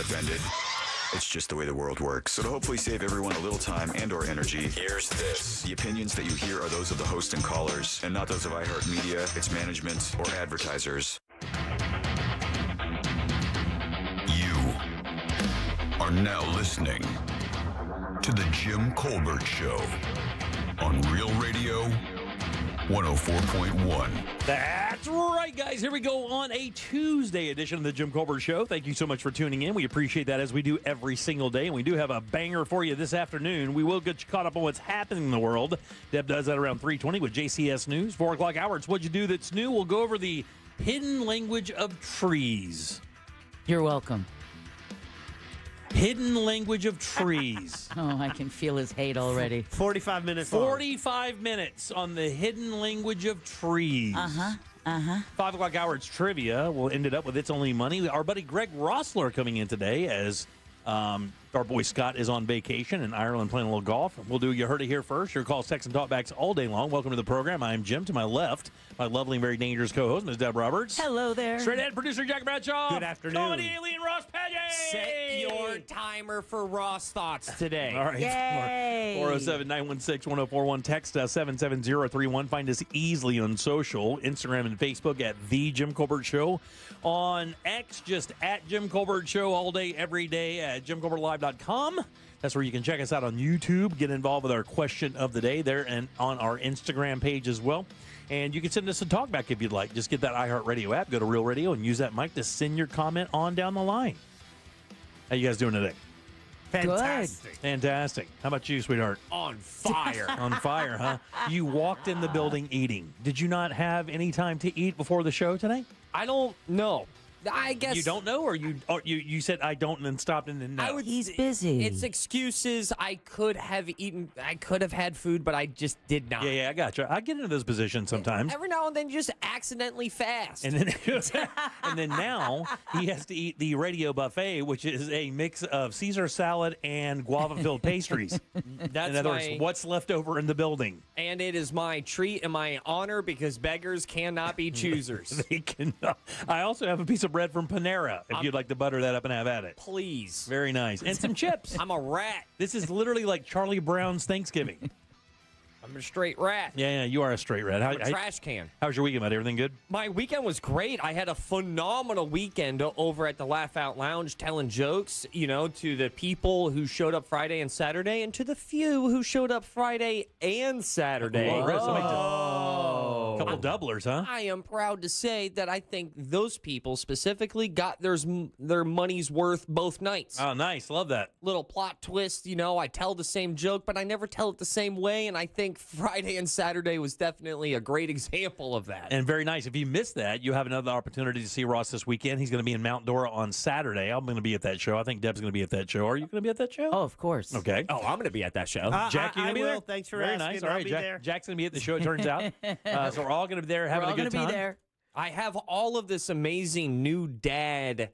offended. It's just the way the world works. So to hopefully save everyone a little time and or energy, here's this. The opinions that you hear are those of the host and callers, and not those of iHeartMedia, its management, or advertisers. You are now listening to The Jim Colbert Show on Real Radio 104.1. That's right, guys. Here we go on a Tuesday edition of the Jim Colbert Show. Thank you so much for tuning in. We appreciate that, as we do every single day. And we do have a banger for you this afternoon. We will get you caught up on what's happening in the world. Deb does that around 3:20 with JCS News. 4 o'clock hour, it's What'd You Do That's New. We'll go over the hidden language of trees. You're welcome. Hidden language of trees. Oh, I can feel his hate already. 45 minutes long. 45 minutes on the hidden language of trees. 5 o'clock hour, it's trivia. We'll end it up with It's Only Money. Our buddy Greg Rossler coming in today as our boy Scott is on vacation in Ireland playing a little golf. We'll do You Heard It Here first. Your calls, texts, and talkbacks all day long. Welcome to the program. I'm Jim. To my left, my lovely and very dangerous co-host, Ms. Deb Roberts. Hello there. Straight ahead producer Jack Bradshaw. Good afternoon. Comedy alien Ross Padgett. Set your timer for Ross Thoughts today. All right. Yay. 407-916-1041. Text 77031. Find us easily on social, Instagram and Facebook at The Jim Colbert Show. On X, just at Jim Colbert Show all day, every day at JimColbertLive.com. That's where you can check us out on YouTube. Get involved with our question of the day there and on our Instagram page as well. And you can send us a talkback if you'd like. Just get that iHeartRadio app, go to Real Radio, and use that mic to send your comment on down the line. How you guys doing today? Fantastic. Fantastic. How about you, sweetheart? On fire. On fire, huh? You walked in the building eating. Did you not have any time to eat before the show today? I don't know. I guess You don't know, or you said I don't and then stopped and then no? He's busy. It's excuses. I could have eaten. I could have had food, but I just did not. Yeah, I gotcha. I get into those positions sometimes. Every now and then, you just accidentally fast. And then, and then now he has to eat the radio buffet, which is a mix of Caesar salad and guava-filled pastries. That's in other words, what's left over in the building. And it is my treat and my honor because beggars cannot be choosers. They cannot. I also have a piece of bread from Panera, if you'd like to butter that up and have at it. Please. Very nice. And some chips. I'm a rat. This is literally like Charlie Brown's Thanksgiving. I'm a straight rat. Yeah, you are a straight rat. I'm a trash can. How was your weekend, bud? Everything good? My weekend was great. I had a phenomenal weekend over at the Laugh Out Lounge telling jokes, to the people who showed up Friday and Saturday and to the few who showed up Friday and Saturday. A couple doublers, huh? I am proud to say that I think those people specifically got their money's worth both nights. Oh, nice. Love that. Little plot twist, I tell the same joke, but I never tell it the same way, and I think Friday and Saturday was definitely a great example of that. And very nice. If you missed that, you have another opportunity to see Ross this weekend. He's going to be in Mount Dora on Saturday. I'm going to be at that show. I think Deb's going to be at that show. Are you going to be at that show? Oh, of course. Okay. Oh, I'm going to be at that show. Jack, you going to be there? Thanks for very asking. nice. All right, I'll be there. Jack's going to be at the show, it turns out. So we're all going to be there having a good time. We're all going to be there. I have all of this amazing new dad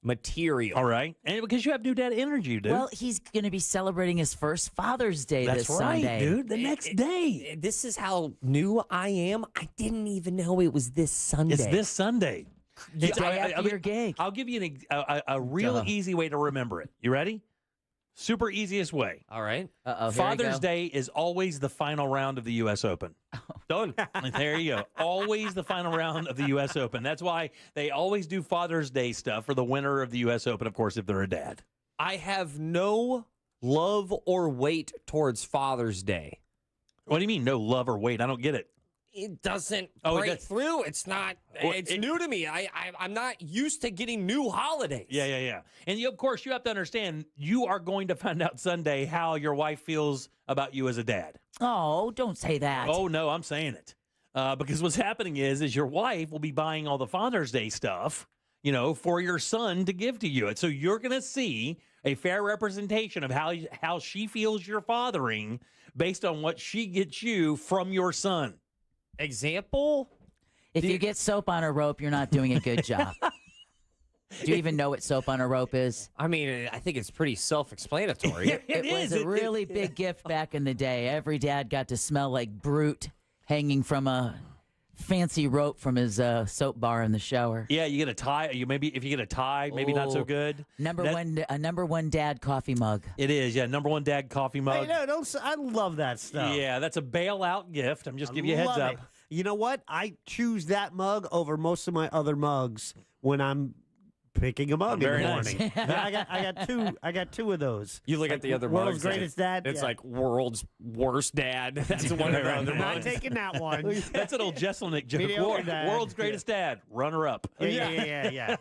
material. All right. And because you have new dad energy, dude. Well, he's going to be celebrating his first Father's Day That's this right, Sunday. dude. The next day. This is how new I am. I didn't even know it was this Sunday. It's this Sunday. The day after your gig. I'll give you a real easy way to remember it. You ready? Super easiest way. All right. Uh-oh, Father's Day is always the final round of the U.S. Open. Done. There you go. Always the final round of the U.S. Open. That's why they always do Father's Day stuff for the winner of the U.S. Open, of course, if they're a dad. I have no love or weight towards Father's Day. What do you mean, no love or weight? I don't get it. It doesn't Oh, it break does. through. It's not. It's new to me. I'm not used to getting new holidays. Yeah. And of course, you have to understand, you are going to find out Sunday how your wife feels about you as a dad. Oh, don't say that. Oh, no, I'm saying it. Because what's happening is your wife will be buying all the Father's Day stuff, for your son to give to you. And so you're going to see a fair representation of how she feels you're fathering based on what she gets you from your son. Example? If you get soap on a rope, you're not doing a good job. Do you even know what soap on a rope is? I mean, I think it's pretty self-explanatory. It was a really big gift back in the day. Every dad got to smell like Brute hanging from a fancy rope from his soap bar in the shower. Yeah, you get a tie. If you get a tie, maybe not so good. A number one dad coffee mug. It is, yeah. Number one dad coffee mug. Hey, no, I love that stuff. Yeah, that's a bailout gift. I'm just giving you a heads Love up. it. You know what? I choose that mug over most of my other mugs when I'm picking a mug Very in the nice. morning. I got two of those. You look at the other World's mugs, Greatest Dad. It's yeah. like world's worst dad. That's one of the other I'm not mugs. taking that one. That's an old Jesselnick joke. Mediocre dad. World's greatest dad, runner up. Yeah.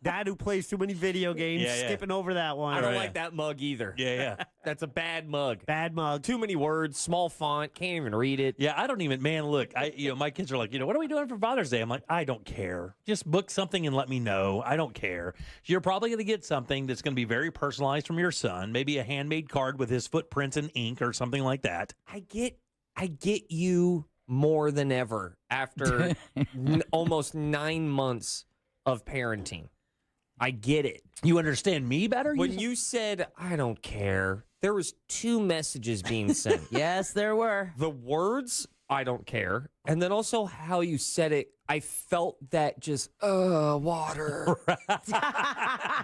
Dad who plays too many video games, Yeah, yeah. skipping over that one. I don't Right. like that mug either. Yeah. That's a bad mug. Bad mug. Too many words, small font, can't even read it. Yeah, I don't even, man, look, my kids are like, what are we doing for Father's Day? I'm like, I don't care. Just book something and let me know. I don't care. You're probably going to get something that's going to be very personalized from your son, maybe a handmade card with his footprints and ink or something like that. I get you more than ever after almost 9 months of parenting. I get it. You understand me better? When you said, I don't care, there was 2 messages being sent. Yes, there were. The words, I don't care, and then also how you said it, I felt that just, water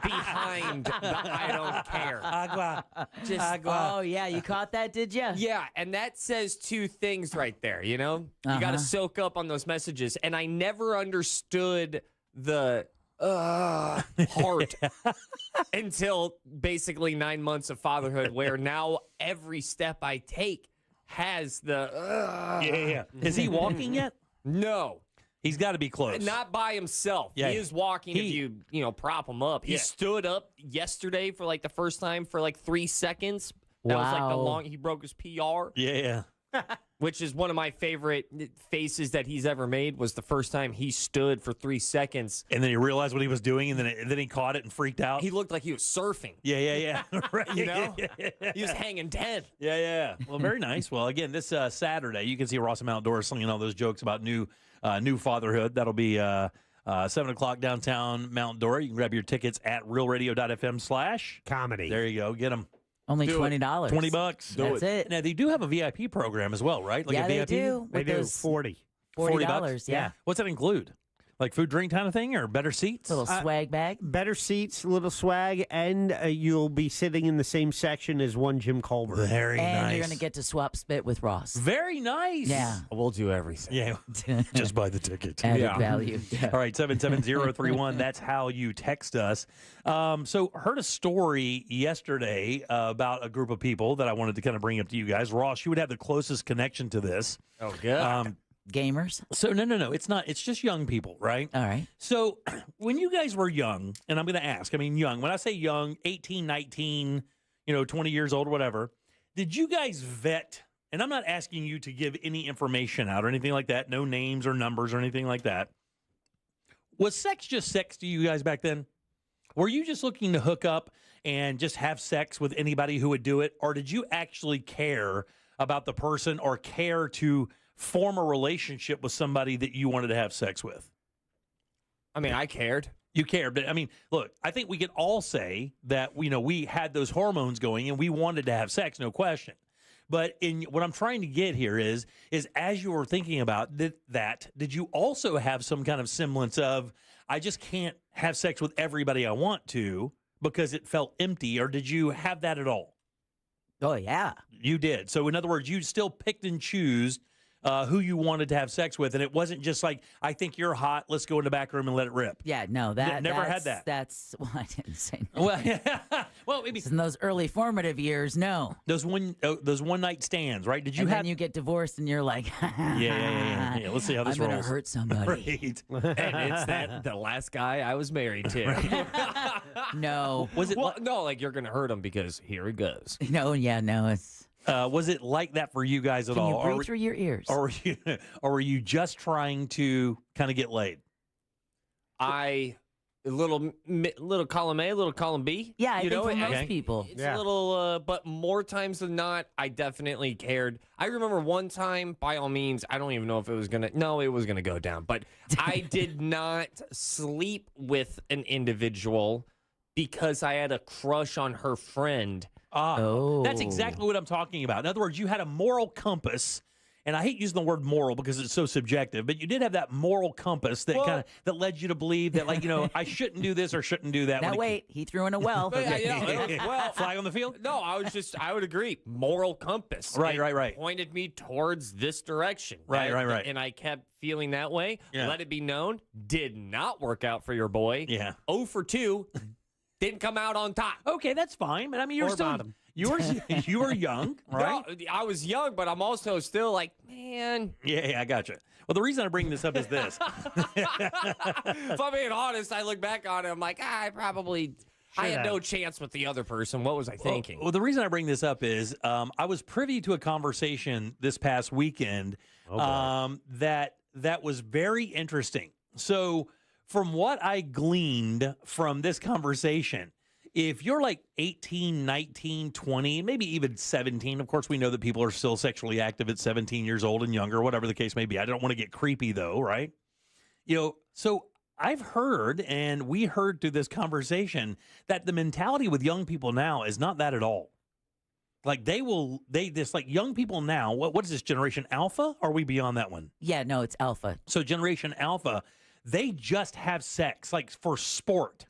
behind the I don't care. Agua. Just, Oh, yeah, you caught that, did you? yeah, and that says 2 things right there, you know? You got to soak up on those messages, and I never understood the heart until basically 9 months of fatherhood, where now every step I take has the Yeah. Is he walking yet? no. He's got to be close. Not by himself. Yeah, he is walking if you prop him up. He stood up yesterday for like the first time for like 3 seconds. That was like the Wow. he broke his PR. Yeah. Which is one of my favorite faces that he's ever made, was the first time he stood for 3 seconds. And then he realized what he was doing, and then he caught it and freaked out. He looked like he was surfing. Yeah. Right. You know? Yeah. He was hanging dead. Yeah. Well, very nice. Well, again, this Saturday, you can see Rossum Outdoors slinging all those jokes about new fatherhood. That'll be 7 o'clock downtown Mount Dora. You can grab your tickets at realradio.fm/ Comedy. There you go. Get them. Only Do it. $20. $20. That's it. Now, they do have a VIP program as well, right? Like Yeah, a they VIP? do. They With do those $40. $40, yeah. What's that include? Like food, drink kind of thing, or better seats? Little swag bag. Better seats, little swag, and you'll be sitting in the same section as one Jim Colbert. Very And nice. you're going to get to swap spit with Ross. Very nice. Yeah. We'll do everything. Yeah. Just buy the ticket. Added Yeah. value. Yeah. All right, 77031. That's how you text us. So heard a story yesterday about a group of people that I wanted to kind of bring up to you guys. Ross, you would have the closest connection to this. Oh, good. Gamers. So no, it's not. It's just young people, right? All right. So when you guys were young, and I'm going to ask, I mean, young, when I say young, 18, 19, 20 years old, whatever, did you guys vet? And I'm not asking you to give any information out or anything like that, no names or numbers or anything like that. Was sex just sex to you guys back then? Were you just looking to hook up and just have sex with anybody who would do it? Or did you actually care about the person or care to form a relationship with somebody that you wanted to have sex with? I mean, I cared. You cared. But I mean, look, I think we could all say that, we had those hormones going and we wanted to have sex, no question. But what I'm trying to get here is as you were thinking about that, did you also have some kind of semblance of, I just can't have sex with everybody I want to because it felt empty, or did you have that at all? Oh, yeah. You did. So in other words, you still picked and chose who you wanted to have sex with, and it wasn't just like, I think you're hot, let's go in the back room and let it rip. Yeah, no, Never had that. That's, well, I didn't say no. Well, maybe In those early formative years, no. those one night stands, right? Did you And have? then you get divorced and you're like, Yeah. Let's see how this I'm going rolls. to hurt somebody. Right. And it's the last guy I was married to. No. Was it? Well, no, like you're going to hurt him because here he goes. No, yeah, no. It's, Was it like that for you guys at can you all, breathe through your ears? or were you just trying to kind of get laid? Little column A, little column B. Yeah, I think for most okay. people. It's a little, but more times than not, I definitely cared. I remember one time, by all means, I don't even know if it was going to, no, it was going to go down, but I did not sleep with an individual because I had a crush on her friend. That's exactly what I'm talking about. In other words, you had a moral compass, and I hate using the word moral because it's so subjective, but you did have that moral compass that that led you to believe that, like, I shouldn't do this or shouldn't do that. Now wait, he threw in a well. Well, flag on the field? No, I would agree. Moral compass. Right. Pointed me towards this direction. Right. And I kept feeling that way. Yeah. Let it be known, did not work out for your boy. Yeah. 0 for 2, didn't come out on top. Okay, that's fine. But I mean, you're Or still bottom. you were young, right? No, I was young, but I'm also still like, man. Yeah, I got you. Well, the reason I bring this up is this. If I'm being honest, I look back on it, I'm like, I had no chance with the other person. What was I thinking? Well, the reason I bring this up is I was privy to a conversation this past weekend that was very interesting. So, from what I gleaned from this conversation, if you're like 18, 19, 20, maybe even 17, of course, we know that people are still sexually active at 17 years old and younger, whatever the case may be. I don't want to get creepy, though, right? So I've heard, and we heard through this conversation, that the mentality with young people now is not that at all. Like young people now, what is this, Generation Alpha? Or are we beyond that one? Yeah, no, it's alpha. So Generation Alpha, they just have sex, like, for sport.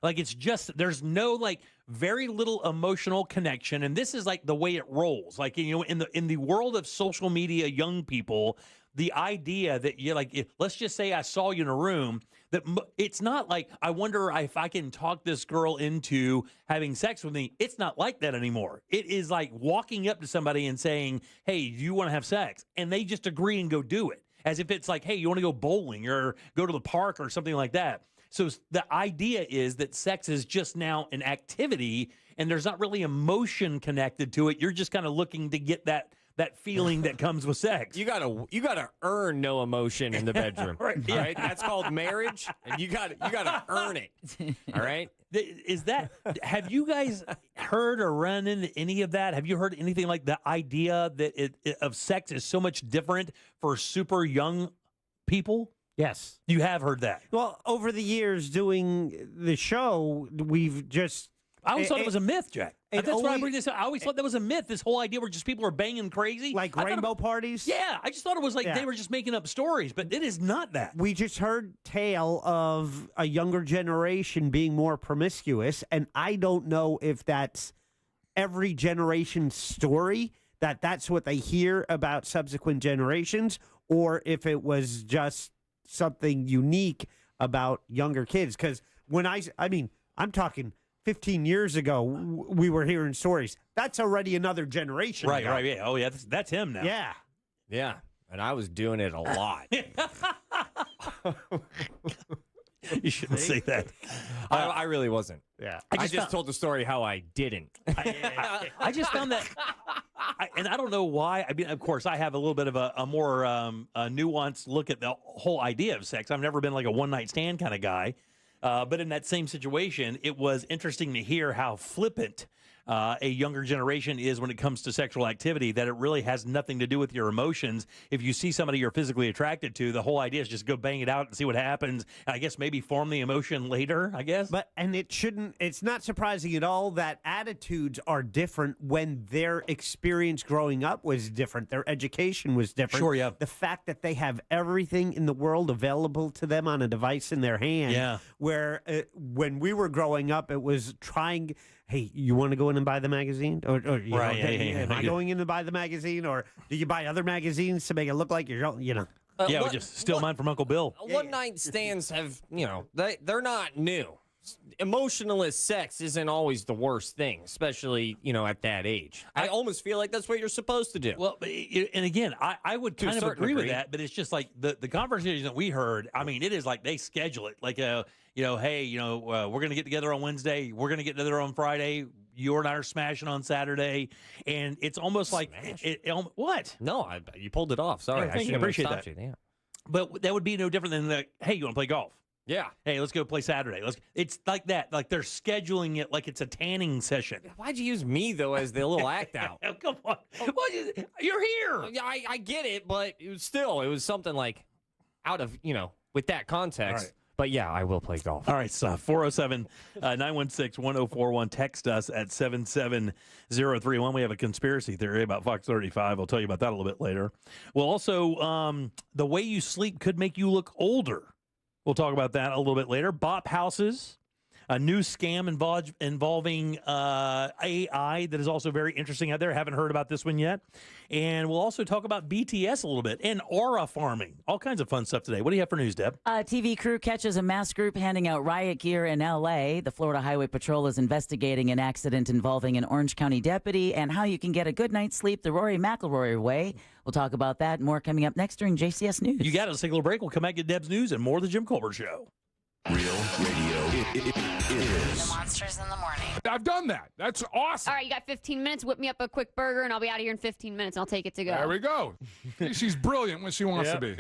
Like, it's just, there's no, like, very little emotional connection. And this is like the way it rolls. Like, in the world of social media, young people, the idea that you're like, let's just say I saw you in a room, that it's not like, I wonder if I can talk this girl into having sex with me. It's not like that anymore. It is like walking up to somebody and saying, hey, do you want to have sex? And they just agree and go do it. As if it's like, hey, you want to go bowling or go to the park or something like that. So the idea is that sex is just now an activity and there's not really emotion connected to it. You're just kind of looking to get that feeling that comes with sex. You gotta earn no emotion in the bedroom. Right. All right. That's called marriage. And you gotta earn it. All right. Have you guys heard or run into any of that? Have you heard anything like the idea that of sex is so much different for super young people? Yes. You have heard that. Well, over the years doing the show, we've just... I always thought it was a myth, Jack. That's why I bring this up. I always thought that was a myth, this whole idea where just people are banging crazy. Like rainbow parties? Yeah, I just thought it was like they were just making up stories, but it is not that. We just heard tale of a younger generation being more promiscuous, and I don't know if that's every generation's story, that's what they hear about subsequent generations, or if it was just something unique about younger kids. Because when I'm talking 15 years ago, we were hearing stories. That's already another generation ago. Right, yeah. Oh, yeah, that's him now. Yeah. And I was doing it a lot. You shouldn't say that. I really wasn't. Yeah. I just told the story how I didn't. I just found that, and I don't know why. I mean, of course, I have a little bit of a more nuanced look at the whole idea of sex. I've never been like a one-night stand kind of guy. But in that same situation, it was interesting to hear how flippant a younger generation is when it comes to sexual activity, that it really has nothing to do with your emotions. If you see somebody you're physically attracted to, the whole idea is just go bang it out and see what happens. And I guess maybe form the emotion later, I guess. It's not surprising at all that attitudes are different when their experience growing up was different. Their education was different. Sure, yeah. The fact that they have everything in the world available to them on a device in their hand. Yeah. Where when we were growing up, it was trying... Hey, you want to go in and buy the magazine? Or right, am I going in to buy the magazine? Or do you buy other magazines to make it look like you're, we just steal mine from Uncle Bill. One-night stands have, they're not new. Emotionless sex isn't always the worst thing, especially, at that age. I almost feel like that's what you're supposed to do. Well, and again, I would kind of agree with that, but it's just like the conversation that we heard, I mean, it is like they schedule it. Like, hey, we're going to get together on Wednesday. We're going to get together on Friday. You and I are smashing on Saturday. And it's almost like, what? No, you pulled it off. Sorry. I appreciate that. You. Yeah. But that would be no different than hey, you want to play golf? Yeah. Hey, let's go play Saturday. It's like that. Like they're scheduling it like it's a tanning session. Why'd you use me, though, as the little act out? Oh, come on. You're here. Yeah, I get it, but it was something like out of, with that context. Right. But yeah, I will play golf. All right, so 407-916-1041. Text us at 77031. We have a conspiracy theory about Fox 35. I'll tell you about that a little bit later. Well, also, the way you sleep could make you look older. We'll talk about that a little bit later. Bop houses, a new scam involving AI that is also very interesting out there. Haven't heard about this one yet. And we'll also talk about BTS a little bit and aura farming. All kinds of fun stuff today. What do you have for news, Deb? A TV crew catches a masked group handing out riot gear in L.A. The Florida Highway Patrol is investigating an accident involving an Orange County deputy and how you can get a good night's sleep the Rory McIlroy way. We'll talk about that and more coming up next during JCS News. You got it. Let's take a little break. We'll come back, get Deb's news, and more of the Jim Colbert Show. Real radio is The Monsters in the Morning. I've done that. That's awesome. All right, you got 15 minutes. Whip me up a quick burger, and I'll be out of here in 15 minutes. I'll take it to go. There we go. She's brilliant when she wants to be.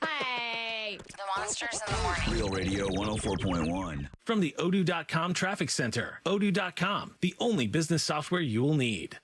Hey. The Monsters in the Morning. Real Radio 104.1. From the Odoo.com Traffic Center. Odoo.com, the only business software you will need.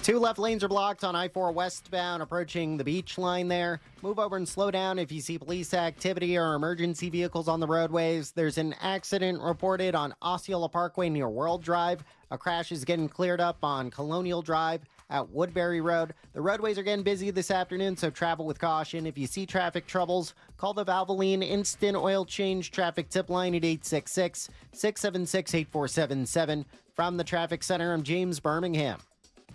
2 left lanes are blocked on I-4 westbound approaching the beach line there. Move over and slow down if you see police activity or emergency vehicles on the roadways. There's an accident reported on Osceola Parkway near World Drive. A crash is getting cleared up on Colonial Drive at Woodbury Road. The roadways are getting busy this afternoon, so travel with caution. If you see traffic troubles, call the Valvoline Instant Oil Change Traffic Tip Line at 866-676-8477. From the Traffic Center, I'm James Birmingham.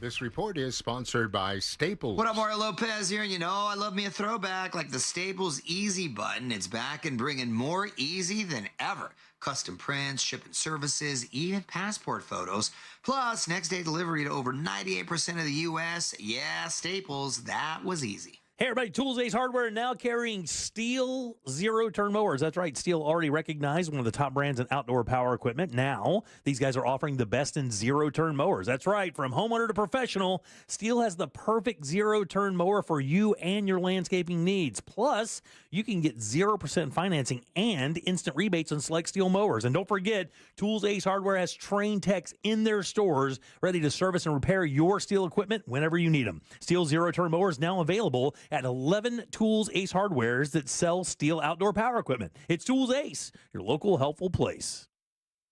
This report is sponsored by Staples. What up, Mario Lopez here? You know, I love me a throwback like the Staples Easy button. It's back and bringing more easy than ever. Custom prints, shipping services, even passport photos. Plus, next day delivery to over 98% of the U.S. Yeah, Staples, that was easy. Hey, everybody, Tools Ace Hardware now carrying Steel zero-turn mowers. That's right, Steel already recognized one of the top brands in outdoor power equipment. Now, these guys are offering the best in zero-turn mowers. That's right, from homeowner to professional, Steel has the perfect zero-turn mower for you and your landscaping needs. Plus, you can get 0% financing and instant rebates on select Steel mowers. And don't forget, Tools Ace Hardware has trained techs in their stores ready to service and repair your Steel equipment whenever you need them. Steel zero-turn mowers now available at 11 Tools Ace Hardwares that sell Steel outdoor power equipment. It's Tools Ace, your local helpful place.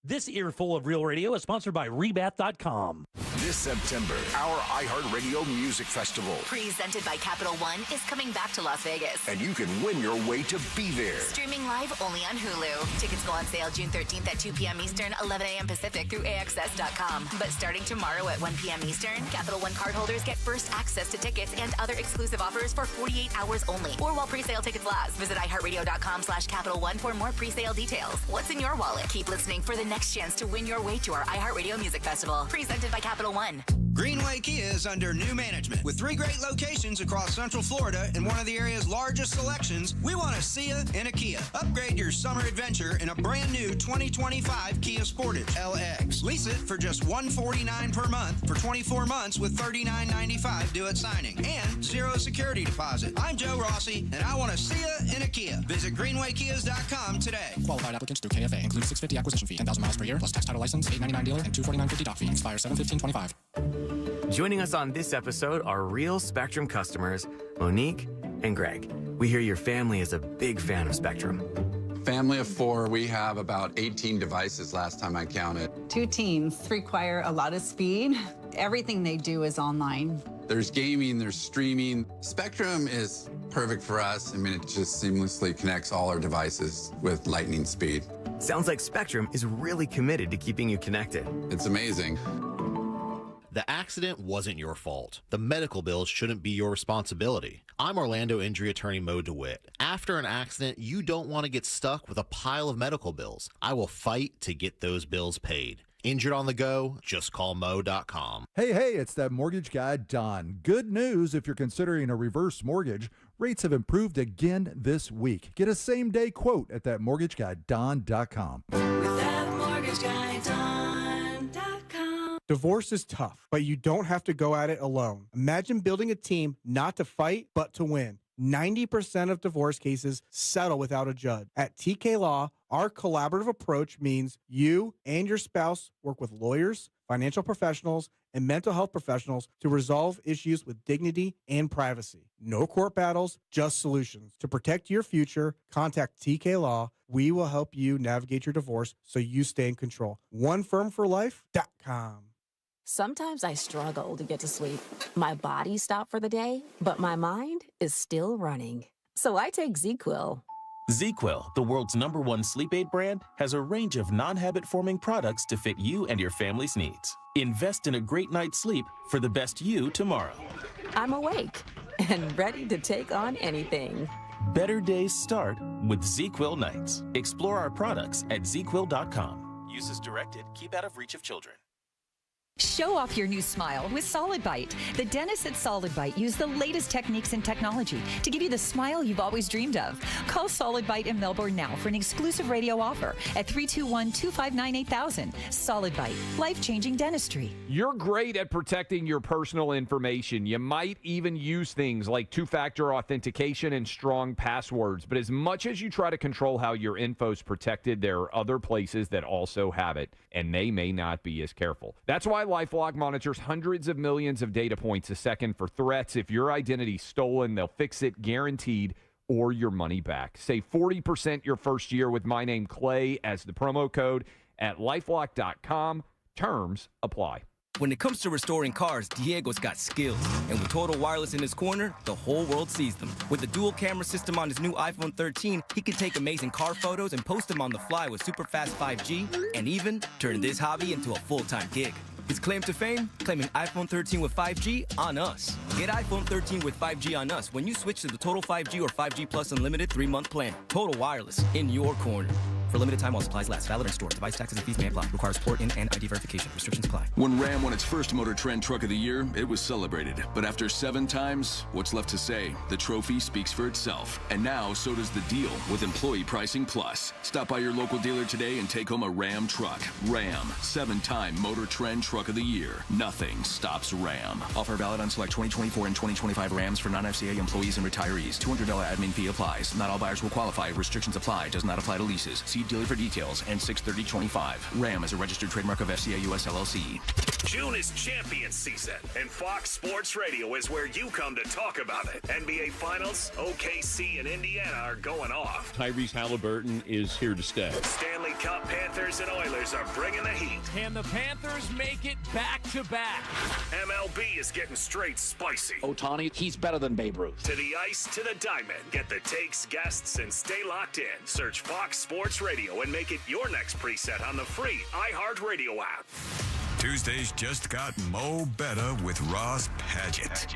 This earful of Real Radio is sponsored by Rebath.com. This September, our iHeartRadio Music Festival. Presented by Capital One is coming back to Las Vegas. And you can win your way to be there. Streaming live only on Hulu. Tickets go on sale June 13th at 2 p.m. Eastern, 11 a.m. Pacific through AXS.com. But starting tomorrow at 1 p.m. Eastern, Capital One cardholders get first access to tickets and other exclusive offers for 48 hours only. Or while pre-sale tickets last. Visit iHeartRadio.com/Capital One for more pre-sale details. What's in your wallet? Keep listening for the next chance to win your way to our iHeartRadio Music Festival. Presented by Capital One. Greenway Kia is under new management. With 3 great locations across Central Florida and one of the area's largest selections, we want to see you in a Kia. Upgrade your summer adventure in a brand new 2025 Kia Sportage LX. Lease it for just $149 per month for 24 months with $39.95 due at signing and 0 security deposit. I'm Joe Rossi, and I want to see you in a Kia. Visit greenwaykias.com today. Qualified applicants through KFA. Includes $650 acquisition fee, 10,000 miles per year, plus tax title license, $899 dealer, and $249.50 doc fee. Expires 7/15/25. Joining us on this episode are real Spectrum customers, Monique and Greg. We hear your family is a big fan of Spectrum. Family of 4, we have about 18 devices last time I counted. 2 teams require a lot of speed. Everything they do is online. There's gaming, there's streaming. Spectrum is perfect for us. I mean, it just seamlessly connects all our devices with lightning speed. Sounds like Spectrum is really committed to keeping you connected. It's amazing. The accident wasn't your fault. The medical bills shouldn't be your responsibility. I'm Orlando injury attorney Mo DeWitt. After an accident, you don't want to get stuck with a pile of medical bills. I will fight to get those bills paid. Injured on the go? Just call Mo.com. Hey, it's that mortgage guy, Don. Good news if you're considering a reverse mortgage. Rates have improved again this week. Get a same-day quote at thatmortgageguydon.com. With that mortgage guy, Don.com. Divorce is tough, but you don't have to go at it alone. Imagine building a team not to fight, but to win. 90% of divorce cases settle without a judge. At TK Law, Our collaborative approach means you and your spouse work with lawyers, financial professionals, and mental health professionals to resolve issues with dignity and privacy. No court battles, just solutions. To protect your future, contact TK Law. We will help you navigate your divorce so you stay in control. OneFirmForLife.com. Sometimes I struggle to get to sleep. My body stopped for the day, but my mind is still running. So I take ZQuil. ZQuil, the world's #1 sleep aid brand, has a range of non-habit-forming products to fit you and your family's needs. Invest in a great night's sleep for the best you tomorrow. I'm awake and ready to take on anything. Better days start with ZQuil nights. Explore our products at ZQuil.com. Use as directed. Keep out of reach of children. Show off your new smile with Solid Bite. The dentists at Solid Bite use the latest techniques and technology to give you the smile you've always dreamed of. Call Solid Bite in Melbourne now for an exclusive radio offer at 321-259-8000. Solid Bite, life-changing dentistry. You're great at protecting your personal information. You might even use things like two-factor authentication and strong passwords. But as much as you try to control how your info's protected, there are other places that also have it, and they may not be as careful. That's why LifeLock monitors hundreds of millions of data points a second for threats. If your identity's stolen, they'll fix it guaranteed or your money back. Save 40% your first year with my name Clay as the promo code at LifeLock.com. Terms apply. When it comes to restoring cars, Diego's got skills. And with Total Wireless in his corner, the whole world sees them. With the dual camera system on his new iPhone 13, he can take amazing car photos and post them on the fly with super fast 5G, and even turn this hobby into a full-time gig. His claim to fame? Claiming iPhone 13 with 5G on us. Get iPhone 13 with 5G on us when you switch to the Total 5G or 5G Plus Unlimited 3-month plan. Total Wireless, in your corner. For limited time while supplies last. Valid in store. Device taxes and fees may apply. Requires port in and ID verification. Restrictions apply. When Ram won its first Motor Trend Truck of the Year, it was celebrated. But after 7 times, what's left to say? The trophy speaks for itself. And now, so does the deal with Employee Pricing Plus. Stop by your local dealer today and take home a Ram truck. Ram, 7-time Motor Trend Truck of the Year. Nothing stops Ram. Offer valid on select 2024 and 2025 Rams for non-FCA employees and retirees. $200 admin fee applies. Not all buyers will qualify. Restrictions apply. Does not apply to leases. See dealer for details. And 6/30/25. Ram is a registered trademark of FCA US LLC. June is champion season, and Fox Sports Radio is where you come to talk about it. NBA Finals, OKC, and Indiana are going off. Tyrese Halliburton is here to stay. Stanley Cup Panthers and Oilers are bringing the heat. Can the Panthers make it back-to-back? MLB is getting straight spicy. Ohtani, he's better than Babe Ruth. To the ice, to the diamond. Get the takes, guests, and stay locked in. Search Fox Sports Radio and make it your next preset on the free iHeartRadio app. Tuesdays just got Mo better with Ross Padgett.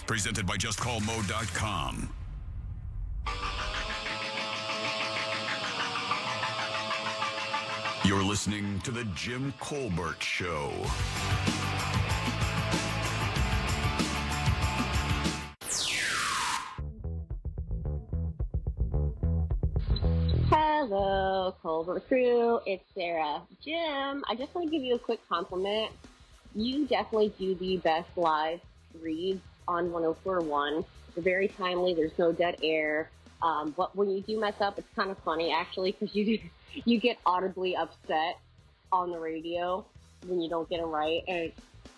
Presented by JustCallMo.com. You're listening to The Jim Colbert Show. Hello, Colbert crew. It's Sarah. Jim, I just want to give you a quick compliment. You definitely do the best live reads on 104.1. They're very timely. There's no dead air. But when you do mess up, it's kind of funny, actually, because you get audibly upset on the radio when you don't get them right. And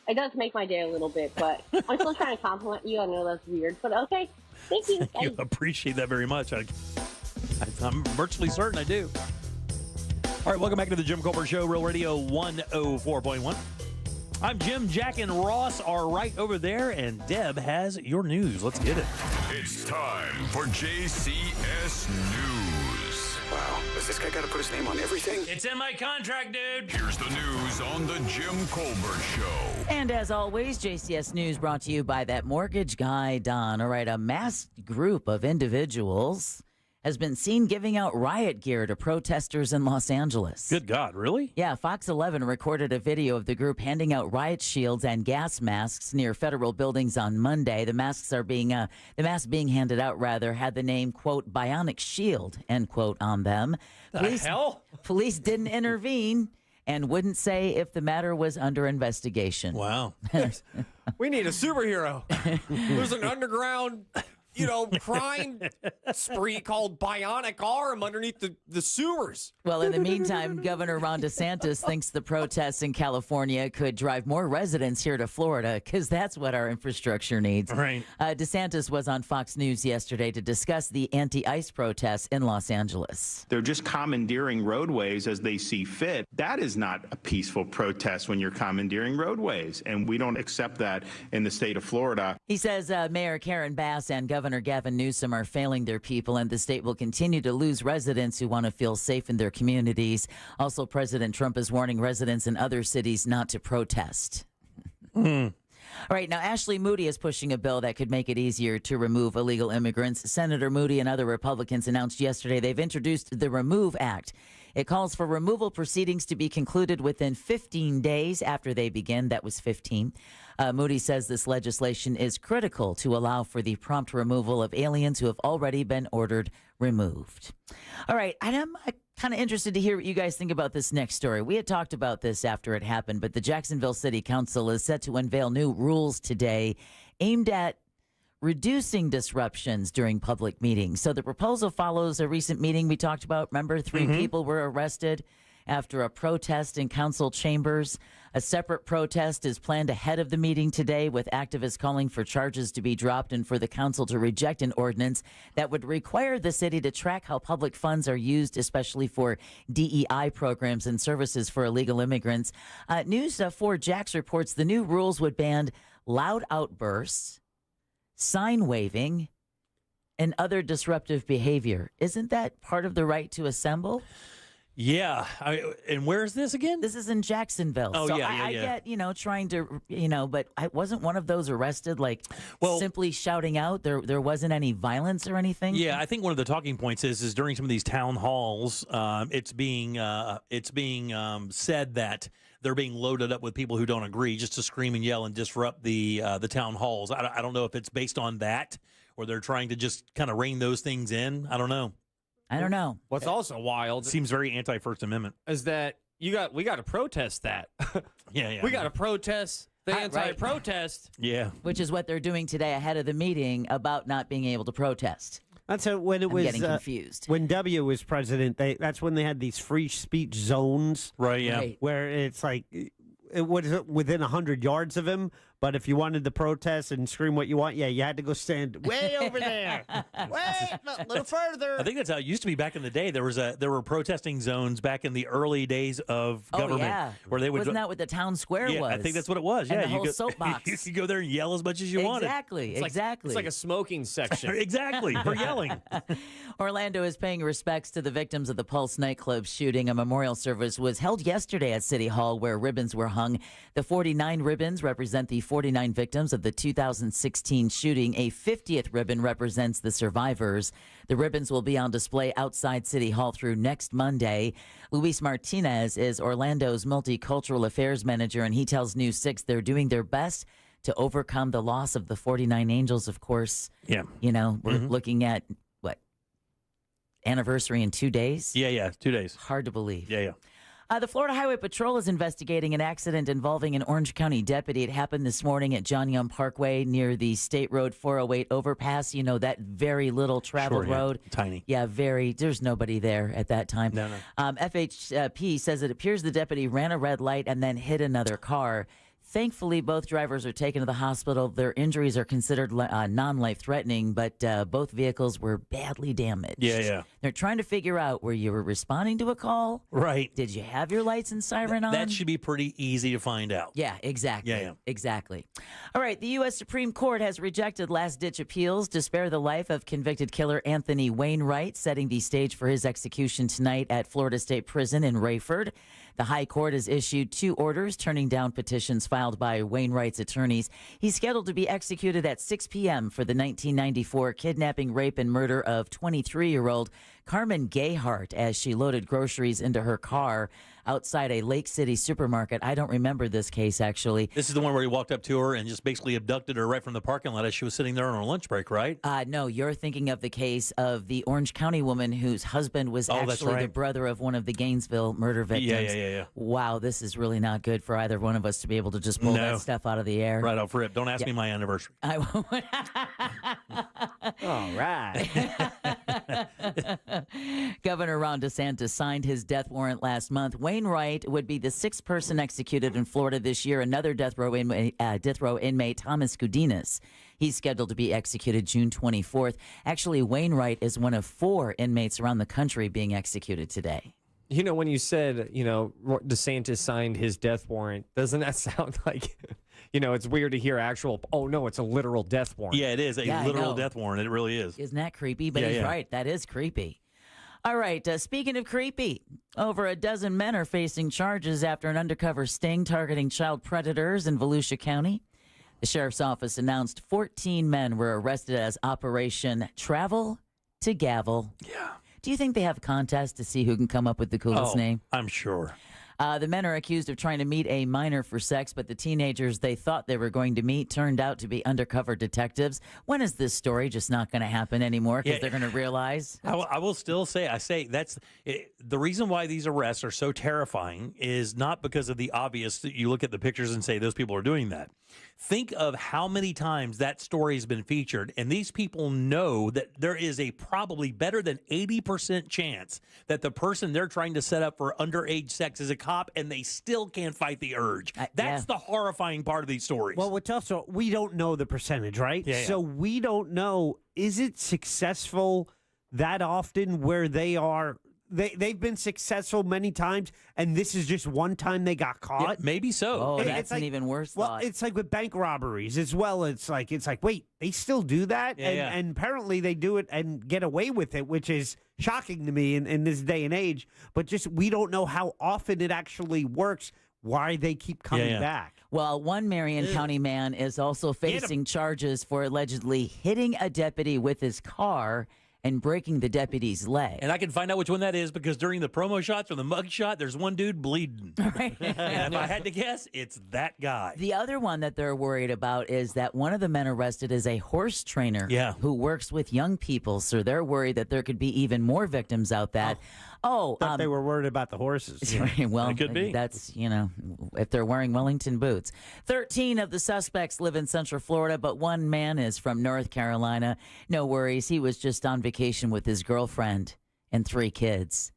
it does make my day a little bit, but I'm still trying to compliment you. I know that's weird, but okay. Thank you. I appreciate that very much. I'm virtually certain I do. All right, welcome back to the Jim Colbert Show, Real Radio 104.1. I'm Jim. Jack and Ross are right over there, and Deb has your news. Let's get it. It's time for JCS News. Wow, does this guy got to put his name on everything? It's in my contract, dude. Here's the news on the Jim Colbert Show. And as always, JCS News brought to you by that mortgage guy, Don. All right, a masked group of individuals has been seen giving out riot gear to protesters in Los Angeles. Good God, really? Yeah, Fox 11 recorded a video of the group handing out riot shields and gas masks near federal buildings on Monday. The masks being handed out, had the name, quote, Bionic Shield, end quote, on them. Police didn't intervene and wouldn't say if the matter was under investigation. Wow. We need a superhero. There's an underground crime spree called Bionic Arm underneath the sewers. Well, in the meantime, Governor Ron DeSantis thinks the protests in California could drive more residents here to Florida because that's what our infrastructure needs. Right. DeSantis was on Fox News yesterday to discuss the anti-ICE protests in Los Angeles. They're just commandeering roadways as they see fit. That is not a peaceful protest when you're commandeering roadways, and we don't accept that in the state of Florida. He says Mayor Karen Bass and Governor Gavin Newsom are failing their people, and the state will continue to lose residents who want to feel safe in their communities. Also, President Trump is warning residents in other cities not to protest. All right, now Ashley Moody is pushing a bill that could make it easier to remove illegal immigrants. Senator Moody and other Republicans announced yesterday they've introduced the Remove Act. It calls for removal proceedings to be concluded within 15 days after they begin. That was 15. Moody says this legislation is critical to allow for the prompt removal of aliens who have already been ordered removed. All right, I'm kind of interested to hear what you guys think about this next story. We had talked about this after it happened, but the Jacksonville City Council is set to unveil new rules today aimed at reducing disruptions during public meetings. So the proposal follows a recent meeting we talked about. Remember, 3 people were arrested after a protest in council chambers. A separate protest is planned ahead of the meeting today, with activists calling for charges to be dropped and for the council to reject an ordinance that would require the city to track how public funds are used, especially for DEI programs and services for illegal immigrants. News 4 Jax reports the new rules would ban loud outbursts, sign waving, and other disruptive behavior. Isn't that part of the right to assemble? Yeah. And where is this again? This is in Jacksonville. Oh, so yeah. I get, trying to, but I wasn't one of those arrested, simply shouting out. There wasn't any violence or anything. Yeah, I think one of the talking points is during some of these town halls, it's being said that they're being loaded up with people who don't agree just to scream and yell and disrupt the town halls. I don't know if it's based on that or they're trying to just kind of rein those things in. I don't know. What's also wild seems very anti-First Amendment is that we got to protest that. We got to protest the anti-protest. Yeah, which is what they're doing today ahead of the meeting about not being able to protest. That's when it was getting confused. When W was president. That's when they had these free speech zones, right? Yeah, where it's like it was within 100 yards of him. But if you wanted to protest and scream what you want, you had to go stand way over there. Wait, a little further. I think that's how it used to be back in the day. There were protesting zones back in the early days of government where they would. Wasn't that what the town square was? I think that's what it was. And yeah, the whole soapbox. You could go there and yell as much as you wanted. Exactly. It's like a smoking section. Exactly, for yelling. Orlando is paying respects to the victims of the Pulse nightclub shooting. A memorial service was held yesterday at City Hall where ribbons were hung. The 49 ribbons represent the 49 victims of the 2016 shooting. A 50th ribbon represents the survivors. The ribbons will be on display outside City Hall through next Monday. Luis Martinez is Orlando's multicultural affairs manager, and he tells News 6 they're doing their best to overcome the loss of the 49 angels, of course. Yeah. We're looking at, anniversary in 2 days? Yeah, 2 days. Hard to believe. Yeah. The Florida Highway Patrol is investigating an accident involving an Orange County deputy. It happened this morning at John Young Parkway near the State Road 408 overpass. You know, that very little traveled road. Tiny. Yeah, there's nobody there at that time. No. FHP says it appears the deputy ran a red light and then hit another car. Thankfully, both drivers are taken to the hospital. Their injuries are considered non-life-threatening, but both vehicles were badly damaged. Yeah. They're trying to figure out where you were responding to a call. Right. Did you have your lights and siren on? That should be pretty easy to find out. Yeah, exactly. Yeah. Exactly. All right, the U.S. Supreme Court has rejected last-ditch appeals to spare the life of convicted killer Anthony Wainwright, setting the stage for his execution tonight at Florida State Prison in Rayford. The High Court has issued 2 orders turning down petitions filed by Wainwright's attorneys. He's scheduled to be executed at 6 p.m. for the 1994 kidnapping, rape, and murder of 23-year-old Carmen Gayhart as she loaded groceries into her car outside a Lake City supermarket. I don't remember this case, actually. This is the one where he walked up to her and just basically abducted her right from the parking lot as she was sitting there on her lunch break, right? No, you're thinking of the case of the Orange County woman whose husband was actually the brother of one of the Gainesville murder victims. Yeah. Wow, this is really not good for either one of us to be able to just pull that stuff out of the air. Right off rip. Don't ask me my anniversary. I won't. All right. Governor Ron DeSantis signed his death warrant last month. Wainwright would be the sixth person executed in Florida this year. Another death row inmate, Thomas Gudinas. He's scheduled to be executed June 24th. Actually, Wainwright is one of 4 inmates around the country being executed today. You know, when you said, DeSantis signed his death warrant, doesn't that sound like, it's weird to hear actual, it's a literal death warrant. Yeah, it is a literal death warrant. It really is. Isn't that creepy? But he's right. That is creepy. All right. Speaking of creepy, over a dozen men are facing charges after an undercover sting targeting child predators in Volusia County. The sheriff's office announced 14 men were arrested as Operation Travel to Gavel. Yeah. Do you think they have a contest to see who can come up with the coolest name? I'm sure. The men are accused of trying to meet a minor for sex, but the teenagers they thought they were going to meet turned out to be undercover detectives. When is this story just not going to happen anymore because they're going to realize? I will still say, the reason why these arrests are so terrifying is not because of the obvious. You look at the pictures and say those people are doing that. Think of how many times that story has been featured, and these people know that there is a probably better than 80% chance that the person they're trying to set up for underage sex is a cop, and they still can't fight the urge. That's the horrifying part of these stories. Well, what's also, we don't know the percentage, right? Yeah. So we don't know, is it successful that often where they are... They've been successful many times, and this is just one time they got caught. Yeah, maybe so. Oh, that's an even worse thought. Well, it's like with bank robberies as well. It's like, wait, they still do that? And apparently they do it and get away with it, which is shocking to me in this day and age. But just we don't know how often it actually works, why they keep coming back. Well, one Marion County man is also facing charges for allegedly hitting a deputy with his car and breaking the deputy's leg. And I can find out which one that is because during the promo shots or the mug shot, there's one dude bleeding. Right. And if I had to guess, it's that guy. The other one that they're worried about is that one of the men arrested is a horse trainer who works with young people. So they're worried that there could be even more victims out that. Thought they were worried about the horses. Well, it could be. That's, if they're wearing Wellington boots. 13 of the suspects live in Central Florida, but one man is from North Carolina. No worries. He was just on vacation with his girlfriend and 3 kids.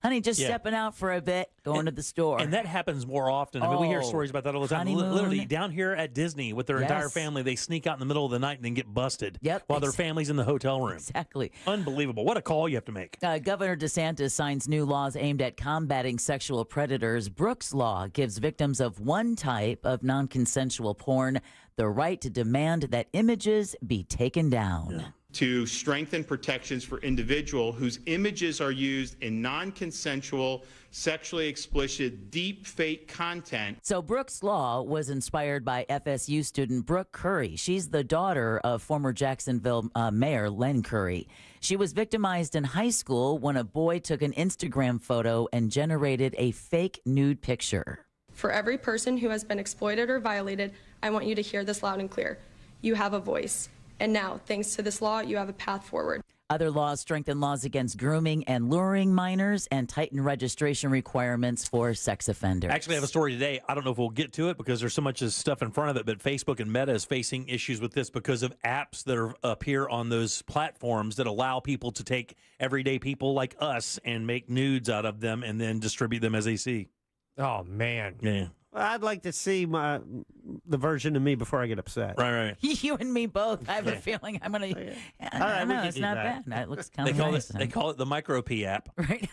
Honey, just stepping out for a bit, going to the store. And that happens more often. I mean, we hear stories about that all the time. Honeymoon. Literally, down here at Disney with their entire family, they sneak out in the middle of the night and then get busted while their family's in the hotel room. Exactly. Unbelievable. What a call you have to make. Governor DeSantis signs new laws aimed at combating sexual predators. Brooks Law gives victims of one type of non-consensual porn the right to demand that images be taken down. To strengthen protections for individuals whose images are used in non-consensual, sexually explicit, deep fake content. So Brooks Law was inspired by FSU student Brooke Curry. She's the daughter of former Jacksonville Mayor Len Curry. She was victimized in high school when a boy took an Instagram photo and generated a fake nude picture. For every person who has been exploited or violated, I want you to hear this loud and clear. You have a voice. And now, thanks to this law, you have a path forward. Other laws strengthen laws against grooming and luring minors and tighten registration requirements for sex offenders. Actually, I have a story today. I don't know if we'll get to it because there's so much stuff in front of it, but Facebook and Meta is facing issues with this because of apps that appear on those platforms that allow people to take everyday people like us and make nudes out of them and then distribute them as they see. Oh, man. Yeah. I'd like to see the version of me before I get upset. Right. You and me both. I have a feeling I'm going to... I don't know. It's not bad. It looks kind of nice. They call it the Micro P app. Right.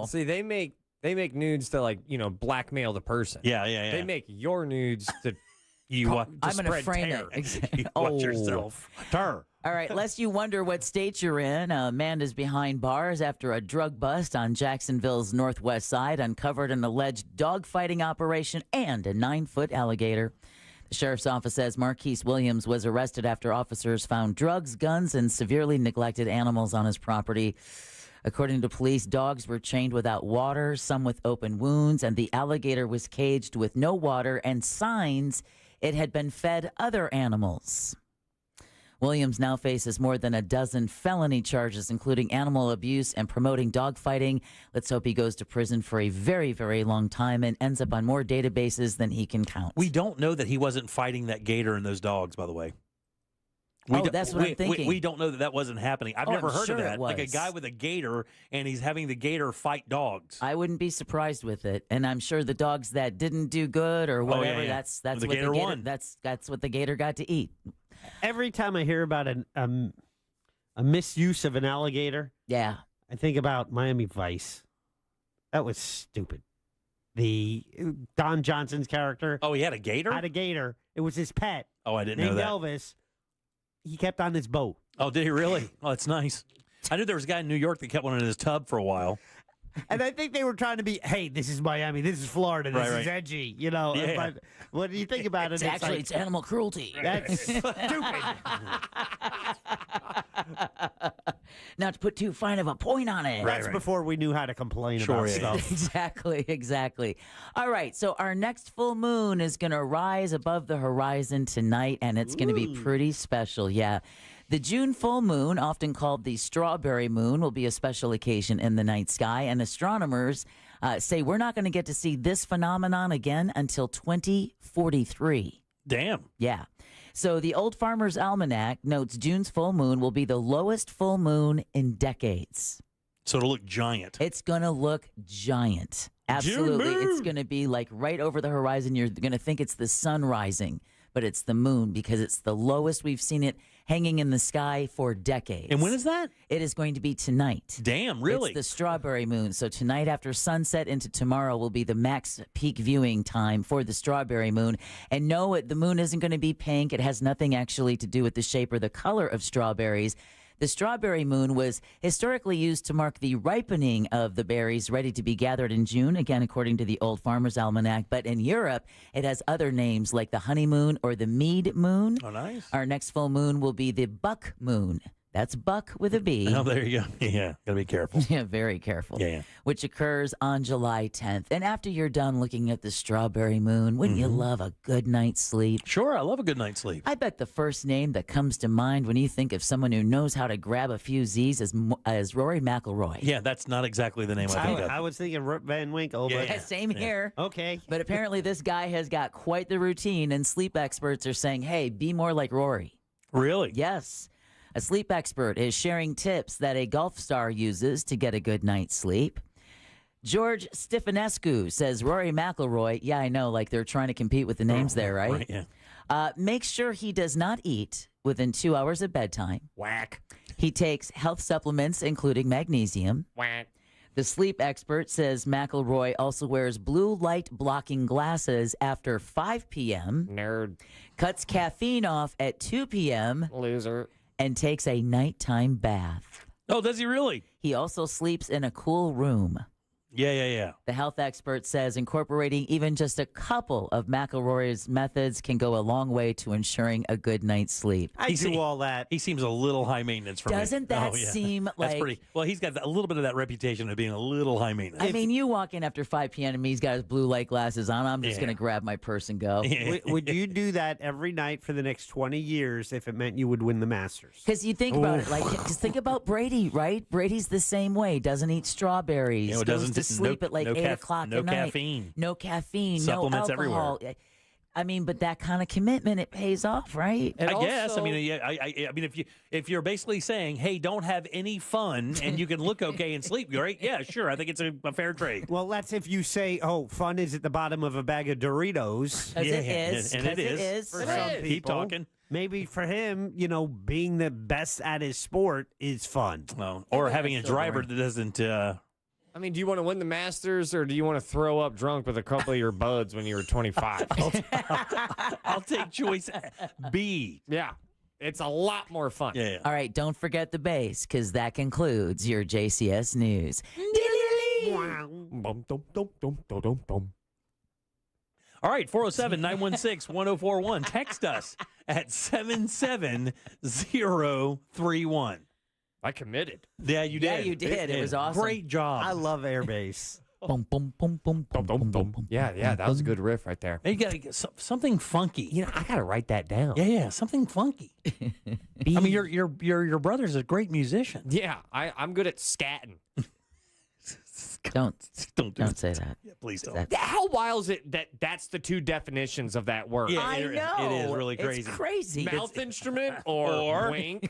See, they make nudes to blackmail the person. Yeah. They make your nudes to I'm going to frame it. Watch yourself. All right, lest you wonder what state you're in, a man is behind bars after a drug bust on Jacksonville's northwest side uncovered an alleged dogfighting operation and a 9-foot alligator. The sheriff's office says Marquise Williams was arrested after officers found drugs, guns, and severely neglected animals on his property. According to police, dogs were chained without water, some with open wounds, and the alligator was caged with no water and signs it had been fed other animals. Williams now faces more than a dozen felony charges, including animal abuse and promoting dogfighting. Let's hope he goes to prison for a very, very long time and ends up on more databases than he can count. We don't know that he wasn't fighting that gator and those dogs, by the way. That's what I'm thinking. We don't know that wasn't happening. I've never heard of that. Like a guy with a gator, and he's having the gator fight dogs. I wouldn't be surprised with it, and I'm sure the dogs that didn't do good or whatever, that's what the gator won. That's what the gator got to eat. Every time I hear about a misuse of an alligator, I think about Miami Vice. That was stupid. The Don Johnson's character. Oh, he had a gator? Had a gator. It was his pet. Oh, I didn't know that. Named Elvis. He kept on his boat. Oh, did he really? Oh, that's nice. I knew there was a guy in New York that kept one in his tub for a while. And I think they were trying to be, hey, this is Miami, this is Florida, this is edgy, you know. Yeah. But when you think about it, It's animal cruelty. That's stupid. Not to put too fine of a point on it. That's before we knew how to complain about stuff. Exactly. All right, so our next full moon is going to rise above the horizon tonight, and it's going to be pretty special, The June full moon, often called the strawberry moon, will be a special occasion in the night sky, and astronomers say we're not going to get to see this phenomenon again until 2043. Damn. Yeah. So the Old Farmer's Almanac notes June's full moon will be the lowest full moon in decades. So it'll look giant. It's going to look giant. Absolutely. It's going to be like right over the horizon. You're going to think it's the sun rising, but it's the moon because it's the lowest we've seen it hanging in the sky for decades. And when is that? It is going to be tonight. Damn, really? It's the strawberry moon. So tonight after sunset into tomorrow will be the max peak viewing time for the strawberry moon. And no, the moon isn't going to be pink. It has nothing actually to do with the shape or the color of strawberries. The strawberry moon was historically used to mark the ripening of the berries ready to be gathered in June, again, according to the Old Farmer's Almanac. But in Europe, it has other names like the honeymoon or the mead moon. Oh, nice. Our next full moon will be the buck moon. That's buck with a B. Oh, there you go. Yeah, gotta be careful. Yeah, very careful. Yeah. Which occurs on July 10th. And after you're done looking at the strawberry moon, wouldn't you love a good night's sleep? Sure, I love a good night's sleep. I bet the first name that comes to mind when you think of someone who knows how to grab a few Z's is Rory McIlroy. Yeah, that's not exactly the name I think of. I was thinking Rip Van Winkle. But Yeah, same here. Okay. But apparently this guy has got quite the routine, and sleep experts are saying, hey, be more like Rory. Really? Yes. A sleep expert is sharing tips that a golf star uses to get a good night's sleep. George Stefanescu says Rory McIlroy, yeah, I know, like they're trying to compete with the names there, right? Right, yeah. Make sure he does not eat within 2 hours of bedtime. Whack. He takes health supplements, including magnesium. Whack. The sleep expert says McIlroy also wears blue light blocking glasses after 5 p.m. Nerd. Cuts caffeine off at 2 p.m. Loser. And takes a nighttime bath. Oh, does he really? He also sleeps in a cool room. Yeah. The health expert says incorporating even just a couple of McIlroy's methods can go a long way to ensuring a good night's sleep. I do all that. He seems a little high maintenance for me. Doesn't that Oh, yeah. seem That's like... pretty... Well, he's got a little bit of that reputation of being a little high maintenance. I mean, you walk in after 5 p.m. and he's got his blue light glasses on. I'm just Yeah. going to grab my purse and go. Would you do that every night for the next 20 years if it meant you would win the Masters? Because you think about it, like, just think about Brady, right? Brady's the same way. Doesn't eat strawberries. You know, goes to sleep at like 8 o'clock no at night. caffeine. No caffeine. Supplements no alcohol. everywhere. I mean, but that kind of commitment, it pays off, right? I guess. I mean, I mean, if you're basically saying, "Hey, don't have any fun and you can look okay and sleep great," yeah, sure. I think it's a fair trade. Well, that's if you say, "Oh, fun is at the bottom of a bag of Doritos." As it is. And it is. For some people. Keep talking. Maybe for him, you know, being the best at his sport is fun. Well, or having a driver that doesn't. I mean, do you want to win the Masters or do you want to throw up drunk with a couple of your buds when you were 25? I'll take choice B. Yeah. It's a lot more fun. Yeah. All right, don't forget the bass, because that concludes your JCS News. All right, 407-916-1041. Text us at 77031. I committed. Yeah, you did. Yeah, you did. It was awesome. Great job. I love air bass. Boom, boom, boom, boom, boom, boom, boom. Yeah, that was a good riff right there. You got to get something funky. You know, I got to write that down. Yeah, something funky. I mean, your brother's a great musician. Yeah, I'm good at scatting. Don't say that. Yeah, please don't. How wild is it that that's the two definitions of that word? Yeah, I know. It is really crazy. It's crazy. Mouth instrument or wink?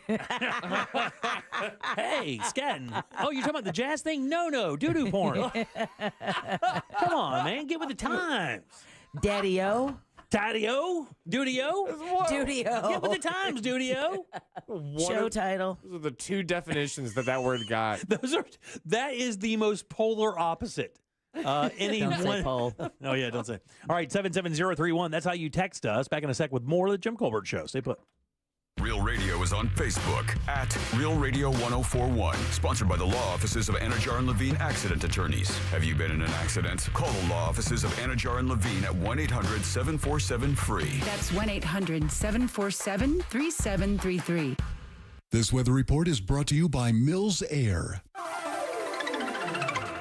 Hey, scatting. Oh, you're talking about the jazz thing? No, doo-doo porn. Come on, man. Get with the times. Daddy-o. Daddy-o? Duty-o? Duty-o. Get with the times, Duty-o. Show title. Those are the two definitions that word got. That is the most polar opposite. Don't say pole. Oh, yeah, don't say. All right, 77031. That's how you text us. Back in a sec with more of the Jim Colbert Show. Stay put. Real Radio is on Facebook at Real Radio 1041. Sponsored by the law offices of Anajar and Levine Accident Attorneys. Have you been in an accident? Call the law offices of Anajar and Levine at 1-800-747-FREE. That's 1-800-747-3733. This weather report is brought to you by Mills Air.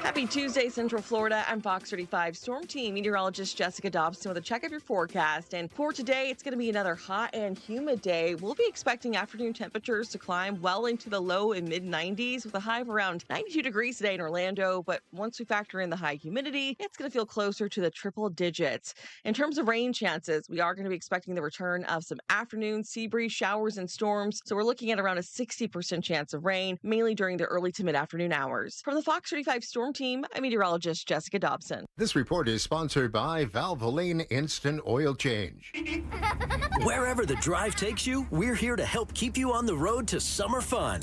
Happy Tuesday, Central Florida. I'm Fox 35 Storm Team meteorologist Jessica Dobson with a check of your forecast. And for today, it's going to be another hot and humid day. We'll be expecting afternoon temperatures to climb well into the low and mid 90s with a high of around 92 degrees today in Orlando. But once we factor in the high humidity, it's going to feel closer to the triple digits. In terms of rain chances, we are going to be expecting the return of some afternoon sea breeze showers and storms. So we're looking at around a 60% chance of rain, mainly during the early to mid-afternoon hours. From the Fox 35 Storm Team, I'm meteorologist Jessica Dobson. This report is sponsored by Valvoline Instant Oil Change. Wherever the drive takes you, we're here to help keep you on the road to summer fun.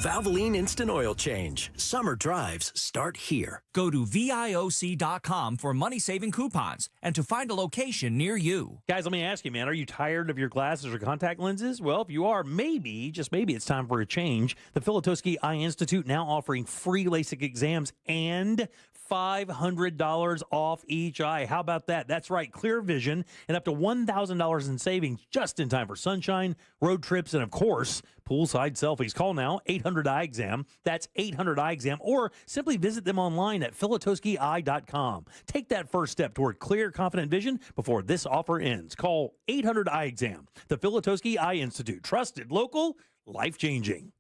Valvoline Instant Oil Change. Summer drives start here. Go to VIOC.com for money-saving coupons and to find a location near you. Guys, let me ask you, man, are you tired of your glasses or contact lenses? Well, if you are, maybe, just maybe, it's time for a change. The Filatowski Eye Institute now offering free LASIK exams and $500 off each eye. How about that? That's right, clear vision and up to $1,000 in savings just in time for sunshine, road trips, and of course, poolside selfies. Call now, 800-EYE-EXAM. That's 800-EYE-EXAM, or simply visit them online at filatowskieye.com. Take that first step toward clear, confident vision before this offer ends. Call 800-EYE-EXAM. The Filatowski Eye Institute. Trusted, local, life-changing.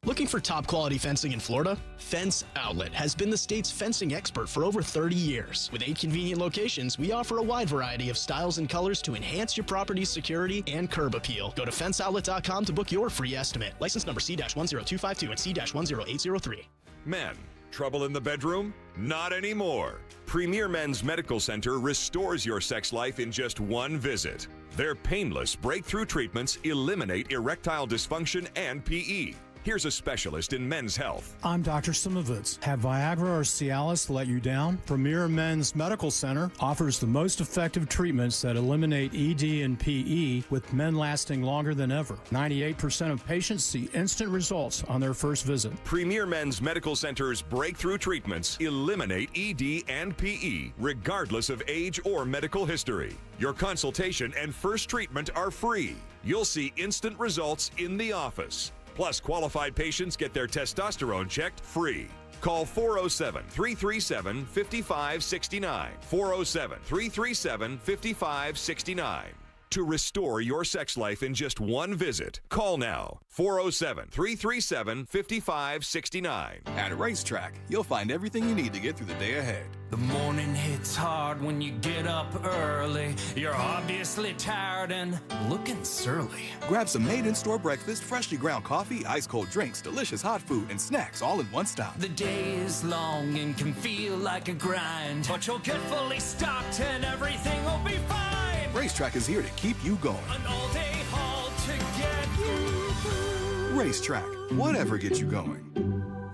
Looking for top quality fencing in Florida? Fence Outlet has been the state's fencing expert for over 30 years. With 8 convenient locations, we offer a wide variety of styles and colors to enhance your property's security and curb appeal. Go to fenceoutlet.com to book your free estimate. License number C-10252 and C-10803. Men, trouble in the bedroom? Not anymore. Premier Men's Medical Center restores your sex life in just one visit. Their painless breakthrough treatments eliminate erectile dysfunction and PE. Here's a specialist in men's health. I'm Dr. Simovitz. Have Viagra or Cialis let you down? Premier Men's Medical Center offers the most effective treatments that eliminate ED and PE, with men lasting longer than ever. 98% of patients see instant results on their first visit. Premier Men's Medical Center's breakthrough treatments eliminate ED and PE, regardless of age or medical history. Your consultation and first treatment are free. You'll see instant results in the office. Plus, qualified patients get their testosterone checked free. Call 407-337-5569. 407-337-5569. To restore your sex life in just one visit, call now. 407-337-5569. At Racetrack, you'll find everything you need to get through the day ahead. The morning hits hard when you get up early. You're obviously tired and looking surly. Grab some made-in-store breakfast, freshly ground coffee, ice-cold drinks, delicious hot food, and snacks all in one stop. The day is long and can feel like a grind, but you'll get fully stocked and everything will be fine. Racetrack is here to keep you going. An all-day haul to get you through. Racetrack, whatever gets you going.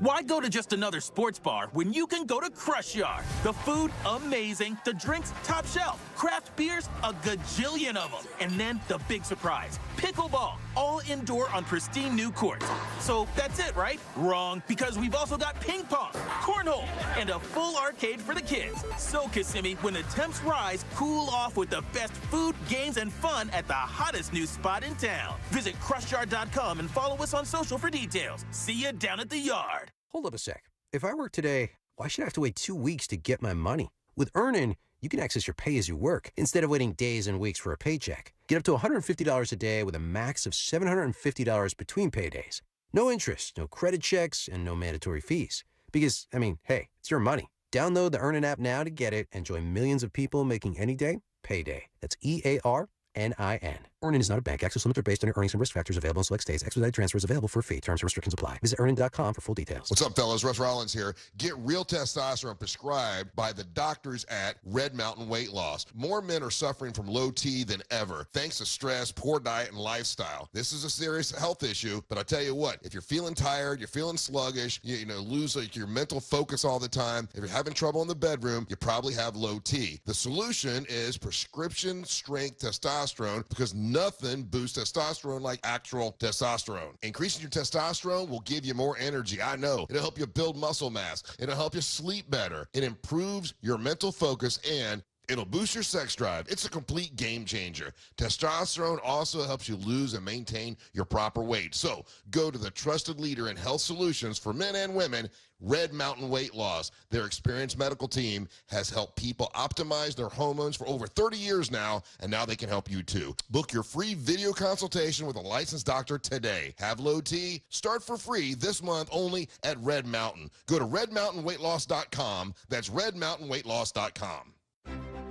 Why go to just another sports bar when you can go to Crush Yard? The food, amazing. The drinks, top shelf. Craft beers, a gajillion of them. And then the big surprise, pickleball, all indoor on pristine new courts. So that's it, right? Wrong, because we've also got ping pong, cornhole, and a full arcade for the kids. So, Kissimmee, when the temps rise, cool off with the best food, games, and fun at the hottest new spot in town. Visit crushyard.com and follow us on social for details. See you down at the yard. Hold up a sec. If I work today, why should I have to wait 2 weeks to get my money? With Earnin, you can access your pay as you work instead of waiting days and weeks for a paycheck. Get up to $150 a day with a max of $750 between paydays. No interest, no credit checks, and no mandatory fees. Because, hey, it's your money. Download the Earnin app now to get it and join millions of people making any day payday. That's EARNIN. Earnin is not a bank. Access limits are based on your earnings and risk factors available in select states. Expedited transfer is available for a fee. Terms and restrictions apply. Visit earnin.com for full details. What's up, fellas? Russ Rollins here. Get real testosterone prescribed by the doctors at Red Mountain Weight Loss. More men are suffering from low T than ever, thanks to stress, poor diet, and lifestyle. This is a serious health issue, but I tell you what, if you're feeling tired, you're feeling sluggish, you lose your mental focus all the time, if you're having trouble in the bedroom, you probably have low T. The solution is prescription strength testosterone, because nothing boosts testosterone like actual testosterone. Increasing your testosterone will give you more energy. I know. It'll help you build muscle mass. It'll help you sleep better. It improves your mental focus, and it'll boost your sex drive. It's a complete game changer. Testosterone also helps you lose and maintain your proper weight. So go to the trusted leader in health solutions for men and women, Red Mountain Weight Loss. Their experienced medical team has helped people optimize their hormones for over 30 years now, and now they can help you too. Book your free video consultation with a licensed doctor today. Have low T? Start for free this month only at Red Mountain. Go to redmountainweightloss.com. That's redmountainweightloss.com.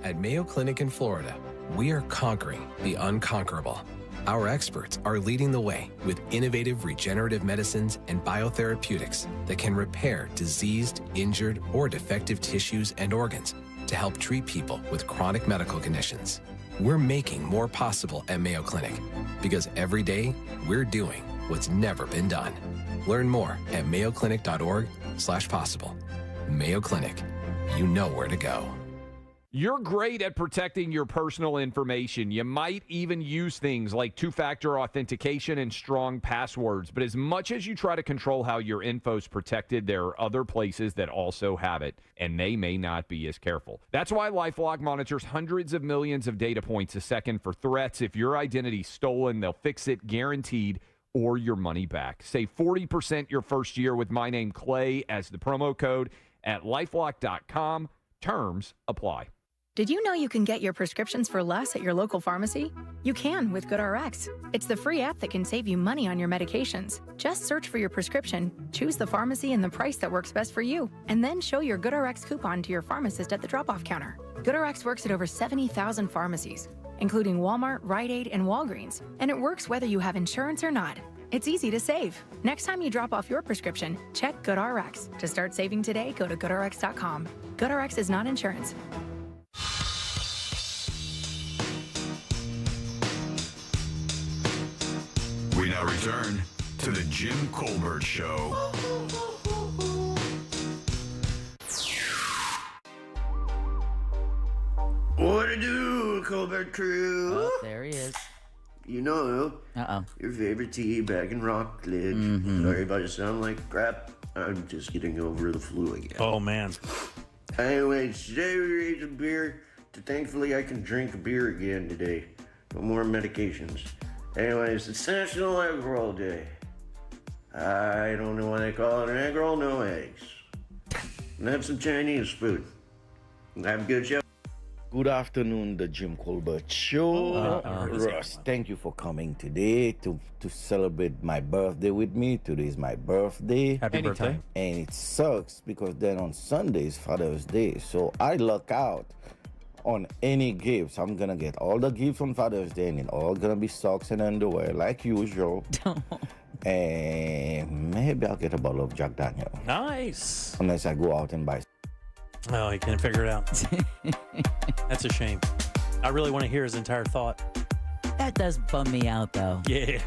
At Mayo Clinic in Florida, we are conquering the unconquerable. Our experts are leading the way with innovative regenerative medicines and biotherapeutics that can repair diseased, injured, or defective tissues and organs to help treat people with chronic medical conditions. We're making more possible at Mayo Clinic because every day we're doing what's never been done. Learn more at mayoclinic.org/possible. Mayo Clinic, you know where to go. You're great at protecting your personal information. You might even use things like two-factor authentication and strong passwords. But as much as you try to control how your info's protected, there are other places that also have it, and they may not be as careful. That's why LifeLock monitors hundreds of millions of data points a second for threats. If your identity's stolen, they'll fix it guaranteed, or your money back. Save 40% your first year with my name, Clay, as the promo code at LifeLock.com. Terms apply. Did you know you can get your prescriptions for less at your local pharmacy? You can with GoodRx. It's the free app that can save you money on your medications. Just search for your prescription, choose the pharmacy and the price that works best for you, and then show your GoodRx coupon to your pharmacist at the drop-off counter. GoodRx works at over 70,000 pharmacies, including Walmart, Rite Aid, and Walgreens, and it works whether you have insurance or not. It's easy to save. Next time you drop off your prescription, check GoodRx. To start saving today, go to GoodRx.com. GoodRx is not insurance. We now return to the Jim Colbert Show. What to do, Colbert crew? Oh, there he is. You know, your favorite tea back in Rockledge. Sorry if I sound like crap. I'm just getting over the flu again. Oh, man. Anyway, today we raised a beer. Thankfully, I can drink a beer again today. No more medications. Anyways, it's National Egg Roll Day. I don't know why they call it an egg roll, no eggs. And that's some Chinese food. Have a good show. Good afternoon, the Jim Colbert Show. Russ, thank you for coming today to celebrate my birthday with me. Today is my birthday. Happy birthday. And it sucks because then on Sunday is Father's Day. So I luck out on any gifts. I'm going to get all the gifts on Father's Day and it's all going to be socks and underwear like usual. And maybe I'll get a bottle of Jack Daniel. Nice. Unless I go out and buy. Oh, he can't figure it out. That's a shame. I really want to hear his entire thought. That does bum me out, though. Yeah.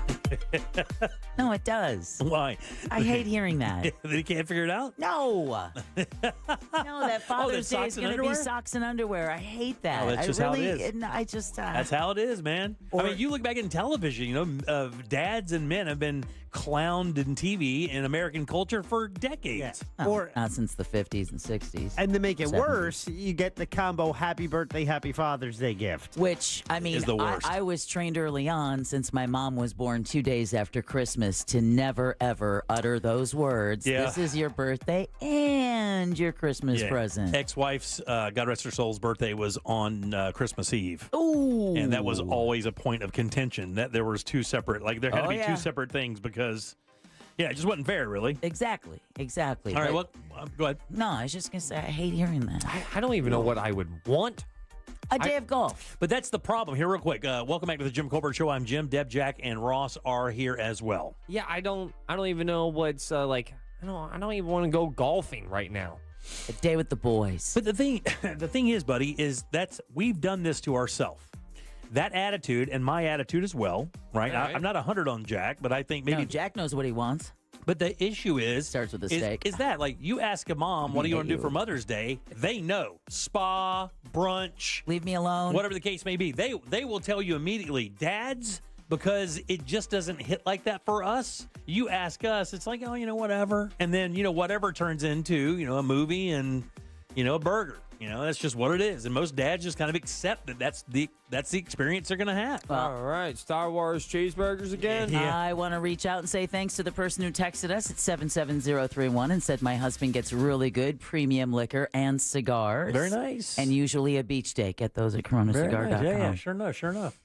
No, it does. Why? I hate hearing that. They can't figure it out? No. No, that Father's Day is going to be socks and underwear. I hate that. Oh, that's just how it is. I just. That's how it is, man. I mean, you look back in television, dads and men have been clowned in TV in American culture for decades. Yeah. Or not since the 50s and 60s. And to make it 70s. worse, you get the combo Happy Birthday, Happy Father's Day gift. Which, I mean, is the worst. I was trained early on, since my mom was born 2 days after Christmas, to never, ever utter those words. Yeah. This is your birthday and your Christmas present. Ex-wife's, God rest her soul's birthday was on Christmas Eve. Ooh. And that was always a point of contention, that there was two separate, there had to be two separate things because, it just wasn't fair, really. Exactly. All right, well, go ahead. No, I was just going to say, I hate hearing that. I don't even know what I would want. A day of golf. But that's the problem here, real quick. Welcome back to the Jim Colbert Show. I'm Jim. Deb, Jack, and Ross are here as well. Yeah, I don't even know what's I don't even want to go golfing right now. A day with the boys. But the thing is, buddy, is we've done this to ourselves. That attitude and my attitude as well, right? I'm not 100 on Jack, but I think maybe Jack knows what he wants. But the issue starts with a steak. Is that you ask a mom, what do you want to do for Mother's Day? They know. Spa, brunch, leave me alone. Whatever the case may be. They will tell you immediately. Dads, because it just doesn't hit like that for us. You ask us, it's like, whatever. And then, whatever turns into, a movie and, a burger. That's just what it is. And most dads just kind of accept that that's the experience they're going to have. All right. Star Wars cheeseburgers again? Yeah. I want to reach out and say thanks to the person who texted us at 77031 and said, my husband gets really good premium liquor and cigars. Very nice. And usually a beach day. Get those at coronacigar.com. Nice. Yeah, sure enough.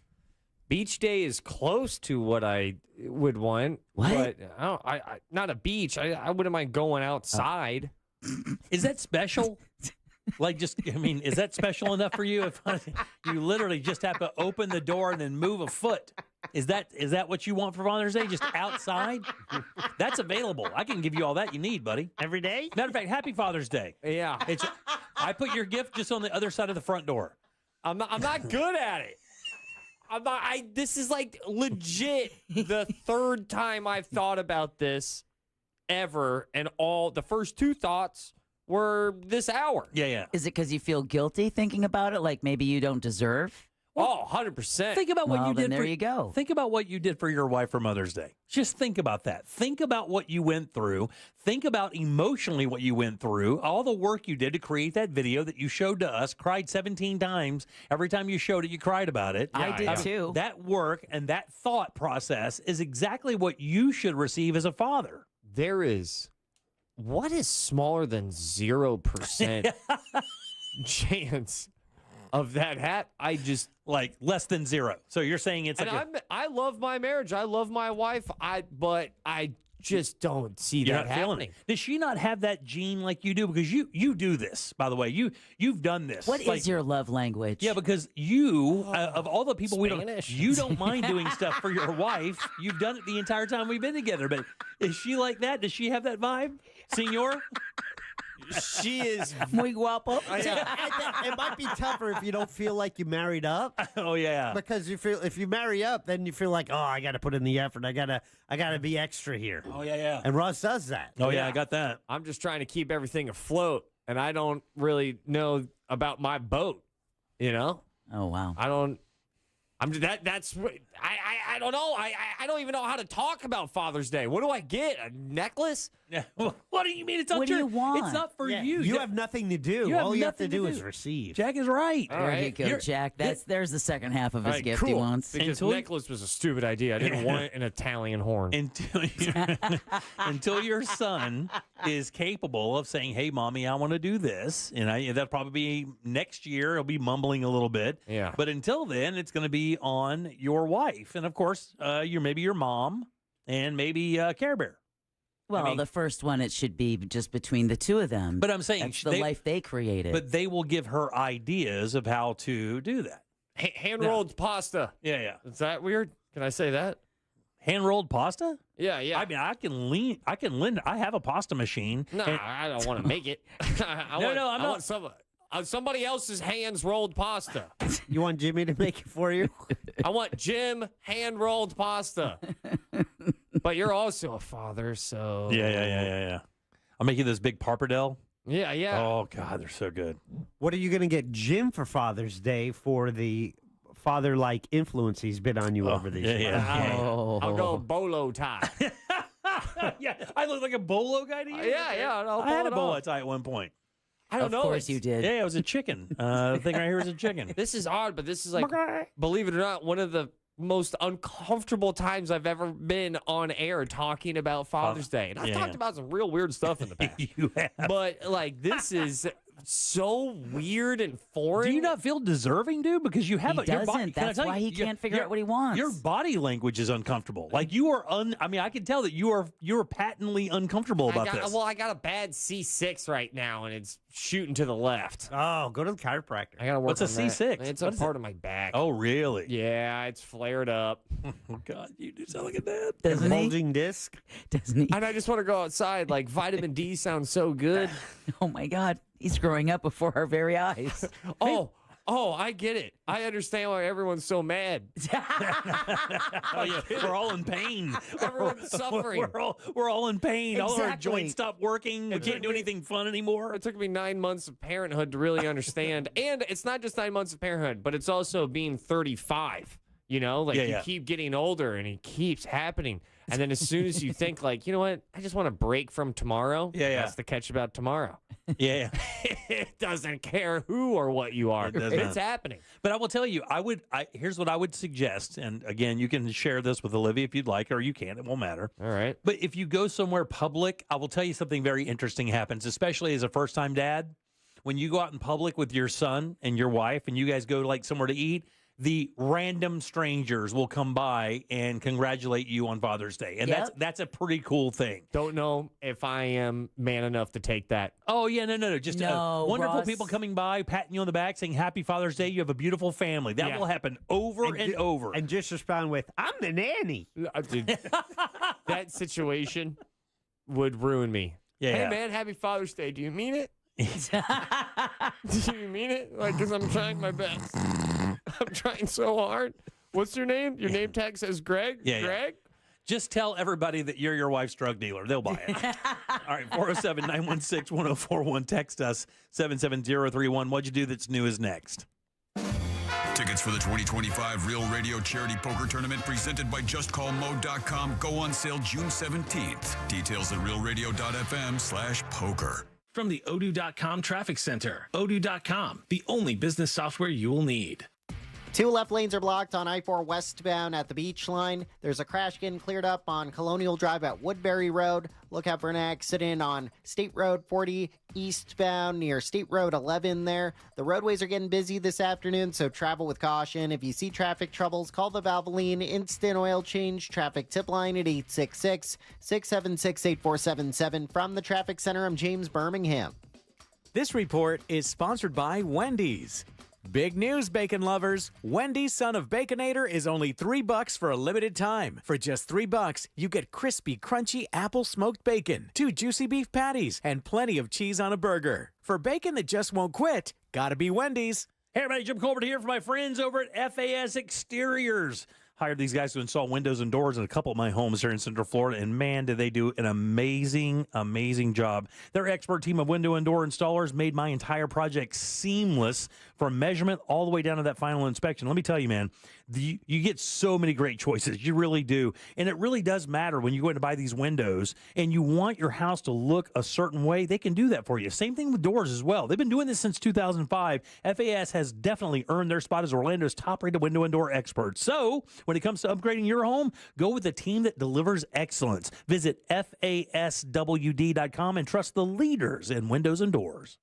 Beach day is close to what I would want. What? But I not a beach. I wouldn't mind going outside. Is that special? Is that special enough for you? If you literally just have to open the door and then move a foot, is that what you want for Father's Day? Just outside? That's available. I can give you all that you need, buddy. Every day? Matter of fact, Happy Father's Day. Yeah. I put your gift just on the other side of the front door. I'm not good at it. This is legit the third time I've thought about this ever, and the first two thoughts were this hour. Yeah. Is it because you feel guilty thinking about it? Like maybe you don't deserve? 100%. Think about what you did. There you go. Think about what you did for your wife for Mother's Day. Just think about that. Think about what you went through. Think about emotionally what you went through. All the work you did to create that video that you showed to us. Cried 17 times. Every time you showed it, you cried about it. I did too. That work and that thought process is exactly what you should receive as a father. What is smaller than 0% chance of that hat? I just less than zero. So you're saying it's I love my marriage. I love my wife. But I just don't see that happening. Does she not have that gene like you do? Because you do this, by the way. You've done this. What is your love language? Yeah, because you, of all the people you don't mind doing stuff for your wife. You've done it the entire time we've been together. But is she like that? Does she have that vibe, Senor? She is muy guapo. It might be tougher if you don't feel like you married up. Oh yeah. Because if you marry up, then you feel like, I got to put in the effort. I gotta be extra here. Oh yeah. And Ross does that. Oh yeah, I got that. I'm just trying to keep everything afloat, and I don't really know about my boat. Oh wow. I don't. That's I don't know. I don't even know how to talk about Father's Day. What do I get? A necklace? Yeah. What do you mean? It's not what do you want? It's not for you. You have nothing to do. All you have to do is receive. Jack is right. There you go, Jack. There's the second half of his gift he wants. Because necklace was a stupid idea. I didn't want an Italian horn. Until your son is capable of saying, "Hey, mommy, I want to do this," and that'll probably be next year. He'll be mumbling a little bit. Yeah. But until then, it's going to be on your wife, and of course, maybe your mom, and maybe Care Bear. Well, the first one, it should be just between the two of them. But I'm saying that's the life they created. But they will give her ideas of how to do that. Hand-rolled pasta. Yeah. Is that weird? Can I say that? Hand-rolled pasta? Yeah. I mean, I can lend. I have a pasta machine. No, I don't want to make it. I want somebody else's hands rolled pasta. You want Jimmy to make it for you? I want Jim hand rolled pasta. But you're also a father, so. Yeah. I'll make you this big pappardelle. Yeah. Oh, God, they're so good. What are you going to get Jim for Father's Day for the father-like influence he's been on you over these years? I'll go bolo tie. Yeah, I look like a bolo guy to you? Yeah. I had a bolo tie at one point. I don't know. Of course you did. Yeah, it was a chicken. The thing right here was a chicken. This is odd, but this is like, believe it or not, one of the most uncomfortable times I've ever been on air talking about Father's Day. And I've talked about some real weird stuff in the past. You have. But, like, this is so weird and foreign. Do you not feel deserving, dude? Because you have He your body. doesn't. That's why he can't figure out what he wants. Your body language is uncomfortable. Like you are I mean, I can tell that you are patently uncomfortable about this. Well, I got a bad C6 right now, and it's shooting to the left. Oh, go to the chiropractor. I got to work What's a on C6? that. It's a part of my back. Oh, really? Yeah, it's flared up. Oh, God, you do sound like a dad. Doesn't he? Bulging disc. Doesn't he? And I just want to go outside. Like, vitamin D sounds so good. Oh, my God. He's growing up before our very eyes. Oh, I get it. I understand why everyone's so mad. Oh, yeah, we're all in pain. Everyone's suffering. We're all in pain. All our Exactly. joints stop working. We can't do anything fun anymore. It took me 9 months of parenthood to really understand. And it's not just 9 months of parenthood, but it's also being 35. You know, like you keep getting older and it keeps happening. And then as soon as you think like, you know what, I just want to break from tomorrow. That's the catch about tomorrow. Yeah. It doesn't care who or what you are. It's happening. But I will tell you, here's what I would suggest. And again, you can share this with Olivia if you'd like, or you can. It won't matter. All right. But if you go somewhere public, I will tell you something very interesting happens, especially as a first-time dad. When you go out in public with your son and your wife and you guys go like somewhere to eat, the random strangers will come by and congratulate you on Father's Day. And that's a pretty cool thing. Don't know if I am man enough to take that. Oh, yeah, no. Just wonderful Ross. people coming by, patting you on the back, saying, Happy Father's Day. You have a beautiful family. That will happen over and over. And just respond with, I'm the nanny. Dude, that situation would ruin me. Yeah. Hey, man, happy Father's Day. Do you mean it? Do you mean it? Like, because I'm trying my best. I'm trying so hard. What's your name? Your name tag says Greg? Yeah, Greg? Just tell everybody that you're your wife's drug dealer. They'll buy it. All right, 407-916-1041. Text us, 77031. What'd you do that's new is next. Tickets for the 2025 Real Radio Charity Poker Tournament presented by JustCallMode.com go on sale June 17th. Details at realradio.fm/poker. From the Odoo.com Traffic Center. Odoo.com, the only business software you will need. 2 left lanes are blocked on I-4 westbound at the beach line. There's a crash getting cleared up on Colonial Drive at Woodbury Road. Look out for an accident on State Road 40 eastbound near State Road 11 there. The roadways are getting busy this afternoon, so travel with caution. If you see traffic troubles, call the Valvoline Instant Oil Change traffic tip line at 866-676-8477. From the Traffic Center, I'm James Birmingham. This report is sponsored by Wendy's. Big news, bacon lovers. Wendy's Son of Baconator is only $3 for a limited time. For just $3, you get crispy, crunchy apple smoked bacon, 2 juicy beef patties, and plenty of cheese on a burger. For bacon that just won't quit, gotta be Wendy's. Hey, everybody, Jim Colbert here for my friends over at FAS Exteriors. Hired these guys to install windows and doors in a couple of my homes here in Central Florida, and man, did they do an amazing, amazing job. Their expert team of window and door installers made my entire project seamless from measurement all the way down to that final inspection. Let me tell you, man, you get so many great choices. You really do. And it really does matter when you go in to buy these windows and you want your house to look a certain way. They can do that for you. Same thing with doors as well. They've been doing this since 2005. FAS has definitely earned their spot as Orlando's top-rated window and door expert. So when it comes to upgrading your home, go with the team that delivers excellence. Visit FASWD.com and trust the leaders in windows and doors.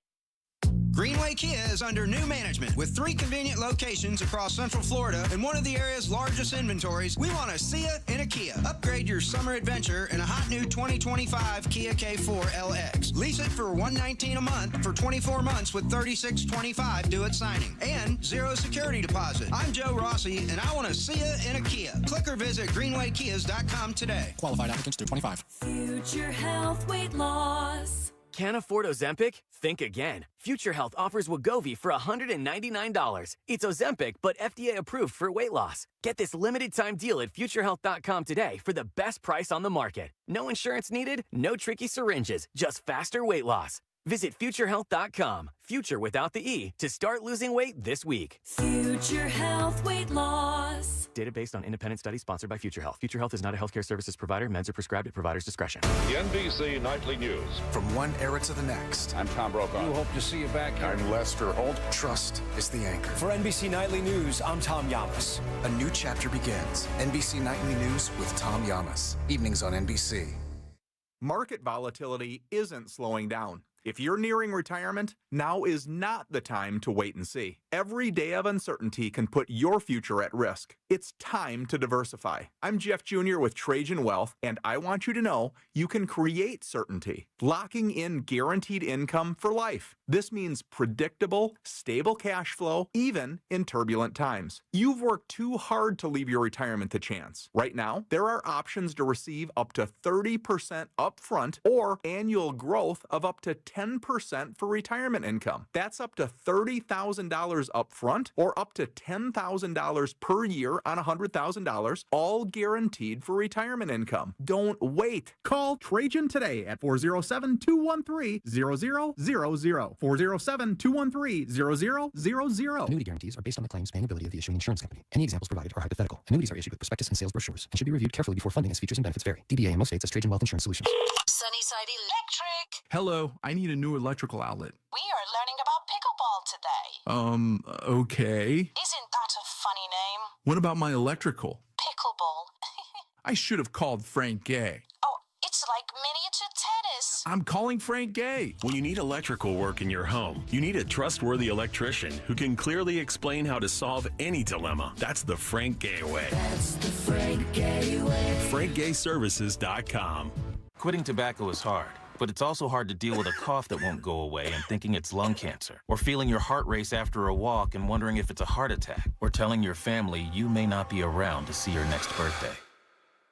Greenway Kia is under new management with 3 convenient locations across Central Florida and one of the area's largest inventories. We want to see it in a Kia. Upgrade your summer adventure in a hot new 2025 Kia K4 LX. Lease it for $119 a month for 24 months with $36.25 due at signing and 0 security deposit. I'm Joe Rossi and I want to see it in a Kia. Click or visit greenwaykias.com today. Qualified applicants through 25. Future health, weight loss. Can't afford Ozempic? Think again. Future Health offers Wegovy for $199. It's Ozempic, but FDA approved for weight loss. Get this limited time deal at futurehealth.com today for the best price on the market. No insurance needed, no tricky syringes, just faster weight loss. Visit futurehealth.com, future without the E, to start losing weight this week. Future Health Weight Loss. Data based on independent study sponsored by Future Health. Future Health is not a healthcare services provider. Meds are prescribed at provider's discretion. The NBC Nightly News. From one era to the next. I'm Tom Brokaw. We hope to see you back here. I'm Lester Holt. Trust is the anchor. For NBC Nightly News, I'm Tom Yamas. A new chapter begins. NBC Nightly News with Tom Yamas. Evenings on NBC. Market volatility isn't slowing down. If you're nearing retirement, now is not the time to wait and see. Every day of uncertainty can put your future at risk. It's time to diversify. I'm Jeff Jr. with Trajan Wealth, and I want you to know you can create certainty, locking in guaranteed income for life. This means predictable, stable cash flow, even in turbulent times. You've worked too hard to leave your retirement to chance. Right now, there are options to receive up to 30% upfront or annual growth of up to 10% for retirement income. That's up to $30,000 upfront or up to $10,000 per year on $100,000, all guaranteed for retirement income. Don't wait. Call Trajan today at 407-213-0000. 407-213-0000. Annuity guarantees are based on the claims paying ability of the issuing insurance company. Any examples provided are hypothetical. Annuities are issued with prospectus and sales brochures and should be reviewed carefully before funding as features and benefits vary. DBA in most states as Trajan Wealth Insurance Solutions. Sunnyside Electric. Hello, I need a new electrical outlet. We are learning about pickleball today. Okay. Isn't that a funny name? What about my electrical? Pickleball. I should have called Frank Gay. Oh, it's like miniature tennis. I'm calling Frank Gay. When you need electrical work in your home, you need a trustworthy electrician who can clearly explain how to solve any dilemma. That's the Frank Gay way. That's the Frank Gay way. FrankGayServices.com. Quitting tobacco is hard, but it's also hard to deal with a cough that won't go away and thinking it's lung cancer, or feeling your heart race after a walk and wondering if it's a heart attack, or telling your family you may not be around to see your next birthday.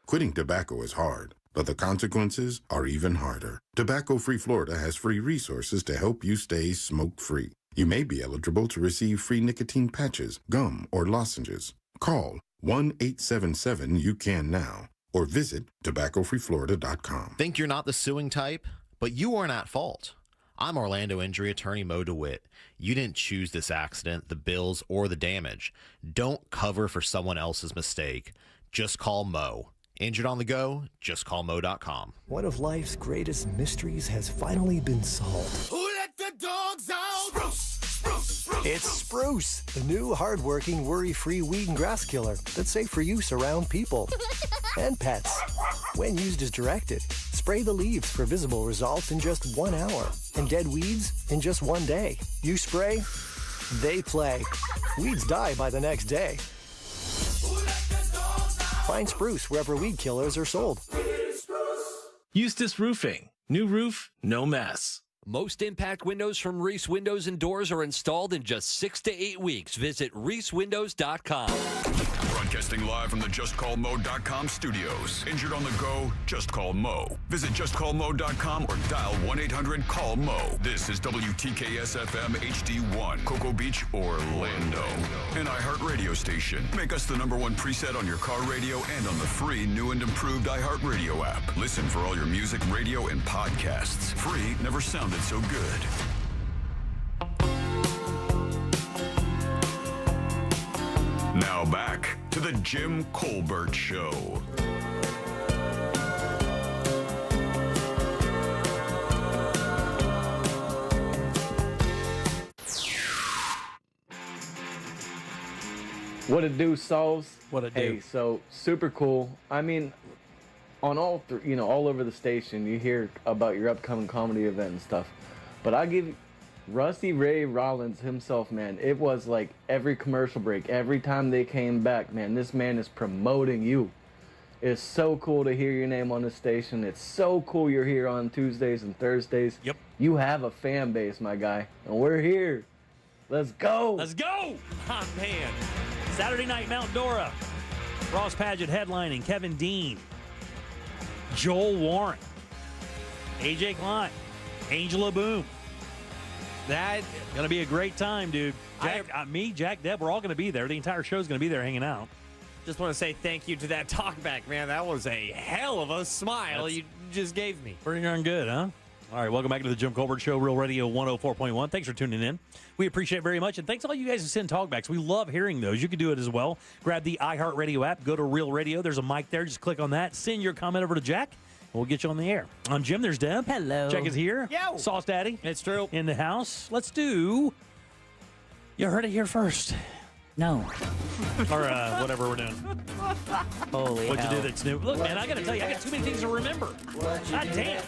Quitting tobacco is hard, but the consequences are even harder. Tobacco-Free Florida has free resources to help you stay smoke-free. You may be eligible to receive free nicotine patches, gum, or lozenges. Call 1-877-YOU-CAN-NOW or visit tobaccofreeflorida.com. Think you're not the suing type? But you aren't at fault. I'm Orlando injury attorney Mo DeWitt. You didn't choose this accident, the bills, or the damage. Don't cover for someone else's mistake. Just call Mo. Injured on the go? Just call Mo.com. One of life's greatest mysteries has finally been solved. Who let the dogs out? Spruce! It's Spruce, the new hard-working, worry-free weed and grass killer that's safe for use around people and pets. When used as directed, spray the leaves for visible results in just 1 hour and dead weeds in just 1 day. You spray, they play. Weeds die by the next day. Find Spruce wherever weed killers are sold. Eustace Roofing. New roof, no mess. Most impact windows from Reese Windows and Doors are installed in just 6 to 8 weeks. Visit reesewindows.com. Broadcasting live from the JustCallMo.com studios. Injured on the go? Just call Mo. Visit JustCallMo.com or dial 1-800-CALL-MO. This is WTKS-FM HD1, Cocoa Beach, Orlando. An iHeartRadio station. Make us the #1 preset on your car radio and on the free new and improved iHeartRadio app. Listen for all your music, radio, and podcasts. Free never sounded so good. Now back to the Jim Colbert Show. What it do, Sauls? What it do? Hey, so super cool. I mean, on all all over the station, you hear about your upcoming comedy event and stuff. But I give Rusty Ray Rollins himself, man, it was like every commercial break, every time they came back, man, this man is promoting you. It's so cool to hear your name on the station. It's so cool you're here on Tuesdays and Thursdays. Yep. You have a fan base, my guy, and we're here. Let's go. Let's go. Oh, man. Saturday night, Mount Dora. Ross Padgett headlining. Kevin Dean. Joel Warren. AJ Klein. Angela Boom. That going to be a great time, dude. Jack, Deb, we're all going to be there. The entire show's going to be there hanging out. Just want to say thank you to that talkback, man. That was a hell of a smile you just gave me. Pretty darn good, huh? All right, welcome back to the Jim Colbert Show, Real Radio 104.1. Thanks for tuning in. We appreciate it very much. And thanks to all you guys who send talkbacks. We love hearing those. You can do it as well. Grab the iHeartRadio app. Go to Real Radio. There's a mic there. Just click on that. Send your comment over to Jack. We'll get you on the air. I'm Jim. There's Deb. Hello. Jack is here. Yo. Sauce Daddy. It's true. In the house. Let's do... You heard it here first. No. Or whatever we're doing. Holy What'd you hell. do that's new? Look, man, I got to tell you, I got too many things to remember. God damn.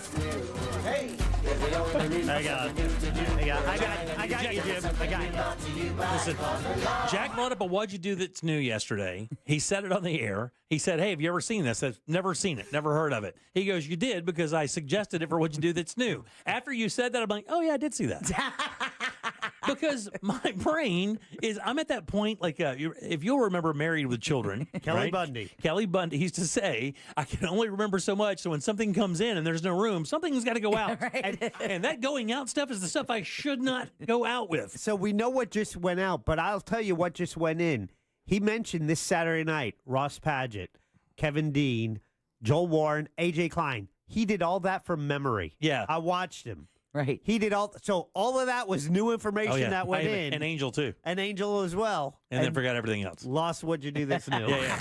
I got you. Listen, Jack brought up a what'd you do that's new yesterday. He said it on the air. He said, hey, have you ever seen this? I said, never seen it, never heard of it. He goes, you did because I suggested it for what'd you do that's new. After you said that, I'm like, oh, yeah, I did see that. Because my brain is, I'm at that point, like, if you'll remember Married with Children. Kelly Bundy. Kelly Bundy used to say, I can only remember so much, so when something comes in and there's no room, something's got to go out. And that going out stuff is the stuff I should not go out with. So we know what just went out, but I'll tell you what just went in. He mentioned this Saturday night, Ross Padgett, Kevin Dean, Joel Warren, A.J. Klein. He did all that from memory. Yeah. I watched him. Right. He did all. So all of that was new information that went in. An Angel, too. An Angel as well. And then forgot everything else. Lost what'd you do that's new. Yeah.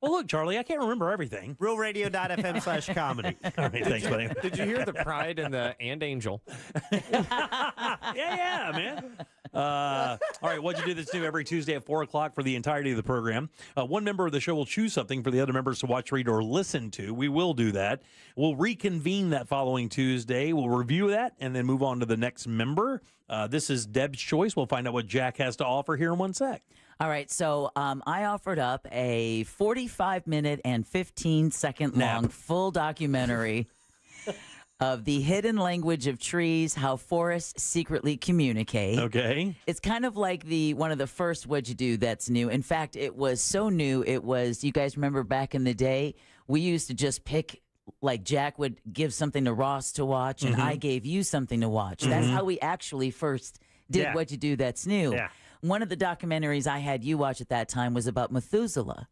Well, look, Charlie, I can't remember everything. RealRadio.fm/comedy. All right, thanks, buddy. Did you hear the pride and the and Angel? Yeah, man. All right, what'd you do that's new every Tuesday at 4 o'clock for the entirety of the program? One member of the show will choose something for the other members to watch, read, or listen to. We will do that. We'll reconvene that following Tuesday. We'll review that and then move on to the next member. This is Deb's choice. We'll find out what Jack has to offer here in one sec. All right, so I offered up a 45-minute and 15-second long full documentary of the hidden language of trees, how forests secretly communicate. Okay. It's kind of like one of the first What'd You Do that's new. In fact, it was so new, you guys remember back in the day, we used to just pick, like Jack would give something to Ross to watch, and I gave you something to watch. That's how we actually first did What'd You Do that's new. Yeah. One of the documentaries I had you watch at that time was about Methuselah,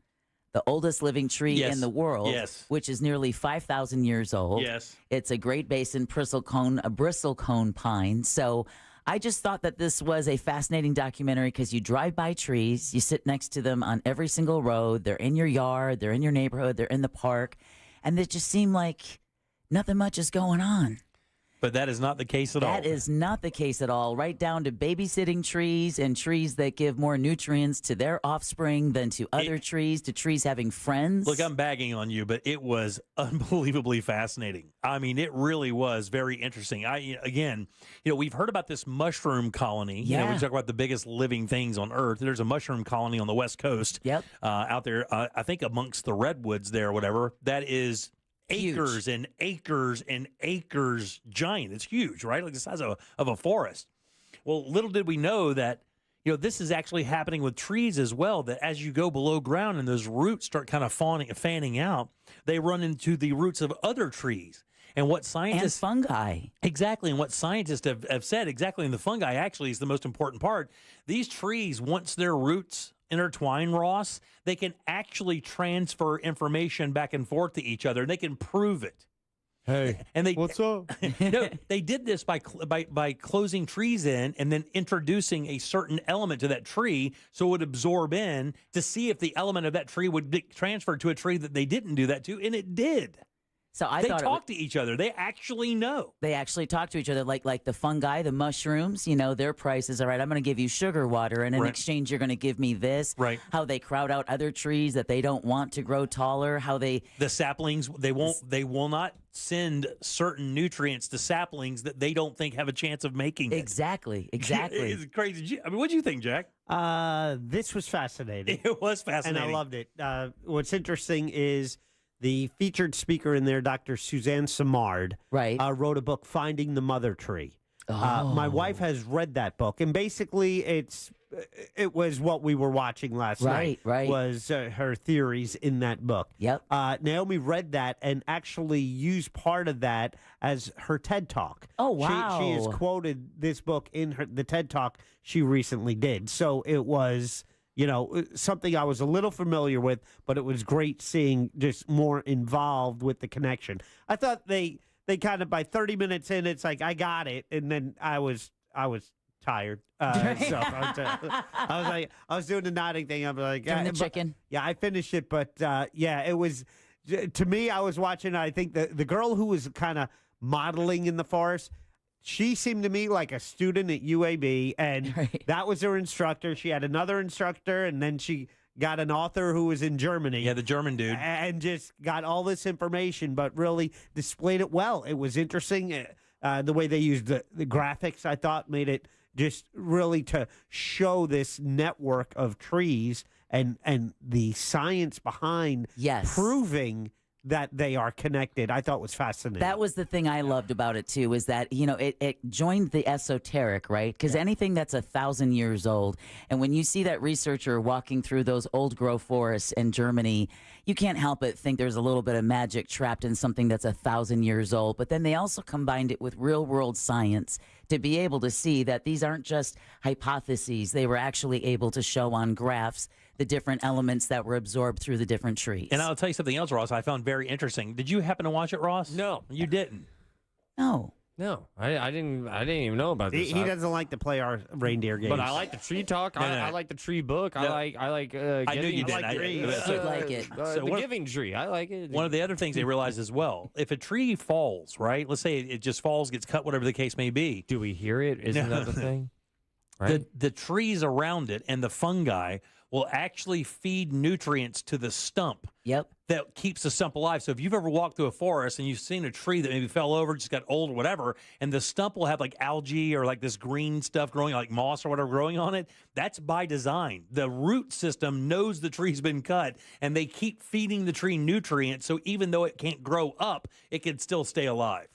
the oldest living tree in the world, which is nearly 5,000 years old. Yes. It's a Great Basin bristlecone pine. So I just thought that this was a fascinating documentary because you drive by trees, you sit next to them on every single road, they're in your yard, they're in your neighborhood, they're in the park, and it just seemed like nothing much is going on. But that is not the case at all. That is not the case at all. Right down to babysitting trees and trees that give more nutrients to their offspring than to other trees, to trees having friends. Look, I'm bagging on you, but it was unbelievably fascinating. I mean, it really was very interesting. We've heard about this mushroom colony. Yeah. We talk about the biggest living things on Earth. There's a mushroom colony on the West Coast. Yep. Out there, I think amongst the redwoods there or whatever, that is acres and acres and acres giant. It's huge, right? Like the size of a forest. Well, little did we know that, this is actually happening with trees as well, that as you go below ground and those roots start kind of fanning out, they run into the roots of other trees. And what scientists... And fungi. Exactly. And what scientists have said, exactly, and the fungi actually is the most important part. These trees, once their roots intertwine, Ross, they can actually transfer information back and forth to each other, and they can prove it. Hey, and what's up? No, they did this by closing trees in and then introducing a certain element to that tree so it would absorb in to see if the element of that tree would be transferred to a tree that they didn't do that to, and it did. So they talk to each other. They actually know. They actually talk to each other, like the fungi, the mushrooms. Their prices. All right, I'm going to give you sugar water, and in exchange, you're going to give me this. Right. How they crowd out other trees that they don't want to grow taller. How the saplings They will not send certain nutrients to saplings that they don't think have a chance of making it. Exactly. It's crazy. I mean, what do you think, Jack? This was fascinating. It was fascinating, and I loved it. What's interesting is the featured speaker in there, Dr. Suzanne Simard, wrote a book, Finding the Mother Tree. My wife has read that book, and basically it was what we were watching last night. Right. Was her theories in that book. Yep. Naomi read that and actually used part of that as her TED Talk. Oh, wow. She has quoted this book in the TED Talk she recently did. So it was, something I was a little familiar with, but it was great seeing just more involved with the connection. I thought they kind of, by 30 minutes in, it's like, I got it. And then I was tired. So I was doing the nodding thing. I'm like, doing the chicken. Yeah, I finished it, but it was, to me, I was watching, I think the girl who was kind of modeling in the forest, she seemed to me like a student at UAB, and that was her instructor. She had another instructor, and then she got an author who was in Germany. Yeah, the German dude. And just got all this information, but really displayed it well. It was interesting. The way they used the graphics, I thought, made it just really to show this network of trees and the science behind proving that they are connected. I thought was fascinating. That was the thing I loved about it too, is that, it joined the esoteric, right? Because anything that's 1,000 years old, and when you see that researcher walking through those old growth forests in Germany, you can't help but think there's a little bit of magic trapped in something that's 1,000 years old. But then they also combined it with real world science to be able to see that these aren't just hypotheses. They were actually able to show on graphs the different elements that were absorbed through the different trees. And I'll tell you something else, Ross, I found very interesting. Did you happen to watch it, Ross? No. You didn't? No. No, I didn't even know about this. He doesn't like to play our reindeer games. But I like the tree talk. I like the tree book. I like. I knew you did. I like it. The giving tree. I like it. One of the other things they realize as well, if a tree falls, right? Let's say it just falls, gets cut, whatever the case may be. Do we hear it? Isn't that the thing? Right? The trees around it and the fungi will actually feed nutrients to the stump. Yep. That keeps the stump alive. So if you've ever walked through a forest and you've seen a tree that maybe fell over, just got old or whatever, and the stump will have like algae or like this green stuff growing, like moss or whatever growing on it, that's by design. The root system knows the tree's been cut, and they keep feeding the tree nutrients, so even though it can't grow up, it can still stay alive.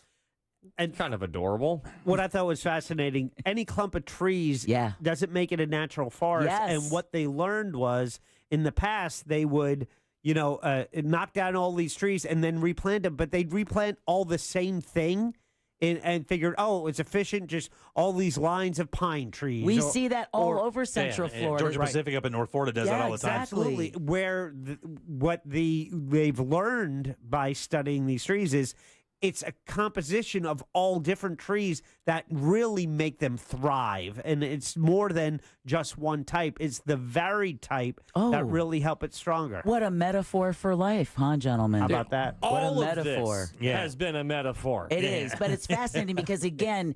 And kind of adorable. What I thought was fascinating, any clump of trees doesn't make it a natural forest. Yes. And what they learned was, in the past, they would, knock down all these trees and then replant them, but they'd replant all the same thing and figured, it's efficient, just all these lines of pine trees. We see that all over Central Florida. Georgia Pacific up in North Florida does that all the time. Absolutely. Where they've learned by studying these trees is it's a composition of all different trees that really make them thrive. And it's more than just one type. It's the varied type that really help it stronger. What a metaphor for life, huh, gentlemen? How about that? All what a of metaphor. This has been a metaphor. It is, but it's fascinating because, again,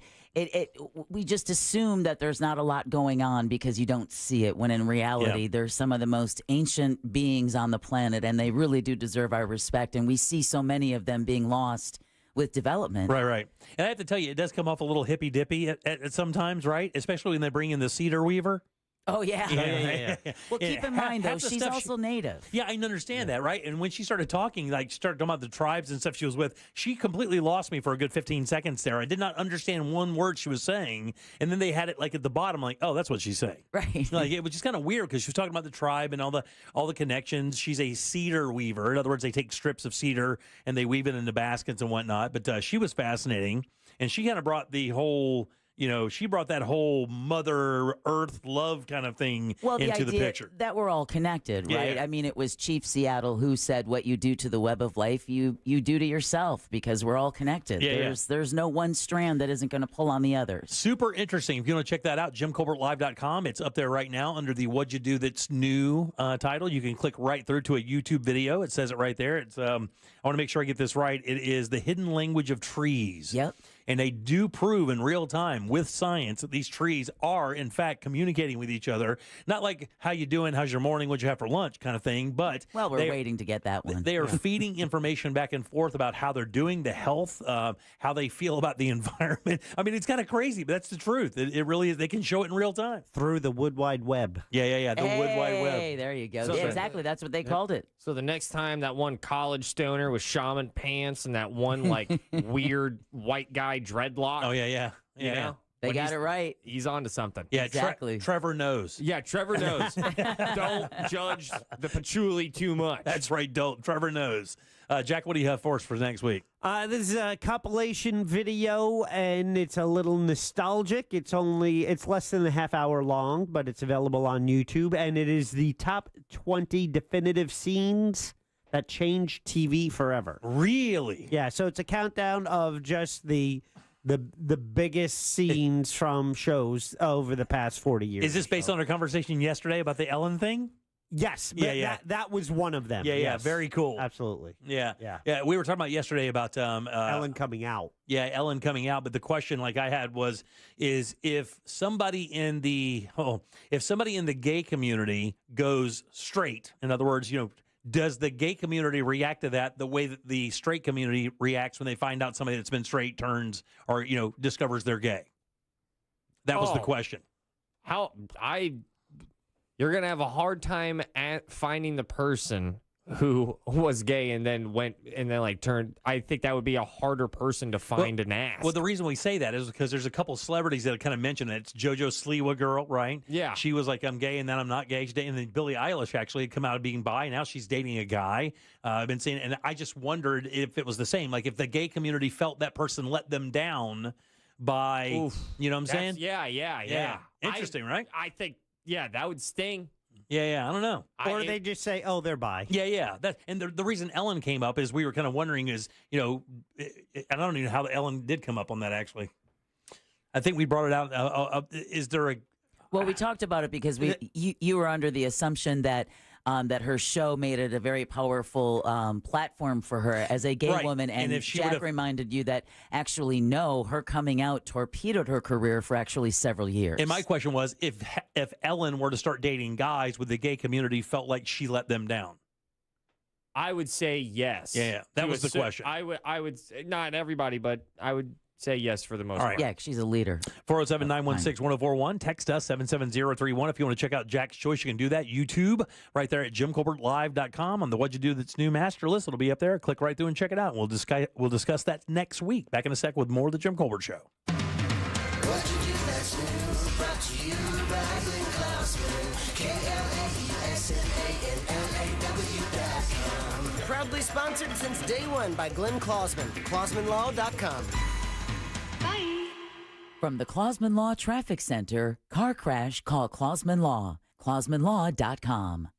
we just assume that there's not a lot going on because you don't see it, when in reality, there's some of the most ancient beings on the planet, and they really do deserve our respect. And we see so many of them being lost with development. Right. And I have to tell you, it does come off a little hippy-dippy at sometimes, right? Especially when they bring in the cedar weaver. Oh, yeah. Yeah. Well, keep in mind, though, she's also native. Yeah, I understand that, right? And when she started talking, she started talking about the tribes and stuff she was with, she completely lost me for a good 15 seconds there. I did not understand one word she was saying. And then they had it at the bottom, that's what she's saying. Right. It was just kind of weird because she was talking about the tribe and all the connections. She's a cedar weaver. In other words, they take strips of cedar and they weave it into baskets and whatnot. But she was fascinating. And she kind of brought the whole... she brought that whole Mother Earth love kind of thing into the picture. That we're all connected, right? Yeah. I mean, it was Chief Seattle who said, what you do to the web of life, you do to yourself, because we're all connected. There's no one strand that isn't going to pull on the others. Super interesting. If you want to check that out, JimColbertLive.com. It's up there right now under the What'd You Do That's New title. You can click right through to a YouTube video. It says it right there. It's I want to make sure I get this right. It is The Hidden Language of Trees. Yep. And they do prove in real time with science that these trees are, in fact, communicating with each other. Not like, how you doing, how's your morning, what'd you have for lunch kind of thing, but... Well, we're waiting to get that one. They are feeding information back and forth about how they're doing, the health, how they feel about the environment. I mean, it's kind of crazy, but that's the truth. It really is. They can show it in real time. Through the Wood Wide Web. Yeah. The Wood Wide Web. Hey, there you go. So exactly. That's what they called it. So the next time that one college stoner with shaman pants and that one weird white guy dreadlock. Oh, yeah. They got it right. He's on to something. Yeah, Exactly. Trevor knows. Yeah, Trevor knows. Don't judge the patchouli too much. That's right. Don't. Trevor knows. Jack, what do you have for us for next week? This is a compilation video, and it's a little nostalgic. It's less than a half hour long, but it's available on YouTube, and it is the top 20 definitive scenes that changed TV forever. Really? Yeah, so it's a countdown of just the biggest scenes from shows over the past 40 years. Is this based on our conversation yesterday about the Ellen thing? Yes. Yeah. That was one of them. Yeah, yes. very cool. Absolutely. Yeah. Yeah. We were talking about yesterday about Ellen coming out. Yeah, Ellen coming out. But the question, like I had, is if somebody in the gay community goes straight, in other words, does the gay community react to that the way that the straight community reacts when they find out somebody that's been straight turns or discovers they're gay? That was the question. You're going to have a hard time at finding the person who was gay and then turned. I think that would be a harder person to find and ask. Well, the reason we say that is because there's a couple celebrities that have kind of mentioned it. It's JoJo Sliwa girl, right? Yeah. She was like, I'm gay, and then I'm not gay. She's dating, and then Billie Eilish actually had come out of being bi. Now she's dating a guy. I've been saying, and I just wondered if it was the same. Like if the gay community felt that person let them down by, you know what I'm saying? Yeah. Interesting, right? I think, that would sting. Yeah, I don't know. Or they just say, oh, they're bi. Yeah. And the reason Ellen came up is we were kind of wondering is, and I don't even know how Ellen did come up on that, actually. I think we brought it out. Is there a... Well, we talked about it because you were under the assumption that her show made it a very powerful platform for her as a gay woman. And if Jack reminded you that actually, no, her coming out torpedoed her career for actually several years. And my question was, if Ellen were to start dating guys, would the gay community felt like she let them down? I would say yes. Yeah. That was the question. I would say, not everybody, but I would say yes for the most part. Yeah, she's a leader. 407-916-1041. Text us 77031. If you want to check out Jack's Choice, you can do that. YouTube, right there at JimColbertLive.com on the What'd You Do That's New Master List. It'll be up there. Click right through and check it out. We'll discuss that next week. Back in a sec with more of the Jim Colbert Show. What'd you do that's new? Brought to you by Glenn Klausman. KLAESNANLAW.com. Proudly sponsored since day one by Glenn Klausman. KlausmanLaw.com. Bye. From the Klausman Law Traffic Center, car crash, call Klausman Law. KlausmanLaw.com.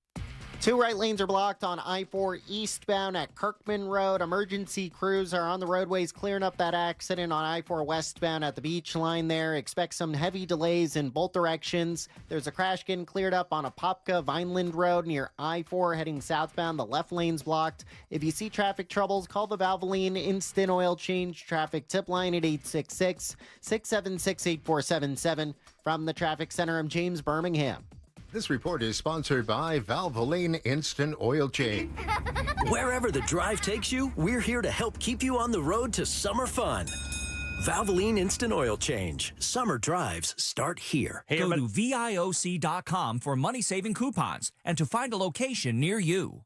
2 right lanes are blocked on I-4 eastbound at Kirkman Road. Emergency crews are on the roadways clearing up that accident on I-4 westbound at the beach line there. Expect some heavy delays in both directions. There's a crash getting cleared up on Apopka Vineland Road near I-4 heading southbound. The left lane's blocked. If you see traffic troubles, call the Valvoline Instant Oil Change traffic tip line at 866-676-8477. From the Traffic Center, I'm James Birmingham. This report is sponsored by Valvoline Instant Oil Change. Wherever the drive takes you, we're here to help keep you on the road to summer fun. Valvoline Instant Oil Change. Summer drives start here. Go to VIOC.com for money-saving coupons and to find a location near you.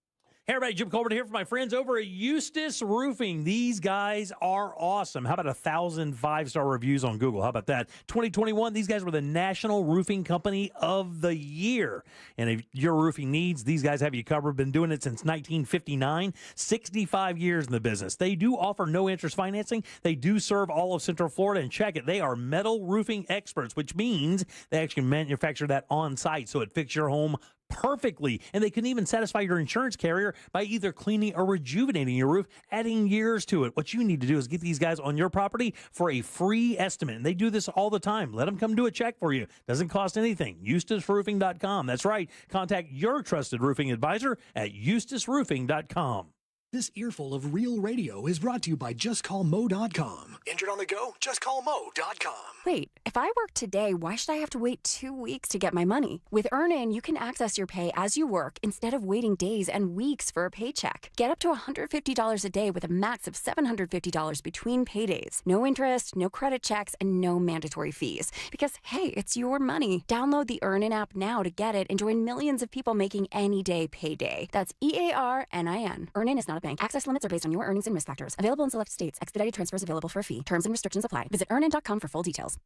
Hey, everybody, Jim Colbert here for my friends over at Eustis Roofing. These guys are awesome. How about 1,000 5-star reviews on Google? How about that? 2021, these guys were the National Roofing Company of the Year. And if your roofing needs, these guys have you covered. Been doing it since 1959, 65 years in the business. They do offer no-interest financing. They do serve all of Central Florida. And check it, they are metal roofing experts, which means they actually manufacture that on-site, so it fits your home perfectly. And they can even satisfy your insurance carrier by either cleaning or rejuvenating your roof, adding years to it. What you need to do is get these guys on your property for a free estimate. And they do this all the time. Let them come do a check for you. Doesn't cost anything. EustisRoofing.com. That's right. Contact your trusted roofing advisor at EustisRoofing.com. This earful of real radio is brought to you by JustCallMo.com. Injured on the go? JustCallMo.com. Wait, if I work today, why should I have to wait 2 weeks to get my money? With Earnin, you can access your pay as you work instead of waiting days and weeks for a paycheck. Get up to $150 a day with a max of $750 between paydays. No interest, no credit checks, and no mandatory fees. Because, hey, it's your money. Download the Earnin app now to get it and join millions of people making any day payday. That's EARNIN. Earnin is not a bank. Access limits are based on your earnings and risk factors. Available in select states. Expedited transfers available for a fee. Terms and restrictions apply. Visit earnin.com for full details.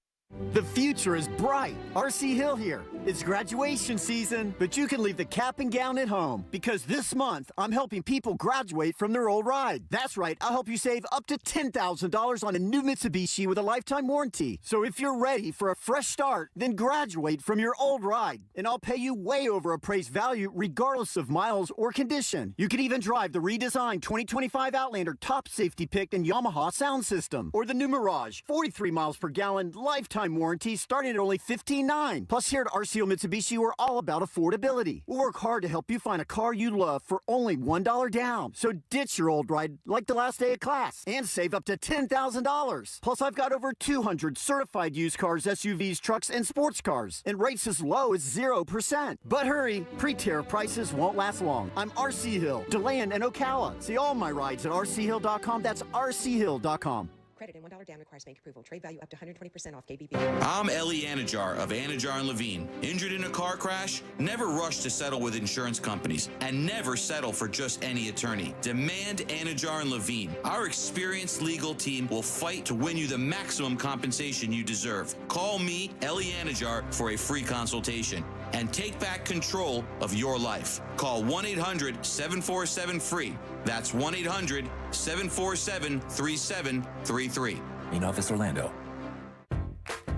The future is bright. RC Hill here. It's graduation season, but you can leave the cap and gown at home because this month I'm helping people graduate from their old ride. That's right, I'll help you save up to $10,000 on a new Mitsubishi with a lifetime warranty. So if you're ready for a fresh start, then graduate from your old ride, and I'll pay you way over appraised value regardless of miles or condition. You can even drive the redesigned 2025 Outlander top safety picked and Yamaha sound system, or the new Mirage, 43 miles per gallon lifetime warranty starting at only $15,900. Plus here at RCO Mitsubishi, we're all about affordability. We'll work hard to help you find a car you love for only $1 down. So ditch your old ride like the last day of class and save up to $10,000. Plus I've got over 200 certified used cars, SUVs, trucks, and sports cars, and rates as low as 0%. But hurry, pre-tariff prices won't last long. I'm RC Hill, DeLand, and Ocala. See all my rides at rchill.com. That's rchill.com. Credit and $1 down requires bank approval. Trade value up to 120% off KBB. I'm Ellie Anajar of Anajar and Levine. Injured in a car crash? Never rush to settle with insurance companies, and never settle for just any attorney. Demand Anajar and Levine. Our experienced legal team will fight to win you the maximum compensation you deserve. Call me, Ellie Anajar, for a free consultation and take back control of your life. Call 1-800-747-FREE. That's 1-800-747-3733. In office, Orlando.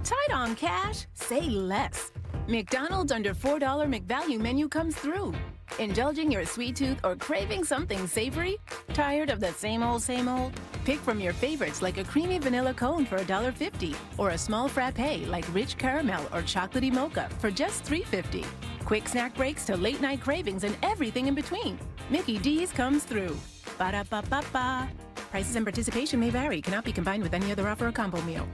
Tight on cash? Say less. McDonald's under $4 McValue menu comes through. Indulging your sweet tooth or craving something savory? Tired of the same old, same old? Pick from your favorites like a creamy vanilla cone for $1.50 or a small frappe like rich caramel or chocolatey mocha for just $3.50. Quick snack breaks to late night cravings and everything in between. Mickey D's comes through. Ba-da-ba-ba-ba. Prices and participation may vary. Cannot be combined with any other offer or combo meal.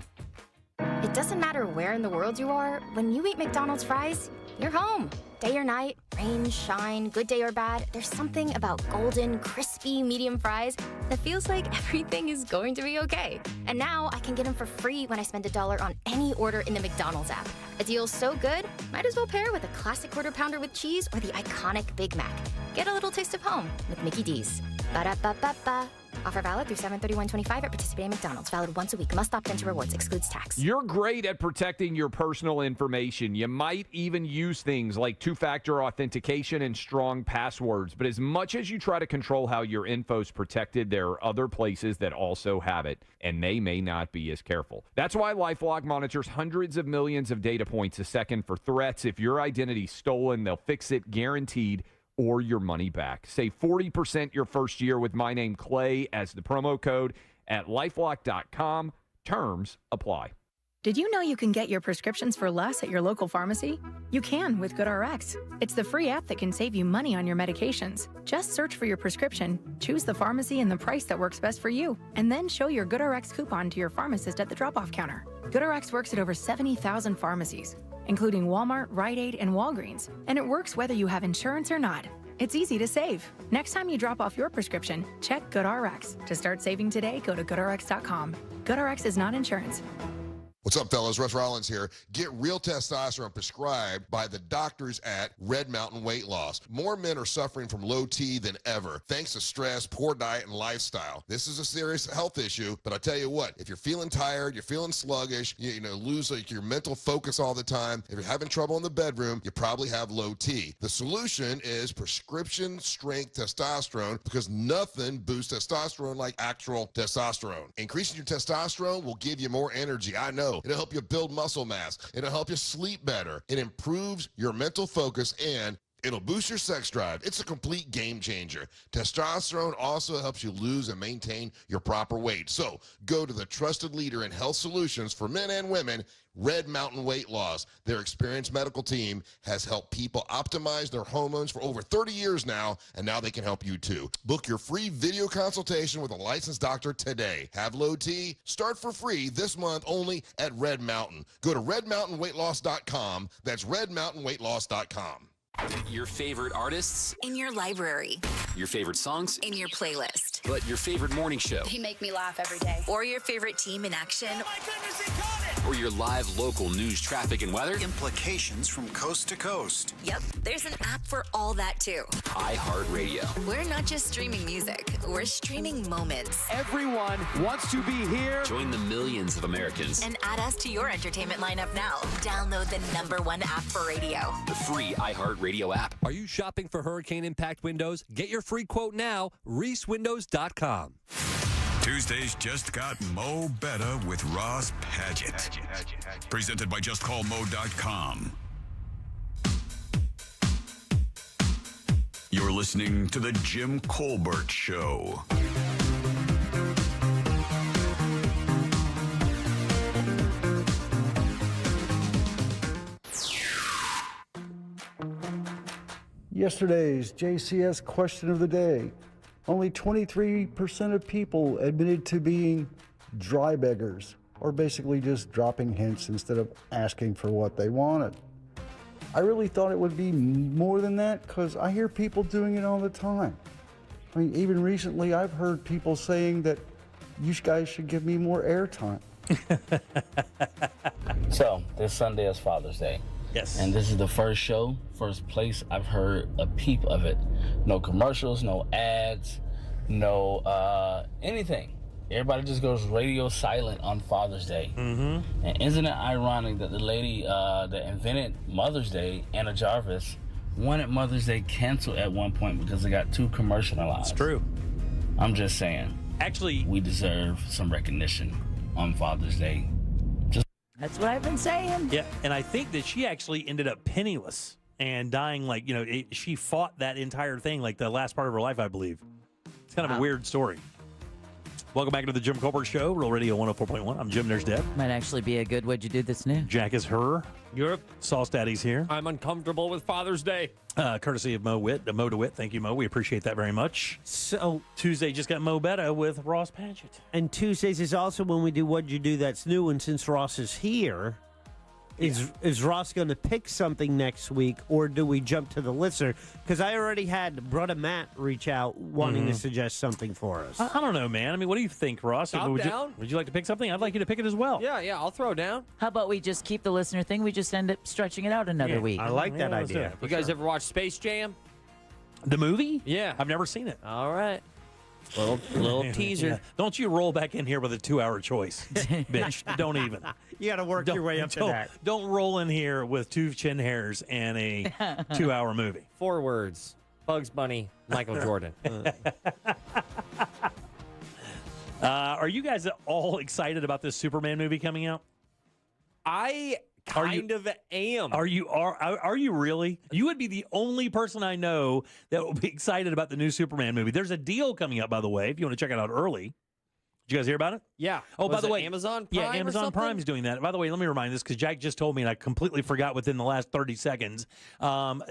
It doesn't matter where in the world you are, when you eat McDonald's fries, you're home. Day or night, rain, shine, good day or bad, there's something about golden, crispy, medium fries that feels like everything is going to be okay. And now I can get them for free when I spend $1 on any order in the McDonald's app. A deal so good, might as well pair with a classic quarter pounder with cheese or the iconic Big Mac. Get a little taste of home with Mickey D's. Ba-da-ba-ba-ba. Offer valid through 7/31/25 at participating McDonald's. Valid once a week. Must opt into rewards. Excludes tax. You're great at protecting your personal information. You might even use things like two-factor authentication and strong passwords. But as much as you try to control how your info's protected, there are other places that also have it, and they may not be as careful. That's why LifeLock monitors hundreds of millions of data points a second for threats. If your identity's stolen, they'll fix it guaranteed, or your money back. Save 40% your first year with my name, Clay, as the promo code at LifeLock.com. Terms apply. Did you know you can get your prescriptions for less at your local pharmacy? You can with GoodRx. It's the free app that can save you money on your medications. Just search for your prescription, choose the pharmacy and the price that works best for you, and then show your GoodRx coupon to your pharmacist at the drop-off counter. GoodRx works at over 70,000 pharmacies, including Walmart, Rite Aid, and Walgreens. And it works whether you have insurance or not. It's easy to save. Next time you drop off your prescription, check GoodRx. To start saving today, go to GoodRx.com. GoodRx is not insurance. What's up, fellas? Russ Rollins here. Get real testosterone prescribed by the doctors at Red Mountain Weight Loss. More men are suffering from low T than ever, thanks to stress, poor diet, and lifestyle. This is a serious health issue, but I tell you what, if you're feeling tired, you're feeling sluggish, you lose your mental focus all the time, if you're having trouble in the bedroom, you probably have low T. The solution is prescription strength testosterone, because nothing boosts testosterone like actual testosterone. Increasing your testosterone will give you more energy. I know. It'll help you build muscle mass. It'll help you sleep better. It improves your mental focus, and it'll boost your sex drive. It's a complete game changer. Testosterone also helps you lose and maintain your proper weight. So go to the trusted leader in health solutions for men and women, Red Mountain Weight Loss. Their experienced medical team has helped people optimize their hormones for over 30 years now, and now they can help you too. Book your free video consultation with a licensed doctor today. Have low T? Start for free this month only at Red Mountain. Go to redmountainweightloss.com. That's redmountainweightloss.com. Your favorite artists? In your library. Your favorite songs? In your playlist. But your favorite morning show? They make me laugh every day. Or your favorite team in action. Oh my goodness, he caught it! or your live local news, traffic, and weather? Implications from coast to coast. Yep, there's an app for all that too. iHeartRadio. We're not just streaming music, we're streaming moments. Everyone wants to be here. Join the millions of Americans. And add us to your entertainment lineup now. Download the #1 app for radio. The free iHeartRadio app. Are you shopping for hurricane impact windows? Get your free quote now, reesewindows.com. Tuesdays just got Mo better with Ross Padgett. Presented by JustCallMo.com. You're listening to The Jim Colbert Show. Yesterday's JCS question of the day. Only 23% of people admitted to being dry beggars, or basically just dropping hints instead of asking for what they wanted. I really thought it would be more than that because I hear people doing it all the time. I mean, even recently I've heard people saying that you guys should give me more airtime. So, this Sunday is Father's Day. Yes. And this is the first place I've heard a peep of it. No commercials, no ads, no anything. Everybody just goes radio silent on Father's Day. Mm-hmm. And isn't it ironic that the lady that invented Mother's Day, Anna Jarvis, wanted Mother's Day canceled at one point because it got too commercialized? It's true. I'm just saying. Actually, we deserve some recognition on Father's Day. That's what I've been saying. Yeah, and I think that she actually ended up penniless and dying she fought that entire thing like the last part of her life, I believe. It's kind of a weird story. Welcome back to the Jim Colbert Show, Real Radio 104.1. I'm Jim, there's Deb. Might actually be a good what'd you do that's new. Jack is her. Europe. Sauce Daddy's here. I'm uncomfortable with Father's Day. Courtesy of Mo DeWitt. Thank you, Mo. We appreciate that very much. So Tuesday just got Mo Betta with Ross Padgett. And Tuesdays is also when we do What'd You Do That's New. And since Ross is here, is Ross going to pick something next week, or do we jump to the listener? Because I already had Brother Matt reach out wanting to suggest something for us. I don't know, man. I mean, what do you think, Ross? I'm down. Would you like to pick something? I'd like you to pick it as well. Yeah, I'll throw down. How about we just keep the listener thing? We just end up stretching it out another week. I like that idea. You guys ever watch Space Jam? The movie? Yeah. I've never seen it. All right. Little teaser. Yeah. Don't you roll back in here with a 2-hour choice, bitch. Don't even. You got to work your way up to that. Don't roll in here with 2 chin hairs and a 2-hour movie. 4 words. Bugs Bunny, Michael Jordan. Are you guys all excited about this Superman movie coming out? I kind of am. Are you really? You would be the only person I know that will be excited about the new Superman movie. There's a deal coming up, by the way, if you want to check it out early. Did you guys hear about it? Yeah. Oh, by the way, Amazon Prime. Yeah, Amazon Prime is doing that. By the way, let me remind this because Jack just told me and I completely forgot within the last 30 seconds.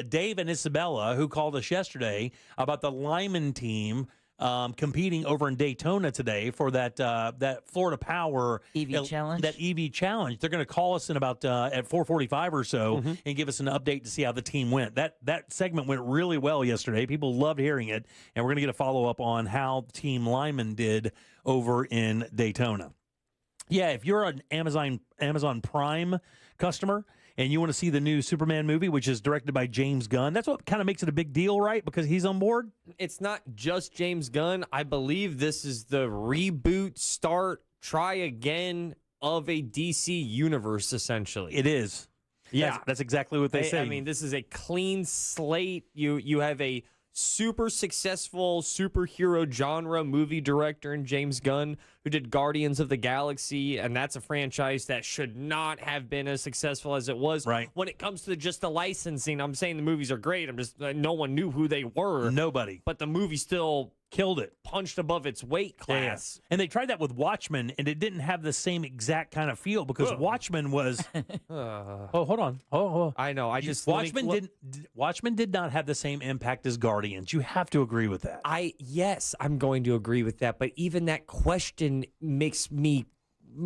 Dave and Isabella, who called us yesterday about the Lyman team competing over in Daytona today for that Florida Power EV challenge. That EV challenge. They're going to call us in about at 4:45 or so and give us an update to see how the team went. That segment went really well yesterday. People loved hearing it, and we're going to get a follow up on how Team Lyman did over in Daytona. Yeah, if you're an Amazon Prime customer and you want to see the new Superman movie, which is directed by James Gunn, that's what kind of makes it a big deal, right? Because he's on board? It's not just James Gunn. I believe this is the reboot, start, try again of a DC universe, essentially. It is. Yeah. That's exactly what they say. I mean, this is a clean slate. You have a super successful superhero genre movie director in James Gunn, who did Guardians of the Galaxy, and that's a franchise that should not have been as successful as it was. Right. When it comes to just the licensing, I'm saying the movies are great. I'm just no one knew who they were. Nobody. But the movie still killed it. Punched above its weight class. Yeah. And they tried that with Watchmen, and it didn't have the same exact kind of feel because Watchmen was. Hold on. Oh, I know. Watchmen did not have the same impact as Guardians. You have to agree with that. Yes, I'm going to agree with that. But even that question makes me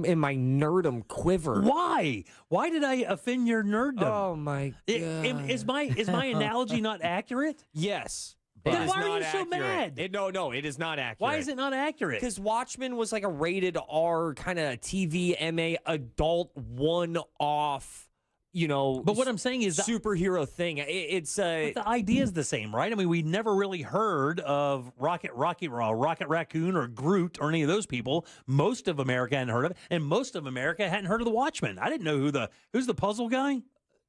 in my nerdum quiver. Why? Why did I offend your nerddom? Oh my God. Is my analogy not accurate? Yes. It Then is why are not you so accurate. mad? No, it is not accurate. Why is it not accurate? Because Watchmen was like a rated R kind of TV MA adult one-off, But what I'm saying is superhero thing. It's but the idea is the same, right? I mean, we never really heard of Rocket Raccoon or Groot or any of those people. Most of America hadn't heard of it, and most of America hadn't heard of the Watchmen. I didn't know who's the puzzle guy.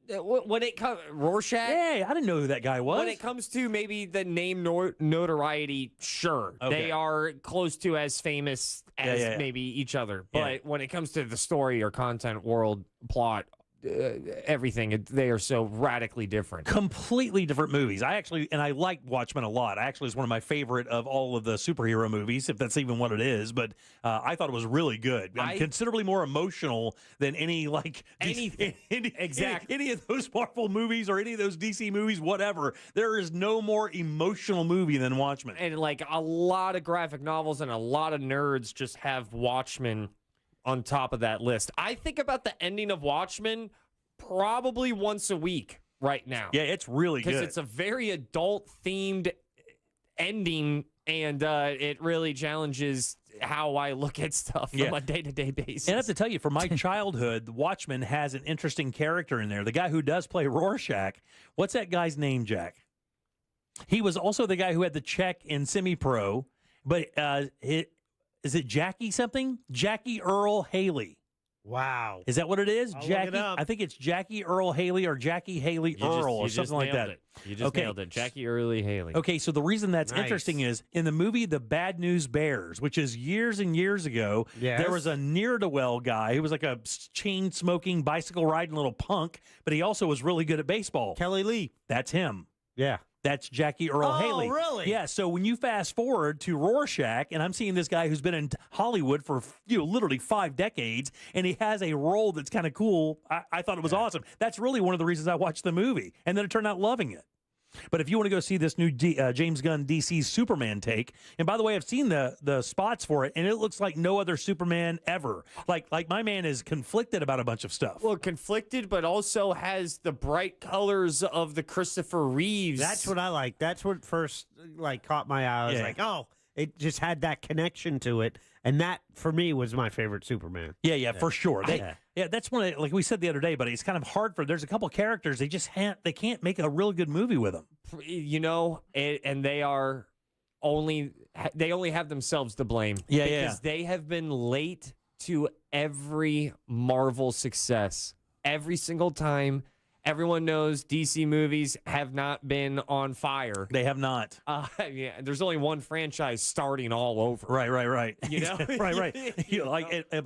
when it comes Rorschach. Yeah, I didn't know who that guy was. When it comes to maybe the name notoriety, sure, Okay. they are close to as famous as maybe each other. But when it comes to the story or content, world, plot, everything, they are so radically different. Completely different movies. I like Watchmen a lot. Actually, it's one of my favorite of all of the superhero movies, if that's even what it is. But I thought it was really good. Considerably more emotional than any any of those Marvel movies or any of those DC movies, whatever. There is no more emotional movie than Watchmen. And like a lot of graphic novels and a lot of nerds just have Watchmen on top of that list. I think about the ending of Watchmen probably once a week right now. Yeah, it's really good. Because it's a very adult-themed ending, and it really challenges how I look at stuff on a day-to-day basis. And I have to tell you, from my childhood, Watchmen has an interesting character in there. The guy who does play Rorschach, what's that guy's name, Jack? He was also the guy who had the check in Semi-Pro, but is it Jackie something? Jackie Earl Haley. Wow. Is that what it is? I'll Jackie. look it up. I think it's Jackie Earl Haley or Jackie Haley Earl or something like that. You just nailed it. Jackie Early Haley. Okay, so the reason that's interesting is in the movie The Bad News Bears, which is years and years ago, there was a ne'er-do-well guy who was like a chain-smoking, bicycle-riding little punk, but he also was really good at baseball. Kelly Lee. That's him. Yeah. That's Jackie Earl Haley. Oh, really? Yeah, so when you fast forward to Rorschach, and I'm seeing this guy who's been in Hollywood for literally 5 decades, and he has a role that's kind of cool, I thought it was awesome. That's really one of the reasons I watched the movie, and then it turned out loving it. But if you want to go see this new James Gunn DC Superman take, and by the way, I've seen the spots for it, and it looks like no other Superman ever. Like my man is conflicted about a bunch of stuff. Well, conflicted, but also has the bright colors of the Christopher Reeves. That's what I like. That's what first caught my eye. I was like, oh, it just had that connection to it. And that, for me, was my favorite Superman. Yeah, for sure. That's one of, like we said the other day, but it's kind of hard there's a couple characters, they can't make a real good movie with them. And they only have themselves to blame. Because they have been late to every Marvel success. Every single time. Everyone knows DC movies have not been on fire. They have not. There's only one franchise starting all over. Right. Right.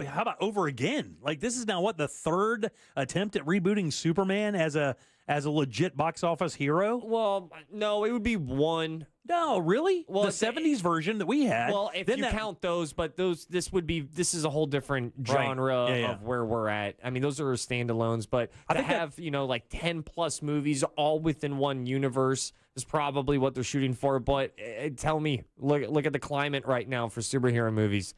How about over again? Like, this is now the third attempt at rebooting Superman as a legit box office hero? Well, no, it would be one. No, really? Well, the 70s version that we had. Well, if you count those, but this is a whole different genre of where we're at. I mean, those are standalones, but to have 10 plus movies all within one universe is probably what they're shooting for. But tell me, look at the climate right now for superhero movies.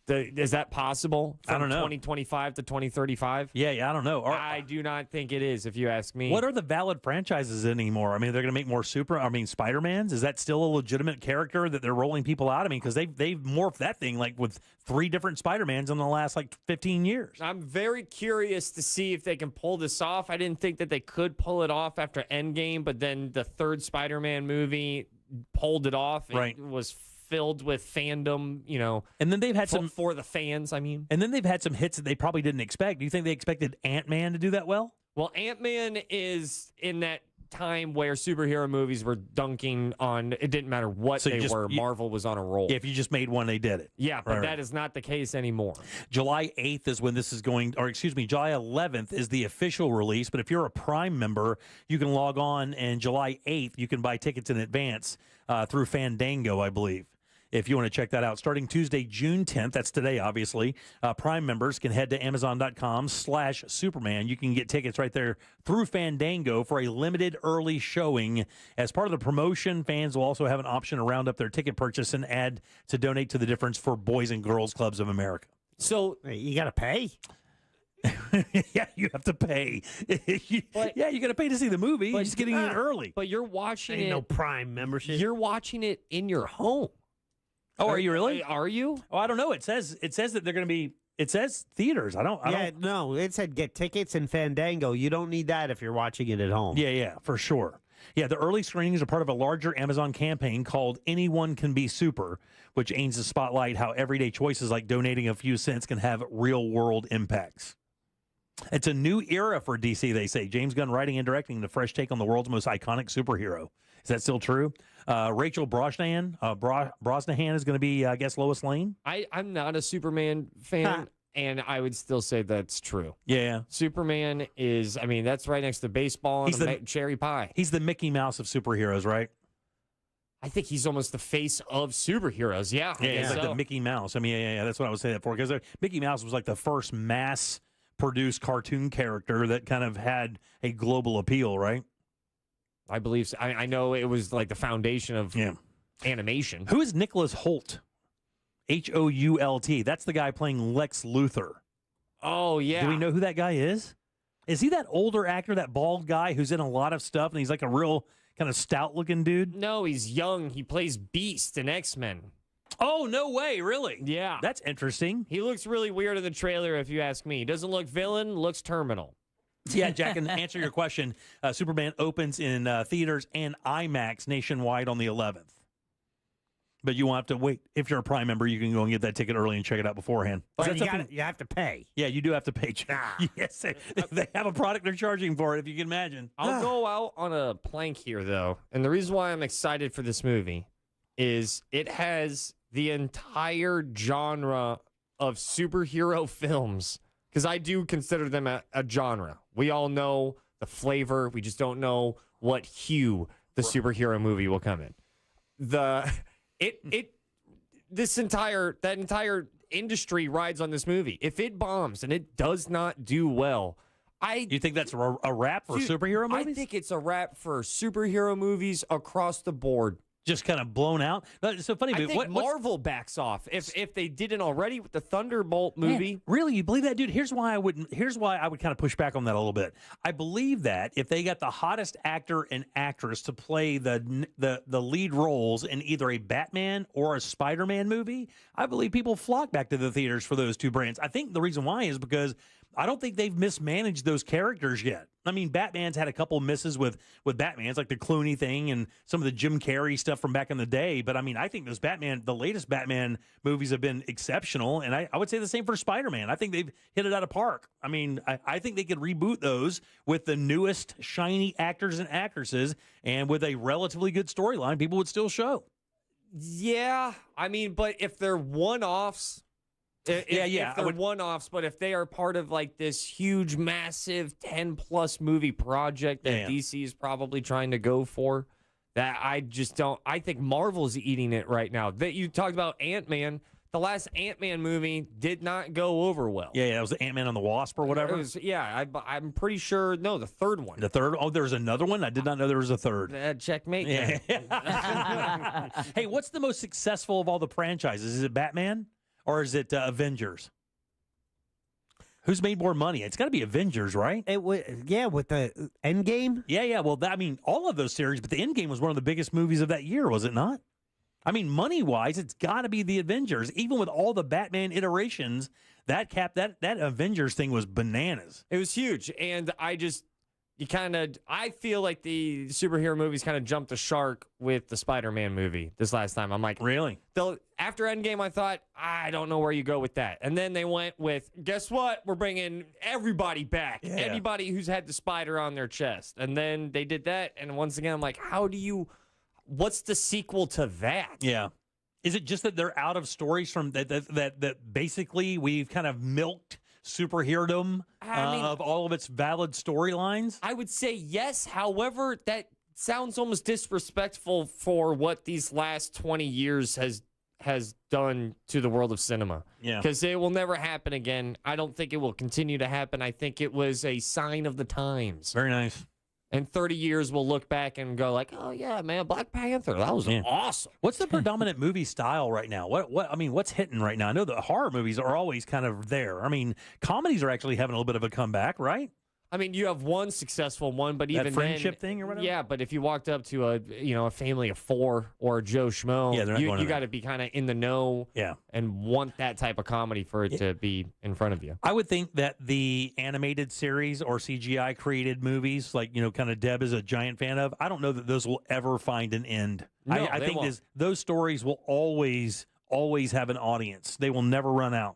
Is that possible from I don't know. 2025 to 2035? Yeah, I don't know. I do not think it is, if you ask me. What are the valid franchises anymore? I mean, they're going to make more Spider-Mans? Is that still a legitimate character that they're rolling people out? I mean, because they've morphed that thing with 3 different Spider-Mans in the last 15 years. I'm very curious to see if they can pull this off. I didn't think that they could pull it off after Endgame, but then the 3rd Spider-Man movie pulled it off. It was filled with fandom, and then they've had some for the fans. I mean, and then they've had some hits that they probably didn't expect. Do you think they expected Ant-Man to do that well? Well, Ant-Man is in that time where superhero movies were dunking on. It didn't matter what were. Marvel was on a roll. If you just made one, they did it. Yeah, but that is not the case anymore. July 8th is when this is going, or excuse me, July 11th is the official release. But if you're a Prime member, you can log on, and July 8th you can buy tickets in advance through Fandango, I believe. If you want to check that out. Starting Tuesday, June 10th, that's today, obviously, Prime members can head to Amazon.com/Superman. You can get tickets right there through Fandango for a limited early showing. As part of the promotion, fans will also have an option to round up their ticket purchase and add to donate to the difference for Boys and Girls Clubs of America. So you got to pay? Yeah, you have to pay. You got to pay to see the movie. You're just getting it early. But you're watching Ain't it. no Prime membership. You're watching it in your home. Oh, are you really? Are you? Oh, I don't know. It says that they're going to be. It says theaters. I don't. No, it said get tickets and Fandango. You don't need that if you're watching it at home. Yeah, for sure. Yeah, the early screenings are part of a larger Amazon campaign called Anyone Can Be Super, which aims to spotlight how everyday choices like donating a few cents can have real-world impacts. It's a new era for DC, they say. James Gunn writing and directing the fresh take on the world's most iconic superhero. Is that still true? Rachel Brosnahan is going to be, I guess, Lois Lane. I'm not a Superman fan, and I would still say that's true. Yeah. Superman is, that's right next to baseball and cherry pie. He's the Mickey Mouse of superheroes, right? I think he's almost the face of superheroes. Yeah. He's like the Mickey Mouse. That's what I was saying that for. Because Mickey Mouse was like the first mass-produced cartoon character that kind of had a global appeal, right? I believe so. I know it was like the foundation of animation. Who is Nicholas Hoult? Hoult. That's the guy playing Lex Luthor. Oh, yeah. Do we know who that guy is? Is he that older actor, that bald guy who's in a lot of stuff, and he's like a real kind of stout-looking dude? No, he's young. He plays Beast in X-Men. Oh, no way, really? Yeah. That's interesting. He looks really weird in the trailer, if you ask me. He doesn't look villain, looks terminal. Yeah, Jack, and to answer your question, Superman opens in theaters and IMAX nationwide on the 11th. But you won't have to wait. If you're a Prime member, you can go and get that ticket early and check it out beforehand. But you have to pay. Yeah, you do have to pay. Yes, they have a product they're charging for it, if you can imagine. I'll go out on a plank here, though. And the reason why I'm excited for this movie is it has the entire genre of superhero films. Because I do consider them a genre. We all know the flavor. We just don't know what hue the superhero movie will come in. That entire industry rides on this movie. If it bombs and it does not do well, you think that's a wrap for superhero movies? I think it's a wrap for superhero movies across the board. Just kind of blown out. It's so funny. I think Marvel backs off if they didn't already with the Thunderbolt movie. Man, really, you believe that, dude? Here's why I would kind of push back on that a little bit. I believe that if they got the hottest actor and actress to play the lead roles in either a Batman or a Spider-Man movie, I believe people flock back to the theaters for those two brands. I think the reason why is because I don't think they've mismanaged those characters yet. Batman's had a couple misses with Batman's, like the Clooney thing and some of the Jim Carrey stuff from back in the day. But I think the latest Batman movies have been exceptional. And I would say the same for Spider-Man. I think they've hit it out of park. I think they could reboot those with the newest shiny actors and actresses and with a relatively good storyline, people would still show. Yeah. But if they're one-offs, If they're one-offs, but if they are part of like this huge, massive 10-plus movie project that DC is probably trying to go for, that I just don't. I think Marvel's eating it right now. That you talked about Ant-Man. The last Ant-Man movie did not go over well. Yeah, it was Ant-Man and the Wasp or whatever. I'm pretty sure. No, the third one. The third? Oh, there's another one? I did not know there was a third. Checkmate. Yeah. Hey, what's the most successful of all the franchises? Is it Batman? Or is it Avengers? Who's made more money? It's got to be Avengers, right? With the Endgame? Yeah. Well, all of those series, but the Endgame was one of the biggest movies of that year, was it not? Money-wise, it's got to be the Avengers. Even with all the Batman iterations, that Avengers thing was bananas. It was huge, and I feel like the superhero movies kind of jumped the shark with the Spider-Man movie this last time. I'm like, really? After Endgame, I thought, I don't know where you go with that. And then they went with, guess what? We're bringing everybody back. Yeah. Anybody who's had the spider on their chest. And then they did that. And once again, I'm like, what's the sequel to that? Yeah. Is it just that they're out of stories from that basically we've kind of milked superherodom of all of its valid storylines? I would say yes. However, that sounds almost disrespectful for what these last 20 years has done to the world of cinema. Yeah. Because it will never happen again. I don't think it will continue to happen. I think it was a sign of the times. Very nice. And 30 years, we'll look back and go like, oh, yeah, man, Black Panther, that was awesome. What's the predominant movie style right now? What's hitting right now? I know the horror movies are always kind of there. I mean, comedies are actually having a little bit of a comeback, right? I mean, you have one successful one, but even that friendship then, thing or whatever. Yeah, but if you walked up to a family of four or a Joe Schmo, you got to be kind of in the know, and want that type of comedy for it to be in front of you. I would think that the animated series or CGI created movies, like kind of Deb is a giant fan of, I don't know that those will ever find an end. No, I they think won't. those stories will always have an audience. They will never run out.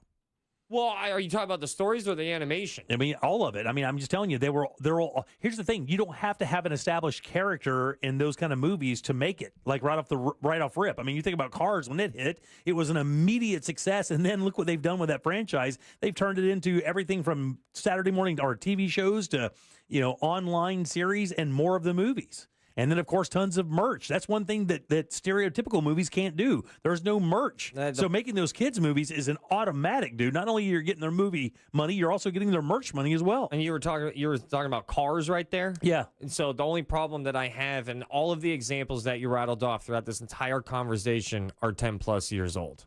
Well, are you talking about the stories or the animation? I mean, all of it. I mean, I'm just telling you, they're all. Here's the thing: you don't have to have an established character in those kind of movies to make it. Like right off rip. I mean, you think about Cars when it hit; it was an immediate success. And then look what they've done with that franchise. They've turned it into everything from Saturday morning or TV shows to online series and more of the movies. And then, of course, tons of merch. That's one thing that stereotypical movies can't do. There's no merch. So making those kids' movies is an automatic, dude. Not only you're getting their movie money, you're also getting their merch money as well. And you were talking about Cars right there? Yeah. And so the only problem that I have, and all of the examples that you rattled off throughout this entire conversation are 10-plus years old.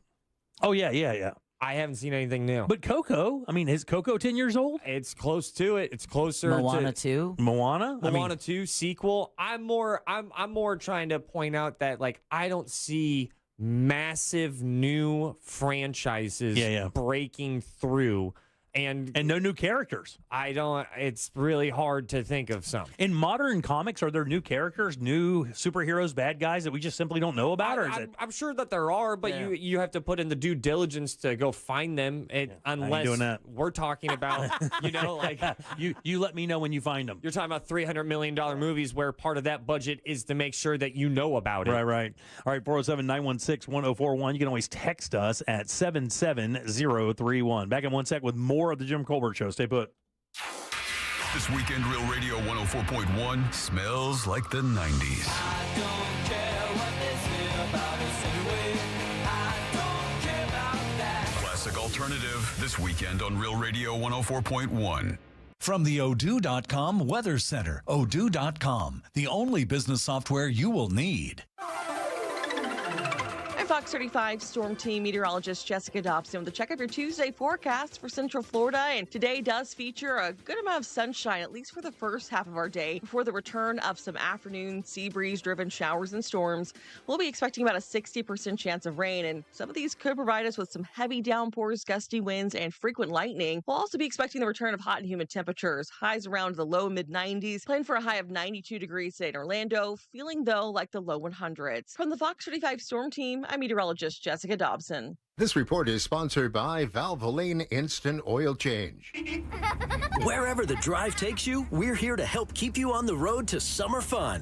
Oh, yeah. I haven't seen anything new. But Coco, I mean, is Coco 10 years old? It's close to it. It's closer Moana to 2. Moana 2 sequel. I'm more trying to point out that I don't see massive new franchises breaking through. And no new characters. It's really hard to think of some. In modern comics, are there new characters, new superheroes, bad guys that we just simply don't know about? I'm sure that there are, but you have to put in the due diligence to go find them. Unless doing that? We're talking about, you let me know when you find them. You're talking about $300 million movies where part of that budget is to make sure that you know about it. Right. All right, 407-916-1041. You can always text us at 77031. Back in one sec with more of the Jim Colbert Show. Stay put. This weekend, Real Radio 104.1 smells like the 90s. Classic alternative this weekend on Real Radio 104.1. From the Odoo.com Weather Center, Odoo.com, the only business software you will need. I'm Fox 35 Storm Team meteorologist Jessica Dobson with a check of your Tuesday forecast for Central Florida. And today does feature a good amount of sunshine, at least for the first half of our day, before the return of some afternoon sea breeze-driven showers and storms. We'll be expecting about a 60% chance of rain, and some of these could provide us with some heavy downpours, gusty winds, and frequent lightning. We'll also be expecting the return of hot and humid temperatures, highs around the low mid-90s, planned for a high of 92 degrees today in Orlando, feeling, though, like the low 100s. From the Fox 35 Storm Team, I'm meteorologist Jessica Dobson. This report is sponsored by Valvoline Instant Oil Change. Wherever the drive takes you, we're here to help keep you on the road to summer fun.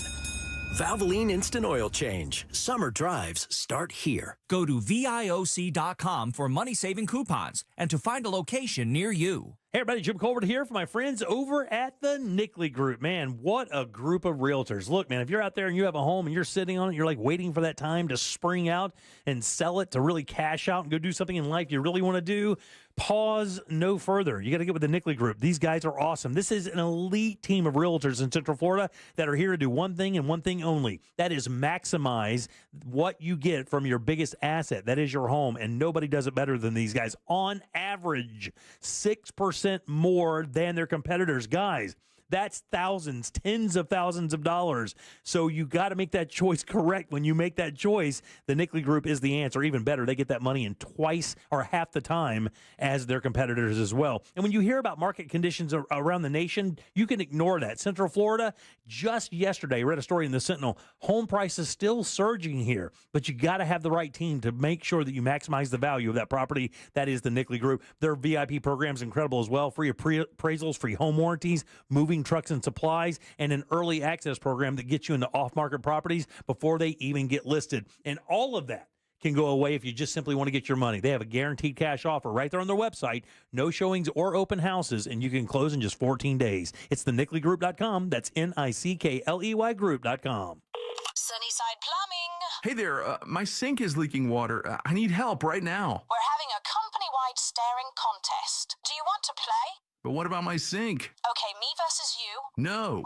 Valvoline Instant Oil Change. Summer drives start here. Go to VIOC.com for money-saving coupons and to find a location near you. Hey, everybody, Jim Colbert here for my friends over at the Nickley Group. Man, what a group of realtors. Look, man, if you're out there and you have a home and you're sitting on it, you're like waiting for that time to spring out and sell it to really cash out and go do something in life you really want to do, pause no further. You got to get with the Nickley Group. These guys are awesome. This is an elite team of realtors in Central Florida that are here to do one thing and one thing only. That is maximize what you get from your biggest asset. That is your home, and nobody does it better than these guys. On average, 6% more than their competitors. Guys, that's thousands, tens of thousands of dollars. So you got to make that choice correct. When you make that choice, the Nickley Group is the answer. Even better, they get that money in twice or half the time as their competitors as well. And when you hear about market conditions around the nation, you can ignore that. Central Florida, just yesterday, read a story in the Sentinel, home prices still surging here, but you got to have the right team to make sure that you maximize the value of that property. That is the Nickley Group. Their VIP program is incredible as well. Free appraisals, free home warranties, moving trucks and supplies, and an early access program that gets you into off-market properties before they even get listed. And all of that can go away if you just simply want to get your money. They have a guaranteed cash offer right there on their website. No showings or open houses, and you can close in just 14 days. It's thenickley.com. That's NICKLEY group.com. Sunnyside Plumbing. Hey there, my sink is leaking water. I need help right now. We're having a company-wide staring contest. Do you want to play? But what about my sink? Okay, me versus you. No. Ready,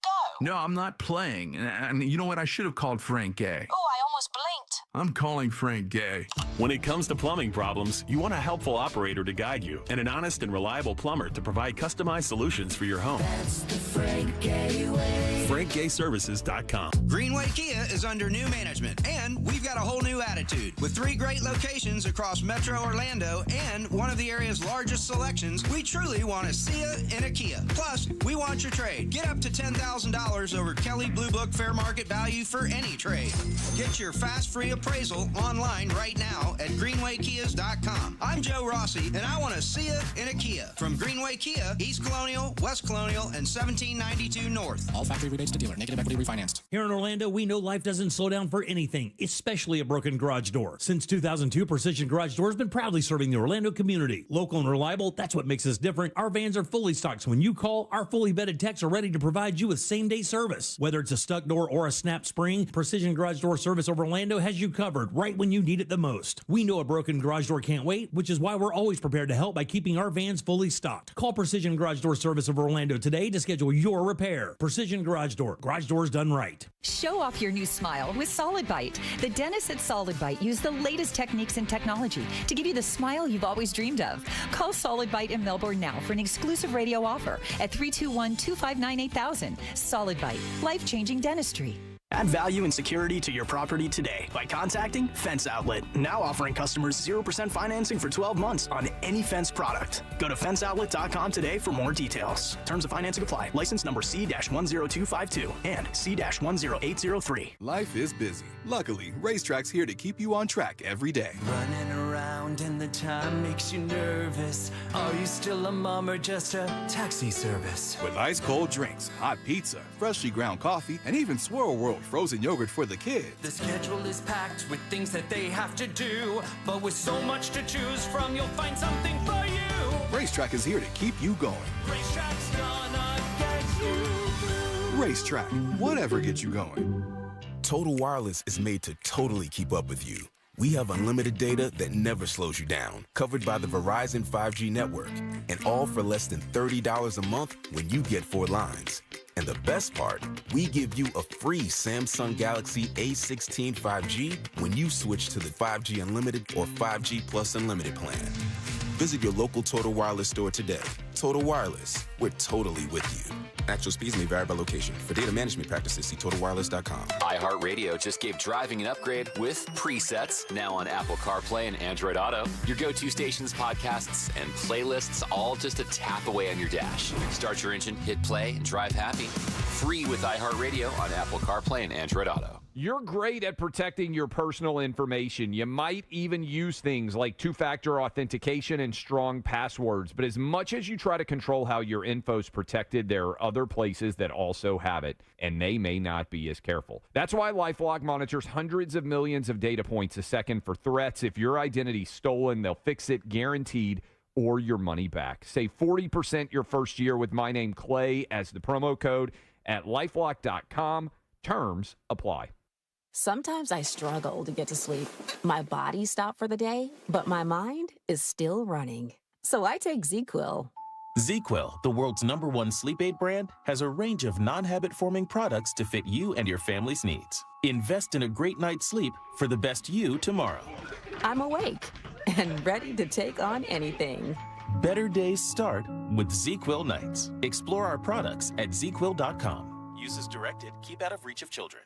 go. No, I'm not playing. And you know what? I should have called Frank Gay. Oh, I almost blinked. I'm calling Frank Gay. When it comes to plumbing problems, you want a helpful operator to guide you and an honest and reliable plumber to provide customized solutions for your home. That's the Frank Gay way. FrankGayServices.com. Greenway Kia is under new management, and we've got a whole new attitude. With 3 great locations across Metro Orlando and one of the area's largest selections, we truly want to see you in a Kia. Plus, we want your trade. Get up to $10,000 over Kelly Blue Book fair market value for any trade. Get your fast free appraisal online right now at greenwaykias.com. I'm Joe Rossi, and I want to see you in a Kia. From Greenway Kia, East Colonial, West Colonial, and 1792 North. All factory rebates to dealer. Negative equity refinanced. Here in Orlando, we know life doesn't slow down for anything, especially a broken garage door. Since 2002, Precision Garage Door has been proudly serving the Orlando community. Local and reliable, that's what makes us different. Our vans are fully stocked, so when you call, our fully vetted techs are ready to provide you with same-day service. Whether it's a stuck door or a snap spring, Precision Garage Door Service of Orlando has you covered right when you need it the most. We know a broken garage door can't wait, which is why we're always prepared to help by keeping our vans fully stocked. Call Precision Garage Door Service of Orlando today to schedule your repair. Precision Garage Door. Garage doors done right. Show off your new smile with Solid Bite. The dentists at Solid Bite use the latest techniques and technology to give you the smile you've always dreamed of. Call Solid Bite in Melbourne now for an exclusive radio offer at 321-259-8000. Solid Bite. Life-changing dentistry. Add value and security to your property today by contacting Fence Outlet, now offering customers 0% financing for 12 months on any fence product. Go to fenceoutlet.com today for more details. Terms of financing apply. License number C-10252 and C-10803. Life is busy. Luckily, Racetrack's here to keep you on track every day. Running around and the time makes you nervous. Are you still a mom or just a taxi service? With ice cold drinks, hot pizza, freshly ground coffee, and even Swirl World frozen yogurt for the kids. The schedule is packed with things that they have to do, but with so much to choose from, you'll find something for you. Racetrack is here to keep you going. Racetrack's gonna get you. Racetrack, whatever gets you going. Total Wireless is made to totally keep up with you. We have unlimited data that never slows you down, covered by the Verizon 5G network, and all for less than $30 a month when you get 4 lines. And the best part, we give you a free Samsung Galaxy A16 5G when you switch to the 5G Unlimited or 5G Plus Unlimited plan. Visit your local Total Wireless store today. Total Wireless, we're totally with you. Actual speeds may vary by location. For data management practices, see TotalWireless.com. iHeartRadio just gave driving an upgrade with Presets, now on Apple CarPlay and Android Auto. Your go-to stations, podcasts, and playlists, all just a tap away on your dash. Start your engine, hit play, and drive happy. Free with iHeartRadio on Apple CarPlay and Android Auto. You're great at protecting your personal information. You might even use things like two-factor authentication and strong passwords. But as much as you try to control how your info's protected, there are other places that also have it, and they may not be as careful. That's why LifeLock monitors hundreds of millions of data points a second for threats. If your identity's stolen, they'll fix it guaranteed, or your money back. Save 40% your first year with my name, Clay, as the promo code at LifeLock.com. Terms apply. Sometimes I struggle to get to sleep. My body stopped for the day, but my mind is still running. So I take ZQuil. ZQuil, the world's #1 sleep aid brand, has a range of non-habit-forming products to fit you and your family's needs. Invest in a great night's sleep for the best you tomorrow. I'm awake and ready to take on anything. Better days start with ZQuil nights. Explore our products at ZQuil.com. Use as directed. Keep out of reach of children.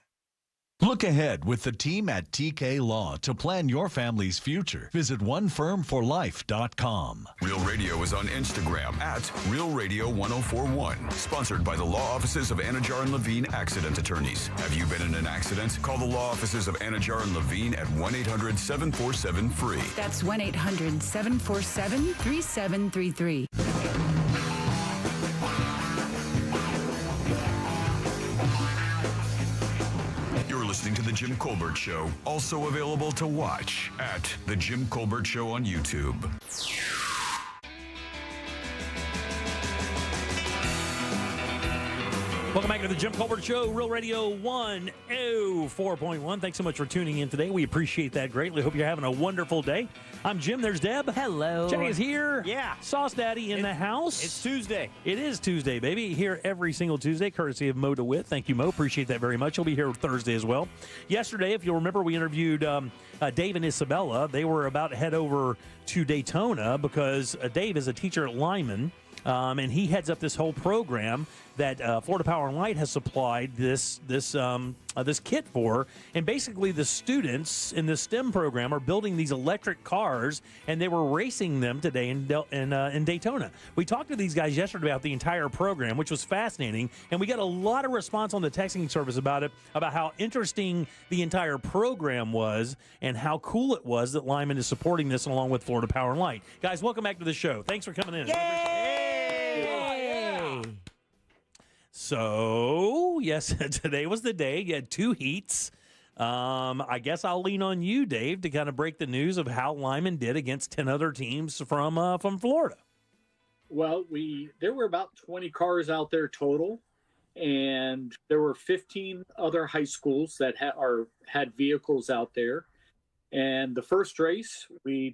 Look ahead with the team at TK Law to plan your family's future. Visit onefirmforlife.com. Real Radio is on Instagram at Real Radio 1041. Sponsored by the law offices of Anajar and Levine Accident Attorneys. Have you been in an accident? Call the law offices of Anajar and Levine at 1-800-747-FREE. That's 1-800-747-3733. Listening to The Jim Colbert Show, also available to watch at The Jim Colbert Show on YouTube. Welcome back to the Jim Colbert Show, Real Radio 104.1. Thanks so much for tuning in today. We appreciate that greatly. Hope you're having a wonderful day. I'm Jim. There's Deb. Hello. Jay is here. Yeah. Sauce Daddy in the house. It's Tuesday. It is Tuesday, baby. Here every single Tuesday, courtesy of Mo DeWitt. Thank you, Mo. Appreciate that very much. He'll be here Thursday as well. Yesterday, if you'll remember, we interviewed Dave and Isabella. They were about to head over to Daytona because Dave is a teacher at Lyman. And he heads up this whole program that Florida Power and Light has supplied this kit for. And basically, the students in the STEM program are building these electric cars, and they were racing them today in Daytona. We talked to these guys yesterday about the entire program, which was fascinating, and we got a lot of response on the texting service about it, about how interesting the entire program was and how cool it was that Lyman is supporting this along with Florida Power and Light. Guys, welcome back to the show. Thanks for coming in. So, yes, today was the day. You had two heats. I guess I'll lean on you, Dave, to kind of break the news of how Lyman did against 10 other teams from Florida. Well, there were about 20 cars out there total, and there were 15 other high schools that had vehicles out there. And the first race we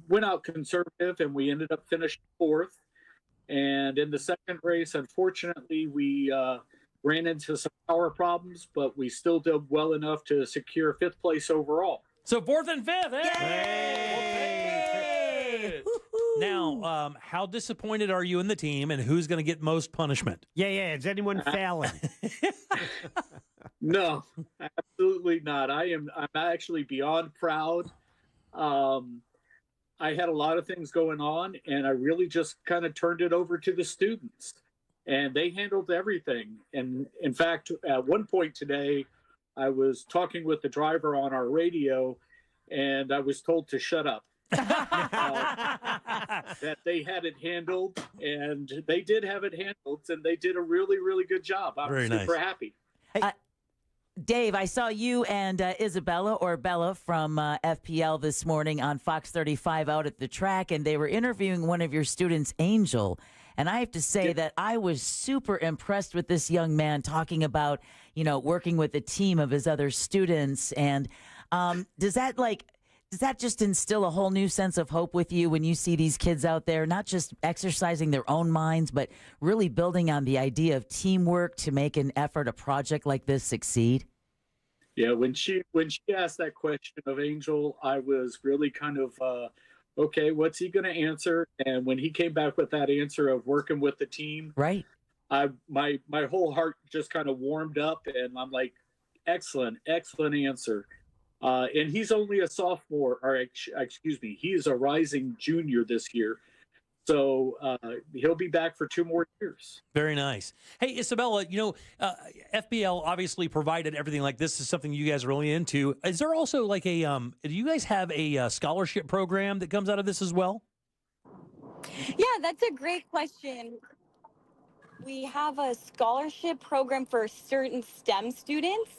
went out conservative, and we ended up finishing fourth. And in the second race, unfortunately, we ran into some power problems, but we still did well enough to secure fifth place overall. So fourth and fifth. Hey! Now, how disappointed are you in the team, and who's going to get most punishment? Yeah. Is anyone failing? No, absolutely not. I'm actually beyond proud. I had a lot of things going on, and I really just kind of turned it over to the students, and they handled everything. And in fact, at one point today, I was talking with the driver on our radio, and I was told to shut up. That they had it handled, and they did have it handled, and they did a really, really good job. I'm super happy. Dave, I saw you and Isabella or Bella from FPL this morning on Fox 35 out at the track, and they were interviewing one of your students, Angel. And I have to say that I was super impressed with this young man talking about, working with a team of his other students. And does that just instill a whole new sense of hope with you when you see these kids out there, not just exercising their own minds, but really building on the idea of teamwork to make an effort, a project like this succeed? Yeah, when she asked that question of Angel, I was really kind of, okay, what's he going to answer? And when he came back with that answer of working with the team, right, my whole heart just kind of warmed up, and I'm like, excellent answer. And he's only a sophomore, or excuse me, he is a rising junior this year. So he'll be back for 2 more years. Very nice. Hey, Isabella, FBL obviously provided everything like this is something you guys are really into. Is there also like do you guys have a scholarship program that comes out of this as well? Yeah, that's a great question. We have a scholarship program for certain STEM students,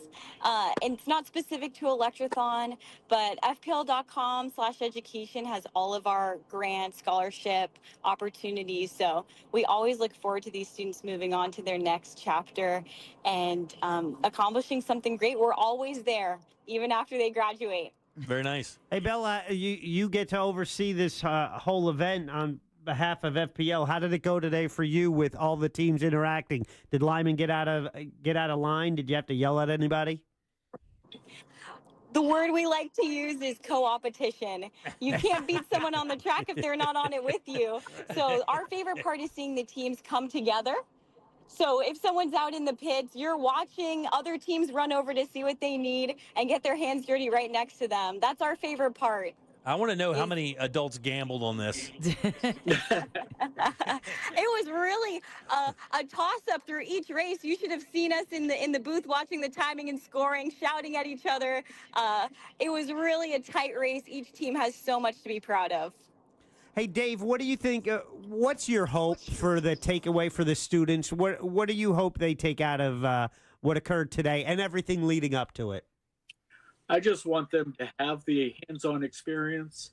and it's not specific to Electrothon, but fpl.com/education has all of our grant scholarship opportunities. So we always look forward to these students moving on to their next chapter and accomplishing something great. We're always there, even after they graduate. Very nice. Hey, Bella, you get to oversee this whole event on behalf of FPL. How did it go today for you with all the teams interacting? Did Lyman get out of line? Did you have to yell at anybody? The word we like to use is co-opetition. You can't beat someone on the track if they're not on it with you. So our favorite part is seeing the teams come together. So if someone's out in the pits, you're watching other teams run over to see what they need and get their hands dirty right next to them. That's our favorite part. I want to know how many adults gambled on this. It was really a toss-up through each race. You should have seen us in the booth watching the timing and scoring, shouting at each other. It was really a tight race. Each team has so much to be proud of. Hey, Dave, what do you think? What's your hope for the takeaway for the students? What do you hope they take out of what occurred today and everything leading up to it? I just want them to have the hands-on experience,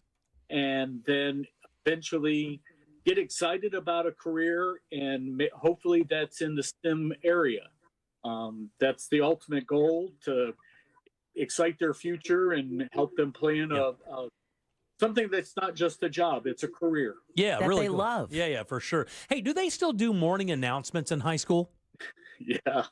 and then eventually get excited about a career, and hopefully that's in the STEM area. That's the ultimate goal, to excite their future and help them plan something that's not just a job, it's a career. Yeah, that really they cool. love. Yeah, for sure. Hey, do they still do morning announcements in high school? Yeah.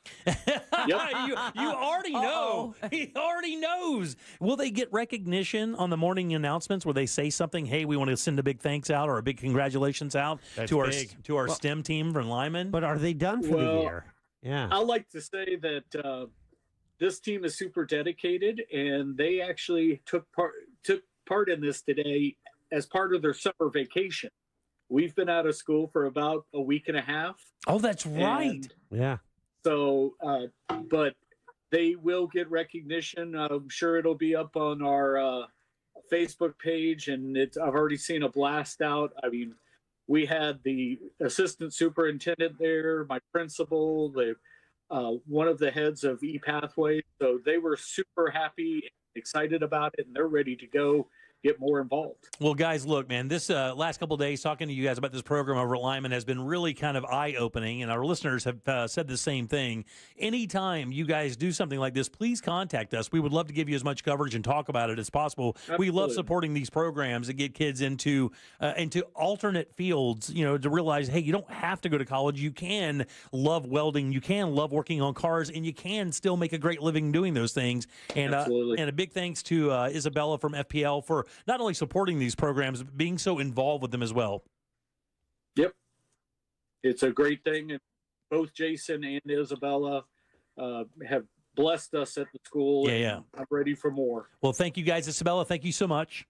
you already know. He already knows. Will they get recognition on the morning announcements where they say something, hey, we want to send a big thanks out or a big congratulations out to our STEM team from Lyman? But are they done for the year? Yeah. I like to say that this team is super dedicated, and they actually took part in this today as part of their summer vacation. We've been out of school for about a week and a half. Oh, that's right. Yeah. So, but they will get recognition. I'm sure it'll be up on our Facebook page, and I've already seen a blast out. I mean, we had the assistant superintendent there, my principal, one of the heads of ePathway. So they were super happy, excited about it, and they're ready to go get more involved. Well, guys, look, man, this last couple of days talking to you guys about this program over at Lyman has been really kind of eye-opening, and our listeners have said the same thing. Anytime you guys do something like this, please contact us. We would love to give you as much coverage and talk about it as possible. Absolutely. We love supporting these programs that get kids into alternate fields, to realize, hey, you don't have to go to college. You can love welding. You can love working on cars, and you can still make a great living doing those things. And a big thanks to Isabella from FPL for not only supporting these programs, but being so involved with them as well. Yep. It's a great thing. And both Jason and Isabella have blessed us at the school. Yeah. I'm ready for more. Well, thank you guys, Isabella. Thank you so much.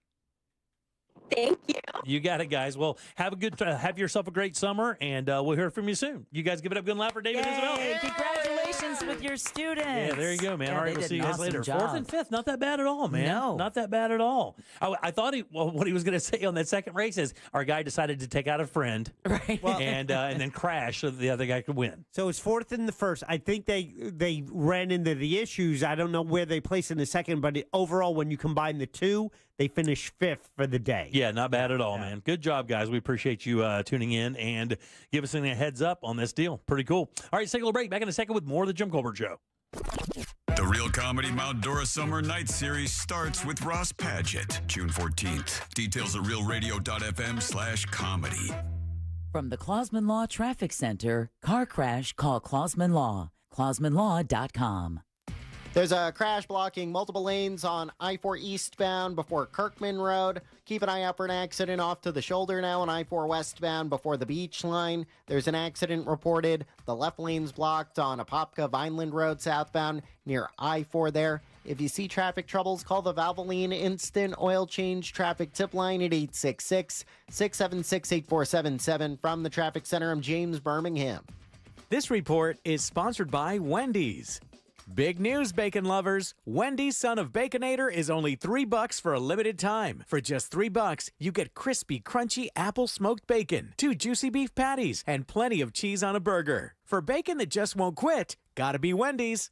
Thank you. You got it, guys. Well, have yourself a great summer, and we'll hear from you soon. You guys give it up good and loud for David and Isabella. Hey, congratulations with your students. Yeah, there you go, man. Yeah, All right, we'll see you guys later. Job. 4th and 5th, not that bad at all, man. No. Not that bad at all. I thought what he was going to say on that second race is our guy decided to take out a friend, right? And then crash so that the other guy could win. So it's 4th and the 1st. I think they ran into the issues. I don't know where they placed in the second, but overall, when you combine the two, they finished 5th for the day. Yeah, not bad at all, man. Good job, guys. We appreciate you tuning in and give us a heads up on this deal. Pretty cool. All right, let's take a little break. Back in a second with more of the Jim Colbert Show. The Real Comedy Mount Dora Summer Night Series starts with Ross Padgett, June 14th. Details at realradio.fm/comedy. From the Clausman Law Traffic Center, car crash, call Clausman Law. ClausmanLaw.com. There's a crash blocking multiple lanes on I-4 eastbound before Kirkman Road. Keep an eye out for an accident off to the shoulder now on I-4 westbound before the beach line. There's an accident reported. The left lane's blocked on Apopka Vineland Road southbound near I-4 there. If you see traffic troubles, call the Valvoline Instant Oil Change Traffic Tip Line at 866-676-8477. From the Traffic Center, I'm James Birmingham. This report is sponsored by Wendy's. Big news, bacon lovers. Wendy's Son of Baconator is only $3 for a limited time. For just $3, you get crispy, crunchy apple smoked bacon, 2 juicy beef patties, and plenty of cheese on a burger. For bacon that just won't quit, gotta be Wendy's.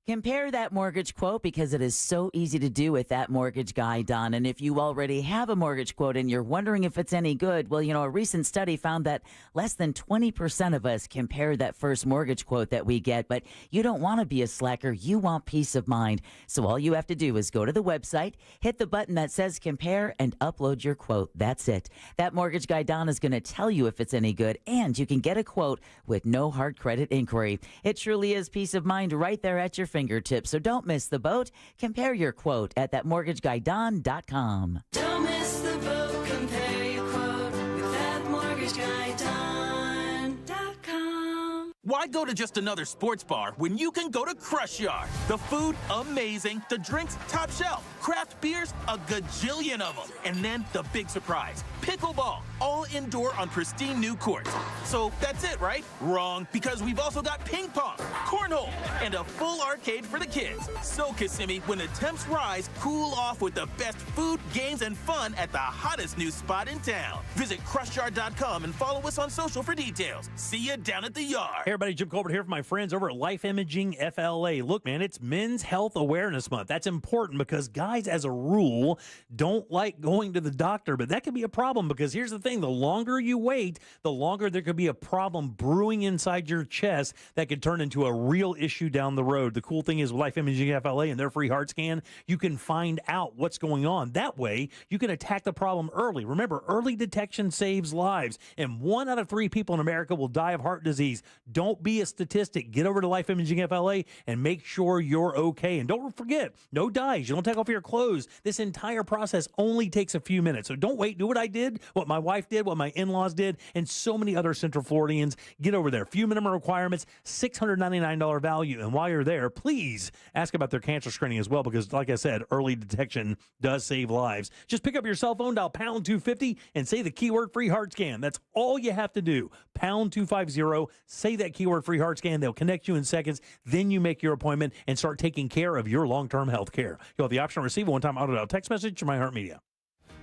Compare that mortgage quote because it is so easy to do with that mortgage guy, Don. And if you already have a mortgage quote and you're wondering if it's any good, well, a recent study found that less than 20% of us compare that first mortgage quote that we get. But you don't want to be a slacker. You want peace of mind. So all you have to do is go to the website, hit the button that says compare, and upload your quote. That's it. That mortgage guy, Don, is going to tell you if it's any good, and you can get a quote with no hard credit inquiry. It truly is peace of mind right there at your fingertips. So don't miss the boat. Compare your quote at thatmortgageguyDon.com. Don't miss the boat. Compare your quote with thatmortgageguyDon.com. Why go to just another sports bar when you can go to Crush Yard? The food, amazing. The drinks, top shelf. Craft beers, a gajillion of them. And then the big surprise, pickleball, all indoor on pristine new courts. So that's it, right? Wrong, because we've also got ping pong, cornhole, and a full arcade for the kids. So, Kissimmee, when the temps rise, cool off with the best food, games, and fun at the hottest new spot in town. Visit CrushYard.com and follow us on social for details. See you down at the yard. Hey, everybody, Jim Colbert here from my friends over at Life Imaging FLA. Look, man, it's Men's Health Awareness Month. That's important because guys, as a rule, don't like going to the doctor, but that could be a problem because here's the thing. The longer you wait, the longer there could be a problem brewing inside your chest that could turn into a real issue down the road. The cool thing is with Life Imaging FLA and their free heart scan, you can find out what's going on. That way, you can attack the problem early. Remember, early detection saves lives, and 1 out of 3 people in America will die of heart disease. Don't be a statistic. Get over to Life Imaging FLA and make sure you're okay. And don't forget, no dyes. You don't take off your clothes. This entire process only takes a few minutes. So don't wait. Do what I did, what my wife did, what my in-laws did, and so many other Central Floridians. Get over there. Few minimum requirements, $699 value. And while you're there, please ask about their cancer screening as well because, like I said, early detection does save lives. Just pick up your cell phone, dial pound 250, and say the keyword free heart scan. That's all you have to do. Pound 250, say that keyword free heart scan. They'll connect you in seconds. Then you make your appointment and start taking care of your long-term health care. You'll have the option to receive a one-time auto text message from iHeartMedia.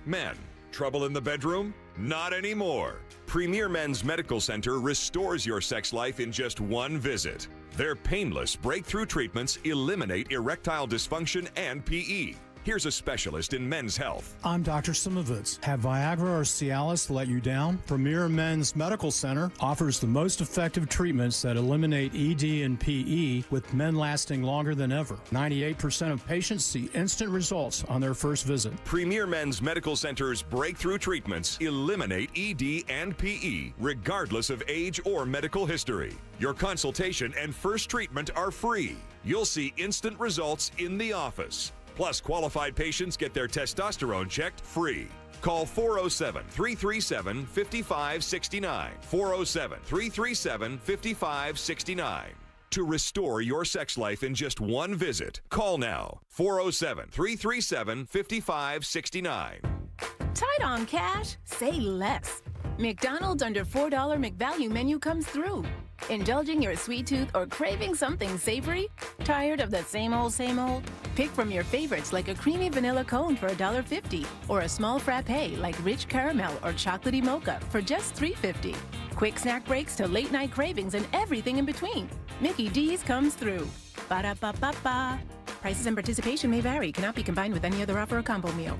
Men, trouble in the bedroom? Not anymore. Premier Men's Medical Center restores your sex life in just one visit. Their painless breakthrough treatments eliminate erectile dysfunction and PE. Here's a specialist in men's health. I'm Dr. Simovitz. Have Viagra or Cialis let you down? Premier Men's Medical Center offers the most effective treatments that eliminate ED and PE, with men lasting longer than ever. 98% of patients see instant results on their first visit. Premier Men's Medical Center's breakthrough treatments eliminate ED and PE, regardless of age or medical history. Your consultation and first treatment are free. You'll see instant results in the office. Plus, qualified patients get their testosterone checked free. Call 407-337-5569. 407-337-5569. To restore your sex life in just one visit, call now. 407-337-5569. Tight on cash? Say less. McDonald's under $4 McValue menu comes through. Indulging your sweet tooth or craving something savory? Tired of the same old, same old? Pick from your favorites like a creamy vanilla cone for $1.50 or a small frappe like rich caramel or chocolatey mocha for just $3.50. Quick snack breaks to late night cravings and everything in between. Mickey D's comes through. Ba-da-ba-ba-ba. Prices and participation may vary. Cannot be combined with any other offer or combo meal.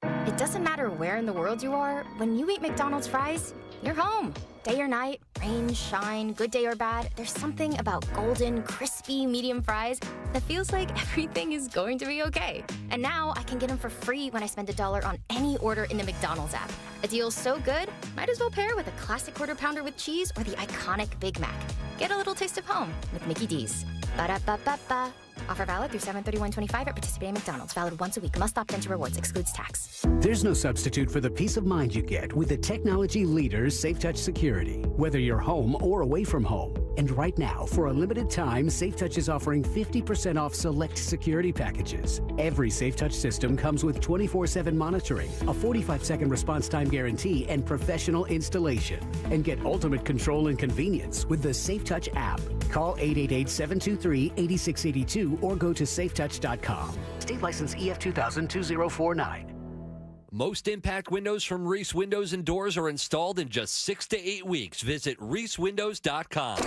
It doesn't matter where in the world you are, when you eat McDonald's fries, you're home. Day or night, rain, shine, good day or bad, there's something about golden, crispy, medium fries that feels like everything is going to be okay. And now I can get them for free when I spend $1 on any order in the McDonald's app. A deal so good, might as well pair with a classic Quarter Pounder with cheese or the iconic Big Mac. Get a little taste of home with Mickey D's. Ba-da-ba-ba-ba. Offer valid through 7/31/25 at participating McDonald's. Valid once a week. Must opt into rewards. Excludes tax. There's no substitute for the peace of mind you get with the technology leader SafeTouch Security, whether you're home or away from home. And right now, for a limited time, SafeTouch is offering 50% off select security packages. Every SafeTouch system comes with 24/7 monitoring, a 45-second response time guarantee, and professional installation. And get ultimate control and convenience with the SafeTouch app. Call 888-723-8682 or go to safetouch.com. State license EF 2000-2049. Most impact windows from Reese Windows and Doors are installed in just 6 to 8 weeks. Visit reesewindows.com.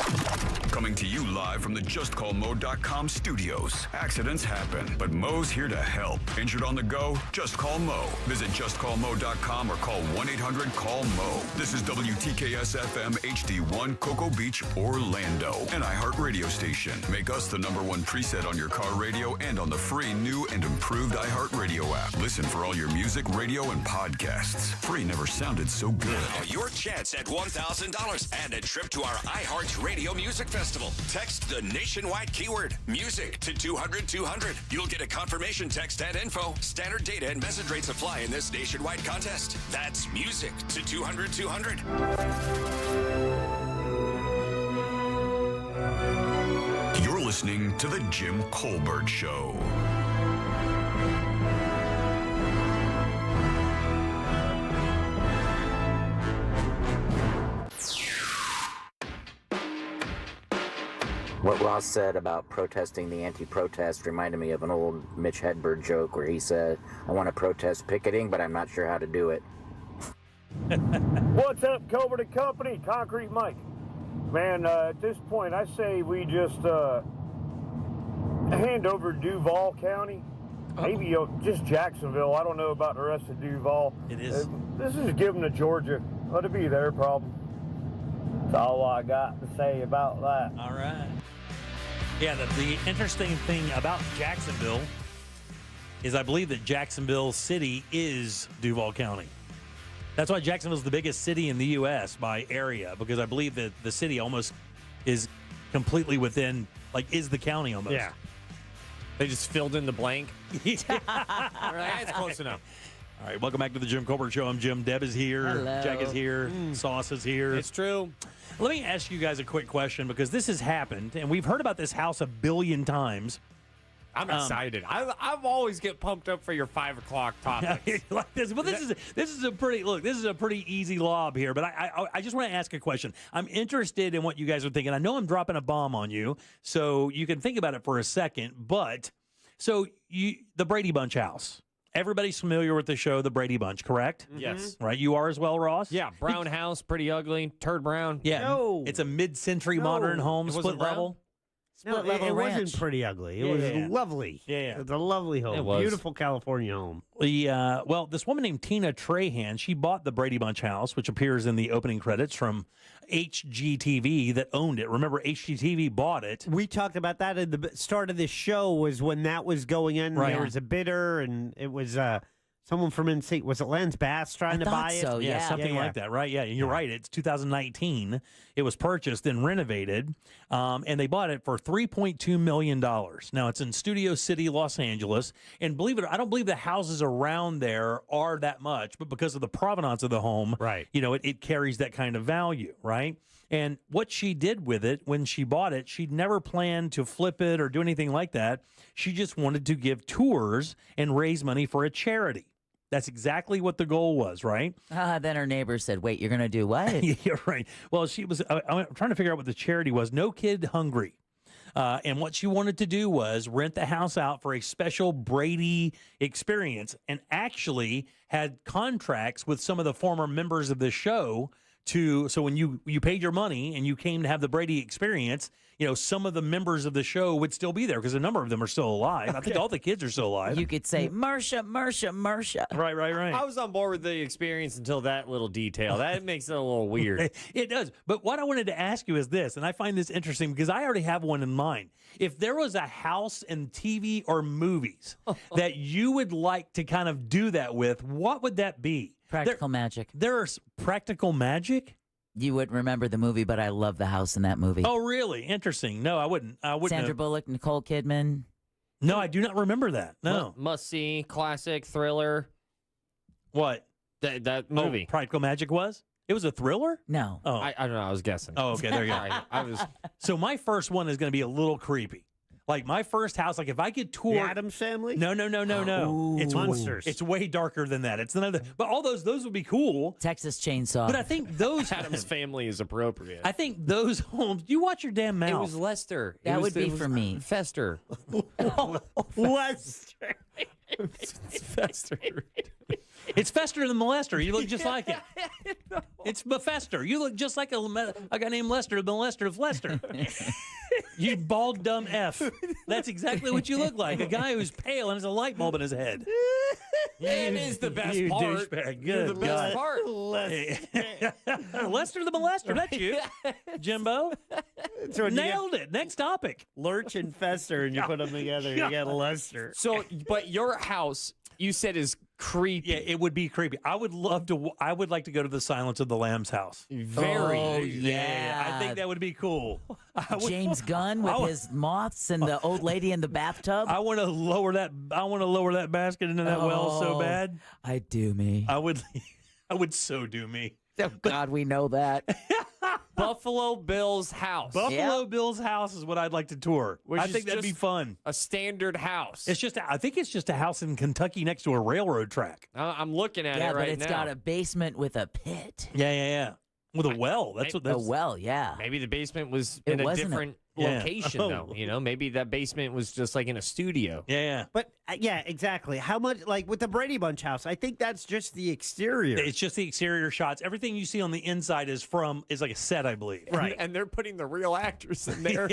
Coming to you live from the JustCallMo.com studios. Accidents happen, but Mo's here to help. Injured on the go? Just call Mo. Visit JustCallMo.com or call 1-800-CALL-MO. This is WTKS-FM HD1 Cocoa Beach, Orlando. An iHeart radio station. Make us the #1 preset on your car radio and on the free new and improved iHeart radio app. Listen for all your music, radio, and podcasts. Free never sounded so good. Now your chance at $1,000 and a trip to our iHeart Radio Music Festival. Text the nationwide keyword music to 200-200. You'll get a confirmation text and info. Standard data and message rates apply in this nationwide contest. That's music to 200-200. You're listening to The Jim Colbert Show. What Ross said about protesting the anti-protest reminded me of an old Mitch Hedberg joke where he said, I want to protest picketing, but I'm not sure how to do it. What's up, Colbert & Company? Concrete Mike. Man, at this point, I say we just hand over Duval County. Maybe just Jacksonville. I don't know about the rest of Duval. It is. This is give them to Georgia. Let it be their problem. That's all I got to say about that. All right. Yeah, the interesting thing about Jacksonville is I believe that Jacksonville City is Duval County. That's why Jacksonville's the biggest city in the U.S. by area, because I believe that the city almost is completely within, is the county almost. Yeah. They just filled in the blank. That's close enough. All right, welcome back to the Jim Colbert Show. I'm Jim. Deb is here. Hello. Jack is here. Sauce is here. It's true. Let me ask you guys a quick question, because this has happened, and we've heard about this house a billion times. I'm excited. I always get pumped up for your 5 o'clock topics. Like this. Well, this is a pretty easy lob here, but I just want to ask a question. I'm interested in what you guys are thinking. I know I'm dropping a bomb on you, so you can think about it for a second. But the Brady Bunch house. Everybody's familiar with the show, The Brady Bunch, correct? Yes. Right? You are as well, Ross? Yeah, brown house, pretty ugly, turd brown. Yeah. No. It's a mid-century modern home, It split wasn't brown? level. No, it wasn't pretty ugly. It was lovely. Yeah. It's a lovely home. It was. Beautiful California home. Well, this woman named Tina Trahan, she bought the Brady Bunch house, which appears in the opening credits, from HGTV that owned it. Remember, HGTV bought it. We talked about that at the start of this show, was when that was going in. Right. There was a bidder, and it was someone from NC. Was it Lance Bass trying to buy it? so, yeah. Something like that, right? Yeah, you're right. It's 2019. It was purchased and renovated, and they bought it for $3.2 million. Now, it's in Studio City, Los Angeles, and believe it or not, I don't believe the houses around there are that much, but because of the provenance of the home, right? It carries that kind of value, right? And what she did with it when she bought it, she'd never planned to flip it or do anything like that. She just wanted to give tours and raise money for a charity. That's exactly what the goal was, right? Then her neighbor said, wait, you're going to do what? Yeah, right. Well, she was I'm trying to figure out what the charity was. No Kid Hungry. And what she wanted to do was rent the house out for a special Brady experience, and actually had contracts with some of the former members of the show so when you paid your money and you came to have the Brady experience, some of the members of the show would still be there, because a number of them are still alive. Okay. I think all the kids are still alive. You could say, Marsha. Right. I was on board with the experience until that little detail. That makes it a little weird. It does. But what I wanted to ask you is this, and I find this interesting because I already have one in mind. If there was a house in TV or movies that you would like to kind of do that with, what would that be? Practical Magic. There's Practical Magic? You wouldn't remember the movie, but I love the house in that movie. Oh, really? Interesting. No, I wouldn't. Sandra Bullock, Nicole Kidman. No, I do not remember that. No. Must see, classic, thriller. What? That movie. Practical Magic was? It was a thriller? No. Oh. I don't know. I was guessing. Oh, okay. There you go. So my first one is going to be a little creepy. Like my first house, if I could tour The Addams Family? No. Ooh. It's Monsters. It's way darker than that. It's another, but all those would be cool. Texas Chainsaw. But I think those Addams Family is appropriate. I think those homes. You watch your damn mouth. It was Lester. That would be for me. Fester. Lester. It's Fester. It's Fester the Molester. You look just like him. It's Fester. You look just like a guy named Lester, the Molester of Lester. You bald, dumb F. That's exactly what you look like. A guy who's pale and has a light bulb in his head. It is the best part. Douchebag. You're Good the best God. part. Lester the Molester. That's you, Jimbo. So Nailed it. Next topic. Lurch and Fester, and you put them together. You got Lester. So, but your house, you said, is creepy. Yeah, it would be creepy. I would like to go to the Silence of the Lambs house. Very. Oh, yeah. I think that would be cool. James Gunn with his moths and the old lady in the bathtub. I want to lower that basket into that well so bad. I'd do me. I would so do me. Oh, God, we know that. Buffalo Bill's house. Buffalo Bill's house is what I'd like to tour. I think that'd be fun. A standard house. I think it's just a house in Kentucky next to a railroad track. I'm looking at it right now. Yeah, but it's got a basement with a pit. Yeah. With a well. That's what. A well, yeah. Maybe the basement was It in a wasn't different location, Oh. though. You know, maybe that basement was just like in a studio. Yeah. But yeah, exactly. How much, like with the Brady Bunch house, I think that's just the exterior. It's just the exterior shots. Everything you see on the inside is like a set, I believe. Right. And they're putting the real actors in there.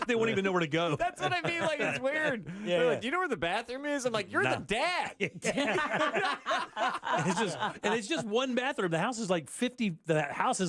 They won't even know where to go. That's what I mean. Like, it's weird. Yeah, They're like, yeah. do you know where the bathroom is? I'm like, you're the dad. It's just one bathroom. The house is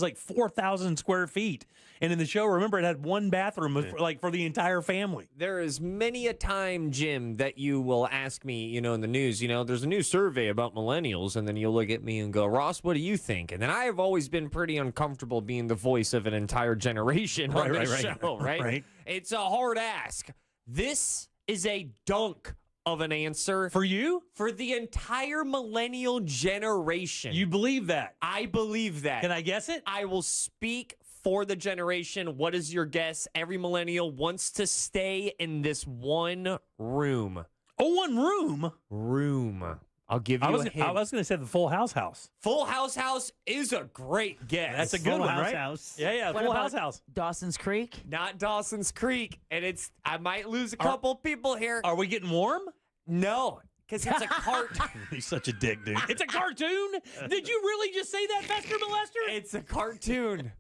like 4,000 square feet. And in the show, remember, it had one bathroom for the entire family. There is many a time, Jim, that you will ask me, you know, in the news, you know, there's a new survey about millennials, and then you'll look at me and go, Ross, what do you think? And then I have always been pretty uncomfortable being the voice of an entire generation on this show, right? It's a hard ask. This is a dunk of an answer. For you? For the entire millennial generation. You believe that? I believe that. Can I guess it? I will speak for the generation. What is your guess? Every millennial wants to stay in this one room. Oh, one room? Room. I'll give you a hint. I was going to say the Full House house. Full House is a great guess. That's a good one, right? Yeah, What Full about House. Dawson's Creek? Not Dawson's Creek. And I might lose a couple people here. Are we getting warm? No, because it's a cartoon. He's such a dick, dude. It's a cartoon? Did you really just say that, Master Molester? It's a cartoon.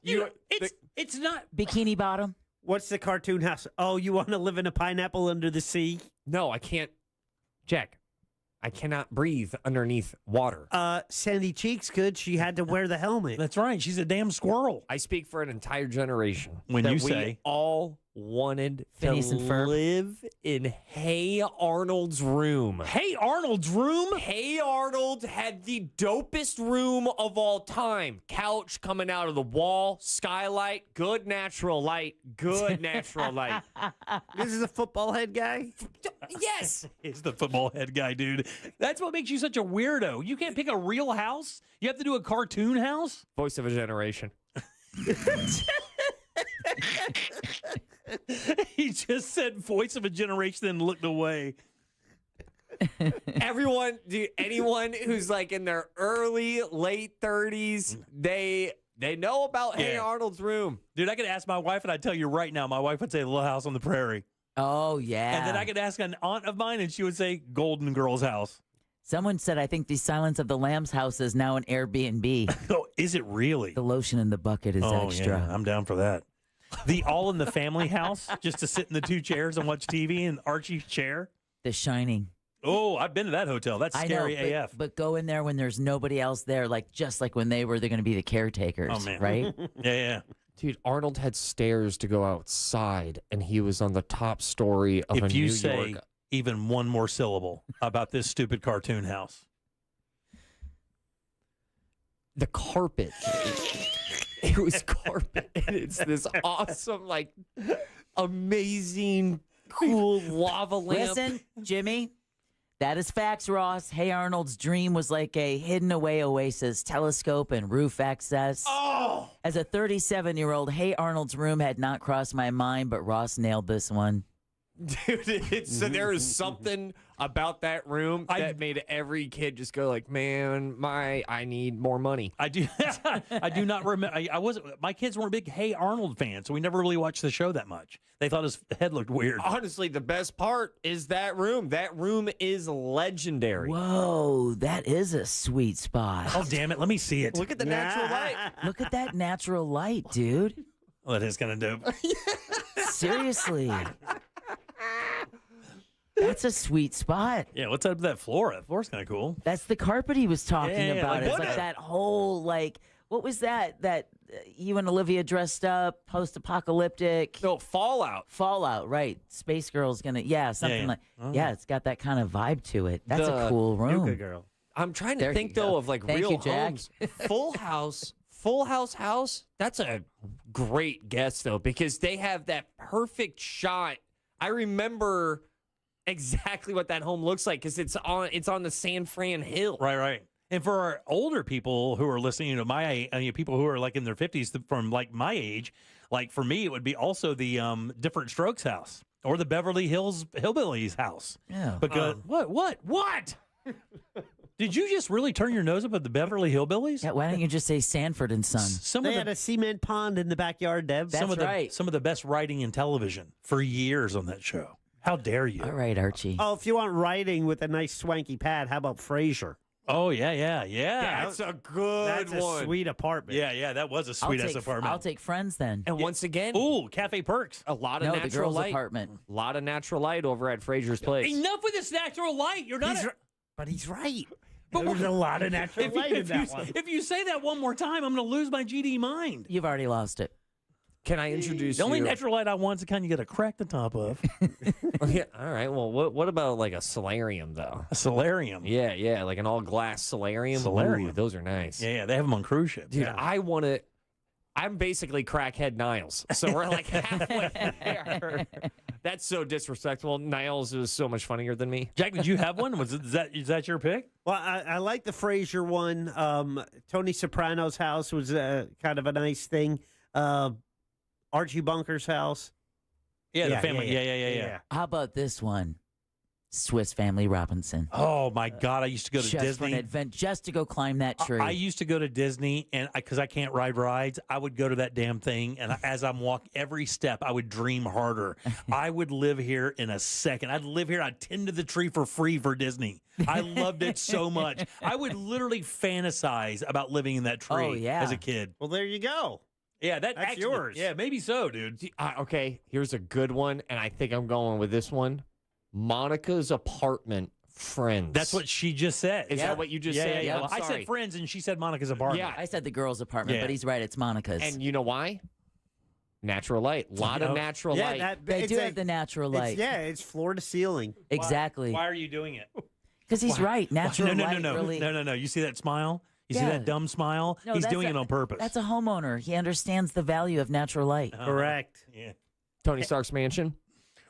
It's not. Bikini Bottom? What's the cartoon house? Oh, you want to live in a pineapple under the sea? No, I can't. Jack, I cannot breathe underneath water. Sandy Cheeks could. She had to wear the helmet. That's right. She's a damn squirrel. I speak for an entire generation. When that you we say all wanted Phineas to and Ferb. live in Hey Arnold's room. Hey Arnold's room? Hey Arnold had the dopest room of all time. Couch coming out of the wall, skylight, good natural light, good natural light. This is a football head guy? Yes. He's the football head guy, dude. That's what makes you such a weirdo. You can't pick a real house. You have to do a cartoon house? Voice of a generation. He just said voice of a generation and looked away. Anyone who's like in their late 30s, they know about Hey Arnold's room. Dude, I could ask my wife, and I'd tell you right now, my wife would say Little House on the Prairie. Oh, yeah. And then I could ask an aunt of mine, and she would say Golden Girls house. Someone said, I think the Silence of the Lambs house is now an Airbnb. Oh, is it really? The lotion in the bucket is extra. Yeah, I'm down for that. The All in the Family house, just to sit in the two chairs and watch TV in Archie's chair. The Shining. Oh, I've been to that hotel. That's scary AF. But go in there when there's nobody else there, just like when they're going to be the caretakers, Oh, man. right? Yeah. Dude, Arnold had stairs to go outside, and he was on the top story of If a you New say York. even one more syllable about this stupid cartoon house. The carpet. It was carpet, and it's this awesome, amazing, cool lava lamp. Listen, Jimmy, that is facts, Ross. Hey Arnold's dream was like a hidden away oasis, telescope and roof access. Oh! As a 37-year-old, Hey Arnold's room had not crossed my mind, but Ross nailed this one. Dude, there is something about that room that made every kid just go like, man, I need more money. I do not remember. I wasn't. My kids weren't big Hey Arnold fans, so we never really watched the show that much. They thought his head looked weird. Honestly, the best part is that room. That room is legendary. Whoa, that is a sweet spot. Oh, damn it. Let me see it. Look at the natural light. Look at that natural light, dude. Oh, that is kind of dope. Seriously. That's a sweet spot. Yeah, what's up with that floor? That floor's kind of cool. That's the carpet he was talking Yeah, about. like It's what? like that whole, what was that? That you and Olivia dressed up, post-apocalyptic. No, Fallout. Fallout, right. Space Girl's going to, something yeah. like, Oh. yeah, it's got that kind of vibe to it. That's a The cool room. Yucca girl. I'm trying to There think, you though, go. of Thank real you, Jack. homes. Full House. That's a great guess, though, because they have that perfect shot. I remember exactly what that home looks like because it's on the San Fran Hill. Right. And for our older people who are listening to my people who are like in their 50s from like my age, like for me, it would be also the Different Strokes house or the Beverly Hills Hillbillies house. Yeah. Because what? Did you just really turn your nose up at the Beverly Hillbillies? Yeah, why don't you just say Sanford and Son? They had a cement pond in the backyard, Deb. That's right. Some of the best writing in television for years on that show. How dare you? All right, Archie. Oh, if you want writing with a nice swanky pad, how about Frasier? Oh, yeah. That's a good That's one. a sweet apartment. Yeah, that was a sweet-ass apartment. I'll take Friends then. And once again, ooh, Cafe Perks. A lot of No, the natural girls' light. apartment. A lot of natural light over at Fraser's Place. Enough with this natural light. You're not. But he's right. But There's a lot of natural light in that one. If you say that one more time, I'm going to lose my GD mind. You've already lost it. Can I introduce The only you? natural light I want is the kind you get a crack the top of. Yeah, all right. Well, what about like a solarium though? A solarium. Yeah, like an all glass solarium. Solarium. Ooh, those are nice. Yeah, they have them on cruise ships. Dude, I want to. I'm basically crackhead Niles, so we're like halfway there. That's so disrespectful. Niles is so much funnier than me. Jack, did you have one? Is that your pick? Well, I like the Frasier one. Tony Soprano's house was kind of a nice thing. Archie Bunker's house. Yeah, the family. Yeah. How about this one? Swiss Family Robinson. Oh my God! I used to go to Just for Disney. an advent, just to go climb that tree. I used to go to Disney, and because I can't ride rides, I would go to that damn thing. And as I'm walking every step, I would dream harder. I would live here in a second. I'd live here. I'd tend to the tree for free for Disney. I loved it so much. I would literally fantasize about living in that tree as a kid. Well, there you go. Yeah, That's actually, yours. Yeah, maybe so, dude. Okay, here's a good one, and I think I'm going with this one. Monica's apartment, Friends. That's what she just said. Is that what you just said? Yeah. I'm Well, I sorry. said Friends, and she said Monica's apartment. Yeah. I said the girls' apartment, Yeah. but he's right. It's Monica's. And you know why? Natural light. A lot of natural light. They do have the natural light. It's floor to ceiling. Exactly. Why are you doing it? Because he's right. Natural No. light really. No. You see that smile? You see Yeah. that dumb smile? No, He's that's doing it on purpose. That's a homeowner. He understands the value of natural light. Correct. Yeah. Tony Stark's mansion.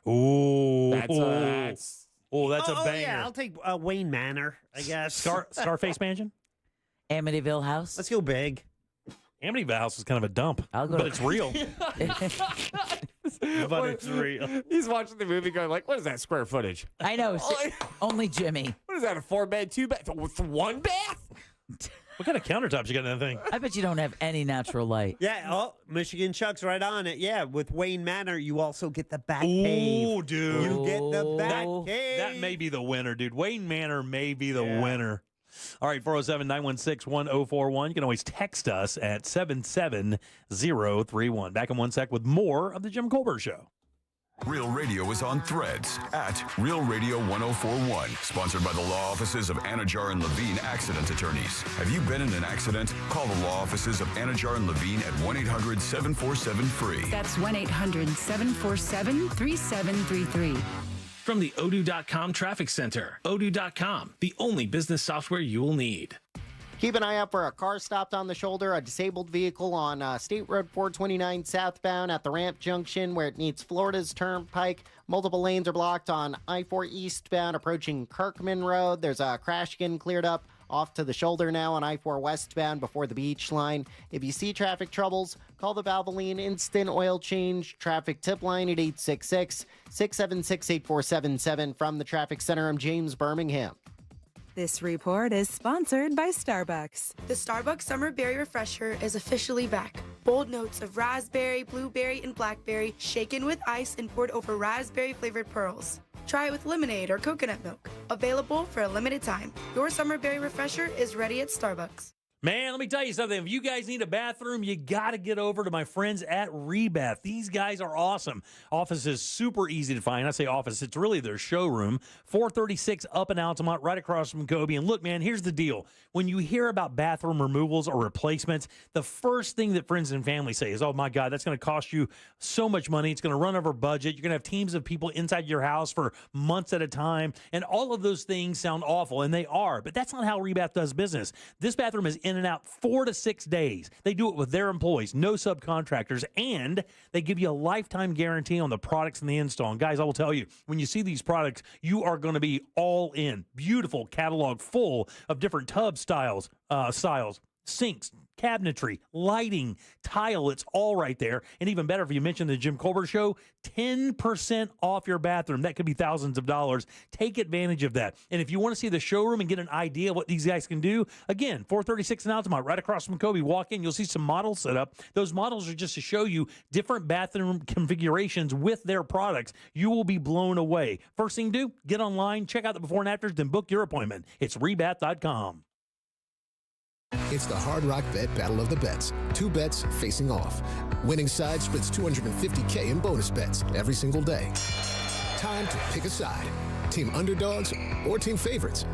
Ooh. That's a banger. Yeah, I'll take Wayne Manor, I guess. Scarface Mansion? Amityville House. Let's go big. Amityville House is kind of a dump, I'll go but to- it's real. But it's real. He's watching the movie going like, what is that square footage? I know. Only Jimmy. What is that, a 4-bed, 2-bed, with 1 bath? What kind of countertops you got in that thing? I bet you don't have any natural light. Yeah, Michigan Chuck's right on it. Yeah, with Wayne Manor, you also get the Bat Ooh, Cave. dude. You get the Bat Cave. That may be the winner, dude. Wayne Manor may be the winner. All right, 407-916-1041. You can always text us at 77031. Back in 1 sec with more of the Jim Colbert Show. Real Radio is on Threads at Real Radio 1041. Sponsored by the law offices of Anajar and Levine Accident Attorneys. Have you been in an accident? Call the law offices of Anajar and Levine at 1-800-747-FREE. That's 1-800-747-3733. From the Odoo.com Traffic Center. Odoo.com, the only business software you will need. Keep an eye out for a car stopped on the shoulder, a disabled vehicle on State Road 429 southbound at the ramp junction where it meets Florida's Turnpike. Multiple lanes are blocked on I-4 eastbound approaching Kirkman Road. There's a crash getting cleared up off to the shoulder now on I-4 westbound before the beach line. If you see traffic troubles, call the Valvoline Instant Oil Change traffic tip line at 866-676-8477. From the Traffic Center, I'm James Birmingham. This report is sponsored by Starbucks. The Starbucks Summer Berry Refresher is officially back. Bold notes of raspberry, blueberry, and blackberry shaken with ice and poured over raspberry-flavored pearls. Try it with lemonade or coconut milk. Available for a limited time. Your Summer Berry Refresher is ready at Starbucks. Man, let me tell you something. If you guys need a bathroom, you got to get over to my friends at Rebath. These guys are awesome. Office is super easy to find. I say office, it's really their showroom. 436 up in Altamont, right across from Kobe. And look, man, here's the deal. When you hear about bathroom removals or replacements, the first thing that friends and family say is, oh, my God, that's going to cost you so much money. It's going to run over budget. You're going to have teams of people inside your house for months at a time. And all of those things sound awful, and they are. But that's not how Rebath does business. This bathroom is in and out 4 to 6 days. They do it with their employees, no subcontractors, and they give you a lifetime guarantee on the products and the install. And guys, I will tell you, when you see these products, you are going to be all in. Beautiful catalog full of different tub styles. sinks, cabinetry, lighting, tile, it's all right there. And even better, if you mention the Jim Colbert Show, 10% off your bathroom. That could be thousands of dollars. Take advantage of that. And if you want to see the showroom and get an idea of what these guys can do, again, 436 in Altamont, right across from Kobe. Walk in, you'll see some models set up. Those models are just to show you different bathroom configurations with their products. You will be blown away. First thing to do, get online, check out the before and afters, then book your appointment. It's rebath.com. It's the Hard Rock Bet Battle of the Bets. 2 bets facing off. Winning side splits $250K in bonus bets every single day. Time to pick a side. Team underdogs or team favorites.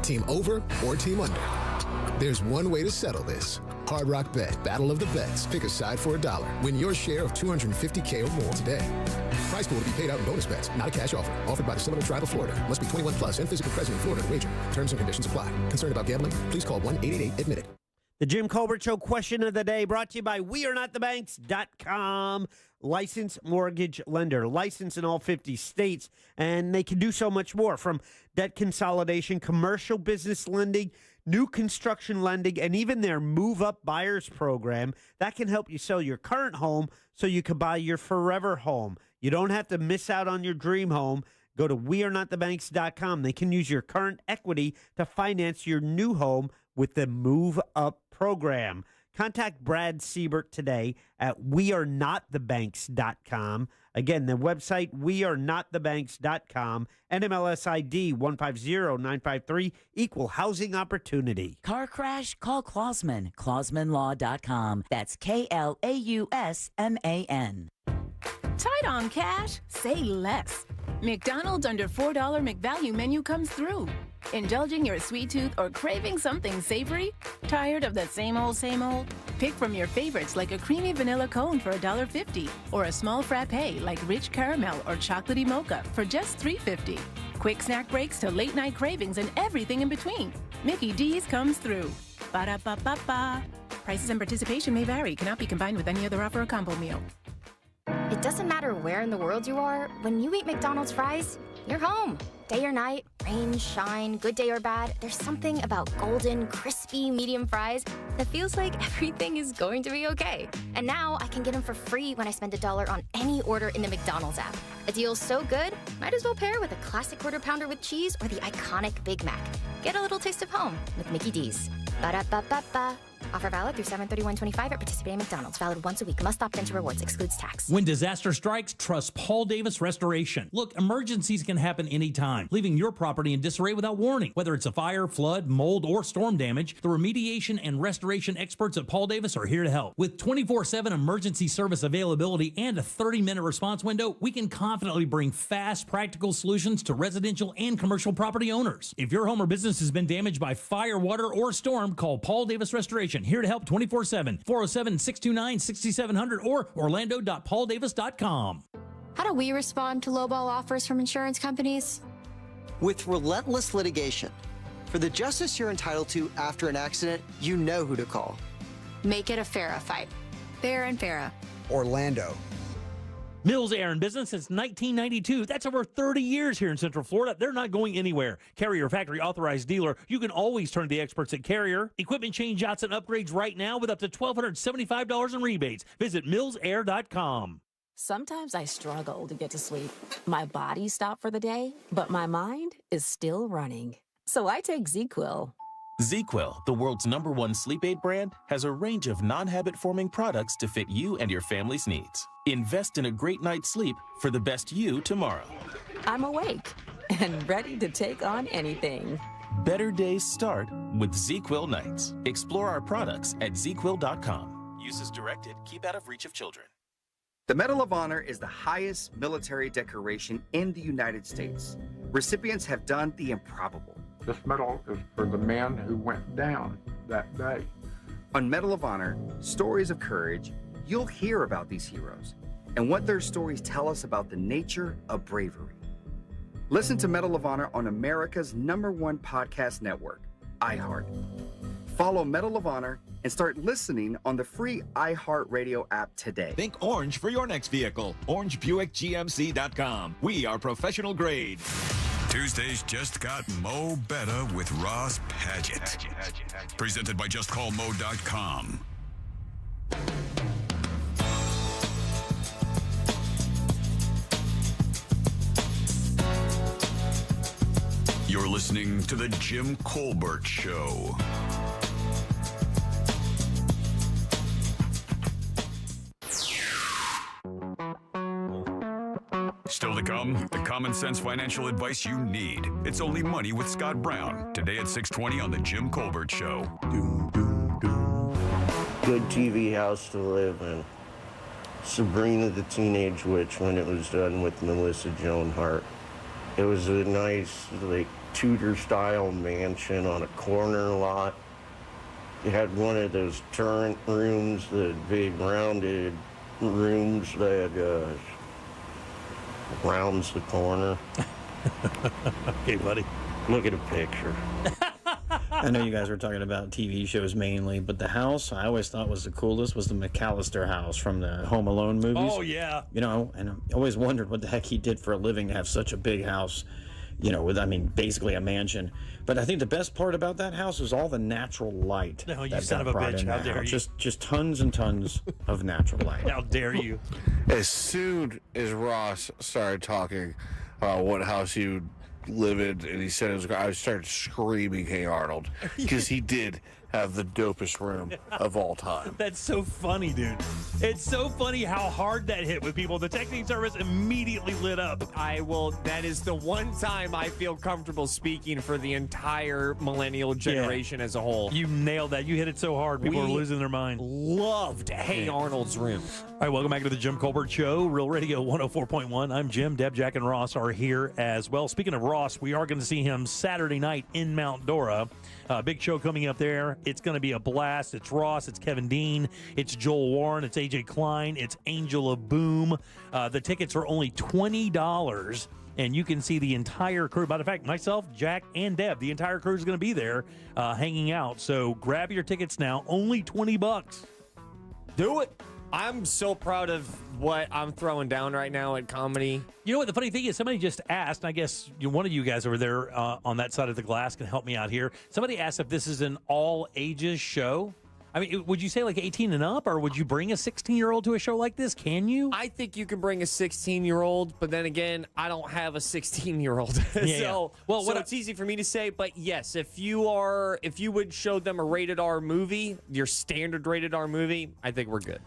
Team over or team under. There's one way to settle this. Hard Rock Bet Battle of the Bets. Pick a side for $1. Win your share of $250K or more today. Prize pool to be paid out in bonus bets. Not a cash offer. Offered by the Seminole Tribe of Florida. Must be 21 plus and physically present in Florida to wager. Terms and conditions apply. Concerned about gambling? Please call 1-888-ADMIT-IT. The Jim Colbert Show question of the day brought to you by WeAreNotTheBanks.com. Licensed mortgage lender, licensed in all 50 states, and they can do so much more, from debt consolidation, commercial business lending, new construction lending, and even their move-up buyers program. That can help you sell your current home so you can buy your forever home. You don't have to miss out on your dream home. Go to WeAreNotTheBanks.com. They can use your current equity to finance your new home with the Move Up program. Contact Brad Siebert today at WeAreNotTheBanks.com. Again, the website, WeAreNotTheBanks.com. NMLS ID 150953, Equal Housing Opportunity. Car crash? Call Klausman. KlausmanLaw.com. That's KLAUSMAN. Tight on cash? Say less. McDonald's under $4 McValue menu comes through. Indulging your sweet tooth or craving something savory? Tired of the same old, same old? Pick from your favorites like a creamy vanilla cone for $1.50 or a small frappe like rich caramel or chocolatey mocha for just $3.50. Quick snack breaks to late night cravings and everything in between. Mickey D's comes through. Ba-da-ba-ba-ba. Prices and participation may vary. Cannot be combined with any other offer or combo meal. It doesn't matter where in the world you are, when you eat McDonald's fries, you're home. Day or night, rain, shine, good day or bad, there's something about golden, crispy, medium fries that feels like everything is going to be okay. And now I can get them for free when I spend $1 on any order in the McDonald's app. A deal so good, might as well pair with a classic quarter pounder with cheese or the iconic Big Mac. Get a little taste of home with Mickey D's. Ba-da-ba-ba-ba. Offer valid through 7/31/25 at participating McDonald's. Valid once a week. Must opt into rewards. Excludes tax. When disaster strikes, trust Paul Davis Restoration. Look, emergencies can happen anytime, leaving your property in disarray without warning. Whether it's a fire, flood, mold, or storm damage, the remediation and restoration experts at Paul Davis are here to help. With 24/7 emergency service availability and a 30-minute response window, we can confidently bring fast, practical solutions to residential and commercial property owners. If your home or business has been damaged by fire, water, or storm, call Paul Davis Restoration. Here to help 24/7. 407-629-6700 or orlando.pauldavis.com. How do we respond to lowball offers from insurance companies? With relentless litigation. For the justice you're entitled to after an accident, you know who to call. Make it a FARA fight. Fair and FARA. Orlando. Mills Air in business since 1992. That's over 30 years here in Central Florida. They're not going anywhere. Carrier factory authorized dealer. You can always turn to the experts at Carrier. Equipment change outs and upgrades right now with up to $1,275 in rebates. Visit millsair.com. Sometimes I struggle to get to sleep. My body stopped for the day, but my mind is still running. So I take ZzzQuil. ZzzQuil, the world's #1 sleep aid brand, has a range of non-habit-forming products to fit you and your family's needs. Invest in a great night's sleep for the best you tomorrow. I'm awake and ready to take on anything. Better days start with ZzzQuil nights. Explore our products at ZzzQuil.com. Use as directed. Keep out of reach of children. The Medal of Honor is the highest military decoration in the United States. Recipients have done the improbable. This medal is for the men who went down that day. On Medal of Honor, Stories of Courage, you'll hear about these heroes and what their stories tell us about the nature of bravery. Listen to Medal of Honor on America's #1 podcast network, iHeart. Follow Medal of Honor and start listening on the free iHeartRadio app today. Think orange for your next vehicle. OrangeBuickGMC.com. We are professional grade. Tuesdays just got Mo better with Ross Padgett. Presented by JustCallMo.com. You're listening to The Jim Colbert Show. Still to come, the common sense financial advice you need. It's Only Money with Scott Brown. Today at 6:20 on The Jim Colbert Show. Good TV house to live in. Sabrina the Teenage Witch when it was done with Melissa Joan Hart. It was a nice, like, Tudor-style mansion on a corner lot. It had one of those turret rooms, the big rounded rooms that rounds the corner. Okay, buddy. Look at a picture. I know you guys were talking about TV shows mainly, but the house I always thought was the coolest was the McAllister house from the Home Alone movies. Oh, yeah. You know, and I always wondered what the heck he did for a living to have such a big house, you know, with, I mean, basically a mansion. But I think the best part about that house was all the natural light. No, you that son got of a brought bitch. in How that dare house. you. Just tons and tons of natural light. How dare you? As soon as Ross started talking about what house he would live in, and he said it was, I started screaming, "Hey Arnold," because he did have the dopest room of all time. That's so funny, dude. It's so funny how hard that hit with people. The texting service immediately lit up. That is the one time I feel comfortable speaking for the entire millennial generation as a whole. You nailed that. You hit it so hard. People are losing their mind. Loved Hey Arnold's room. All right, welcome back to the Jim Colbert Show, Real Radio 104.1. I'm Jim. Deb, Jack, and Ross are here as well. Speaking of Ross, we are going to see him Saturday night in Mount Dora. Big show coming up there. It's going to be a blast. It's Ross. It's Kevin Dean. It's Joel Warren. It's AJ Klein. It's Angela Boom. The tickets are only $20, and you can see the entire crew. Matter of fact, myself, Jack, and Deb, the entire crew is going to be there hanging out. So grab your tickets now. Only $20. Do it. I'm so proud of what I'm throwing down right now at comedy. You know what? The funny thing is, somebody just asked, and I guess one of you guys over there on that side of the glass can help me out here. Somebody asked if this is an all-ages show. I mean, would you say like 18 and up, or would you bring a 16-year-old to a show like this? Can you? I think you can bring a 16-year-old, but then again, I don't have a 16-year-old. Yeah. So it's easy for me to say, but yes, if you would show them a rated R movie, your standard rated R movie, I think we're good.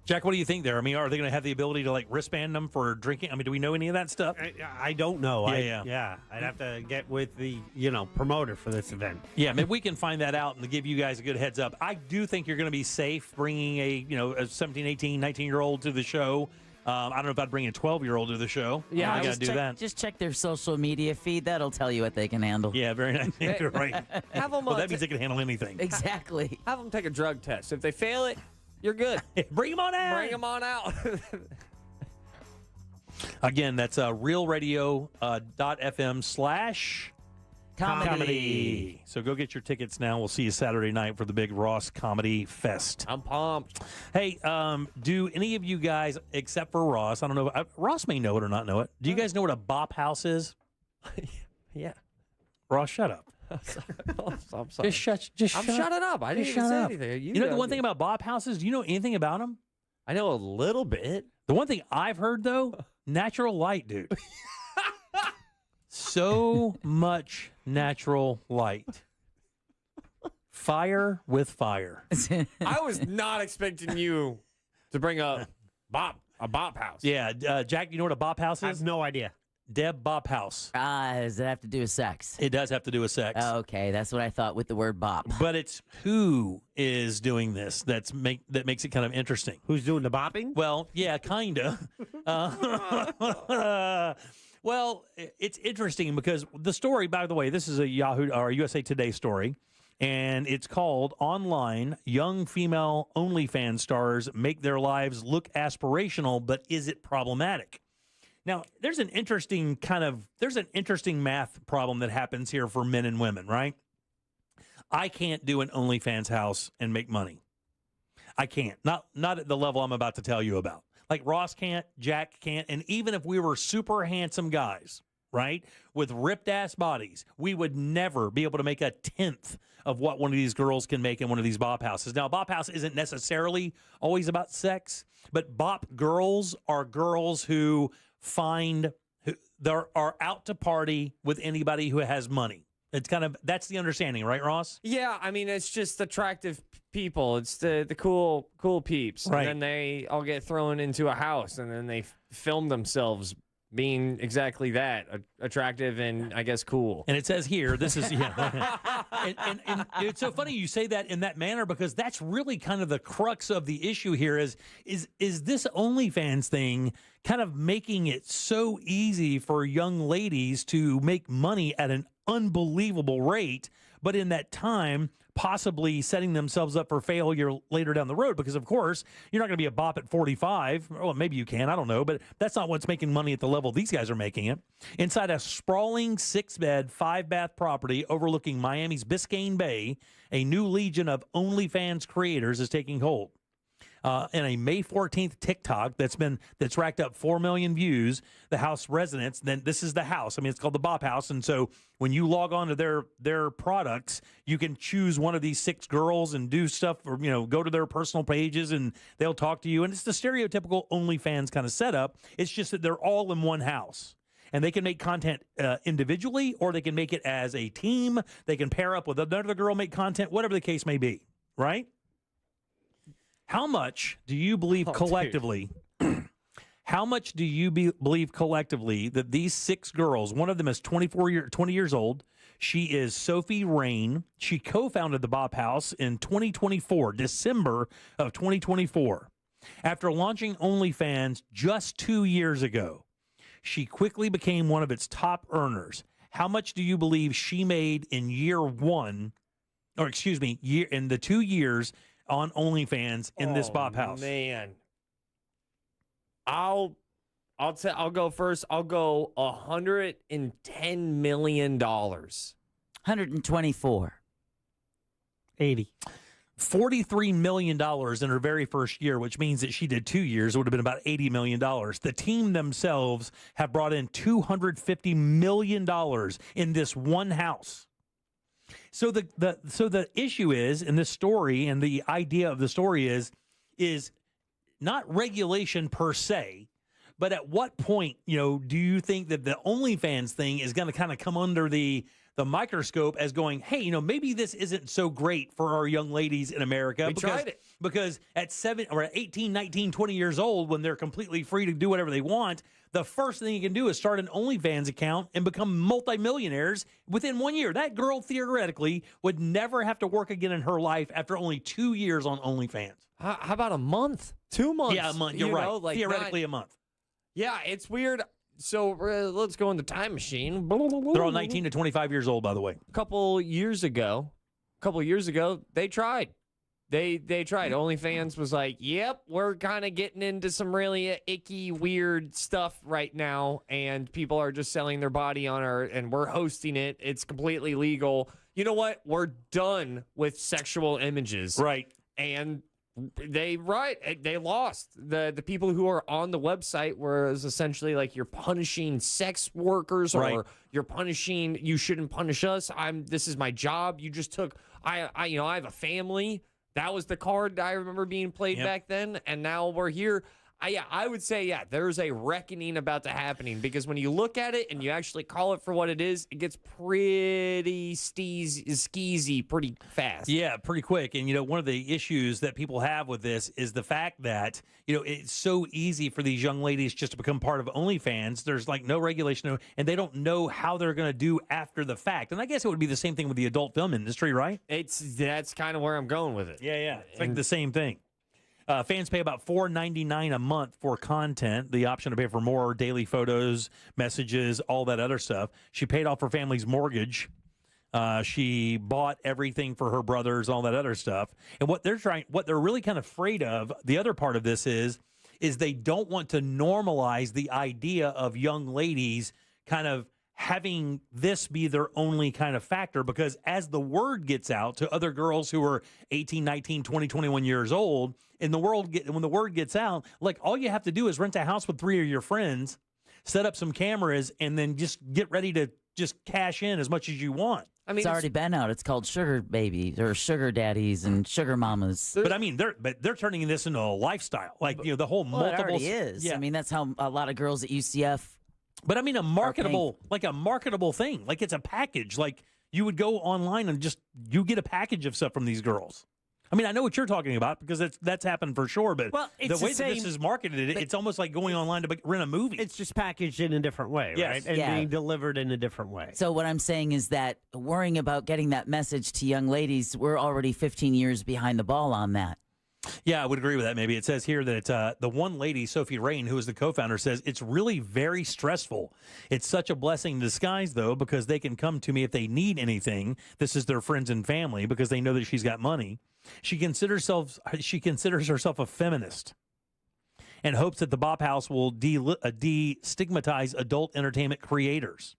Jack, what do you think there? I mean, are they going to have the ability to like wristband them for drinking? I mean, do we know any of that stuff? I don't know. Yeah. I'd have to get with the promoter for this event. Yeah, maybe we can find that out and give you guys a good heads up. I do think you're going to be safe bringing a 17, 18, 19-year-old to the show. I don't know if I'd bring a 12-year-old to the show. Yeah, I got to do that. Just check their social media feed. That'll tell you what they can handle. Yeah, very nice. Right. Have them, well, that means they can handle anything. Exactly. Have them take a drug test. If they fail it, you're good. Bring them on out. Bring them on out. Again, that's realradio.fm/comedy. So go get your tickets now. We'll see you Saturday night for the big Ross Comedy Fest. I'm pumped. Hey, do any of you guys, except for Ross, I don't know, Ross may know it or not know it. Do you guys know what a bop house is? Yeah. Ross, shut up. I'm sorry. Just I'm shut shutting up. I didn't even say anything. You know the one thing about bop houses? Do you know anything about them? I know a little bit. The one thing I've heard, though, natural light, dude. So much natural light. Fire with fire. I was not expecting you to bring a bop house. Yeah, Jack, you know what a bop house is? I have no idea. Deb, bop house. Does it have to do with sex? It does have to do with sex. Okay, that's what I thought with the word bop. But it's who is doing this that makes it kind of interesting. Who's doing the bopping? Well, yeah, kinda. Well, it's interesting because the story, by the way, this is a Yahoo or USA Today story, and it's called "Online Young Female OnlyFans Stars Make Their Lives Look Aspirational, but Is It Problematic?" Now, there's an interesting math problem that happens here for men and women, right? I can't do an OnlyFans house and make money. I can't. Not at the level I'm about to tell you about. Like Ross can't, Jack can't, and even if we were super handsome guys, right? With ripped ass bodies, we would never be able to make a tenth of what one of these girls can make in one of these bop houses. Now, bop house isn't necessarily always about sex, but bop girls are girls who are out to party with anybody who has money. It's that's the understanding, right, Ross? Yeah, I mean, it's just attractive people. It's the cool peeps. Right. And then they all get thrown into a house, and then they film themselves being exactly that, attractive and, I guess, cool. And it says here, this is, yeah. and it's so funny you say that in that manner, because that's really kind of the crux of the issue here is this OnlyFans thing kind of making it so easy for young ladies to make money at an unbelievable rate, but in that time possibly setting themselves up for failure later down the road, because of course you're not going to be a bop at 45. Well, maybe you can, I don't know, but that's not what's making money at the level these guys are making it. Inside a sprawling 6-bed 5-bath property overlooking Miami's Biscayne Bay, a new legion of OnlyFans creators is taking hold. In a May 14th TikTok that's racked up 4 million views, the house residents, then this is the house. I mean, it's called the Bop House. And so when you log on to their products, you can choose one of these 6 girls and do stuff, or, go to their personal pages and they'll talk to you. And it's the stereotypical OnlyFans kind of setup. It's just that they're all in one house. And they can make content individually, or they can make it as a team. They can pair up with another girl, make content, whatever the case may be, right? How much do you believe collectively? How much do you believe collectively that these 6 girls, one of them is 20 years old. She is Sophie Rain. She co-founded the Bop House in 2024, December of 2024. After launching OnlyFans just 2 years ago, she quickly became one of its top earners. How much do you believe she made in in the 2 years on OnlyFans in this Bop House? Man, I'll go first. I'll go $110 million. 124. 80. $43 million in her very first year, which means that she did 2 years. It would have been about $80 million. The team themselves have brought in $250 million in this one house. So the issue is in this story, and the idea of the story is not regulation per se, but at what point, do you think that the OnlyFans thing is going to kind of come under the microscope as going, hey, maybe this isn't so great for our young ladies in America. Tried it. Because at 18, 19, 20 years old, when they're completely free to do whatever they want, the first thing you can do is start an OnlyFans account and become multimillionaires within 1 year. That girl theoretically would never have to work again in her life after only 2 years on OnlyFans. How about a month? 2 months? Yeah, a month. You're right. Theoretically, a month. Yeah, it's weird. So let's go in the time machine. They're all 19 to 25 years old, by the way. A couple years ago, they tried. They tried. OnlyFans was like, yep, we're kind of getting into some really icky, weird stuff right now, and people are just selling their body on and we're hosting it. It's completely legal. You know what? We're done with sexual images. Right. And they lost. The people who are on the website was essentially like, you're punishing sex workers, right, or you're punishing, you shouldn't punish us. this is my job. You just took, I have a family. That was the card I remember being played back then, and now we're here. I would say, there's a reckoning about to happening, because when you look at it and you actually call it for what it is, it gets pretty skeezy pretty fast. Yeah, pretty quick. And, one of the issues that people have with this is the fact that, it's so easy for these young ladies just to become part of OnlyFans. There's like no regulation, and they don't know how they're going to do after the fact. And I guess it would be the same thing with the adult film industry, right? That's kind of where I'm going with it. Yeah. It's like the same thing. Fans pay about $4.99 a month for content, the option to pay for more daily photos, messages, all that other stuff. She paid off her family's mortgage. She bought everything for her brothers, all that other stuff. And what they're really kind of afraid of, the other part of this is they don't want to normalize the idea of young ladies kind of having this be their only kind of factor, because as the word gets out to other girls who are 18, 19, 20, 21 years old, when the word gets out, like, all you have to do is rent a house with 3 of your friends, set up some cameras, and then just get ready to just cash in as much as you want. I mean, it's already been out. It's called sugar babies or sugar daddies and sugar mamas. But I mean, they're turning this into a lifestyle. Like, the whole Well, multiple. it already is. Yeah. I mean, that's how a lot of girls at UCF. But I mean, a marketable thing. Like, it's a package. Like, you would go online and you get a package of stuff from these girls. I mean, I know what you're talking about because that's happened for sure. But it's the way the that this same- is marketed, it's almost like going online to rent a movie. It's just packaged in a different way, Yes. right? And Yeah. being delivered in a different way. So what I'm saying is that worrying about getting that message to young ladies, we're already 15 years behind the ball on that. Yeah, I would agree with that. Maybe it says here that the one lady, Sophie Rain, who is the co-founder, says it's really very stressful. It's such a blessing in disguise, though, because they can come to me if they need anything. This is their friends and family because they know that she's got money. She considers herself a feminist and hopes that the Bop House will destigmatize adult entertainment creators.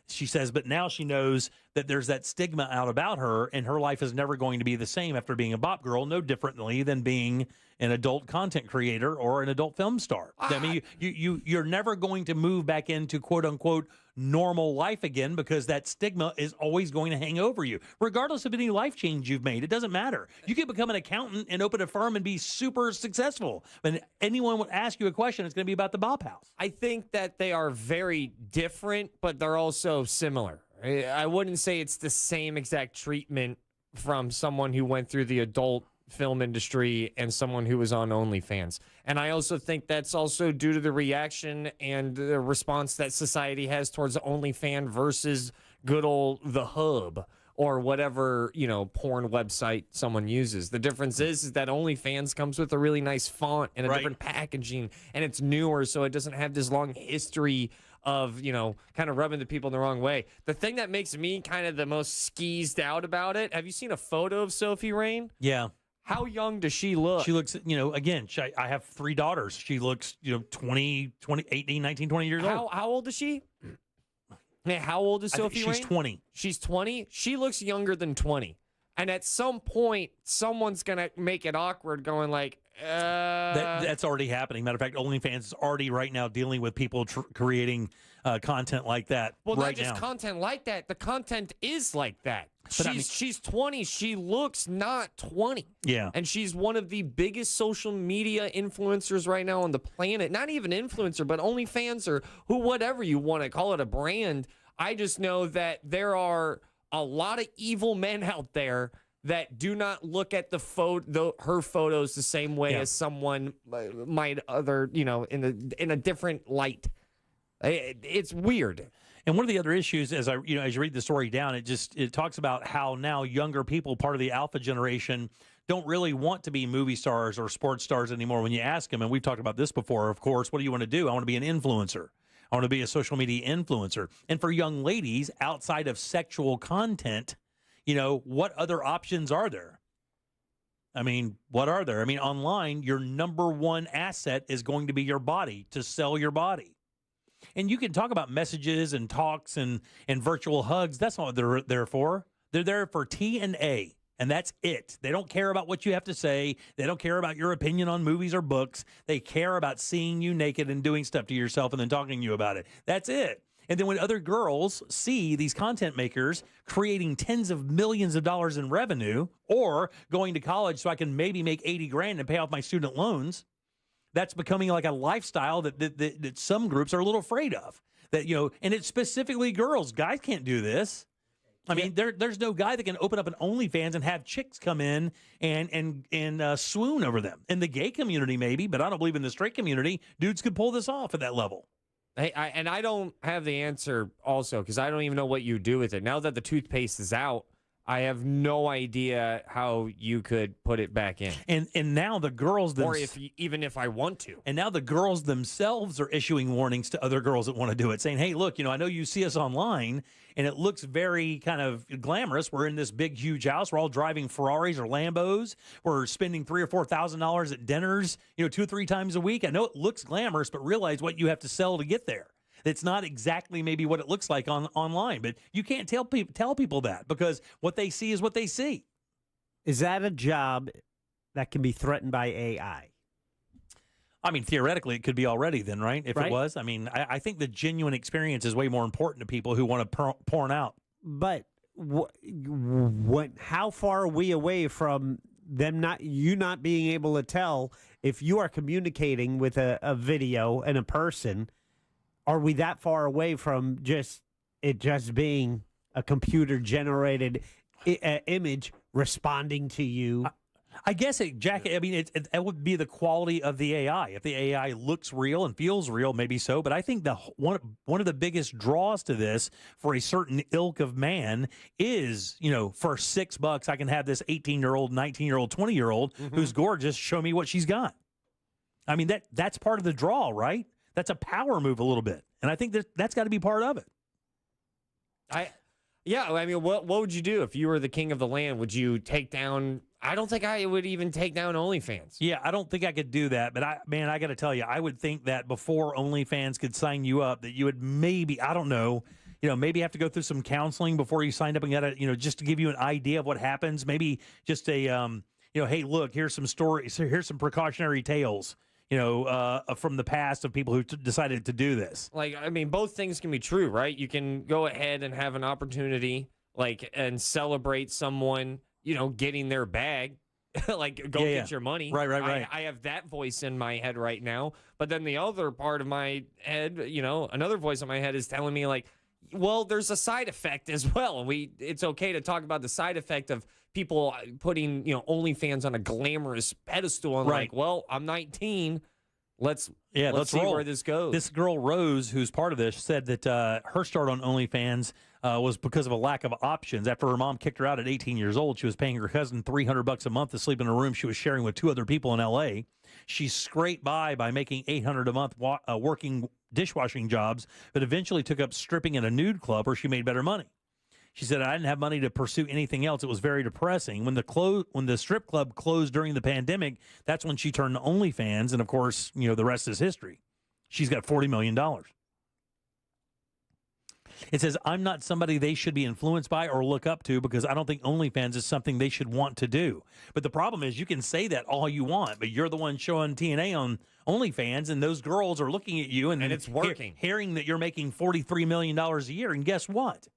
She says, but now she knows that there's that stigma out about her, and her life is never going to be the same after being a Bop girl, no differently than being an adult content creator or an adult film star. I mean, you're never going to move back into quote unquote normal life again because that stigma is always going to hang over you, regardless of any life change you've made. It doesn't matter. You can become an accountant and open a firm and be super successful. But anyone would ask you a question, it's going to be about the Bop House. I think that they are very different, but they're also similar. I wouldn't say it's the same exact treatment from someone who went through the adult film industry and someone who was on OnlyFans. And I also think that's also due to the reaction and the response that society has towards OnlyFans versus good old The Hub or whatever, porn website someone uses. The difference is that OnlyFans comes with a really nice font and a different packaging, and it's newer, so it doesn't have this long history of, kind of rubbing the people the wrong way. The thing that makes me kind of the most skeezed out about it, have you seen a photo of Sophie Rain? Yeah. How young does she look? She looks, again, I have 3 daughters. She looks, 20, 18, 19, 20 years old. How old is she? Man, how old is Sophie Rain? She's 20. She's 20? She looks younger than 20. And at some point, someone's going to make it awkward going like, That's already happening. Matter of fact, OnlyFans is already right now dealing with people content creating like that Well, right not just now. content like that. The content is like that. But I mean- She's 20. She looks not 20. Yeah. And she's one of the biggest social media influencers right now on the planet. Not even influencer, but OnlyFans or whatever you want to call it, a brand. I just know that there are a lot of evil men out there that do not look at her photos the same way as someone might in a different light. It's weird. And one of the other issues, as you read the story down, it talks about how now younger people, part of the alpha generation, don't really want to be movie stars or sports stars anymore. When you ask them, and we've talked about this before, of course, what do you want to do? I want to be an influencer. I want to be a social media influencer. And for young ladies, outside of sexual content, what other options are there? I mean, what are there? I mean, online, your number one asset is going to be your body, to sell your body. And you can talk about messages and talks and virtual hugs. That's not what they're there for. They're there for T and A, and that's it. They don't care about what you have to say. They don't care about your opinion on movies or books. They care about seeing you naked and doing stuff to yourself and then talking to you about it. That's it. And then when other girls see these content makers creating tens of millions of dollars in revenue or going to college so I can maybe make $80,000 and pay off my student loans, that's becoming like a lifestyle that some groups are a little afraid of. And it's specifically girls. Guys can't do this. I mean, there's no guy that can open up an OnlyFans and have chicks come in and swoon over them. In the gay community, maybe, but I don't believe in the straight community, dudes could pull this off at that level. And I don't have the answer also because I don't even know what you do with it. Now that the toothpaste is out, I have no idea how you could put it back in. And now the girls... Or even if I want to. And now the girls themselves are issuing warnings to other girls that want to do it, saying, hey, look, I know you see us online, and it looks very kind of glamorous. We're in this big, huge house. We're all driving Ferraris or Lambos. We're spending $3,000 or $4,000 at dinners, 2 or 3 times a week. I know it looks glamorous, but realize what you have to sell to get there. It's not exactly maybe what it looks like online, but you can't tell people that because what they see is what they see. Is that a job that can be threatened by AI? I mean, theoretically, it could be already then, right? If Right. it was. I mean, I think the genuine experience is way more important to people who want to porn out. But how far are we away from them not being able to tell if you are communicating with a video and a person? Are we that far away from just being a computer generated image responding to you? I guess it would be the quality of the AI. If the AI looks real and feels real, maybe so. But I think one of the biggest draws to this for a certain ilk of man is, for $6 I can have this 18-year-old, 19-year-old, 20-year-old who's gorgeous. Show me what she's got. I mean, that's part of the draw, right? That's a power move a little bit, and I think that's got to be part of it. What would you do if you were the king of the land? Would you take down? I don't think I would even take down OnlyFans. Yeah, I don't think I could do that. But I got to tell you, I would think that before OnlyFans could sign you up, that you would maybe, I don't know, maybe have to go through some counseling before you signed up and got to, just to give you an idea of what happens. Maybe just a, hey, look, here's some stories, here's some precautionary tales, from the past of people who decided to do this. Both things can be true, right? You can go ahead and have an opportunity, and celebrate someone, getting their bag, get your money. Right. I have that voice in my head right now. But then the other part of my head, another voice in my head is telling me well, there's a side effect as well. And it's okay to talk about the side effect of people putting, OnlyFans on a glamorous pedestal and well, I'm 19. Let's see roll. where this goes. This girl, Rose, who's part of this, said that her start on OnlyFans was because of a lack of options. After her mom kicked her out at 18 years old, she was paying her cousin $300 a month to sleep in a room she was sharing with 2 other people in L.A. She scraped by making $800 a month working dishwashing jobs, but eventually took up stripping in a nude club where she made better money. She said, I didn't have money to pursue anything else. It was very depressing. When the strip club closed during the pandemic, that's when she turned to OnlyFans. And, of course, the rest is history. She's got $40 million. It says, I'm not somebody they should be influenced by or look up to because I don't think OnlyFans is something they should want to do. But the problem is you can say that all you want, but you're the one showing TNA on OnlyFans, and those girls are looking at you and it's working. Hearing that you're making $43 million a year. And guess what?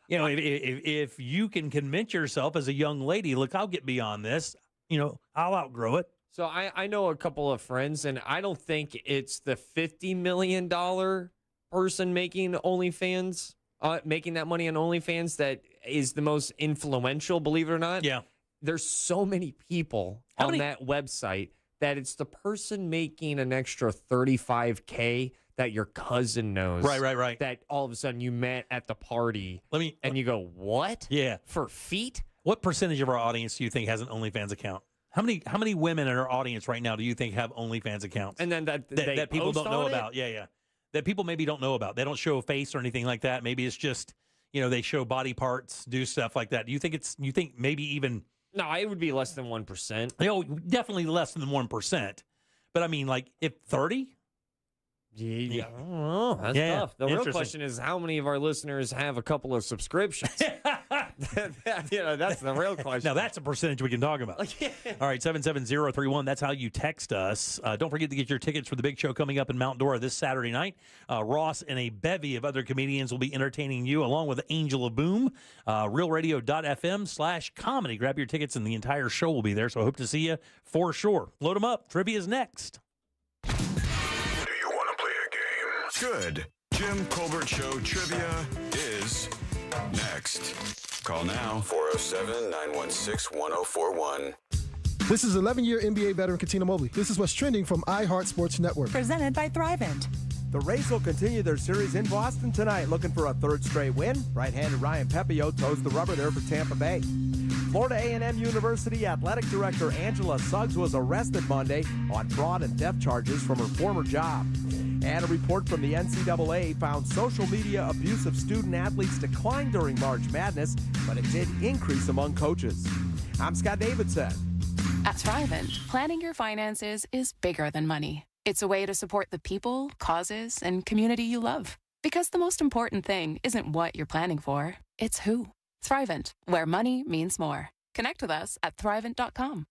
If you can convince yourself as a young lady, look, I'll get beyond this, I'll outgrow it. So I know a couple of friends, and I don't think it's the $50 million person making OnlyFans, making that money on OnlyFans that is the most influential, believe it or not. Yeah. There's so many people on that website that it's the person making an extra $35K that your cousin knows. Right. That all of a sudden you met at the party. And you go, what? Yeah. For feet? What percentage of our audience do you think has an OnlyFans account? How many women in our audience right now do you think have OnlyFans accounts? And then that people post don't know on it? about. Yeah. That people maybe don't know about. They don't show a face or anything like that. Maybe it's just, they show body parts, do stuff like that. Do you think maybe even... No, it would be less than 1%. Definitely less than 1%. But I mean, if 30? Yeah. I don't know. That's tough. The real question is how many of our listeners have a couple of subscriptions? That's the real question. Now, that's a percentage we can talk about. All right, 77031. That's how you text us. Don't forget to get your tickets for the big show coming up in Mount Dora this Saturday night. Ross and a bevy of other comedians will be entertaining you, along with Angel of Boom. realradio.fm/comedy. Grab your tickets, and the entire show will be there. So I hope to see you for sure. Load them up. Trivia's next. Good. Jim Colbert Show Trivia is next. Call now, 407-916-1041. This is 11-year NBA veteran Katina Mobley. This is what's trending from iHeart Sports Network. Presented by Thrivent. The Rays will continue their series in Boston tonight, looking for a third straight win. Right-handed Ryan Pepio toes the rubber there for Tampa Bay. Florida A&M University Athletic Director Angela Suggs was arrested Monday on fraud and theft charges from her former job. And a report from the NCAA found social media abuse of student-athletes declined during March Madness, but it did increase among coaches. I'm Scott Davidson. At Thrivent, planning your finances is bigger than money. It's a way to support the people, causes, and community you love. Because the most important thing isn't what you're planning for, it's who. Thrivent, where money means more. Connect with us at Thrivent.com.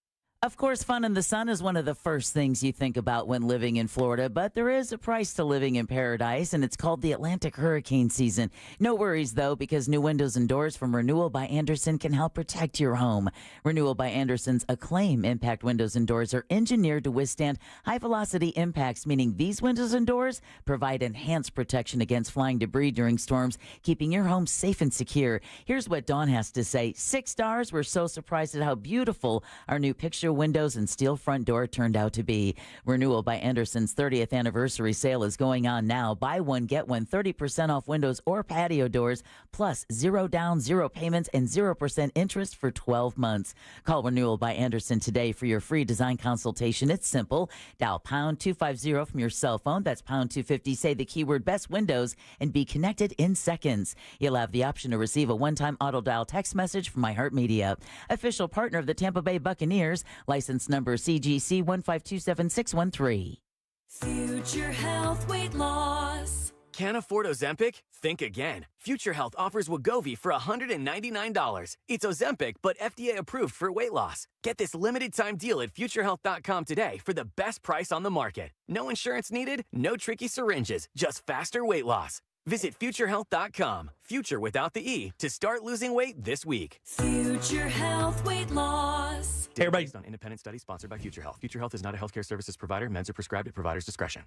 Of course, fun in the sun is one of the first things you think about when living in Florida, but there is a price to living in paradise, and it's called the Atlantic hurricane season. No worries, though, because new windows and doors from Renewal by Andersen can help protect your home. Renewal by Andersen's Acclaim Impact windows and doors are engineered to withstand high-velocity impacts, meaning these windows and doors provide enhanced protection against flying debris during storms, keeping your home safe and secure. Here's what Dawn has to say. 6 stars. We're so surprised at how beautiful our new picture windows and steel front door turned out to be. Renewal by Andersen's 30th anniversary sale is going on now. Buy one, get one, 30% off windows or patio doors, plus 0 down, 0 payments, and 0% interest for 12 months. Call Renewal by Andersen today for your free design consultation. It's simple. Dial pound 250 from your cell phone. That's pound 250. Say the keyword best windows and be connected in seconds. You'll have the option to receive a one-time auto dial text message from iHeartMedia. Official partner of the Tampa Bay Buccaneers. License number CGC 1527613. Future Health weight loss. Can't afford Ozempic? Think again. Future Health offers Wegovy for $199. It's Ozempic, but FDA approved for weight loss. Get this limited time deal at futurehealth.com today for the best price on the market. No insurance needed, no tricky syringes, just faster weight loss. Visit futurehealth.com, future without the E, to start losing weight this week. Future Health weight loss. Hey, everybody. Based on independent study sponsored by Future Health. Future Health is not a healthcare services provider. Meds are prescribed at provider's discretion.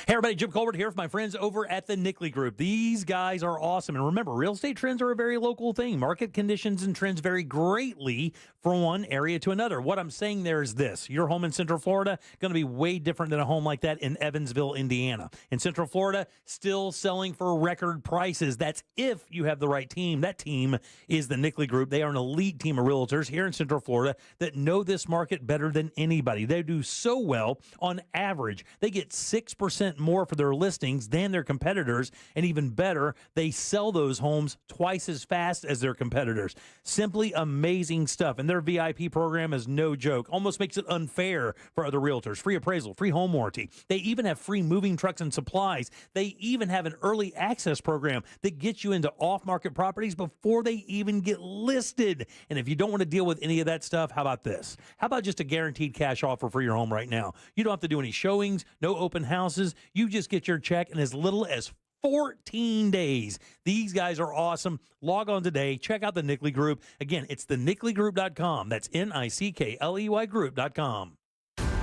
Hey, everybody, Jim Colbert here with my friends over at the Nickley Group. These guys are awesome. And remember, real estate trends are a very local thing. Market conditions and trends vary greatly from one area to another. What I'm saying there is this. Your home in Central Florida going to be way different than a home like that in Evansville, Indiana. In Central Florida, still selling for record prices. That's if you have the right team. That team is the Nickley Group. They are an elite team of realtors here in Central Florida that know this market better than anybody. They do so well. On average, they get 6% more for their listings than their competitors, and even better, they sell those homes twice as fast as their competitors. Simply amazing stuff, and their VIP program is no joke. Almost makes it unfair for other realtors. Free appraisal, free home warranty. They even have free moving trucks and supplies. They even have an early access program that gets you into off-market properties before they even get listed. And if you don't want to deal with any of that stuff, how about this? How about just a guaranteed cash offer for your home right now? You don't have to do any showings, no open houses. You just get your check in as little as 14 days. These guys are awesome. Log on today. Check out the Nickley Group. Again, it's thenickley.com. That's NICKLEY group.com.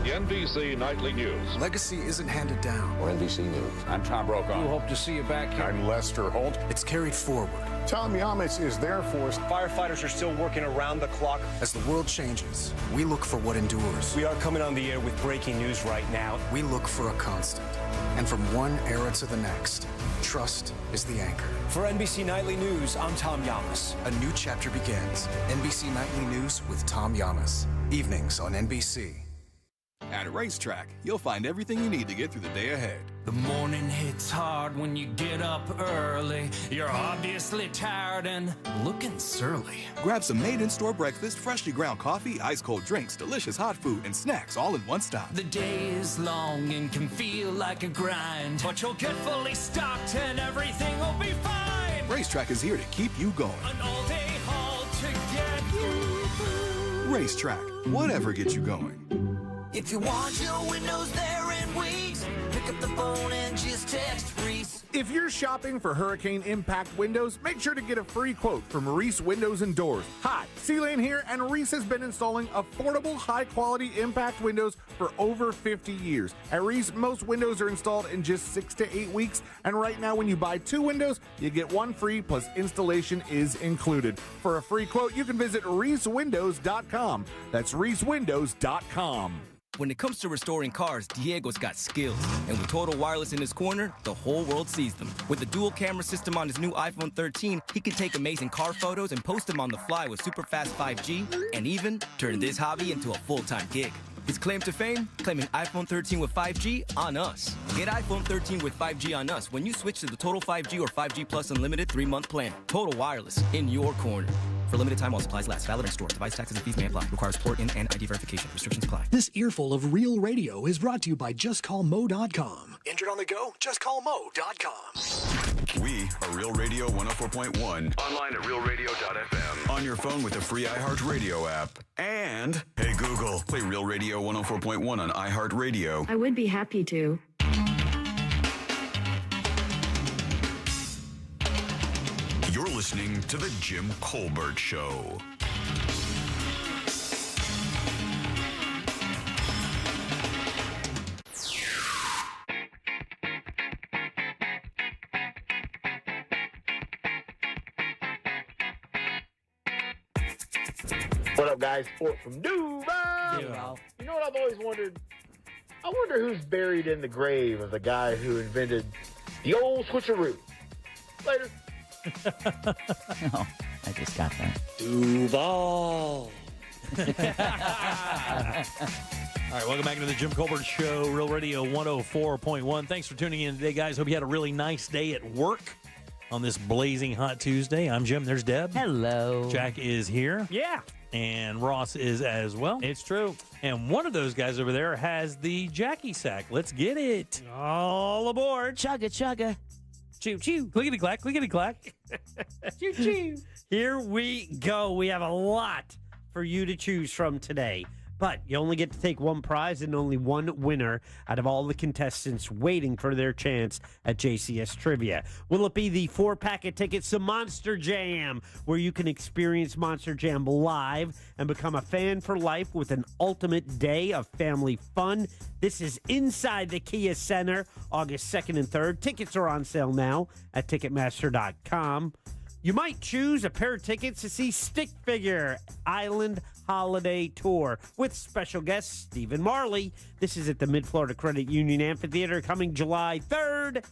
The NBC Nightly News. Legacy isn't handed down. Or NBC News. I'm Tom Brokaw. We hope to see you back here. I'm Lester Holt. It's carried forward. Tom Yamas is there for us. Firefighters are still working around the clock. As the world changes, we look for what endures. We are coming on the air with breaking news right now. We look for a constant. And from one era to the next, trust is the anchor. For NBC Nightly News, I'm Tom Yamas. A new chapter begins. NBC Nightly News with Tom Yamas. Evenings on NBC. At Racetrack, you'll find everything you need to get through the day ahead. The morning hits hard when you get up early. You're obviously tired and looking surly. Grab some made-in-store breakfast, freshly ground coffee, ice-cold drinks, delicious hot food, and snacks all in one stop. The day is long and can feel like a grind, but you'll get fully stocked and everything will be fine. Racetrack is here to keep you going. An all-day haul to get you. Racetrack, whatever gets you going. If you want your windows there in weeks, pick up the phone and just text Reese. If you're shopping for hurricane impact windows, make sure to get a free quote from Maurice Windows and Doors. Hi, C-Lane here, and Reese has been installing affordable, high-quality impact windows for over 50 years. At Reese, most windows are installed in just 6 to 8 weeks, and right now when you buy 2 windows, you get 1 free, plus installation is included. For a free quote, you can visit reesewindows.com. That's reesewindows.com. When it comes to restoring cars, Diego's got skills. And with Total Wireless in his corner, the whole world sees them. With the dual camera system on his new iPhone 13, he can take amazing car photos and post them on the fly with super fast 5G, and even turn this hobby into a full-time gig. His claim to fame? Claiming iPhone 13 with 5G on us. Get iPhone 13 with 5G on us when you switch to the Total 5G or 5G Plus Unlimited 3-month plan. Total Wireless, in your corner. For limited time while supplies last. Valid in store. Device taxes and fees may apply. Requires port in and ID verification. Restrictions apply. This earful of real radio is brought to you by JustCallMo.com. Injured on the go? JustCallMo.com. We are Real Radio 104.1. Online at realradio.fm. On your phone with the free iHeartRadio app. And, hey Google, play Real Radio 104.1 on iHeartRadio. I would be happy to. You're listening to The Jim Colbert Show. What up, guys? Fort from Duval. You know what I've always wondered? I wonder who's buried in the grave of the guy who invented the old switcheroo. Later. Oh, I just got that. Duval. All right, welcome back to the Jim Colbert Show, Real Radio 104.1. Thanks for tuning in today, guys. Hope you had a really nice day at work on this blazing hot Tuesday. I'm Jim. There's Deb. Hello. Jack is here. Yeah. And Ross is as well. It's true. And one of those guys over there has the Jackie sack. Let's get it. All aboard. Chugga, chugga. Choo, choo. Clickety clack, clickety clack. Choo, choo. Here we go. We have a lot for you to choose from today. But you only get to take one prize and only one winner out of all the contestants waiting for their chance at JCS Trivia. Will it be the 4-pack of tickets to Monster Jam, where you can experience Monster Jam live and become a fan for life with an ultimate day of family fun? This is inside the Kia Center, August 2nd and 3rd. Tickets are on sale now at Ticketmaster.com. You might choose a pair of tickets to see Stick Figure Island Holiday Tour with special guest Stephen Marley. This is at the Mid-Florida Credit Union Amphitheater coming July 3rd.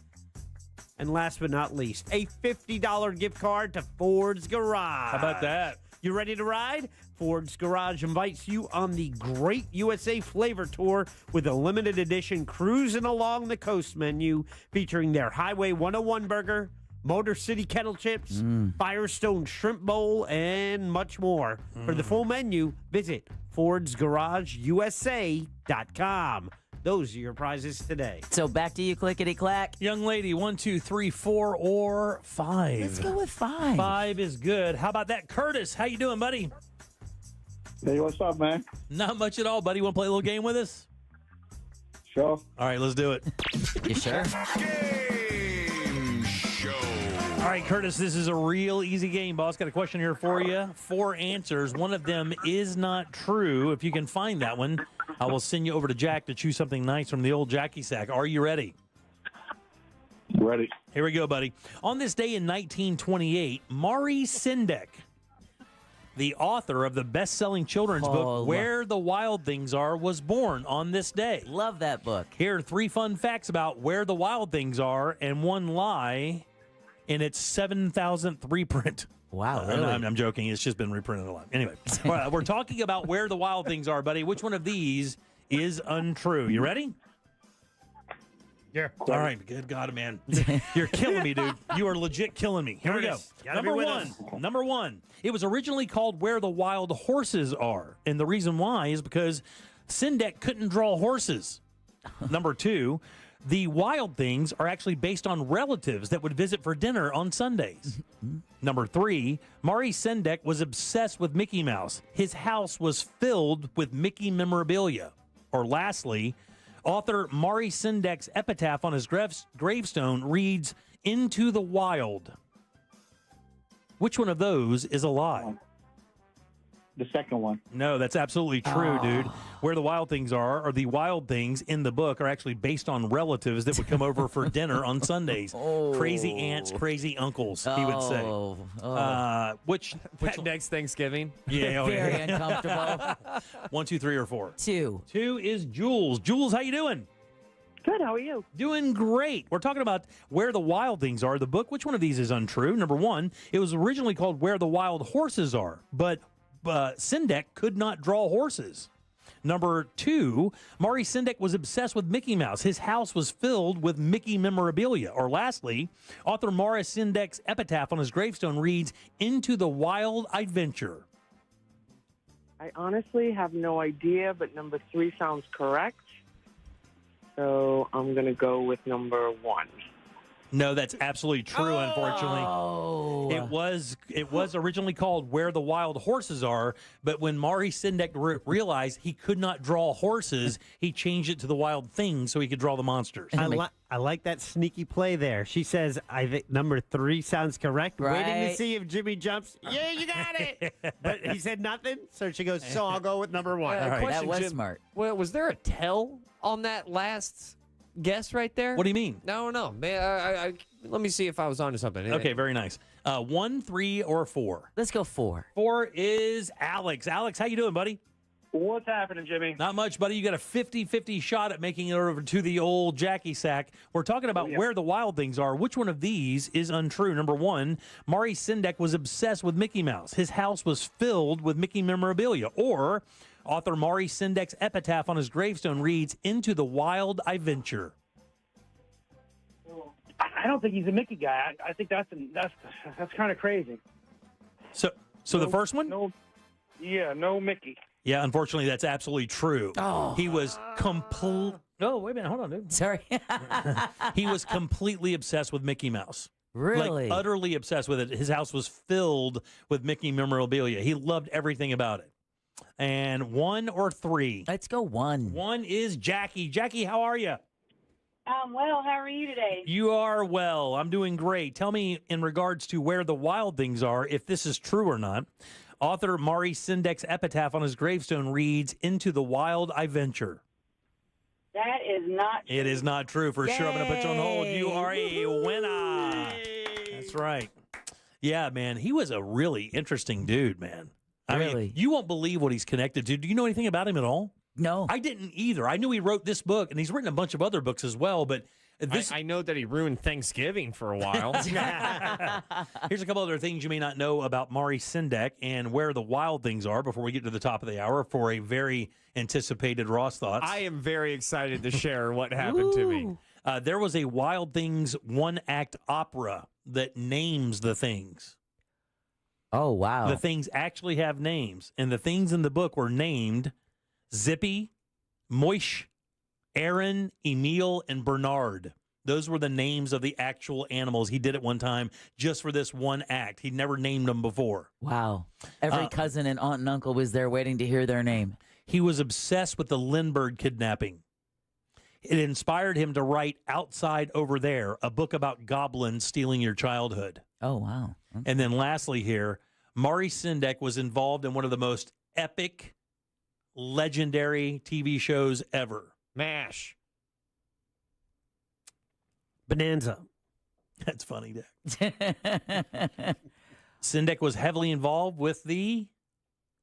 And last but not least, a $50 gift card to Ford's Garage. How about that? You ready to ride? Ford's Garage invites you on the Great USA Flavor Tour with a limited edition Cruising Along the Coast menu featuring their Highway 101 burger, Motor City Kettle Chips, Firestone Shrimp Bowl, and much more. For the full menu, visit FordsGarageUSA.com. Those are your prizes today. So back to you, clickety clack. Young lady, 1, 2, 3, 4, or 5. Let's go with 5. 5 is good. How about that? Curtis, how you doing, buddy? Hey, what's up, man? Not much at all, buddy. Want to play a little game with us? Sure. All right, let's do it. You sure? Game show. All right, Curtis, this is a real easy game, boss. Got a question here for you. 4 answers. One of them is not true. If you can find that one, I will send you over to Jack to choose something nice from the old Jackie sack. Are you ready? Ready. Here we go, buddy. On this day in 1928, Maurice Sendak, the author of the best-selling children's book, Where the Wild Things Are, was born on this day. Love that book. Here are 3 fun facts about Where the Wild Things Are and one lie in its 7,000th reprint. Wow, really? I'm joking. It's just been reprinted a lot. Anyway, all right, we're talking about Where the Wild Things Are, buddy. Which one of these is untrue? You ready? Yeah. All right. Good God, man. You're killing me, dude. You are legit killing me. Here we go. Number one. It was originally called Where the Wild Horses Are. And the reason why is because Sendak couldn't draw horses. Number 2, the Wild Things are actually based on relatives that would visit for dinner on Sundays. Number 3, Maurice Sendak was obsessed with Mickey Mouse. His house was filled with Mickey memorabilia. Or lastly, author Maurice Sendak's epitaph on his gravestone reads, "Into the Wild." Which one of those is a lie? The second one. No, that's absolutely true, dude. Where the Wild Things Are, or the Wild Things in the book, are actually based on relatives that would come over for dinner on Sundays. Crazy aunts, crazy uncles, he would say. Which next Thanksgiving? Yeah, Very uncomfortable. 1, 2, 3, or 4. 2. 2 is Jules. Jules, how you doing? Good. How are you? Doing great. We're talking about Where the Wild Things Are, the book. Which one of these is untrue? Number 1, it was originally called Where the Wild Horses Are, but Sendak could not draw horses. Number 2, Maurice Sendak was obsessed with Mickey Mouse. His house was filled with Mickey memorabilia. Or lastly, author Maurice Sendak's epitaph on his gravestone reads, "Into the Wild Adventure." I honestly have no idea, but number 3 sounds correct. So I'm going to go with number 1. No, that's absolutely true, unfortunately. Oh. It was originally called Where the Wild Horses Are, but when Maurice Sendak realized he could not draw horses, he changed it to the wild things so he could draw the monsters. I like that sneaky play there. She says, I think number 3 sounds correct. Waiting to Right. see if Jimmy jumps. Yeah, you got it. But he said nothing, so she goes, so I'll go with number 1. All right. That was Jim. smart. Well, was there a tell on that last guess right there? What do you mean? No. Man, let me see if I was onto something. Okay, very nice. 1, 3, or 4? Let's go 4. 4 is Alex. Alex, how you doing, buddy? What's happening, Jimmy? Not much, buddy. You got a 50-50 shot at making it over to the old Jackie sack. We're talking about where the wild things are. Which one of these is untrue? Number 1, Maurice Sendak was obsessed with Mickey Mouse. His house was filled with Mickey memorabilia. Or author Maurice Sendak's epitaph on his gravestone reads, "Into the wild I venture." I don't think he's a Mickey guy. I think that's kind of crazy. So the first one? No Mickey. Yeah, unfortunately, that's absolutely true. Oh. He was complete. Oh, wait a minute. Hold on, dude. Sorry. He was completely obsessed with Mickey Mouse. Really? Like, utterly obsessed with it. His house was filled with Mickey memorabilia. He loved everything about it. And 1 or 3? Let's go 1. 1 is Jackie. Jackie, how are you? Well, how are you today? You are well. I'm doing great. Tell me, in regards to where the wild things are, if this is true or not. Author Maurice Sendak's epitaph on his gravestone reads, "Into the wild I venture." That is not true. It is not true for sure. I'm going to put you on hold. You are a winner. That's right. Yeah, man. He was a really interesting dude, man. I mean, you won't believe what he's connected to. Do you know anything about him at all? No. I didn't either. I knew he wrote this book, and he's written a bunch of other books as well, but I know that he ruined Thanksgiving for a while. Here's a couple other things you may not know about Maurice Sendak and where the wild things are before we get to the top of the hour for a very anticipated Ross Thoughts. I am very excited to share what happened to me. There was a Wild Things one-act opera that names the things. Oh, wow. The things actually have names, and the things in the book were named Zippy, Moish, Aaron, Emil, and Bernard. Those were the names of the actual animals. He did it one time just for this one act. He'd never named them before. Wow. Every cousin and aunt and uncle was there waiting to hear their name. He was obsessed with the Lindbergh kidnapping. It inspired him to write Outside Over There, a book about goblins stealing your childhood. Oh, wow. Okay. And then lastly here, Maurice Sendak was involved in one of the most epic, legendary TV shows ever. MASH. Bonanza. That's funny, Dick. Sendak was heavily involved with the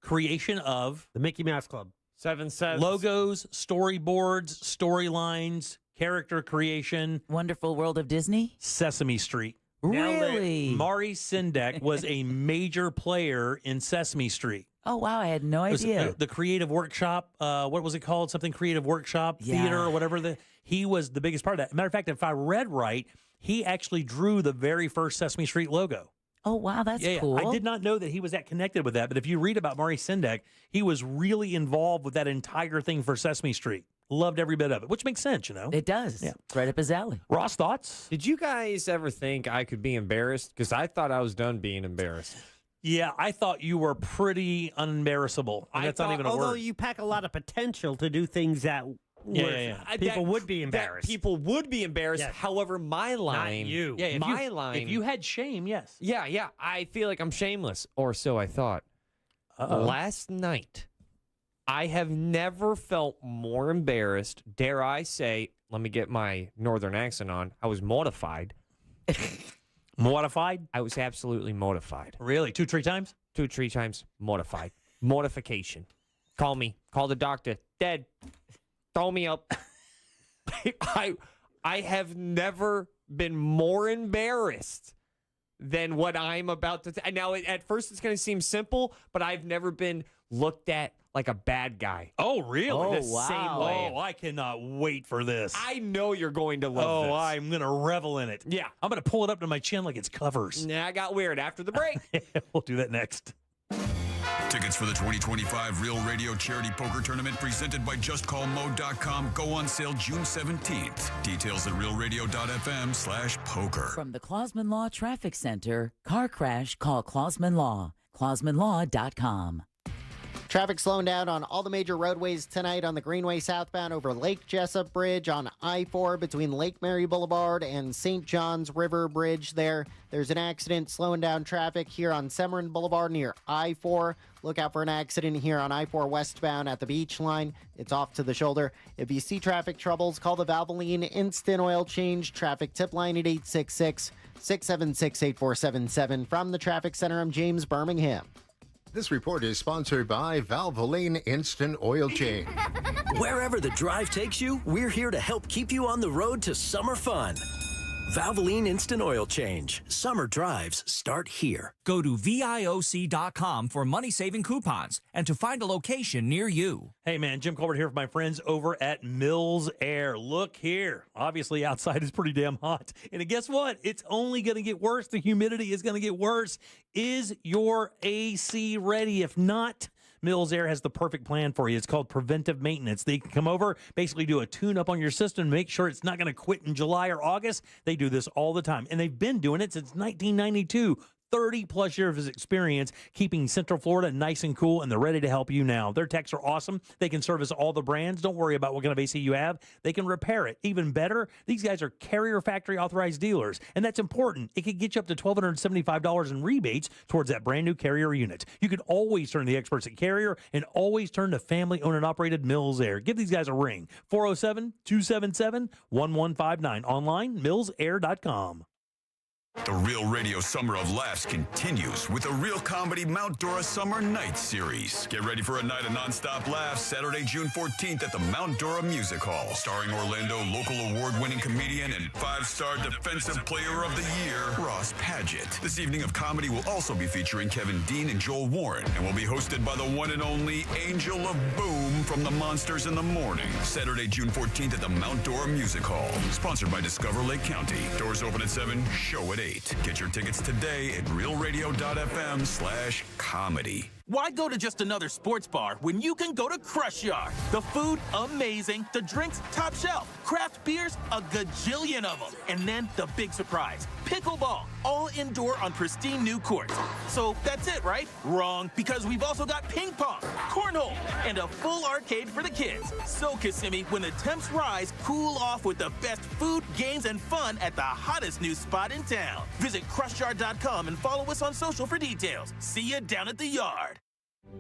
creation of the Mickey Mouse Club. 7 cents. Logos, storyboards, storylines, character creation. Wonderful World of Disney? Sesame Street. Really? Maurice Sendak was a major player in Sesame Street. Oh, wow. I had no It was, idea. the Creative Workshop, what was it called? Something Creative Workshop Theater or whatever. He was the biggest part of that. Matter of fact, if I read right, he actually drew the very first Sesame Street logo. Oh, wow. That's cool. I did not know that he was that connected with that. But if you read about Maurice Sendak, he was really involved with that entire thing for Sesame Street. Loved every bit of it, which makes sense, you know? It does. Yeah. It's right up his alley. Ross, thoughts? Did you guys ever think I could be embarrassed? Because I thought I was done being embarrassed. Yeah, I thought you were pretty unembarrassable. And that's not even a although word. you pack a lot of potential to do things that people would be embarrassed. People would be embarrassed. Yes. However, my line. Not you. Yeah, if my you, line. If you had shame, yes. Yeah. I feel like I'm shameless, or so I thought. Last night, I have never felt more embarrassed. Dare I say, let me get my northern accent on. I was mortified. Mortified? I was absolutely mortified. Really? 2, 3 times? 2, 3 times mortified. Mortification. Call me. Call the doctor. Dead. Throw me up. I have never been more embarrassed than what I'm about to. Now, at first, it's going to seem simple, but I've never been looked at like a bad guy. Oh, really? Oh, the wow. same way. Oh, I cannot wait for this. I know you're going to love this. I'm going to revel in it. Yeah. I'm going to pull it up to my chin like it's covers. Nah, I got weird after the break. We'll do that next. Tickets for the 2025 Real Radio Charity Poker Tournament presented by JustCallMo.com go on sale June 17th. Details at realradio.fm/poker. From the Clausman Law Traffic Center, car crash, call Clausman Law. ClausmanLaw.com. Traffic slowing down on all the major roadways tonight on the Greenway southbound over Lake Jessup Bridge, on I-4 between Lake Mary Boulevard and St. John's River Bridge there. There's an accident slowing down traffic here on Severin Boulevard near I-4. Look out for an accident here on I-4 westbound at the beach line. It's off to the shoulder. If you see traffic troubles, call the Valvoline Instant Oil Change traffic tip line at 866-676-8477. From the Traffic Center, I'm James Birmingham. This report is sponsored by Valvoline Instant Oil Change. Wherever the drive takes you, we're here to help keep you on the road to summer fun. Valvoline Instant Oil Change. Summer drives start here. Go to VIOC.com for money-saving coupons and to find a location near you. Hey, man, Jim Colbert here with my friends over at Mills Air. Look here. Obviously, outside is pretty damn hot. And guess what? It's only going to get worse. The humidity is going to get worse. Is your AC ready? If not, Mills Air has the perfect plan for you. It's called preventive maintenance. They can come over, basically do a tune-up on your system, make sure it's not going to quit in July or August. They do this all the time, and they've been doing it since 1992. 30-plus years of experience keeping Central Florida nice and cool, and they're ready to help you now. Their techs are awesome. They can service all the brands. Don't worry about what kind of AC you have. They can repair it. Even better, these guys are Carrier Factory authorized dealers, and that's important. It could get you up to $1,275 in rebates towards that brand new Carrier unit. You can always turn to the experts at Carrier and always turn to family-owned and operated Mills Air. Give these guys a ring. 407-277-1159. Online, millsair.com. The Real Radio Summer of Laughs continues with the Real Comedy Mount Dora Summer Night Series. Get ready for a night of nonstop laughs Saturday, June 14th at the Mount Dora Music Hall. Starring Orlando local award-winning comedian and 5-star Defensive Player of the Year, Ross Padgett. This evening of comedy will also be featuring Kevin Dean and Joel Warren and will be hosted by the one and only Angel of Boom from the Monsters in the Morning. Saturday, June 14th at the Mount Dora Music Hall. Sponsored by Discover Lake County. Doors open at 7, show at 8. Get your tickets today at realradio.fm/comedy. Why go to just another sports bar when you can go to Crush Yard? The food, amazing. The drinks, top shelf. Craft beers, a gajillion of them. And then the big surprise, pickleball, all indoor on pristine new courts. So that's it, right? Wrong, because we've also got ping pong, cornhole, and a full arcade for the kids. So, Kissimmee, when the temps rise, cool off with the best food, games, and fun at the hottest new spot in town. Visit crushyard.com and follow us on social for details. See you down at the yard.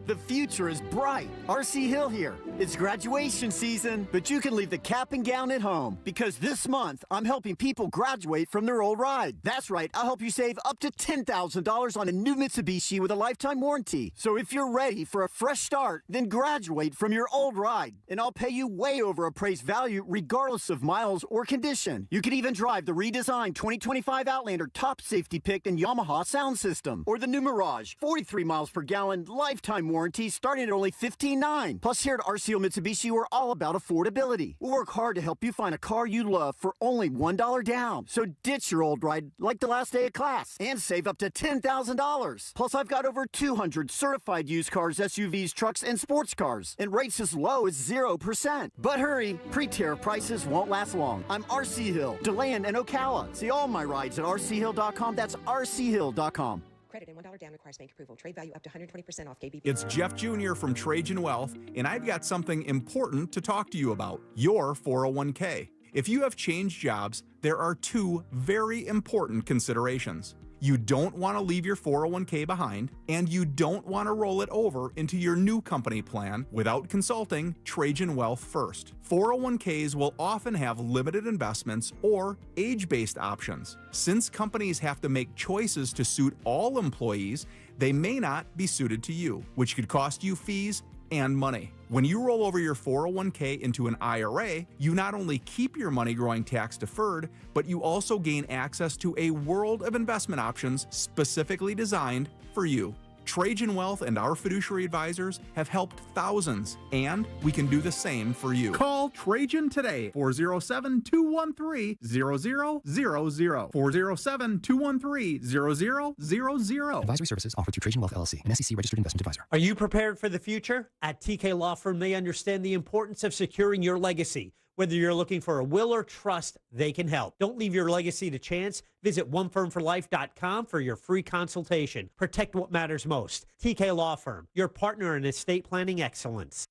The future is bright. RC Hill here. It's graduation season, but you can leave the cap and gown at home because this month I'm helping people graduate from their old ride. That's right, I'll help you save up to $10,000 on a new Mitsubishi with a lifetime warranty. So if you're ready for a fresh start, then graduate from your old ride, and I'll pay you way over appraised value regardless of miles or condition. You could even drive the redesigned 2025 Outlander top safety picked and Yamaha sound system, or the new Mirage, 43 miles per gallon lifetime warranty starting at only $15,900. Plus, here at RCO Mitsubishi, we're all about affordability. We'll work hard to help you find a car you love for only $1 down. So ditch your old ride like the last day of class and save up to $10,000. Plus, I've got over 200 certified used cars, SUVs, trucks, and sports cars, and rates as low as 0%. But hurry, pre-tariff prices won't last long. I'm RC Hill, DeLand, and Ocala. See all my rides at rchill.com. That's rchill.com. Credit and $1 down requires bank approval. Trade value up to 120% off KBP. It's Jeff Jr. from Trajan Wealth, and I've got something important to talk to you about, your 401k. If you have changed jobs, there are two very important considerations. You don't want to leave your 401k behind, and you don't want to roll it over into your new company plan without consulting Trajan Wealth first. 401ks will often have limited investments or age-based options. Since companies have to make choices to suit all employees, they may not be suited to you, which could cost you fees and money. When you roll over your 401k into an IRA, you not only keep your money growing tax deferred, but you also gain access to a world of investment options specifically designed for you. Trajan Wealth and our fiduciary advisors have helped thousands, and we can do the same for you. Call Trajan today, 407-213-0000. 407-213-0000. Advisory services offered through Trajan Wealth LLC, an SEC registered investment advisor. Are you prepared for the future? At TK Law Firm, they understand the importance of securing your legacy. Whether you're looking for a will or trust, they can help. Don't leave your legacy to chance. Visit onefirmforlife.com for your free consultation. Protect what matters most. TK Law Firm, your partner in estate planning excellence.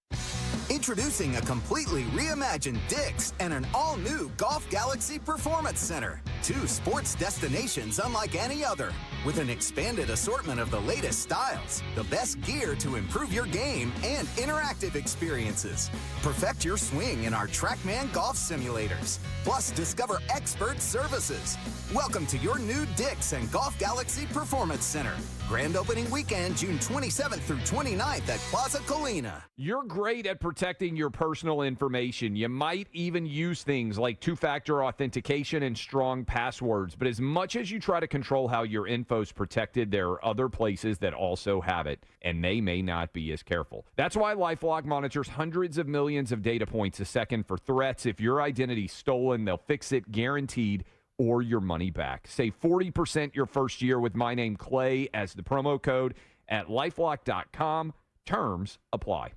Introducing a completely reimagined Dick's and an all-new Golf Galaxy Performance Center. 2 sports destinations unlike any other, with an expanded assortment of the latest styles, the best gear to improve your game, and interactive experiences. Perfect your swing in our TrackMan golf simulators. Plus, discover expert services. Welcome to your new Dick's and Golf Galaxy Performance Center. Grand opening weekend, June 27th through 29th at Plaza Colina. You're great at protecting your personal information. You might even use things like two-factor authentication and strong passwords. But as much as you try to control how your info's protected, there are other places that also have it, and they may not be as careful. That's why LifeLock monitors hundreds of millions of data points a second for threats. If your identity's stolen, they'll fix it guaranteed, or your money back. Save 40% your first year with my name Clay as the promo code at lifelock.com. Terms apply.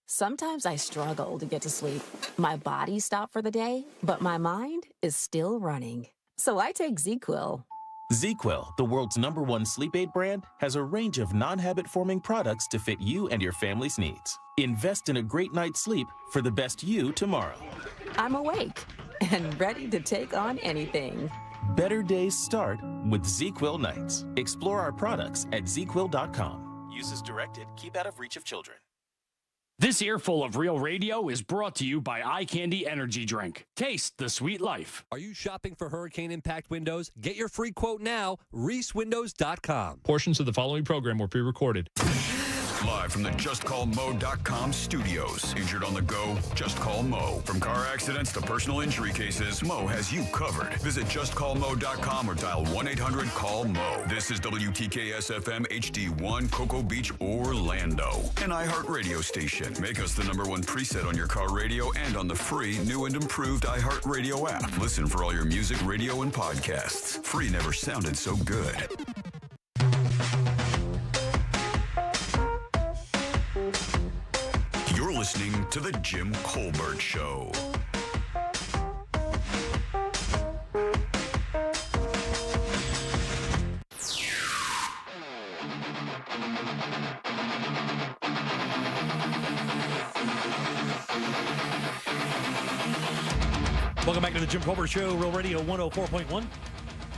Sometimes I struggle to get to sleep. My body stopped for the day, but my mind is still running. So I take ZQuil. ZQuil, the world's #1 sleep aid brand, has a range of non-habit-forming products to fit you and your family's needs. Invest in a great night's sleep for the best you tomorrow. I'm awake and ready to take on anything. Better days start with ZQuil nights. Explore our products at ZQuil.com. Use as directed. Keep out of reach of children. This earful of Real Radio is brought to you by Eye Candy Energy Drink. Taste the sweet life. Are you shopping for hurricane impact windows? Get your free quote now, reesewindows.com. Portions of the following program were pre-recorded. Live from the JustCallMo.com studios. Injured on the go? Just call Mo. From car accidents to personal injury cases, Mo has you covered. Visit JustCallMo.com or dial 1-800-CALL-MO. This is WTKS-FM HD1, Cocoa Beach, Orlando. An iHeartRadio station. Make us the #1 preset on your car radio and on the free, new and improved iHeartRadio app. Listen for all your music, radio, and podcasts. Free never sounded so good. You're listening to The Jim Colbert Show. Welcome back to The Jim Colbert Show, Real Radio 104.1,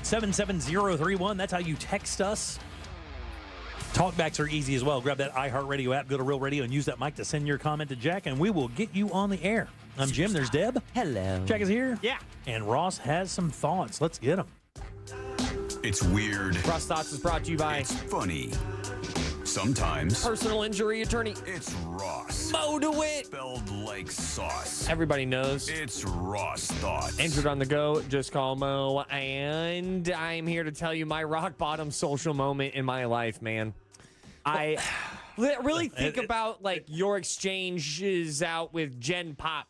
77031. That's how you text us. Talkbacks are easy as well. Grab that iHeartRadio app, go to Real Radio, and use that mic to send your comment to Jack, and we will get you on the air. I'm Jim. There's Deb. Hello. Jack is here. Yeah. And Ross has some thoughts. Let's get them. It's weird. Ross Thoughts is brought to you by It's funny. Sometimes. Personal Injury Attorney. It's Ross. Mo DeWitt. Spelled like sauce. Everybody knows. It's Ross Thoughts. Injured on the go, just call Mo. And I'm here to tell you my rock bottom social moment in my life, man. I really think about like your exchanges out with Gen Pop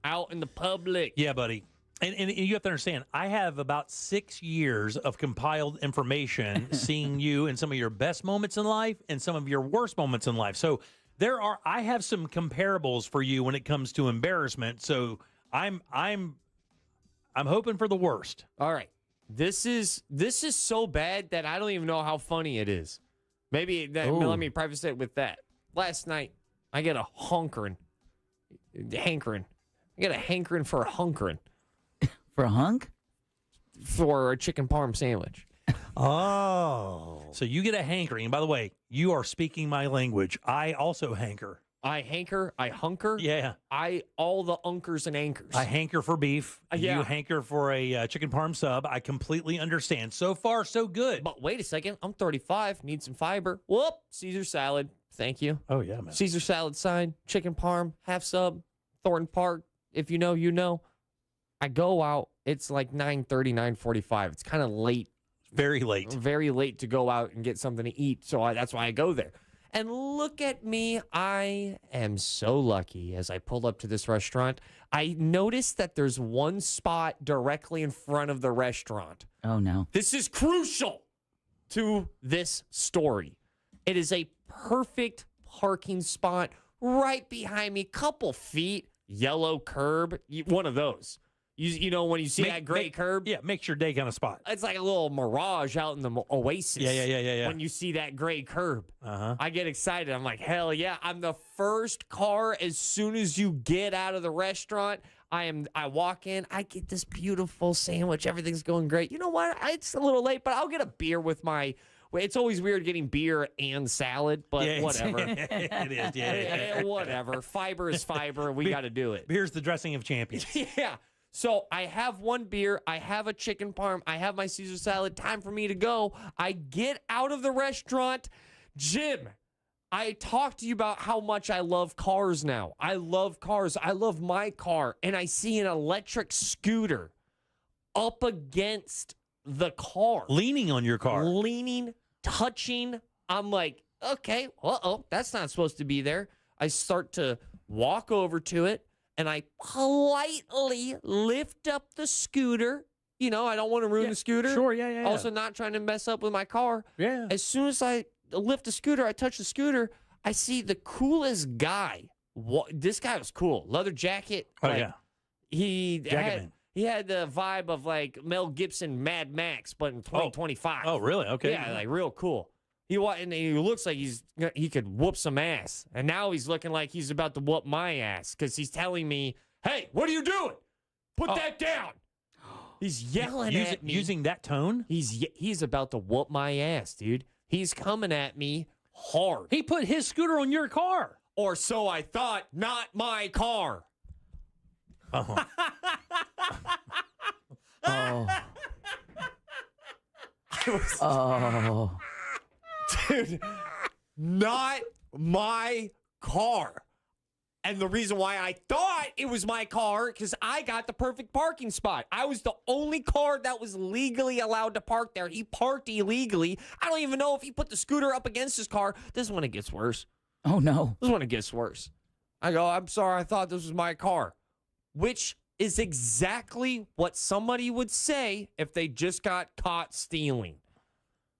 out in the public. Yeah, buddy. And you have to understand, I have about 6 years of compiled information seeing you in some of your best moments in life and some of your worst moments in life. So I have some comparables for you when it comes to embarrassment. So I'm hoping for the worst. All right. This is so bad that I don't even know how funny it is. Maybe let me preface it with that. Last night, I get a hankering. I get a hankering for a hunkering. For a hunk? For a chicken parm sandwich. Oh. So you get a hankering. And by the way, you are speaking my language. I also hanker. I hanker. I hunker. Yeah. All the unkers and anchors. I hanker for beef. Yeah. You hanker for a chicken parm sub. I completely understand. So far, so good. But wait a second. I'm 35. Need some fiber. Whoop. Caesar salad. Thank you. Oh, yeah, man. Caesar salad sign. Chicken parm. Half sub. Thornton Park. If you know, you know. I go out. It's like 9:30, 9:45. It's kind of late Very late. Very late to go out and get something to eat. So that's why I go there. And look at me. I am so lucky. As I pulled up to this restaurant, I noticed that there's one spot directly in front of the restaurant. Oh, no. This is crucial to this story. It is a perfect parking spot right behind me, couple feet, yellow curb, one of those. You know, when you see that gray curb? Yeah, makes your day kind of spot. It's like a little mirage out in the oasis. Yeah. When you see that gray curb. Uh-huh. I get excited. I'm like, hell yeah. I'm the first car as soon as you get out of the restaurant. I walk in. I get this beautiful sandwich. Everything's going great. You know what? It's a little late, but I'll get a beer with my... It's always weird getting beer and salad, but whatever. It is, yeah. Whatever. Fiber is fiber. We got to do it. Beer's the dressing of champions. Yeah. So I have one beer, I have a chicken parm, I have my Caesar salad, time for me to go. I get out of the restaurant. Jim, I talked to you about how much I love cars now. I love cars. I love my car. And I see an electric scooter up against the car. Leaning on your car. Leaning, touching. I'm like, okay, that's not supposed to be there. I start to walk over to it. And I politely lift up the scooter. You know, I don't want to ruin the scooter. Sure, yeah. Also not trying to mess up with my car. Yeah. As soon as I lift the scooter, I touch the scooter, I see the coolest guy. This guy was cool. Leather jacket. Oh, yeah. He had the vibe of like Mel Gibson, Mad Max, but in 2025. Oh, really? Okay. Yeah, like real cool. He looks like he could whoop some ass. And now he's looking like he's about to whoop my ass because he's telling me, hey, what are you doing? Put that down. He's yelling at me. Using that tone? He's about to whoop my ass, dude. He's coming at me hard. He put his scooter on your car. Or so I thought, not my car. Uh-huh. Oh. Dude, not my car. And the reason why I thought it was my car, because I got the perfect parking spot. I was the only car that was legally allowed to park there. He parked illegally. I don't even know if he put the scooter up against his car. This is when it gets worse. Oh, no. This is when it gets worse. I go, I'm sorry, I thought this was my car. Which is exactly what somebody would say if they just got caught stealing.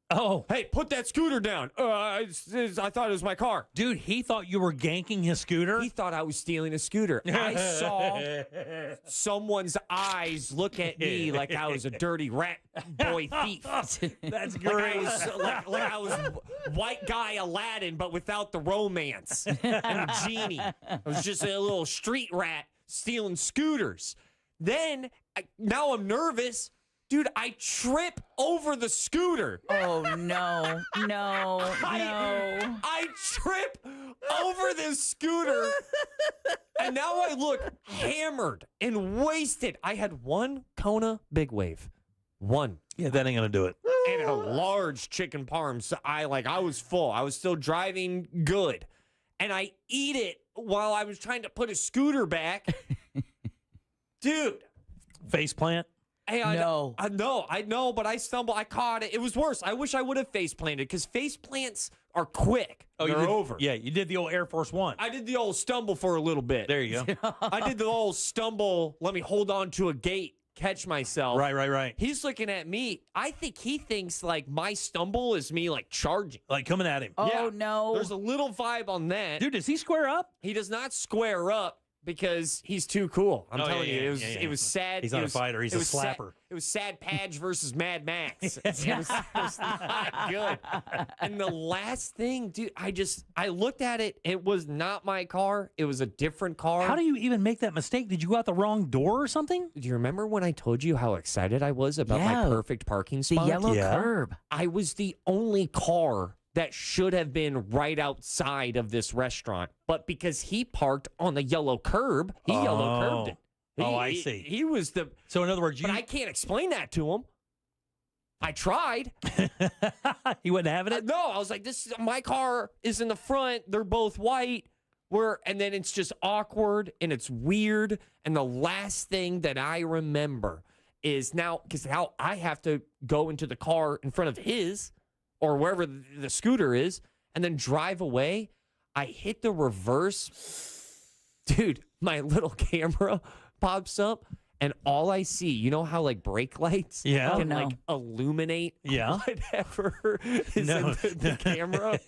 Oh. Hey, put that scooter down. I thought it was my car. Dude, he thought you were ganking his scooter? He thought I was stealing a scooter. I saw someone's eyes look at me like I was a dirty rat boy thief. That's great. Like I was white guy Aladdin, but without the romance and genie. I was just a little street rat stealing scooters. Then, now I'm nervous. Dude, I trip over the scooter. Oh, no. No. I trip over this scooter. And now I look hammered and wasted. I had one Kona Big Wave. One. Yeah, that ain't going to do it. And a large chicken parm. So I was full. I was still driving good. And I eat it while I was trying to put a scooter back. Dude. Face plant? Hey, I know, but I stumbled. I caught it. It was worse. I wish I would have face planted because face plants are quick. Oh, they're over. Yeah, you did the old Air Force One. I did the old stumble for a little bit. There you go. I did the old stumble. Let me hold on to a gate, catch myself. Right. He's looking at me. I think he thinks like my stumble is me like charging, like coming at him. Oh, yeah, no. There's a little vibe on that. Dude, does he square up? He does not square up. Because he's too cool. I'm telling you, it was sad. He's not a fighter. He's a slapper. It was Sad Padge versus Mad Max. It was not good. And the last thing, dude, I looked at it. It was not my car. It was a different car. How do you even make that mistake? Did you go out the wrong door or something? Do you remember when I told you how excited I was about my perfect parking spot? The yellow curb. I was the only car that should have been right outside of this restaurant. But because he parked on the yellow curb, he yellow curbed it. I see. He was the... So in other words, But I can't explain that to him. I tried. He wasn't having it? No, I was like, my car is in the front. They're both white. And then it's just awkward and it's weird. And the last thing that I remember is now, because now I have to go into the car in front of his or wherever the scooter is and then drive away. I hit the reverse. Dude, my little camera pops up and all I see, you know how like brake lights can like illuminate whatever is in the camera?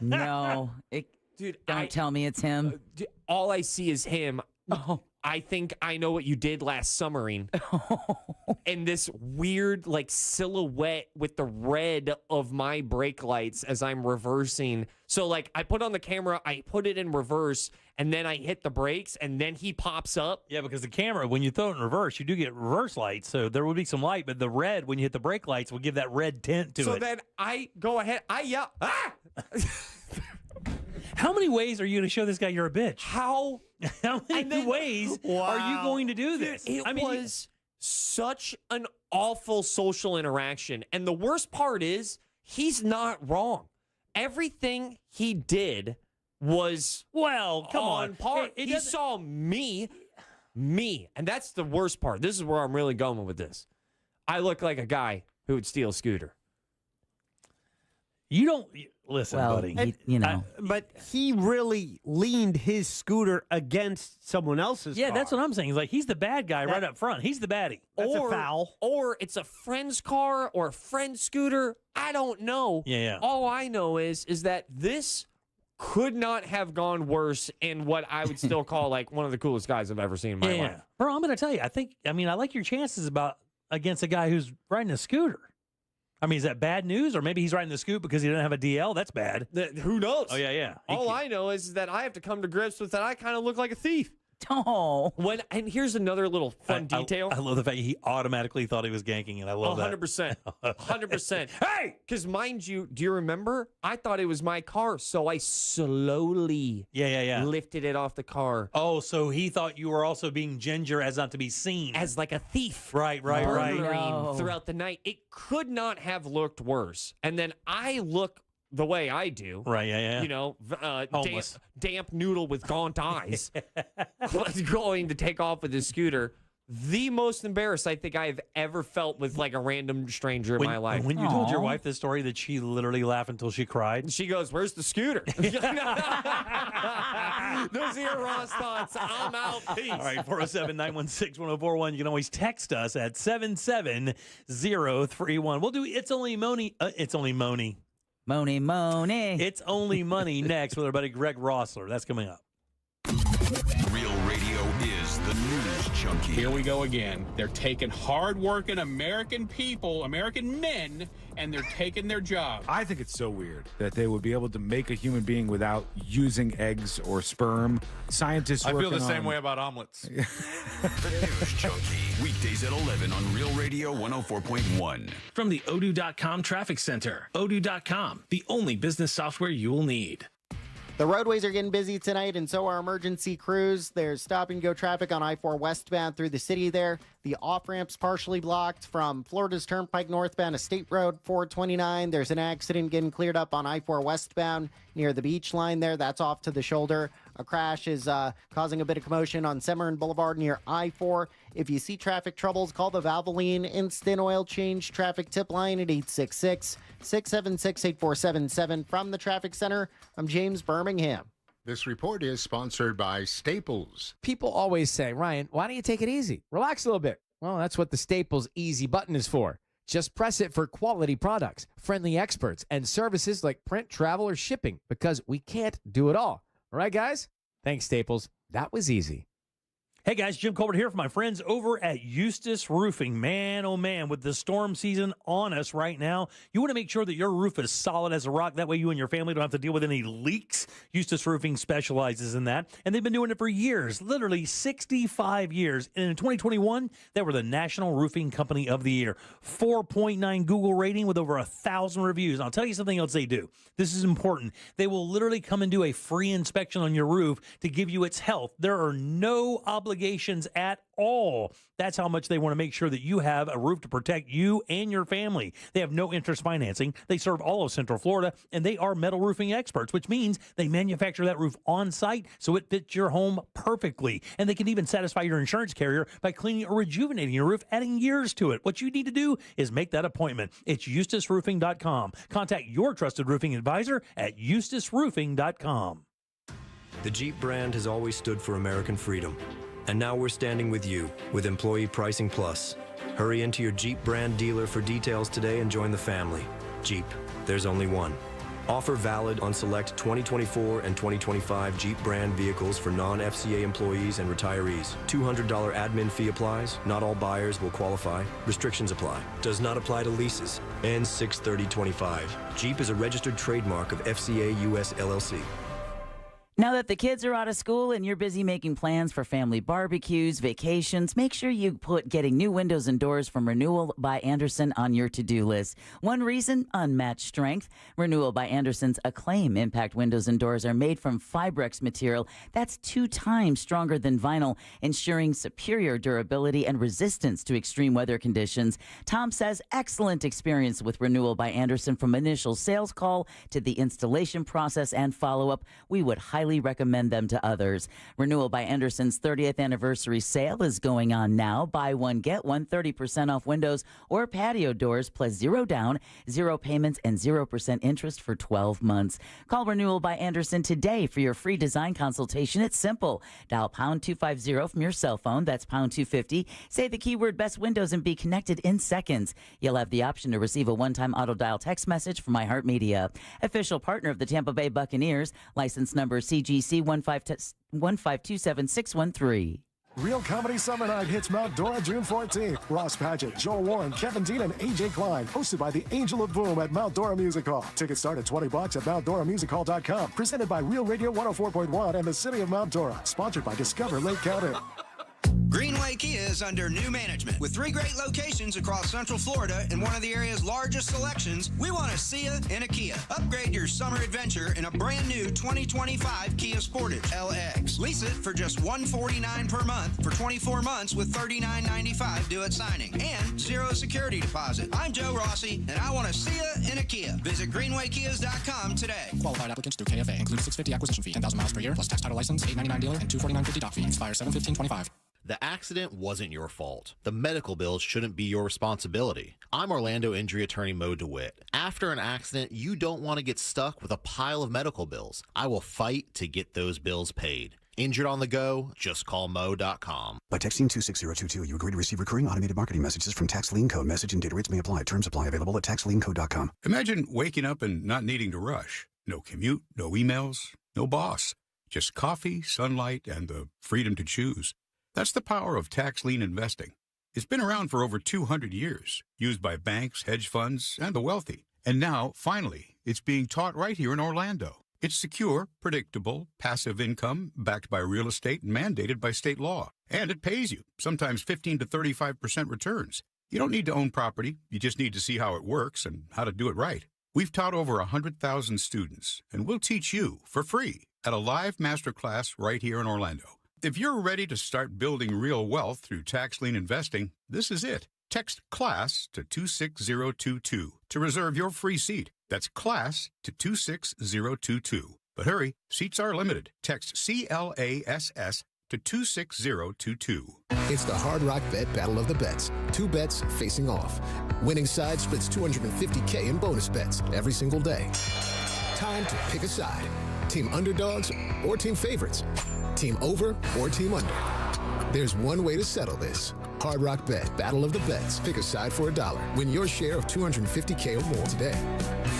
No. Dude, don't tell me it's him. All I see is him. Oh. I think I know what you did last summering. And this weird like silhouette with the red of my brake lights as I'm reversing. So like I put on the camera, I put it in reverse, and then I hit the brakes, and then he pops up. Yeah, because the camera, when you throw it in reverse, you do get reverse lights. So there would be some light, but the red, when you hit the brake lights, will give that red tint to it. So then I go ahead, I yell, ah! How many ways are you going to show this guy you're a bitch? How many ways are you going to do this? It was such an awful social interaction. And the worst part is he's not wrong. Everything he did was come on. par. He saw me. And that's the worst part. This is where I'm really going with this. I look like a guy who would steal a scooter. You don't listen, buddy. But he really leaned his scooter against someone else's car. That's what I'm saying. He's like, he's the bad guy right up front. He's the baddie. That's a foul. Or it's a friend's car or a friend's scooter. I don't know. Yeah. All I know is that this could not have gone worse in what I would still call like one of the coolest guys I've ever seen in my life. Bro, I'm going to tell you, I like your chances against a guy who's riding a scooter. I mean, is that bad news? Or maybe he's riding the scoot because he doesn't have a DL? That's bad. Who knows? Oh, yeah. All I know is that I have to come to grips with that I kind of look like a thief. Oh. And here's another little fun detail. I love the fact he automatically thought he was ganking, and I love that. 100%. 100%. Hey! Because mind you, do you remember? I thought it was my car, so I slowly lifted it off the car. Oh, so he thought you were also being ginger as not to be seen. As like a thief. Right. Throughout the night. It could not have looked worse. And then I look the way I do. Right, yeah. You know, damp noodle with gaunt eyes. Going to take off with his scooter. The most embarrassed I think I've ever felt with like a random stranger in my life. When you told your wife this story, that she literally laughed until she cried? She goes, "Where's the scooter?" Those are your Ross thoughts. I'm out. Peace. All right, 407-916-1041. You can always text us at 77031. We'll do It's Only Money. It's Only Money. Money. It's Only Money next with our buddy Greg Rossler. That's coming up. Real Radio is the news junkie. Here we go again. They're taking hard-working American people, American men, and they're taking their jobs. I think it's so weird that they would be able to make a human being without using eggs or sperm. Scientists I feel the working same on- way about omelets. The News Junkie. Weekdays at 11 on Real Radio 104.1. From the Odoo.com Traffic Center. Odoo.com, the only business software you will need. The roadways are getting busy tonight, and so are emergency crews. There's stop-and-go traffic on I-4 westbound through the city there. The off-ramp's partially blocked from Florida's Turnpike northbound to State Road 429. There's an accident getting cleared up on I-4 westbound near the beach line there. That's off to the shoulder. A crash is causing a bit of commotion on Severin Boulevard near I-4. If you see traffic troubles, call the Valvoline Instant Oil Change Traffic Tip Line at 866-676-8477. From the Traffic Center, I'm James Birmingham. This report is sponsored by Staples. People always say, Ryan, why don't you take it easy? Relax a little bit. Well, that's what the Staples Easy button is for. Just press it for quality products, friendly experts, and services like print, travel, or shipping, because we can't do it all. All right, guys? Thanks, Staples. That was easy. Hey guys, Jim Colbert here for my friends over at Eustis Roofing. Man, oh man, with the storm season on us right now, you want to make sure that your roof is solid as a rock. That way you and your family don't have to deal with any leaks. Eustis Roofing specializes in that, and they've been doing it for years, literally 65 years. And in 2021, they were the National Roofing Company of the Year. 4.9 Google rating with over 1,000 reviews. And I'll tell you something else they do. This is important. They will literally come and do a free inspection on your roof to give you its health. There are no obligations obligations at all. That's how much they want to make sure that you have a roof to protect you and your family. They have no interest financing. They serve all of Central Florida, and they are metal roofing experts, which means they manufacture that roof on site so it fits your home perfectly. And they can even satisfy your insurance carrier by cleaning or rejuvenating your roof, adding years to it. What you need to do is make that appointment. It's EustaceRoofing.com. Contact your trusted roofing advisor at EustaceRoofing.com. The Jeep brand has always stood for American freedom. And now we're standing with you with Employee Pricing Plus. Hurry into your Jeep brand dealer for details today and join the family. Jeep, there's only one. Offer valid on select 2024 and 2025 Jeep brand vehicles for non-FCA employees and retirees. $200 admin fee applies. Not all buyers will qualify. Restrictions apply. Does not apply to leases. Ends 6/30/25. Jeep is a registered trademark of FCA US LLC. Now that the kids are out of school and you're busy making plans for family barbecues, vacations, make sure you put getting new windows and doors from Renewal by Andersen on your to-do list. One reason, unmatched strength. Renewal by Andersen's Acclaim Impact windows and doors are made from Fibrex material that's 2 times stronger than vinyl, ensuring superior durability and resistance to extreme weather conditions. Tom says excellent experience with Renewal by Andersen from initial sales call to the installation process and follow-up. We would highly recommend them to others. Renewal by Andersen's 30th anniversary sale is going on now. Buy one, get one, 30% off windows or patio doors plus 0 down, 0 payments, and 0% interest for 12 months. Call Renewal by Andersen today for your free design consultation. It's simple. Dial pound 250 from your cell phone. That's pound 250. Say the keyword best windows and be connected in seconds. You'll have the option to receive a one-time auto dial text message from iHeartMedia. Official partner of the Tampa Bay Buccaneers. License number CGC 1527613. Real Comedy Summer Night hits Mount Dora June 14th. Ross Padgett, Joel Warren, Kevin Dean, and AJ Klein. Hosted by the Angel of Boom at Mount Dora Music Hall. Tickets start at $20 at MountDoraMusicHall.com. Presented by Real Radio 104.1 and the City of Mount Dora. Sponsored by Discover Lake County. Greenway Kia is under new management. With 3 great locations across Central Florida and one of the area's largest selections, we want to see you in a Kia. Upgrade your summer adventure in a brand new 2025 Kia Sportage LX. Lease it for just $149 per month for 24 months with $39.95 due at signing and 0 security deposit. I'm Joe Rossi, and I want to see you in a Kia. Visit greenwaykias.com today. Qualified applicants through KFA. Includes $650 acquisition fee, 10,000 miles per year, plus tax title license, $899 dealer, and $249.50 doc fee. Expires 7/15/25. The accident wasn't your fault. The medical bills shouldn't be your responsibility. I'm Orlando injury attorney Mo DeWitt. After an accident, you don't want to get stuck with a pile of medical bills. I will fight to get those bills paid. Injured on the go? Just call Mo.com. By texting 26022, you agree to receive recurring automated marketing messages from Tax Lien Code. Message and data rates may apply. Terms apply. Available at TaxLienCode.com. Imagine waking up and not needing to rush. No commute, no emails, no boss. Just coffee, sunlight, and the freedom to choose. That's the power of tax lien investing. It's been around for over 200 years, used by banks, hedge funds, and the wealthy. And now, finally, it's being taught right here in Orlando. It's secure, predictable, passive income backed by real estate and mandated by state law. And it pays you, sometimes 15 to 35% returns. You don't need to own property. You just need to see how it works and how to do it right. We've taught over 100,000 students, and we'll teach you for free at a live masterclass right here in Orlando. If you're ready to start building real wealth through tax lien investing, this is it. Text CLASS to 26022 to reserve your free seat. That's CLASS to 26022. But hurry, seats are limited. Text CLASS to 26022. It's the Hard Rock Bet Battle of the Bets. 2 bets facing off. Winning side splits $250K in bonus bets every single day. Time to pick a side. Team underdogs or team favorites. Team over or team under. There's one way to settle this. Hard Rock Bet, Battle of the Bets. Pick a side for $1. Win your share of $250K or more today.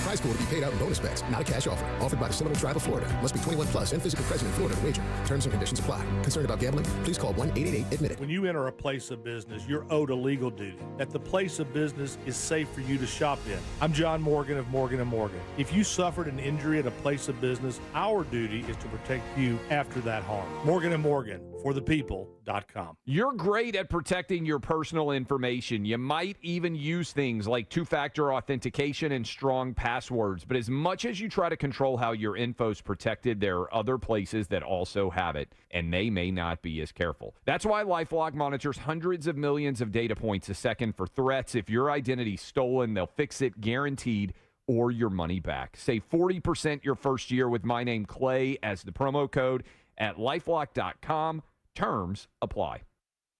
Prize pool to be paid out in bonus bets, not a cash offer. Offered by the Seminole Tribe of Florida. Must be 21 plus and physically present in Florida to wager. Terms and conditions apply. Concerned about gambling? Please call 1-888-ADMIT-IT. When you enter a place of business, you're owed a legal duty. That the place of business is safe for you to shop in. I'm John Morgan of Morgan & Morgan. If you suffered an injury at a place of business, our duty is to protect you after that harm. Morgan & Morgan, forthepeople.com. You're great at protecting your personal information. You might even use things like two-factor authentication and strong passwords. But as much as you try to control how your info's protected, there are other places that also have it, and they may not be as careful. That's why LifeLock monitors hundreds of millions of data points a second for threats. If your identity's stolen, they'll fix it guaranteed, or your money back. Save 40% your first year with my name Clay as the promo code at lifelock.com. Terms apply.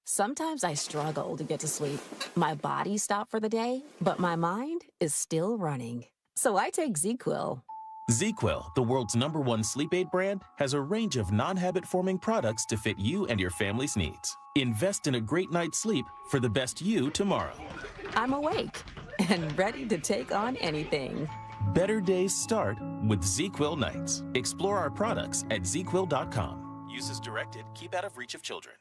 Sometimes I struggle to get to sleep. My body stopped for the day, but my mind is still running. So I take ZQuil. ZQuil, the world's #1 sleep aid brand, has a range of non-habit-forming products to fit you and your family's needs. Invest in a great night's sleep for the best you tomorrow. I'm awake and ready to take on anything. Better days start with ZQuil nights. Explore our products at ZQuil.com. Use as directed. Keep out of reach of children.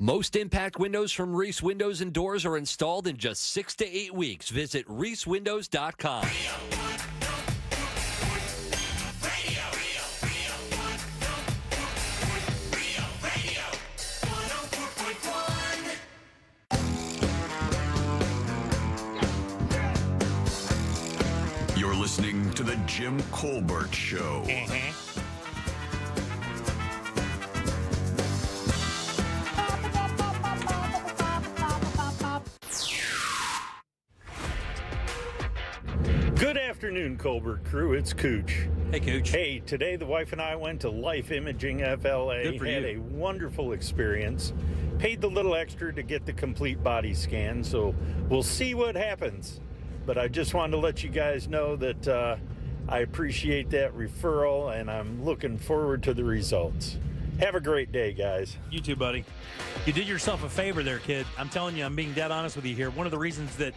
Most impact windows from Reese Windows and Doors are installed in just 6 to 8 weeks. Visit ReeseWindows.com. You're listening to the Jim Colbert Show. Good afternoon, Colbert crew. It's Cooch. Hey, Cooch. Hey, today the wife and I went to Life Imaging FLA. Good for had you. a wonderful experience. Paid the little extra to get the complete body scan, so we'll see what happens. But I just wanted to let you guys know that I appreciate that referral, and I'm looking forward to the results. Have a great day, guys. You too, buddy. You did yourself a favor there, kid. I'm telling you, I'm being dead honest with you here. One of the reasons that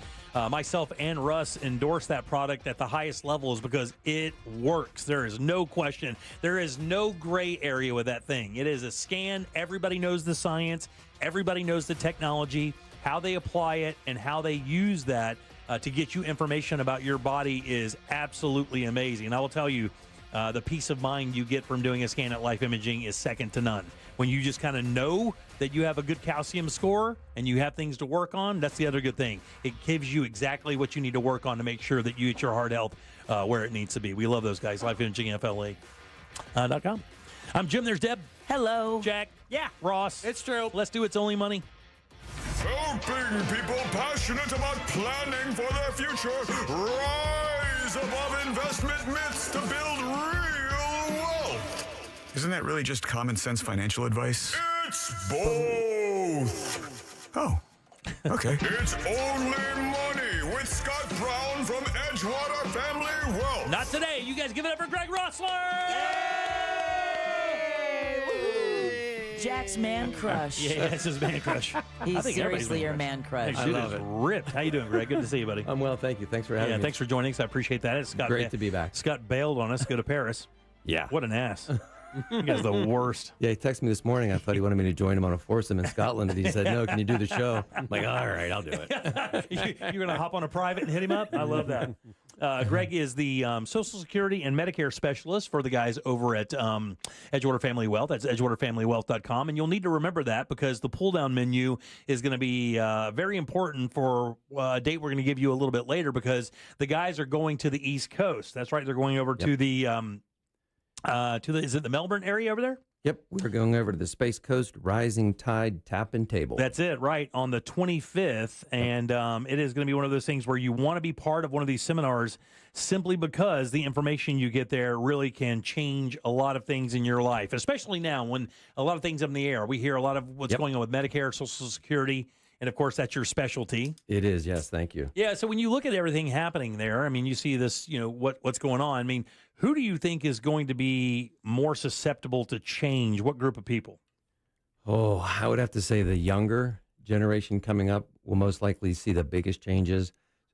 myself and Russ endorse that product at the highest level is because it works. There is no question. There is no gray area with that thing. It is a scan. Everybody knows the science. Everybody knows the technology, how they apply it, and how they use that to get you information about your body is absolutely amazing. And I will tell you, the peace of mind you get from doing a scan at Life Imaging is second to none. When you just kind of know that you have a good calcium score and you have things to work on, that's the other good thing. It gives you exactly what you need to work on to make sure that you get your heart health where it needs to be. We love those guys, lifeimagingfla.com. I'm Jim. There's Deb. Hello. Jack. Yeah. Ross. It's true. Let's do It's Only Money. Helping people passionate about planning for their future rise above investment myths to build real wealth. Isn't that really just common sense financial advice? It's both. Oh, okay. It's Only Money with Scott Brown from Edgewater Family Wealth. Not today. You guys give it up for Greg Rossler. Jack's man crush. Yeah, it's his man crush. He's seriously your man crush. Hey, dude is ripped. How you doing, Greg? Good to see you, buddy. I'm well, thank you. Thanks for having me. Thanks for joining us. I appreciate that. Scott, Great to be back. Scott bailed on us to go to Paris. Yeah. What an ass. You guys are the worst. Yeah, he texted me this morning. I thought he wanted me to join him on a foursome in Scotland, and he said, no, can you do the show? I'm like, all right, I'll do it. You're going to hop on a private and hit him up? I love that. Greg is the Social Security and Medicare specialist for the guys over at Edgewater Family Wealth. That's edgewaterfamilywealth.com. And you'll need to remember that because the pull-down menu is going to be very important for a date we're going to give you a little bit later because the guys are going to the East Coast. That's right. They're going over to the is it the Melbourne area over there? Yep, we're going over to the Space Coast Rising Tide Tap and Table. That's it, right, on the 25th. And it is going to be one of those things where you want to be part of one of these seminars simply because the information you get there really can change a lot of things in your life, especially now when a lot of things up in the air. We hear a lot of what's going on with Medicare, Social Security, and, of course, that's your specialty. It is, yes, thank you. Yeah, so when you look at everything happening there, I mean, you see this, what's going on. I mean, who do you think is going to be more susceptible to change? What group of people? Oh, I would have to say the younger generation coming up will most likely see the biggest changes,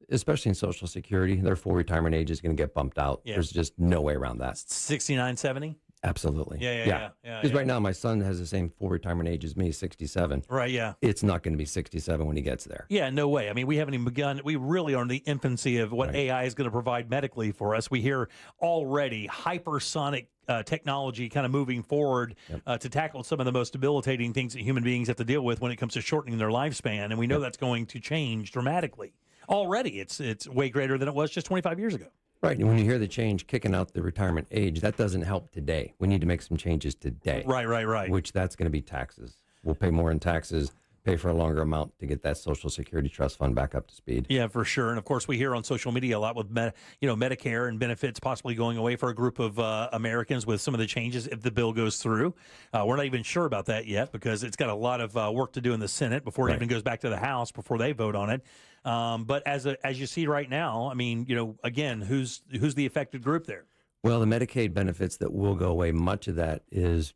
especially in Social Security. Their full retirement age is going to get bumped out. Yeah. There's just no way around that. 69, 70? Absolutely. Yeah. Because right now, my son has the same full retirement age as me, 67. Right, yeah. It's not going to be 67 when he gets there. Yeah, no way. I mean, we haven't even begun. We really are in the infancy of what AI is going to provide medically for us. We hear already hypersonic technology kind of moving forward to tackle some of the most debilitating things that human beings have to deal with when it comes to shortening their lifespan. And we know that's going to change dramatically. Already, it's way greater than it was just 25 years ago. Right. And when you hear the change kicking out the retirement age, that doesn't help today. We need to make some changes today. Right. Which that's going to be taxes. We'll pay more in taxes, pay for a longer amount to get that Social Security Trust Fund back up to speed. Yeah, for sure. And of course, we hear on social media a lot with Medicare and benefits possibly going away for a group of Americans with some of the changes if the bill goes through. We're not even sure about that yet because it's got a lot of work to do in the Senate before it even goes back to the House before they vote on it. But as you see right now, I mean, again, who's the affected group there? Well, the Medicaid benefits that will go away, much of that is,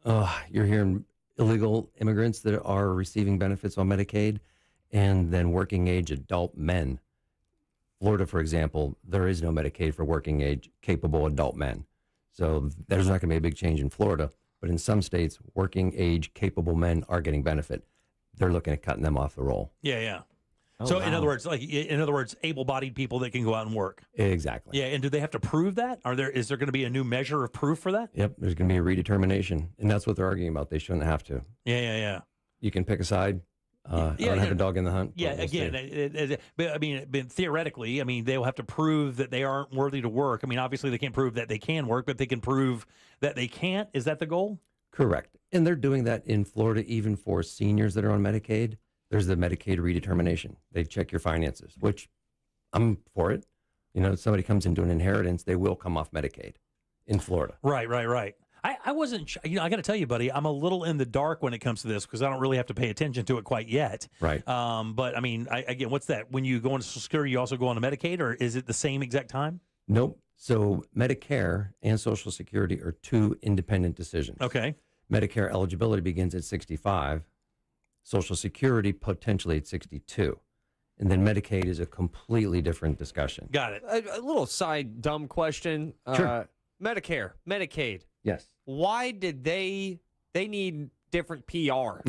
you're hearing illegal immigrants that are receiving benefits on Medicaid, and then working age adult men. Florida, for example, there is no Medicaid for working age capable adult men. So there's not going to be a big change in Florida, but in some states, working age capable men are getting benefit. They're looking at cutting them off the roll. Yeah. Oh, So wow. in other words, able-bodied people that can go out and work. Exactly. Yeah, and do they have to prove that? Is there going to be a new measure of proof for that? Yep, there's going to be a redetermination, and that's what they're arguing about. They shouldn't have to. Yeah. You can pick a side. I don't have a dog in the hunt. Yeah, but we'll again, see. but I mean, theoretically, I mean, they'll have to prove that they aren't worthy to work. I mean, obviously, they can't prove that they can work, but they can prove that they can't. Is that the goal? Correct. And they're doing that in Florida, even for seniors that are on Medicaid. There's the Medicaid redetermination. They check your finances, which I'm for it. If somebody comes into an inheritance, they will come off Medicaid in Florida. Right. I wasn't, I got to tell you, buddy, I'm a little in the dark when it comes to this because I don't really have to pay attention to it quite yet. Right. But I mean, again, what's that? When you go into Social Security, you also go on to Medicaid, or is it the same exact time? Nope. So Medicare and Social Security are two independent decisions. Okay. Medicare eligibility begins at 65. Social Security potentially at 62. And then Medicaid is a completely different discussion. Got it. A little side dumb question. Sure. Medicare, Medicaid. Yes. Why did they need different PR?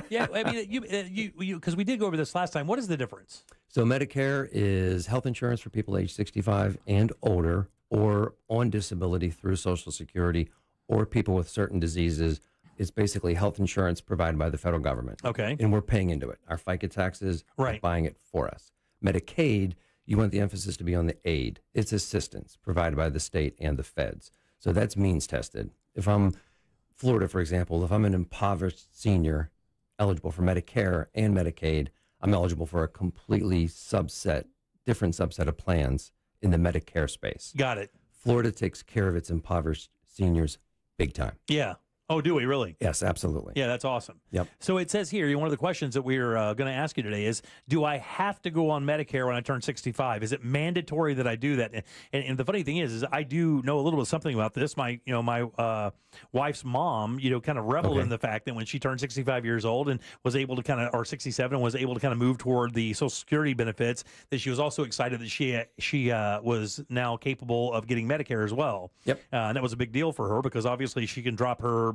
Yeah, I mean, you because we did go over this last time. What is the difference? So Medicare is health insurance for people age 65 and older, or on disability through Social Security, or people with certain diseases. It's basically health insurance provided by the federal government. Okay. And we're paying into it. Our FICA taxes are buying it for us. Medicaid, you want the emphasis to be on the aid. It's assistance provided by the state and the feds. So that's means tested. If I'm Florida, for example, if I'm an impoverished senior eligible for Medicare and Medicaid, I'm eligible for a completely different subset of plans in the Medicare space. Got it. Florida takes care of its impoverished seniors big time. Yeah. Oh, do we really? Yes, absolutely. Yeah, that's awesome. Yep. So it says here, one of the questions that we're going to ask you today is, do I have to go on Medicare when I turn 65? Is it mandatory that I do that? And the funny thing is I do know a little bit of something about this. My wife's mom, kind of reveled in the fact that when she turned 65 years old and was able to or 67 and was able to kind of move toward the Social Security benefits, that she was also excited that she was now capable of getting Medicare as well. Yep. And that was a big deal for her because obviously she can drop her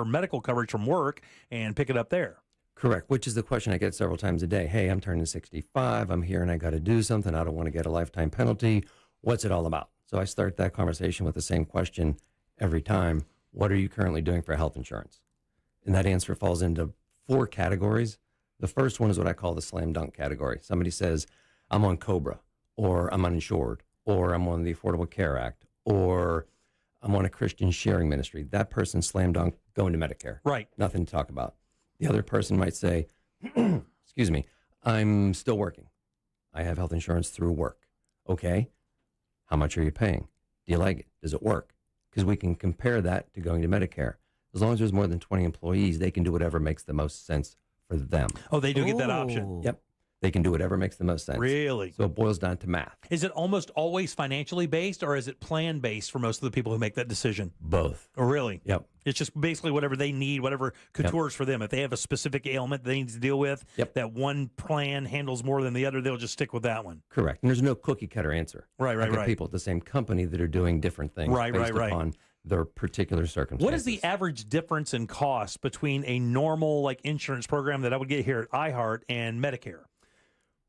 medical coverage from work and pick it up there. Correct, which is the question I get several times a day. Hey, I'm turning 65. I'm here and I got to do something. I don't want to get a lifetime penalty. What's it all about? So I start that conversation with the same question every time. What are you currently doing for health insurance? And that answer falls into 4 categories. The first one is what I call the slam dunk category. Somebody says, I'm on COBRA, or I'm uninsured, or I'm on the Affordable Care Act, or I'm on a Christian sharing ministry. That person slam dunk going to Medicare. Right. Nothing to talk about. The other person might say, excuse me, I'm still working. I have health insurance through work. Okay. How much are you paying? Do you like it? Does it work? Because we can compare that to going to Medicare. As long as there's more than 20 employees, they can do whatever makes the most sense for them. Oh, they do get that option. Yep. They can do whatever makes the most sense. Really? So it boils down to math. Is it almost always financially based, or is it plan based for most of the people who make that decision? Both. Oh, really? Yep. It's just basically whatever they need, whatever couture for them. If they have a specific ailment they need to deal with, that one plan handles more than the other, they'll just stick with that one. Correct. And there's no cookie cutter answer. Right. I get people at the same company that are doing different things based upon their particular circumstances. What is the average difference in cost between a normal insurance program that I would get here at iHeart and Medicare?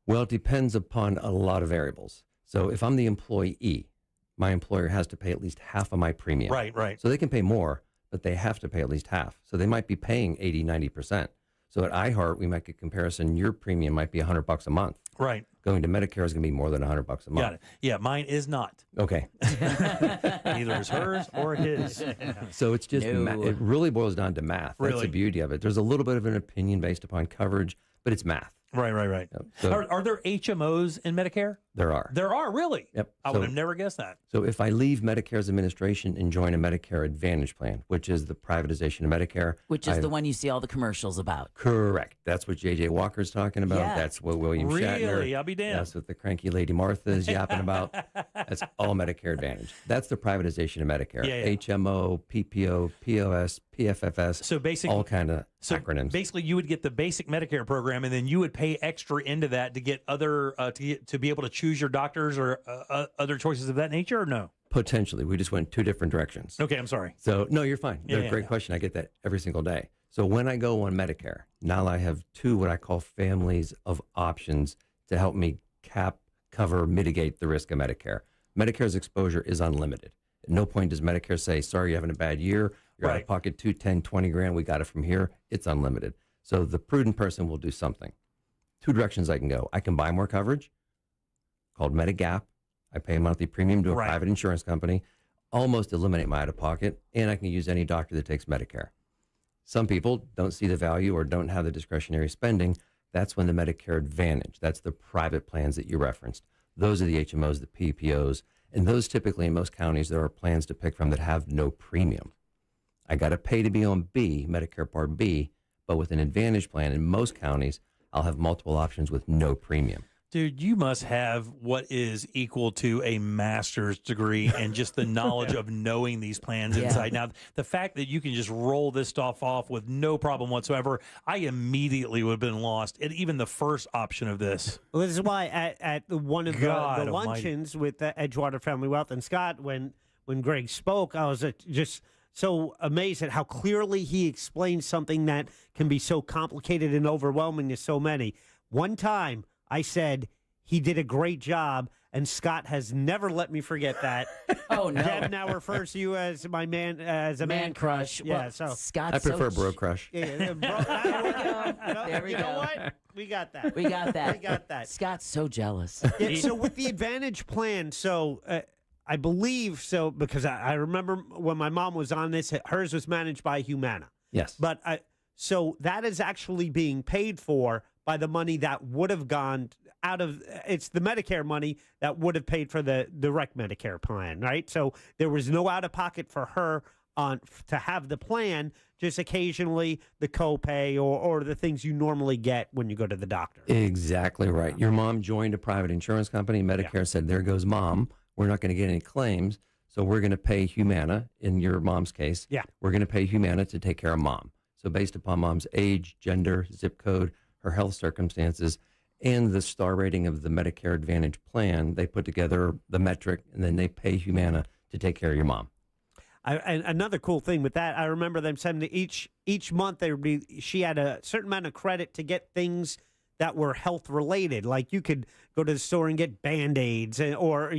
Well, it depends upon a lot of variables. So if I'm the employee, my employer has to pay at least half of my premium. Right. So they can pay more, but they have to pay at least half. So they might be paying 80, 90%. So at iHeart, we might get comparison. Your premium might be $100 a month. Right. Going to Medicare is going to be more than $100 a month. Got it. Yeah, mine is not. Okay. Neither is hers or his. So it's just, it really boils down to math. That's Really? the beauty of it. There's a little bit of an opinion based upon coverage, but it's math. Right. So Are there HMOs in Medicare? there are. There are, really? Yep. I So- would have never guessed that. So if I leave Medicare's administration and join a Medicare Advantage plan, which is the privatization of Medicare. Which is the one you see all the commercials about. Correct. That's what J.J. Walker's talking about. Yeah. That's what William Shatner. Really? I'll be damned. That's what the cranky Lady Martha is yapping about. That's all Medicare Advantage. That's the privatization of Medicare. Yeah. HMO, PPO, POS, PFFS. So basically, all kind of acronyms. Basically, you would get the basic Medicare program, and then you would pay extra into that to get other to be able to choose your doctors or other choices of that nature, or no? Potentially. We just went two different directions. Okay, I'm sorry. So, no, you're fine. Yeah, Great question. I get that every single day. So when I go on Medicare, now I have two what I call families of options to help me cover, mitigate the risk of Medicare. Medicare's exposure is unlimited. At no point does Medicare say, sorry, you're having a bad year. You're out of pocket 2, 10, 20 grand. We got it from here. It's unlimited. So the prudent person will do something. Two directions I can go. I can buy more coverage called Medigap. I pay a monthly premium to a private insurance company, almost eliminate my out-of-pocket, and I can use any doctor that takes Medicare. Some people don't see the value or don't have the discretionary spending. That's when the Medicare Advantage, that's the private plans that you referenced. Those are the HMOs, the PPOs, and those typically in most counties, there are plans to pick from that have no premium. I got to pay to be on B, Medicare Part B, but with an Advantage plan in most counties, I'll have multiple options with no premium. Dude, you must have what is equal to a master's degree and just the knowledge of knowing these plans inside. Now, the fact that you can just roll this stuff off with no problem whatsoever, I immediately would have been lost at even the first option of this. Well, this is why at one of the God luncheons with Edgewater Family Wealth and Scott, when Greg spoke, I was just so amazed at how clearly he explained something that can be so complicated and overwhelming to so many. One time, I said he did a great job, and Scott has never let me forget that. Oh no! Deb now refers to you as my man, as a man crush. Yeah, Well, so Scott. I prefer bro crush. there we go. There we You know go. what? We got that. We got that. We got that. Scott's so jealous. Yeah, so with the Advantage plan, so I believe so because I remember when my mom was on this, hers was managed by Humana. Yes. But so that is actually being paid for by the money that would have gone out of, it's the Medicare money that would have paid for the direct Medicare plan, right? So there was no out of pocket for her to have the plan, just occasionally the copay or the things you normally get when you go to the doctor. Exactly right. Your mom joined a private insurance company. Medicare said, there goes mom. We're not going to get any claims. So we're going to pay Humana, in your mom's case. Yeah. We're going to pay Humana to take care of mom. So based upon mom's age, gender, zip code, her health circumstances, and the star rating of the Medicare Advantage plan, they put together the metric, and then they pay Humana to take care of your mom. And another cool thing with that, I remember them saying that each month she had a certain amount of credit to get things that were health related. Like you could go to the store and get Band-Aids or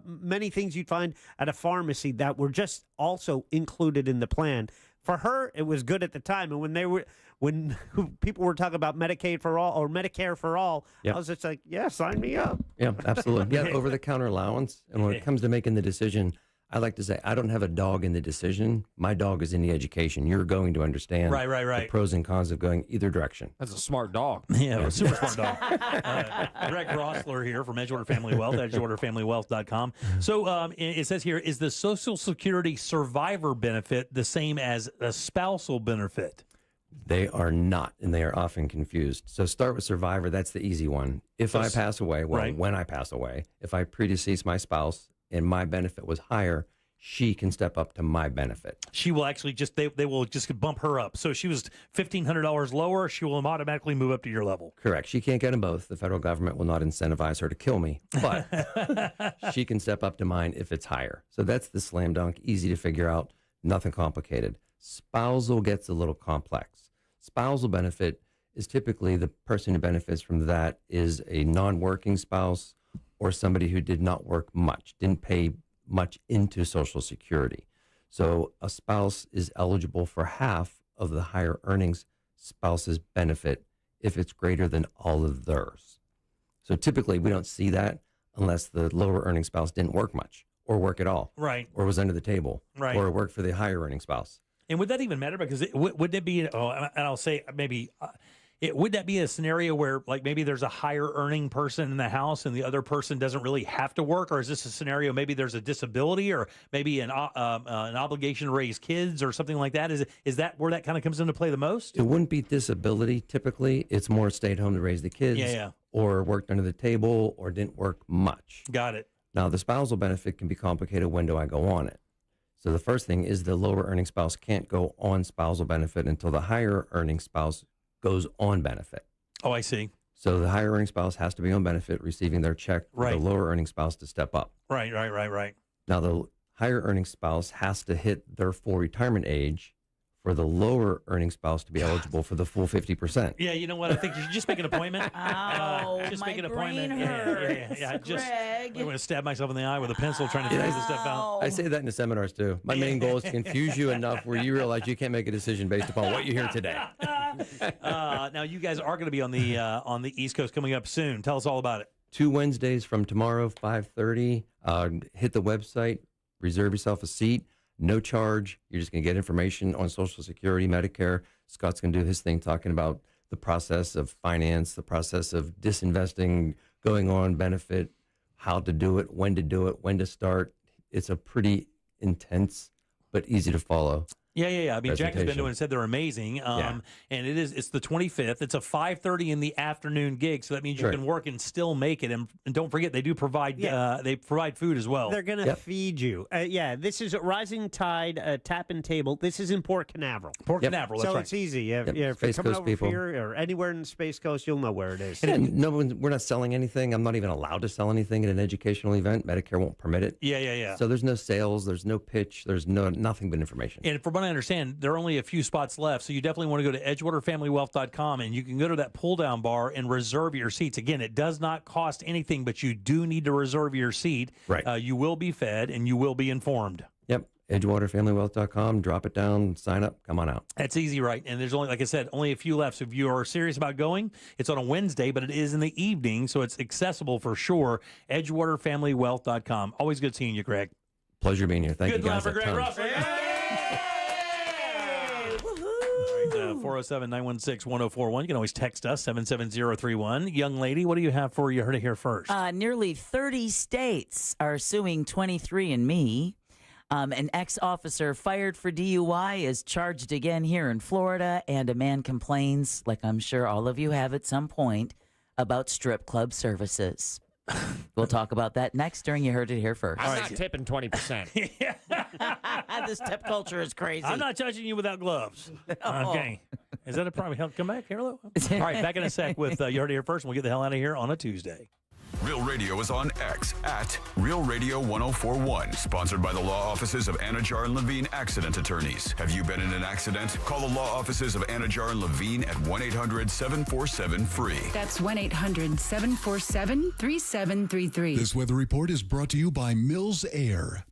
many things you'd find at a pharmacy that were just also included in the plan. For her, it was good at the time. And when people were talking about Medicaid for all or Medicare for all, Yep. I was just like, yeah, sign me up. Yeah, absolutely. Yeah, over-the-counter allowance. And when it comes to making the decision, I like to say, I don't have a dog in the decision. My dog is in the education. You're going to understand Right. the pros and cons of going either direction. That's a smart dog. Yeah, super smart dog. Greg Rossler here from Edgewater Family Wealth, edgewaterfamilywealth.com. So it says here, is the Social Security survivor benefit the same as a spousal benefit? They are not, and they are often confused. So start with survivor. That's the easy one. If I pass away, when I pass away, if I predecease my spouse and my benefit was higher, she can step up to my benefit. She will actually they will just bump her up. So if she was $1,500 lower, she will automatically move up to your level. Correct. She can't get them both. The federal government will not incentivize her to kill me, but she can step up to mine if it's higher. So that's the slam dunk, easy to figure out, nothing complicated. Spousal gets a little complex. Spousal benefit is typically the person who benefits from that is a non-working spouse or somebody who did not work much, didn't pay much into Social Security. So a spouse is eligible for half of the higher earnings spouse's benefit if it's greater than all of theirs. So typically we don't see that unless the lower earning spouse didn't work much or work at all. Right. Or was under the table. Right. Or worked for the higher earning spouse. And would that even matter? Because would it be, and I'll say maybe, would that be a scenario where like maybe there's a higher earning person in the house and the other person doesn't really have to work? Or is this a scenario, maybe there's a disability or maybe an obligation to raise kids or something like that? Is that where that kind of comes into play the most? It wouldn't be disability typically. It's more stayed home to raise the kids. Yeah. Or worked under the table or didn't work much. Got it. Now the spousal benefit can be complicated. When do I go on it? So the first thing is the lower earning spouse can't go on spousal benefit until the higher earning spouse goes on benefit. Oh, I see. So the higher earning spouse has to be on benefit, receiving their check for the lower earning spouse to step up. Right. Now the higher earning spouse has to hit their full retirement age for the lower earning spouse to be eligible for the full 50%. Yeah, you know what? I think you should just make an appointment. Just make an appointment. Yeah. I'm going to stab myself in the eye with a pencil trying to figure this stuff out. I say that in the seminars too. My main goal is to confuse you enough where you realize you can't make a decision based upon what you hear today. Now you guys are going to be on the East Coast coming up soon. Tell us all about it. 2 Wednesdays from tomorrow, 5:30. Hit the website, reserve yourself a seat. No charge. You're just going to get information on Social Security, Medicare. Scott's going to do his thing talking about the process of finance, the process of disinvesting, going on benefit, how to do it, when to start. It's a pretty intense but easy to follow. Yeah. I mean, Jack has been doing it, said they're amazing. And it's the 25th. It's a 5:30 in the afternoon gig, so that means you can work and still make it. And don't forget, they do provide food as well. They're going to feed you. This is Rising Tide Tap and Table. This is in Port Canaveral. Canaveral, that's so right. It's easy. If you're Space coming Coast over people. here or anywhere in the Space Coast, you'll know where it is. And we're not selling anything. I'm not even allowed to sell anything at an educational event. Medicare won't permit it. Yeah. So there's no sales. There's no pitch. There's nothing but information. And from what I understand, there are only a few spots left, so you definitely want to go to edgewaterfamilywealth.com, and you can go to that pull-down bar and reserve your seats. Again, it does not cost anything, but you do need to reserve your seat. Right. You will be fed, and you will be informed. Yep. edgewaterfamilywealth.com. Drop it down, sign up, come on out. That's easy, right? And there's only, like I said, only a few left. So if you are serious about going, it's on a Wednesday, but it is in the evening, so it's accessible for sure. edgewaterfamilywealth.com. Always good seeing you, Greg. Pleasure being here. Thank you guys. Good for Greg Russell. 407-916-1041. You can always text us, 77031. Young lady, what do you have for you? Heard it here first. Nearly 30 states are suing 23andMe. An ex-officer fired for DUI is charged again here in Florida, and a man complains, like I'm sure all of you have at some point, about strip club services. We'll talk about that next during You Heard It Here First. I'm not tipping 20%. This tip culture is crazy. I'm not touching you without gloves. Okay. Is that a problem? Come back here, Lou. All right, back in a sec with You Heard It Here First, and we'll get the hell out of here on a Tuesday. Real Radio is on X at Real Radio 1041. Sponsored by the law offices of Anajar and Levine Accident Attorneys. Have you been in an accident? Call the law offices of Anajar and Levine at 1-800-747-FREE. That's 1-800-747-3733. This weather report is brought to you by Mills Air.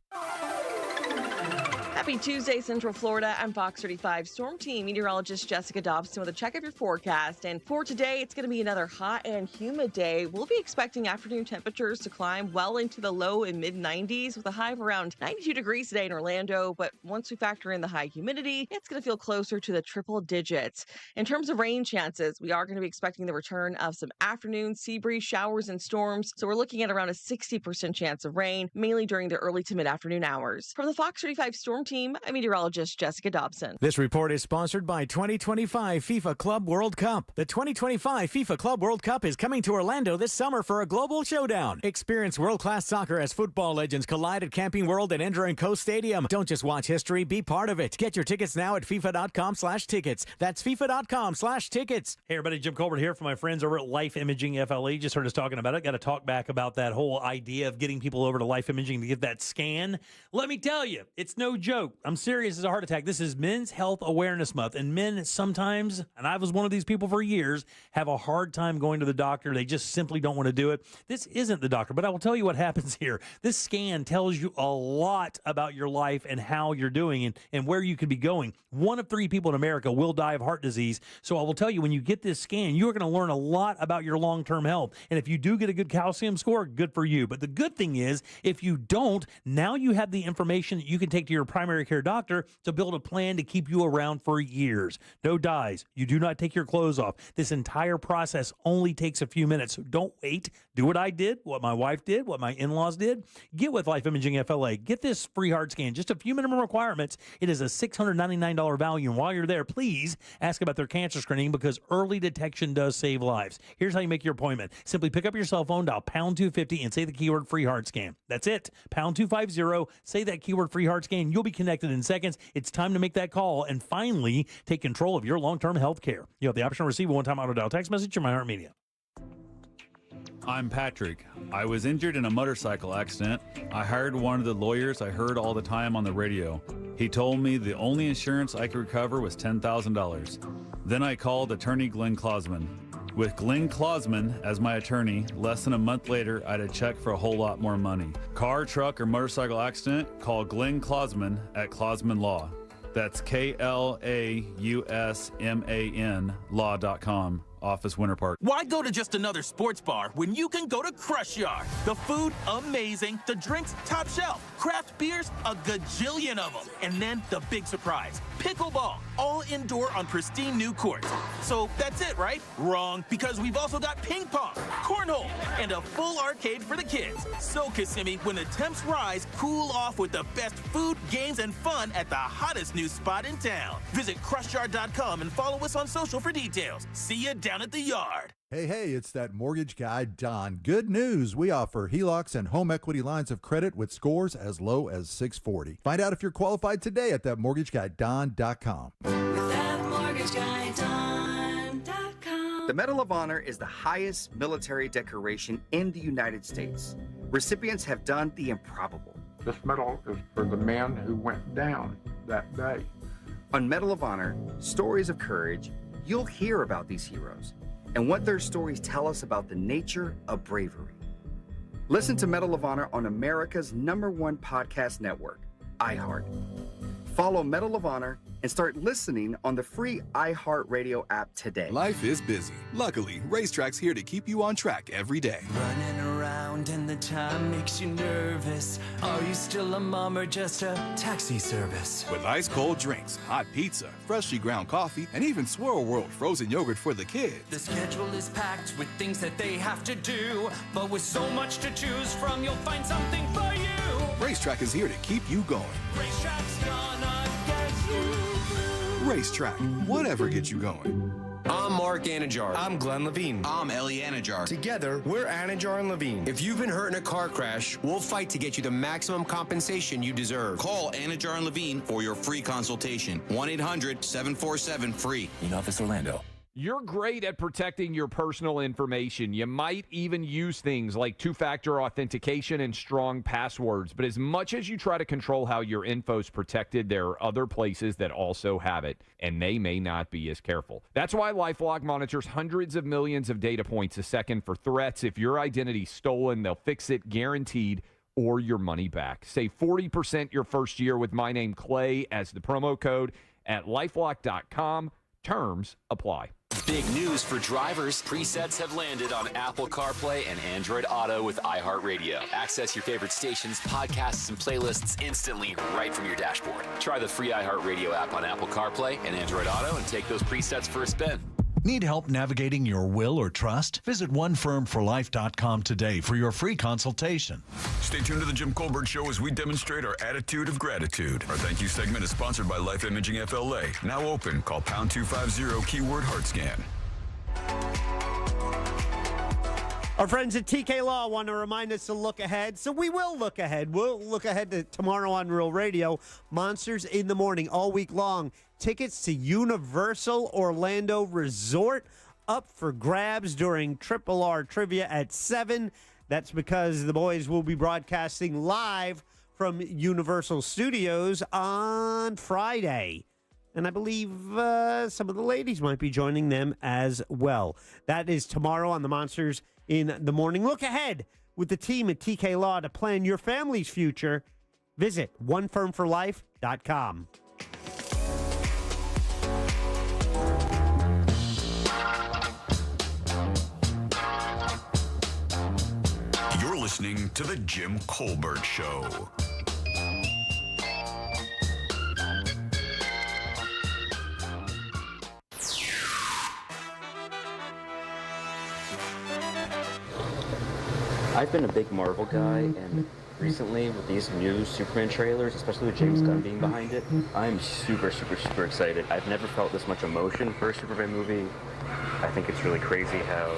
Happy Tuesday, Central Florida. I'm Fox 35 Storm Team meteorologist Jessica Dobson with a check of your forecast. And for today, it's going to be another hot and humid day. We'll be expecting afternoon temperatures to climb well into the low and mid 90s with a high of around 92 degrees today in Orlando. But once we factor in the high humidity, it's going to feel closer to the triple digits. In terms of rain chances, we are going to be expecting the return of some afternoon sea breeze showers and storms. So we're looking at around a 60% chance of rain, mainly during the early to mid afternoon hours. From the Fox 35 Storm Team, Team, I'm meteorologist Jessica Dobson. This report is sponsored by 2025 FIFA Club World Cup. The 2025 FIFA Club World Cup is coming to Orlando this summer for a global showdown. Experience world-class soccer as football legends collide at Camping World and Ender & Co Stadium. Don't just watch history, be part of it. Get your tickets now at FIFA.com/tickets. That's FIFA.com/tickets. Hey, everybody, Jim Colbert here from my friends over at Life Imaging FLE. Just heard us talking about it. Got to talk back about that whole idea of getting people over to Life Imaging to get that scan. Let me tell you, it's no joke. I'm serious as a heart attack. This is Men's Health Awareness Month, and men sometimes, and I was one of these people for years, have a hard time going to the doctor. They just simply don't want to do it. This isn't the doctor, but I will tell you what happens here. This scan tells you a lot about your life and how you're doing and where you could be going. 1 of 3 people in America will die of heart disease. So I will tell you, when you get this scan, you're going to learn a lot about your long-term health. And if you do get a good calcium score, good for you. But the good thing is, if you don't, now you have the information that you can take to your primary care doctor to build a plan to keep you around for years. No dyes. You do not take your clothes off. This entire process only takes a few minutes. So don't wait. Do what I did, what my wife did, what my in-laws did. Get with Life Imaging FLA. Get this free heart scan. Just a few minimum requirements. It is a $699 value. And while you're there, please ask about their cancer screening, because early detection does save lives. Here's how you make your appointment. Simply pick up your cell phone, dial pound 250, and say the keyword free heart scan. That's it. Pound 250. Say that keyword free heart scan. You'll be connected in seconds. It's time to make that call and finally take control of your long-term health care. You have the option to receive a one-time auto dial text message from iHeartMedia. I'm Patrick. I was injured in a motorcycle accident. I hired one of the lawyers I heard all the time on the radio. He told me the only insurance I could recover was $10,000. Then I called attorney Glenn Klausman. With Glenn Klausman as my attorney, less than a month later, I had a check for a whole lot more money. Car, truck, or motorcycle accident? Call Glenn Klausman at Klausman Law. That's KLAUSMAN law.com. Office Winter Park. Why go to just another sports bar when you can go to Crush Yard? The food, amazing. The drinks, top shelf. Craft beers, a gajillion of them. And then the big surprise, pickleball, all indoor on pristine new courts. So that's it, right? Wrong, because we've also got ping pong, cornhole, and a full arcade for the kids. So, Kissimmee, when the temps rise, cool off with the best food, games, and fun at the hottest new spot in town. Visit CrushYard.com and follow us on social for details. See you down at the yard. Hey, it's that mortgage guy, Don. Good news. We offer HELOCs and home equity lines of credit with scores as low as 640. Find out if you're qualified today at thatmortgageguyDon.com. The Medal of Honor is the highest military decoration in the United States. Recipients have done the improbable. This medal is for the man who went down that day. On Medal of Honor, stories of courage, you'll hear about these heroes and what their stories tell us about the nature of bravery. Listen to Medal of Honor on America's #1 podcast network, iHeart. Follow Medal of Honor and start listening on the free iHeartRadio app today. Life is busy. Luckily, Racetrack's here to keep you on track every day. Running around and the time makes you nervous. Are you still a mom or just a taxi service? With ice cold drinks, hot pizza, freshly ground coffee, and even Swirl World frozen yogurt for the kids. The schedule is packed with things that they have to do, but with so much to choose from, you'll find something for you. Racetrack is here to keep you going. Racetrack's gonna get you. Racetrack, whatever gets you going. I'm Mark Anajar. I'm Glenn Levine. I'm Ellie Anajar. Together, we're Anajar and Levine. If you've been hurt in a car crash, we'll fight to get you the maximum compensation you deserve. Call Anajar and Levine for your free consultation. 1-800-747-FREE. In Office Orlando. You're great at protecting your personal information. You might even use things like two-factor authentication and strong passwords. But as much as you try to control how your info's protected, there are other places that also have it, and they may not be as careful. That's why LifeLock monitors hundreds of millions of data points a second for threats. If your identity's stolen, they'll fix it guaranteed, or your money back. Save 40% your first year with my name, Clay, as the promo code at LifeLock.com. Terms apply. Big news for drivers. Presets have landed on Apple CarPlay and Android Auto with iHeartRadio. Access your favorite stations, podcasts, and playlists instantly right from your dashboard. Try the free iHeartRadio app on Apple CarPlay and Android Auto and take those presets for a spin. Need help navigating your will or trust? Visit onefirmforlife.com today for your free consultation. Stay tuned to the Jim Colbert Show as we demonstrate our attitude of gratitude. Our thank you segment is sponsored by Life Imaging FLA. Now open. Call pound 250 keyword heart scan. Our friends at TK Law want to remind us to look ahead, so we will look ahead. We'll look ahead to tomorrow on Real Radio. Monsters in the Morning all week long. Tickets to Universal Orlando Resort up for grabs during Triple R Trivia at 7. That's because the boys will be broadcasting live from Universal Studios on Friday. And I believe some of the ladies might be joining them as well. That is tomorrow on the Monsters in the Morning. Look ahead with the team at TK Law to plan your family's future. Visit onefirmforlife.com. You're listening to The Jim Colbert Show. I've been a big Marvel guy, and recently with these new Superman trailers, especially with James Gunn being behind it, I'm super excited. I've never felt this much emotion for a Superman movie. I think it's really crazy how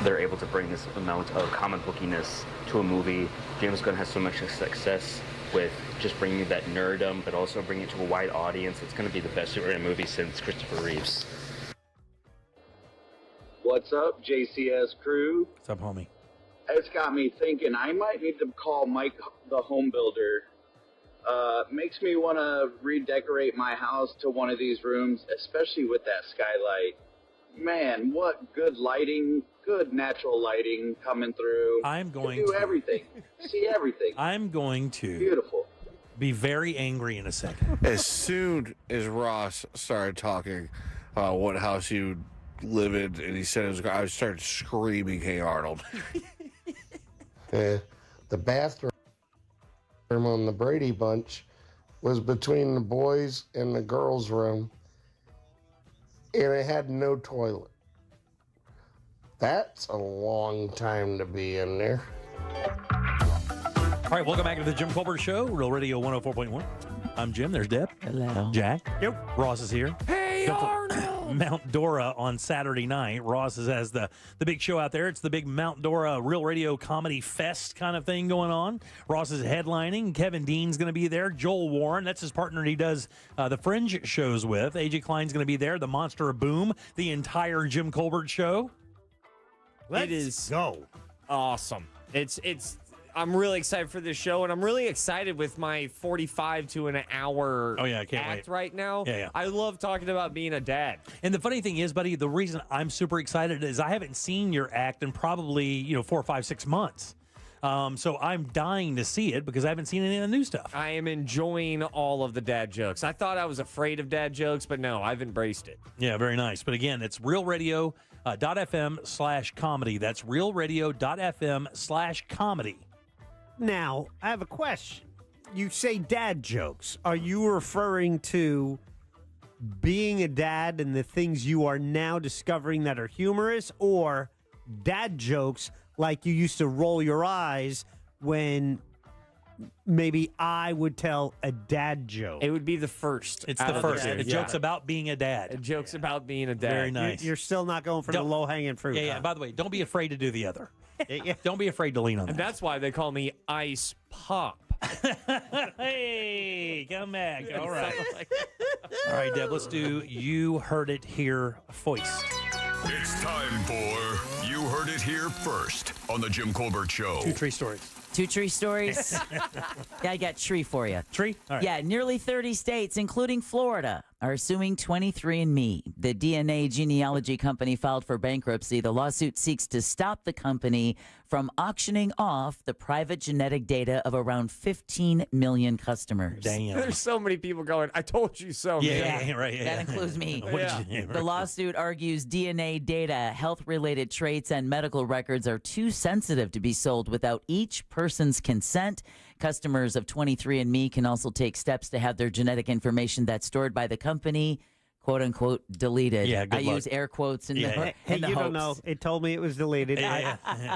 they're able to bring this amount of comic bookiness to a movie. James Gunn has so much success with just bringing that nerdom, but also bringing it to a wide audience. It's going to be the best Superman movie since Christopher Reeves. What's up, JCS crew? What's up, homie? It's got me thinking I might need to call Mike the home builder. Makes me want to redecorate my house to one of these rooms, especially with that skylight. Man, what good lighting, good natural lighting coming through. I'm going to do to everything, see everything. I'm going to Beautiful. Be very angry in a second. As soon as Ross started talking what house you live in, and he said it was, I started screaming, "Hey, Arnold!" The bathroom on the Brady Bunch was between the boys and the girls' room, and it had no toilet. That's a long time to be in there. All right, welcome back to the Jim Colbert Show, Real Radio 104.1. I'm Jim. There's Deb. Hello. Jack. Yep. Ross is here. Hey, Arnold! Mount Dora on Saturday night. Ross has the big show out there. It's the big Mount Dora Real Radio Comedy Fest kind of thing going on. Ross is headlining. Kevin Dean's going to be there. Joel Warren, that's his partner he does the Fringe shows with. AJ Klein's going to be there. The Monster of Boom. The entire Jim Colbert Show. Let's go. Awesome. I'm really excited for this show, and I'm really excited with my 45 to an hour I can't act wait. right now. Yeah. I love talking about being a dad. And the funny thing is, buddy, the reason I'm super excited is I haven't seen your act in probably 4, 5, 6 months. So I'm dying to see it because I haven't seen any of the new stuff. I am enjoying all of the dad jokes. I thought I was afraid of dad jokes, but no, I've embraced it. Yeah, very nice. But again, it's realradio.fm/comedy. That's realradio.fm/comedy. Now, I have a question. You say dad jokes. Are you referring to being a dad and the things you are now discovering that are humorous, or dad jokes like you used to roll your eyes when maybe I would tell a dad joke? It would be the first. It's the first. The joke's about being a dad. A joke's about being a dad. Very nice. You're still not going for the low-hanging fruit. Yeah. By the way, don't be afraid to do the other. Don't be afraid to lean on And that. that's why they call me Ice Pop. Hey, come back. All right. All right, Deb, let's do You Heard It Here Foist. It's time for You Heard It Here First on the Jim Colbert Show. 2 tree stories. 2 tree stories? Yeah, I got tree for you. Tree? All right. Yeah, nearly 30 states, including Florida, are suing 23andMe. The DNA genealogy company filed for bankruptcy. The lawsuit seeks to stop the company from auctioning off the private genetic data of around 15 million customers. Damn. There's so many people going, I told you so. Yeah, right. That includes me. Yeah. The lawsuit argues DNA data, health-related traits, and medical records are too sensitive to be sold without each person's consent. Customers of 23andMe can also take steps to have their genetic information that's stored by the company quote unquote deleted. Yeah, good I luck. use air quotes in the Hey, in the you hopes. don't know. It told me it was deleted.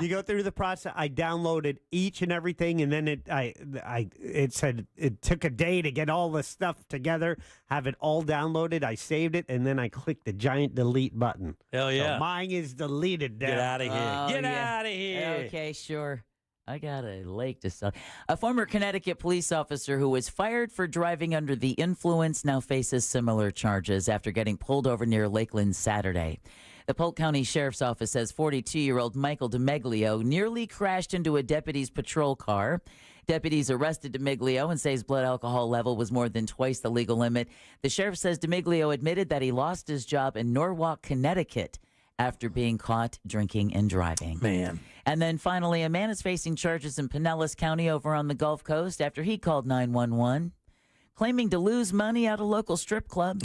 You go through the process. I downloaded each and everything, and then it said it took a day to get all the stuff together, have it all downloaded. I saved it, and then I clicked the giant delete button. Hell yeah. So mine is deleted. Get out of here. Oh, Get yeah. out of here. Okay, sure. I got a lake to sell. A former Connecticut police officer who was fired for driving under the influence now faces similar charges after getting pulled over near Lakeland Saturday. The Polk County Sheriff's Office says 42-year-old Michael DeMeglio nearly crashed into a deputy's patrol car. Deputies arrested DeMeglio and say his blood alcohol level was more than twice the legal limit. The sheriff says DeMeglio admitted that he lost his job in Norwalk, Connecticut, after being caught drinking and driving. Man. And then finally, a man is facing charges in Pinellas County over on the Gulf Coast after he called 911, claiming to lose money at a local strip club.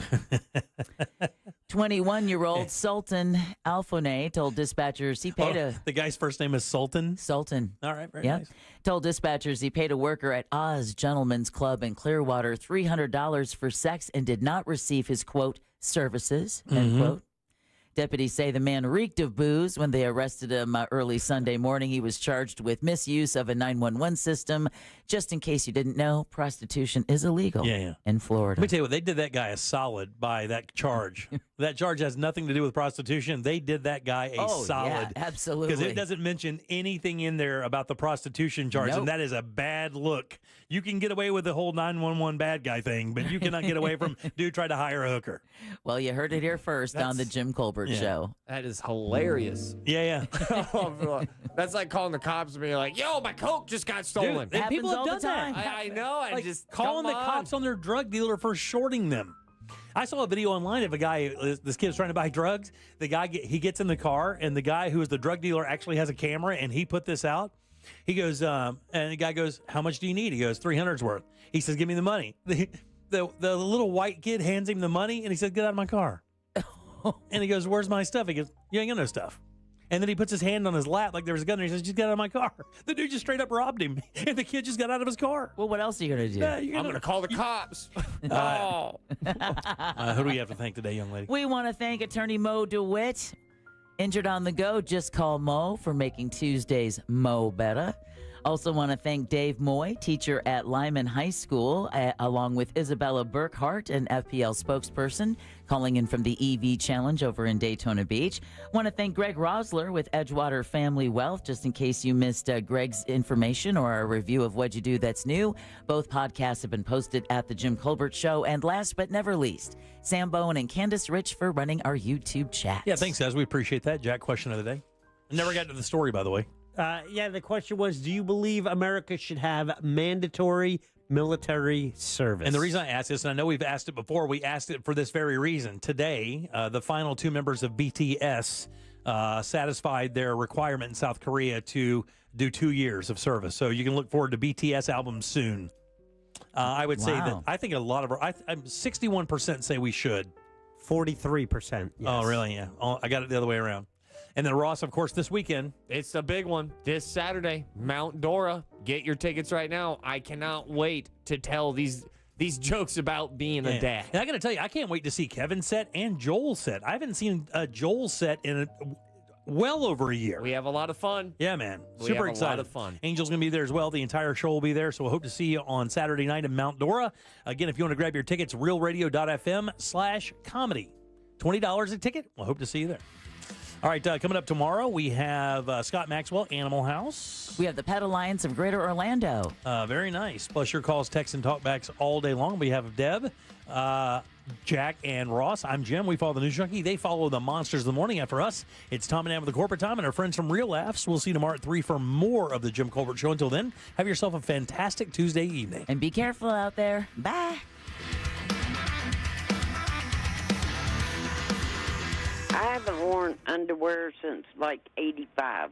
21-year-old Sultan Alphone told dispatchers he paid The guy's first name is Sultan? Sultan. All right, very Yeah. nice. Told dispatchers he paid a worker at Oz Gentlemen's Club in Clearwater $300 for sex and did not receive his, quote, services, end quote. Deputies say the man reeked of booze. When they arrested him early Sunday morning, he was charged with misuse of a 911 system. Just in case you didn't know, prostitution is illegal in Florida. Let me tell you what, they did that guy a solid by that charge. That charge has nothing to do with prostitution. They did that guy a solid. Yeah, absolutely. Because it doesn't mention anything in there about the prostitution charge, and that is a bad look. You can get away with the whole 911 bad guy thing, but you cannot get away from dude tried to hire a hooker. Well, you heard it here first on the Jim Colbert Show. That is hilarious. Yeah. That's like calling the cops and being like, yo, my Coke just got stolen. Dude, people have done that. I know. I Like, just calling the cops on their drug dealer for shorting them. I saw a video online of a guy, this kid's trying to buy drugs. The guy, he gets in the car, and the guy who is the drug dealer actually has a camera, and he put this out. He goes, and the guy goes, how much do you need? He goes, 300's worth. He says, give me the money. The little white kid hands him the money, and he says, get out of my car. And he goes, where's my stuff? He goes, you ain't got no stuff. And then he puts his hand on his lap like there was a gun, and he says, just get out of my car. The dude just straight up robbed him, and the kid just got out of his car. Well, what else are you going to do? I'm going to call the cops. Who do we have to thank today, young lady? We want to thank attorney Mo DeWitt. Injured on the go, just call Mo for making Tuesdays Mo better. Also want to thank Dave Moy, teacher at Lyman High School, along with Isabella Burkhart, an FPL spokesperson, calling in from the EV Challenge over in Daytona Beach. Want to thank Greg Rosler with Edgewater Family Wealth, just in case you missed Greg's information or a review of What'd You Do That's New. Both podcasts have been posted at The Jim Colbert Show. And last but never least, Sam Bowen and Candace Rich for running our YouTube chat. Yeah, thanks, guys. We appreciate that. Jack, question of the day. I never got to the story, by the way. The question was, do you believe America should have mandatory military service? And the reason I asked this, and I know we've asked it before, we asked it for this very reason. Today, the final two members of BTS satisfied their requirement in South Korea to do 2 years of service. So you can look forward to BTS albums soon. I would say that I think a lot of 61% say we should. 43%. Yes. Oh, really? Yeah. I got it the other way around. And then Ross, of course, this weekend. It's a big one. This Saturday, Mount Dora. Get your tickets right now. I cannot wait to tell these jokes about being a dad. And I got to tell you, I can't wait to see Kevin's set and Joel's set. I haven't seen Joel's set in well over a year. We have a lot of fun. Yeah, man. We Super have excited. a lot of fun. Angel's going to be there as well. The entire show will be there. So we hope to see you on Saturday night in Mount Dora. Again, if you want to grab your tickets, realradio.fm/comedy. $20 a ticket. We'll hope to see you there. All right, coming up tomorrow, we have Scott Maxwell, Animal House. We have the Pet Alliance of Greater Orlando. Very nice. Plus your calls, texts, and talkbacks all day long. We have Deb, Jack, and Ross. I'm Jim. We follow the News Junkie. They follow the Monsters of the Morning. After us, it's Tom and Ann with the Corporate Time and our friends from Real Laughs. We'll see you tomorrow at 3 for more of the Jim Colbert Show. Until then, have yourself a fantastic Tuesday evening. And be careful out there. Bye. I haven't worn underwear since like 85.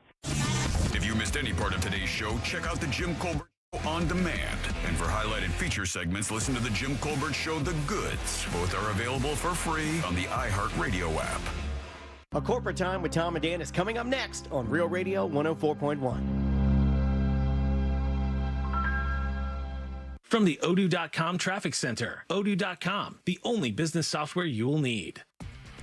If you missed any part of today's show, check out the Jim Colbert Show on demand. And for highlighted feature segments, listen to the Jim Colbert Show, The Goods. Both are available for free on the iHeartRadio app. A Corporate Time with Tom and Dan is coming up next on Real Radio 104.1. From the Odoo.com Traffic Center, Odoo.com, the only business software you will need.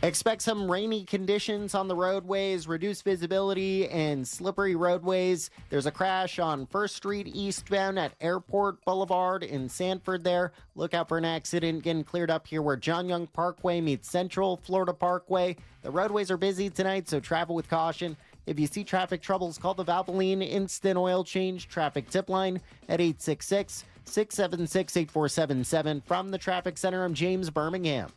Expect some rainy conditions on the roadways, reduced visibility, and slippery roadways. There's a crash on 1st Street eastbound at Airport Boulevard in Sanford there. Look out for an accident getting cleared up here where John Young Parkway meets Central Florida Parkway. The roadways are busy tonight, so travel with caution. If you see traffic troubles, call the Valvoline Instant Oil Change Traffic Tip Line at 866-676-8477. From the Traffic Center, I'm James Birmingham.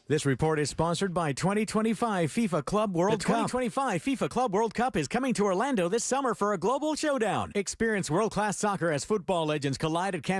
This report is sponsored by 2025 FIFA Club World Cup. The 2025 FIFA Club World Cup is coming to Orlando this summer for a global showdown. Experience world-class soccer as football legends collide at Camp